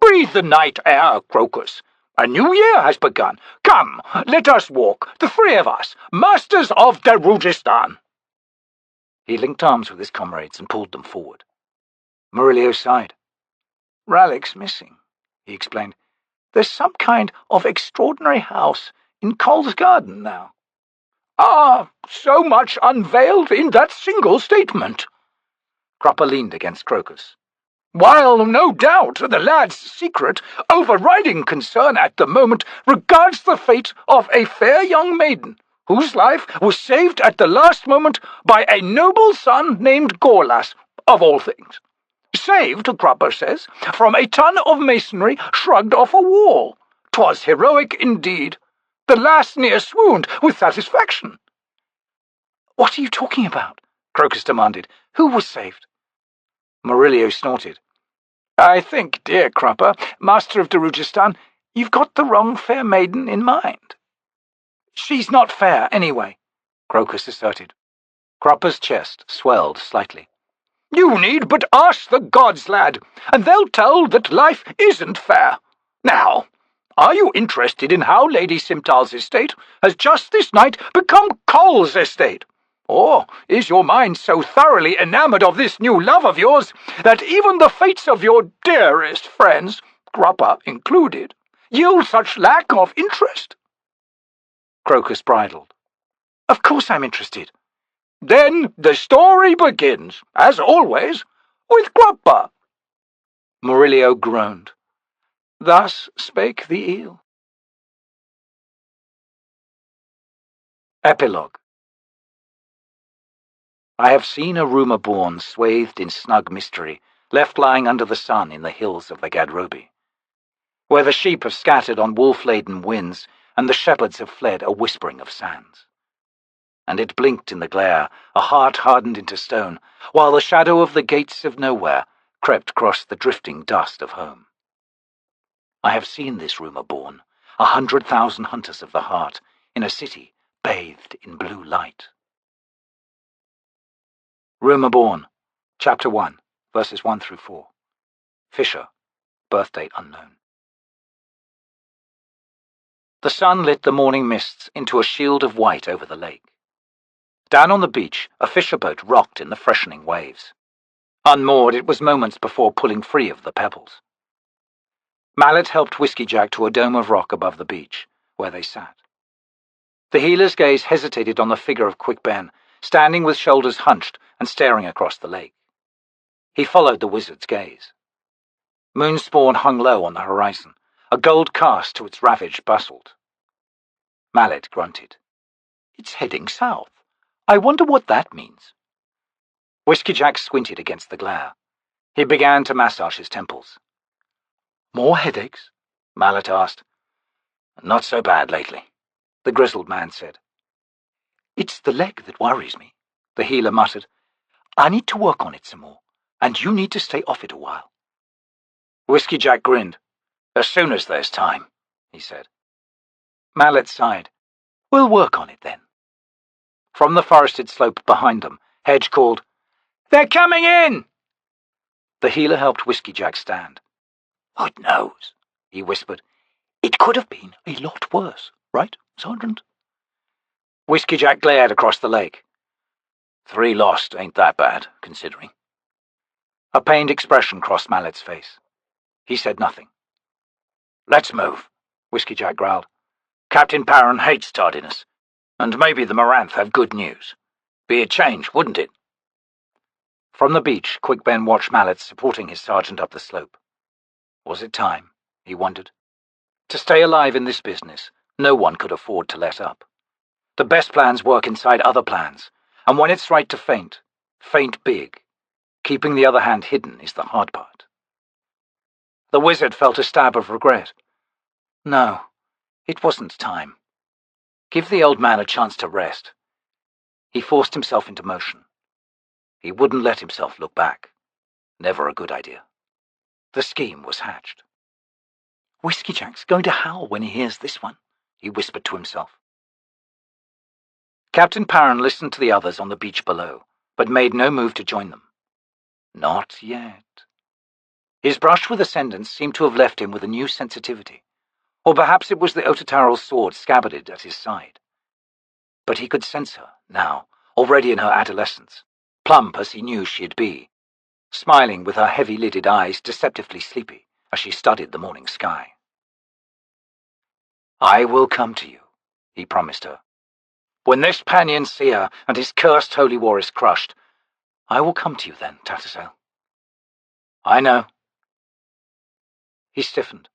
Breathe the night air, Crokus. A new year has begun. Come, let us walk, the 3 of us, masters of Darujhistan. He linked arms with his comrades and pulled them forward. Murillo sighed. Ralik's missing, he explained. There's some kind of extraordinary house in Cole's garden now. Ah, so much unveiled in that single statement. Cropper leaned against Crokus. While no doubt the lad's secret, overriding concern at the moment regards the fate of a fair young maiden, whose life was saved at the last moment by a noble son named Gorlas, of all things. Saved, Cropper says, from a ton of masonry shrugged off a wall. 'Twas heroic indeed. The lass near swooned with satisfaction. What are you talking about? Crokus demanded. Who was saved? Murillo snorted. I think, dear Cropper, master of Darujhistan, you've got the wrong fair maiden in mind. She's not fair, anyway, Crokus asserted. Cropper's chest swelled slightly. You need but ask the gods, lad, and they'll tell that life isn't fair. Now, Are you interested in how Lady Simtal's estate has just this night become Cole's estate? Or is your mind so thoroughly enamoured of this new love of yours that even the fates of your dearest friends, Gruppa included, yield such lack of interest?" Crokus bridled. "Of course I'm interested." "Then the story begins, as always, with Gruppa." Murillo groaned. Thus spake the eel. Epilogue. I have seen a rumour born swathed in snug mystery, left lying under the sun in the hills of the Gadrobi, where the sheep have scattered on wolf-laden winds and the shepherds have fled a whispering of sands. And it blinked in the glare, a heart hardened into stone, while the shadow of the gates of nowhere crept across the drifting dust of home. I have seen this rumour born, 100,000 hunters of the heart, in a city bathed in blue light. Rumour born, Chapter 1, verses 1 through 4. Fisher, birthdate unknown. The sun lit the morning mists into a shield of white over the lake. Down on the beach, a fisher boat rocked in the freshening waves. Unmoored, it was moments before pulling free of the pebbles. Mallet helped Whiskeyjack to a dome of rock above the beach, where they sat. The healer's gaze hesitated on the figure of Quick Ben, standing with shoulders hunched and staring across the lake. He followed the wizard's gaze. Moonspawn hung low on the horizon, a gold cast to its ravaged basalt. Mallet grunted. "It's heading south. I wonder what that means." Whiskeyjack squinted against the glare. He began to massage his temples. "More headaches?" Mallet asked. "Not so bad lately," the grizzled man said. "It's the leg that worries me," the healer muttered. "I need to work on it some more, and you need to stay off it a while." Whiskeyjack grinned. "As soon as there's time," he said. Mallet sighed. "We'll work on it then." From the forested slope behind them, Hedge called, "They're coming in!" The healer helped Whiskeyjack stand. "God knows," he whispered. "It could have been a lot worse, right, Sergeant?" Whiskeyjack glared across the lake. 3 lost ain't that bad, considering. A pained expression crossed Mallet's face. He said nothing. "Let's move," Whiskeyjack growled. "Captain Paran hates tardiness, and maybe the Moranth have good news. Be a change, wouldn't it?" From the beach, Quick Ben watched Mallet supporting his sergeant up the slope. Was it time, he wondered? To stay alive in this business, no one could afford to let up. The best plans work inside other plans, and when it's right to faint, faint big. Keeping the other hand hidden is the hard part. The wizard felt a stab of regret. No, it wasn't time. Give the old man a chance to rest. He forced himself into motion. He wouldn't let himself look back. Never a good idea. The scheme was hatched. "Whiskeyjack's going to howl when he hears this one," he whispered to himself. Captain Paran listened to the others on the beach below, but made no move to join them. Not yet. His brush with Ascendance seemed to have left him with a new sensitivity, or perhaps it was the Otataral's sword scabbarded at his side. But he could sense her, now, already in her adolescence, plump as he knew she'd be, smiling with her heavy-lidded eyes deceptively sleepy as she studied the morning sky. "I will come to you," he promised her. "When this Panyan seer and his cursed holy war is crushed, I will come to you then, Tattersail." "I know." He stiffened.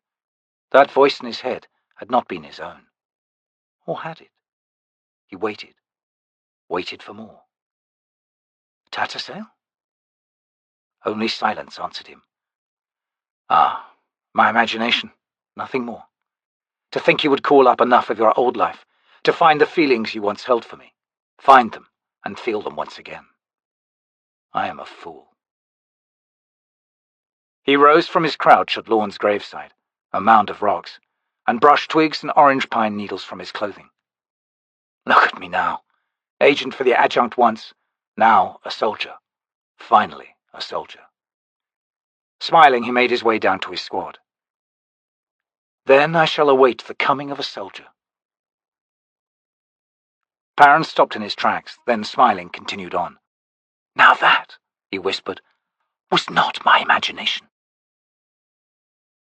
That voice in his head had not been his own. Or had it? He waited. Waited for more. "Tattersail?" Only silence answered him. "Ah, my imagination. Nothing more. To think you would call up enough of your old life, to find the feelings you once held for me, find them and feel them once again. I am a fool." He rose from his crouch at Lorne's graveside, a mound of rocks, and brushed twigs and orange pine needles from his clothing. Look at me now. Agent for the adjunct once, now a soldier. Finally a soldier. Smiling, he made his way down to his squad. Then I shall await the coming of a soldier." Paran stopped in his tracks, then smiling continued on. "Now that," he whispered, "was not my imagination."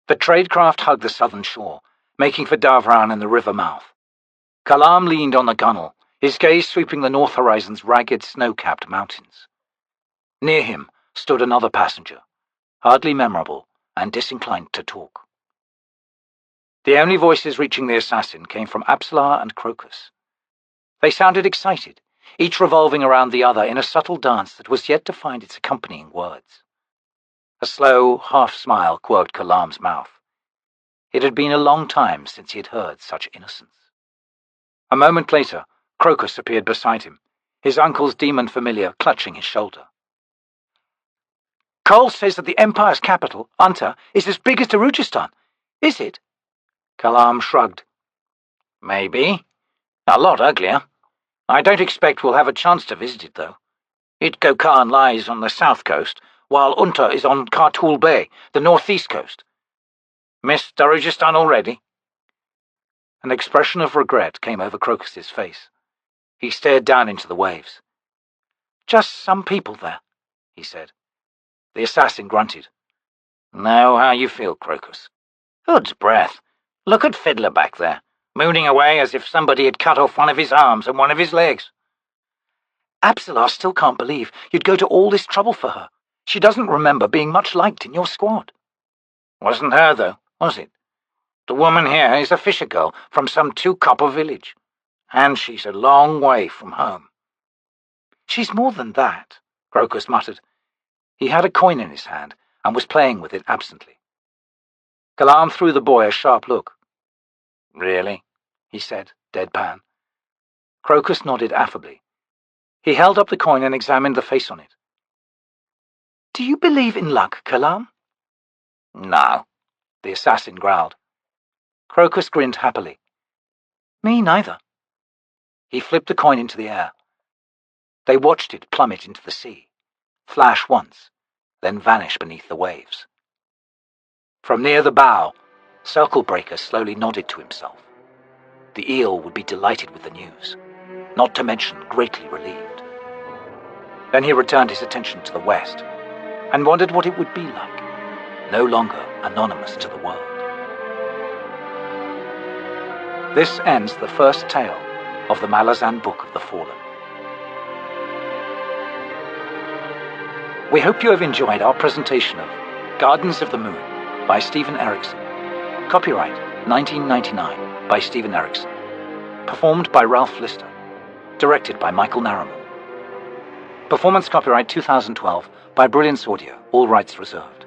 The tradecraft hugged the southern shore, making for Davran and the river mouth. Kalam leaned on the gunwale, his gaze sweeping the north horizon's ragged, snow-capped mountains. Near him stood another passenger, hardly memorable and disinclined to talk. The only voices reaching the assassin came from Absalar and Crokus. They sounded excited, each revolving around the other in a subtle dance that was yet to find its accompanying words. A slow, half-smile curved Kalam's mouth. It had been a long time since he had heard such innocence. A moment later, Crokus appeared beside him, his uncle's demon familiar clutching his shoulder. "Cole says that the Empire's capital, Unta, is as big as Darujhistan. Is it?" Kalam shrugged. "Maybe. A lot uglier. I don't expect we'll have a chance to visit it, though. Itko Khan lies on the south coast, while Unta is on Khartoul Bay, the northeast coast. Missed Darujhistan already?" An expression of regret came over Crokus's face. He stared down into the waves. "Just some people there," he said. The assassin grunted. "Know how you feel, Crokus. Hood's breath. Look at Fiddler back there, mooning away as if somebody had cut off one of his arms and one of his legs." "Absalar still can't believe you'd go to all this trouble for her. She doesn't remember being much liked in your squad." "Wasn't her, though, was it? The woman here is a fisher girl from some two-copper village, and she's a long way from home." "She's more than that," Crokus muttered. He had a coin in his hand and was playing with it absently. Kalam threw the boy a sharp look. "Really?" he said, deadpan. Crokus nodded affably. He held up the coin and examined the face on it. "Do you believe in luck, Kalam?" "No," the assassin growled. Crokus grinned happily. "Me neither." He flipped the coin into the air. They watched it plummet into the sea, flash once, then vanish beneath the waves. From near the bow, Circlebreaker slowly nodded to himself. The eel would be delighted with the news, not to mention greatly relieved. Then he returned his attention to the west, and wondered what it would be like, no longer anonymous to the world. This ends the first tale of the Malazan Book of the Fallen. We hope you have enjoyed our presentation of Gardens of the Moon by Stephen Erickson. Copyright 1999 by Stephen Erickson. Performed by Ralph Lister. Directed by Michael Narramore. Performance copyright 2012 by Brilliance Audio, all rights reserved.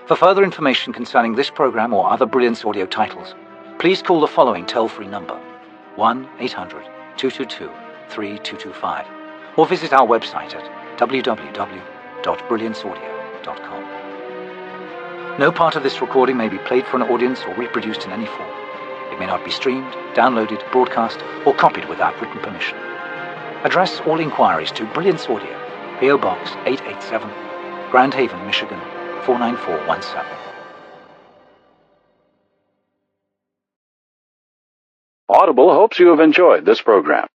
For further information concerning this program or other Brilliance Audio titles, please call the following toll-free number, 1-800-222-3225, or visit our website at www.brillianceaudio.com. No part of this recording may be played for an audience or reproduced in any form. It may not be streamed, downloaded, broadcast, or copied without written permission. Address all inquiries to Brilliance Audio, P.O. Box 887, Grand Haven, Michigan 49417. Audible hopes you have enjoyed this program.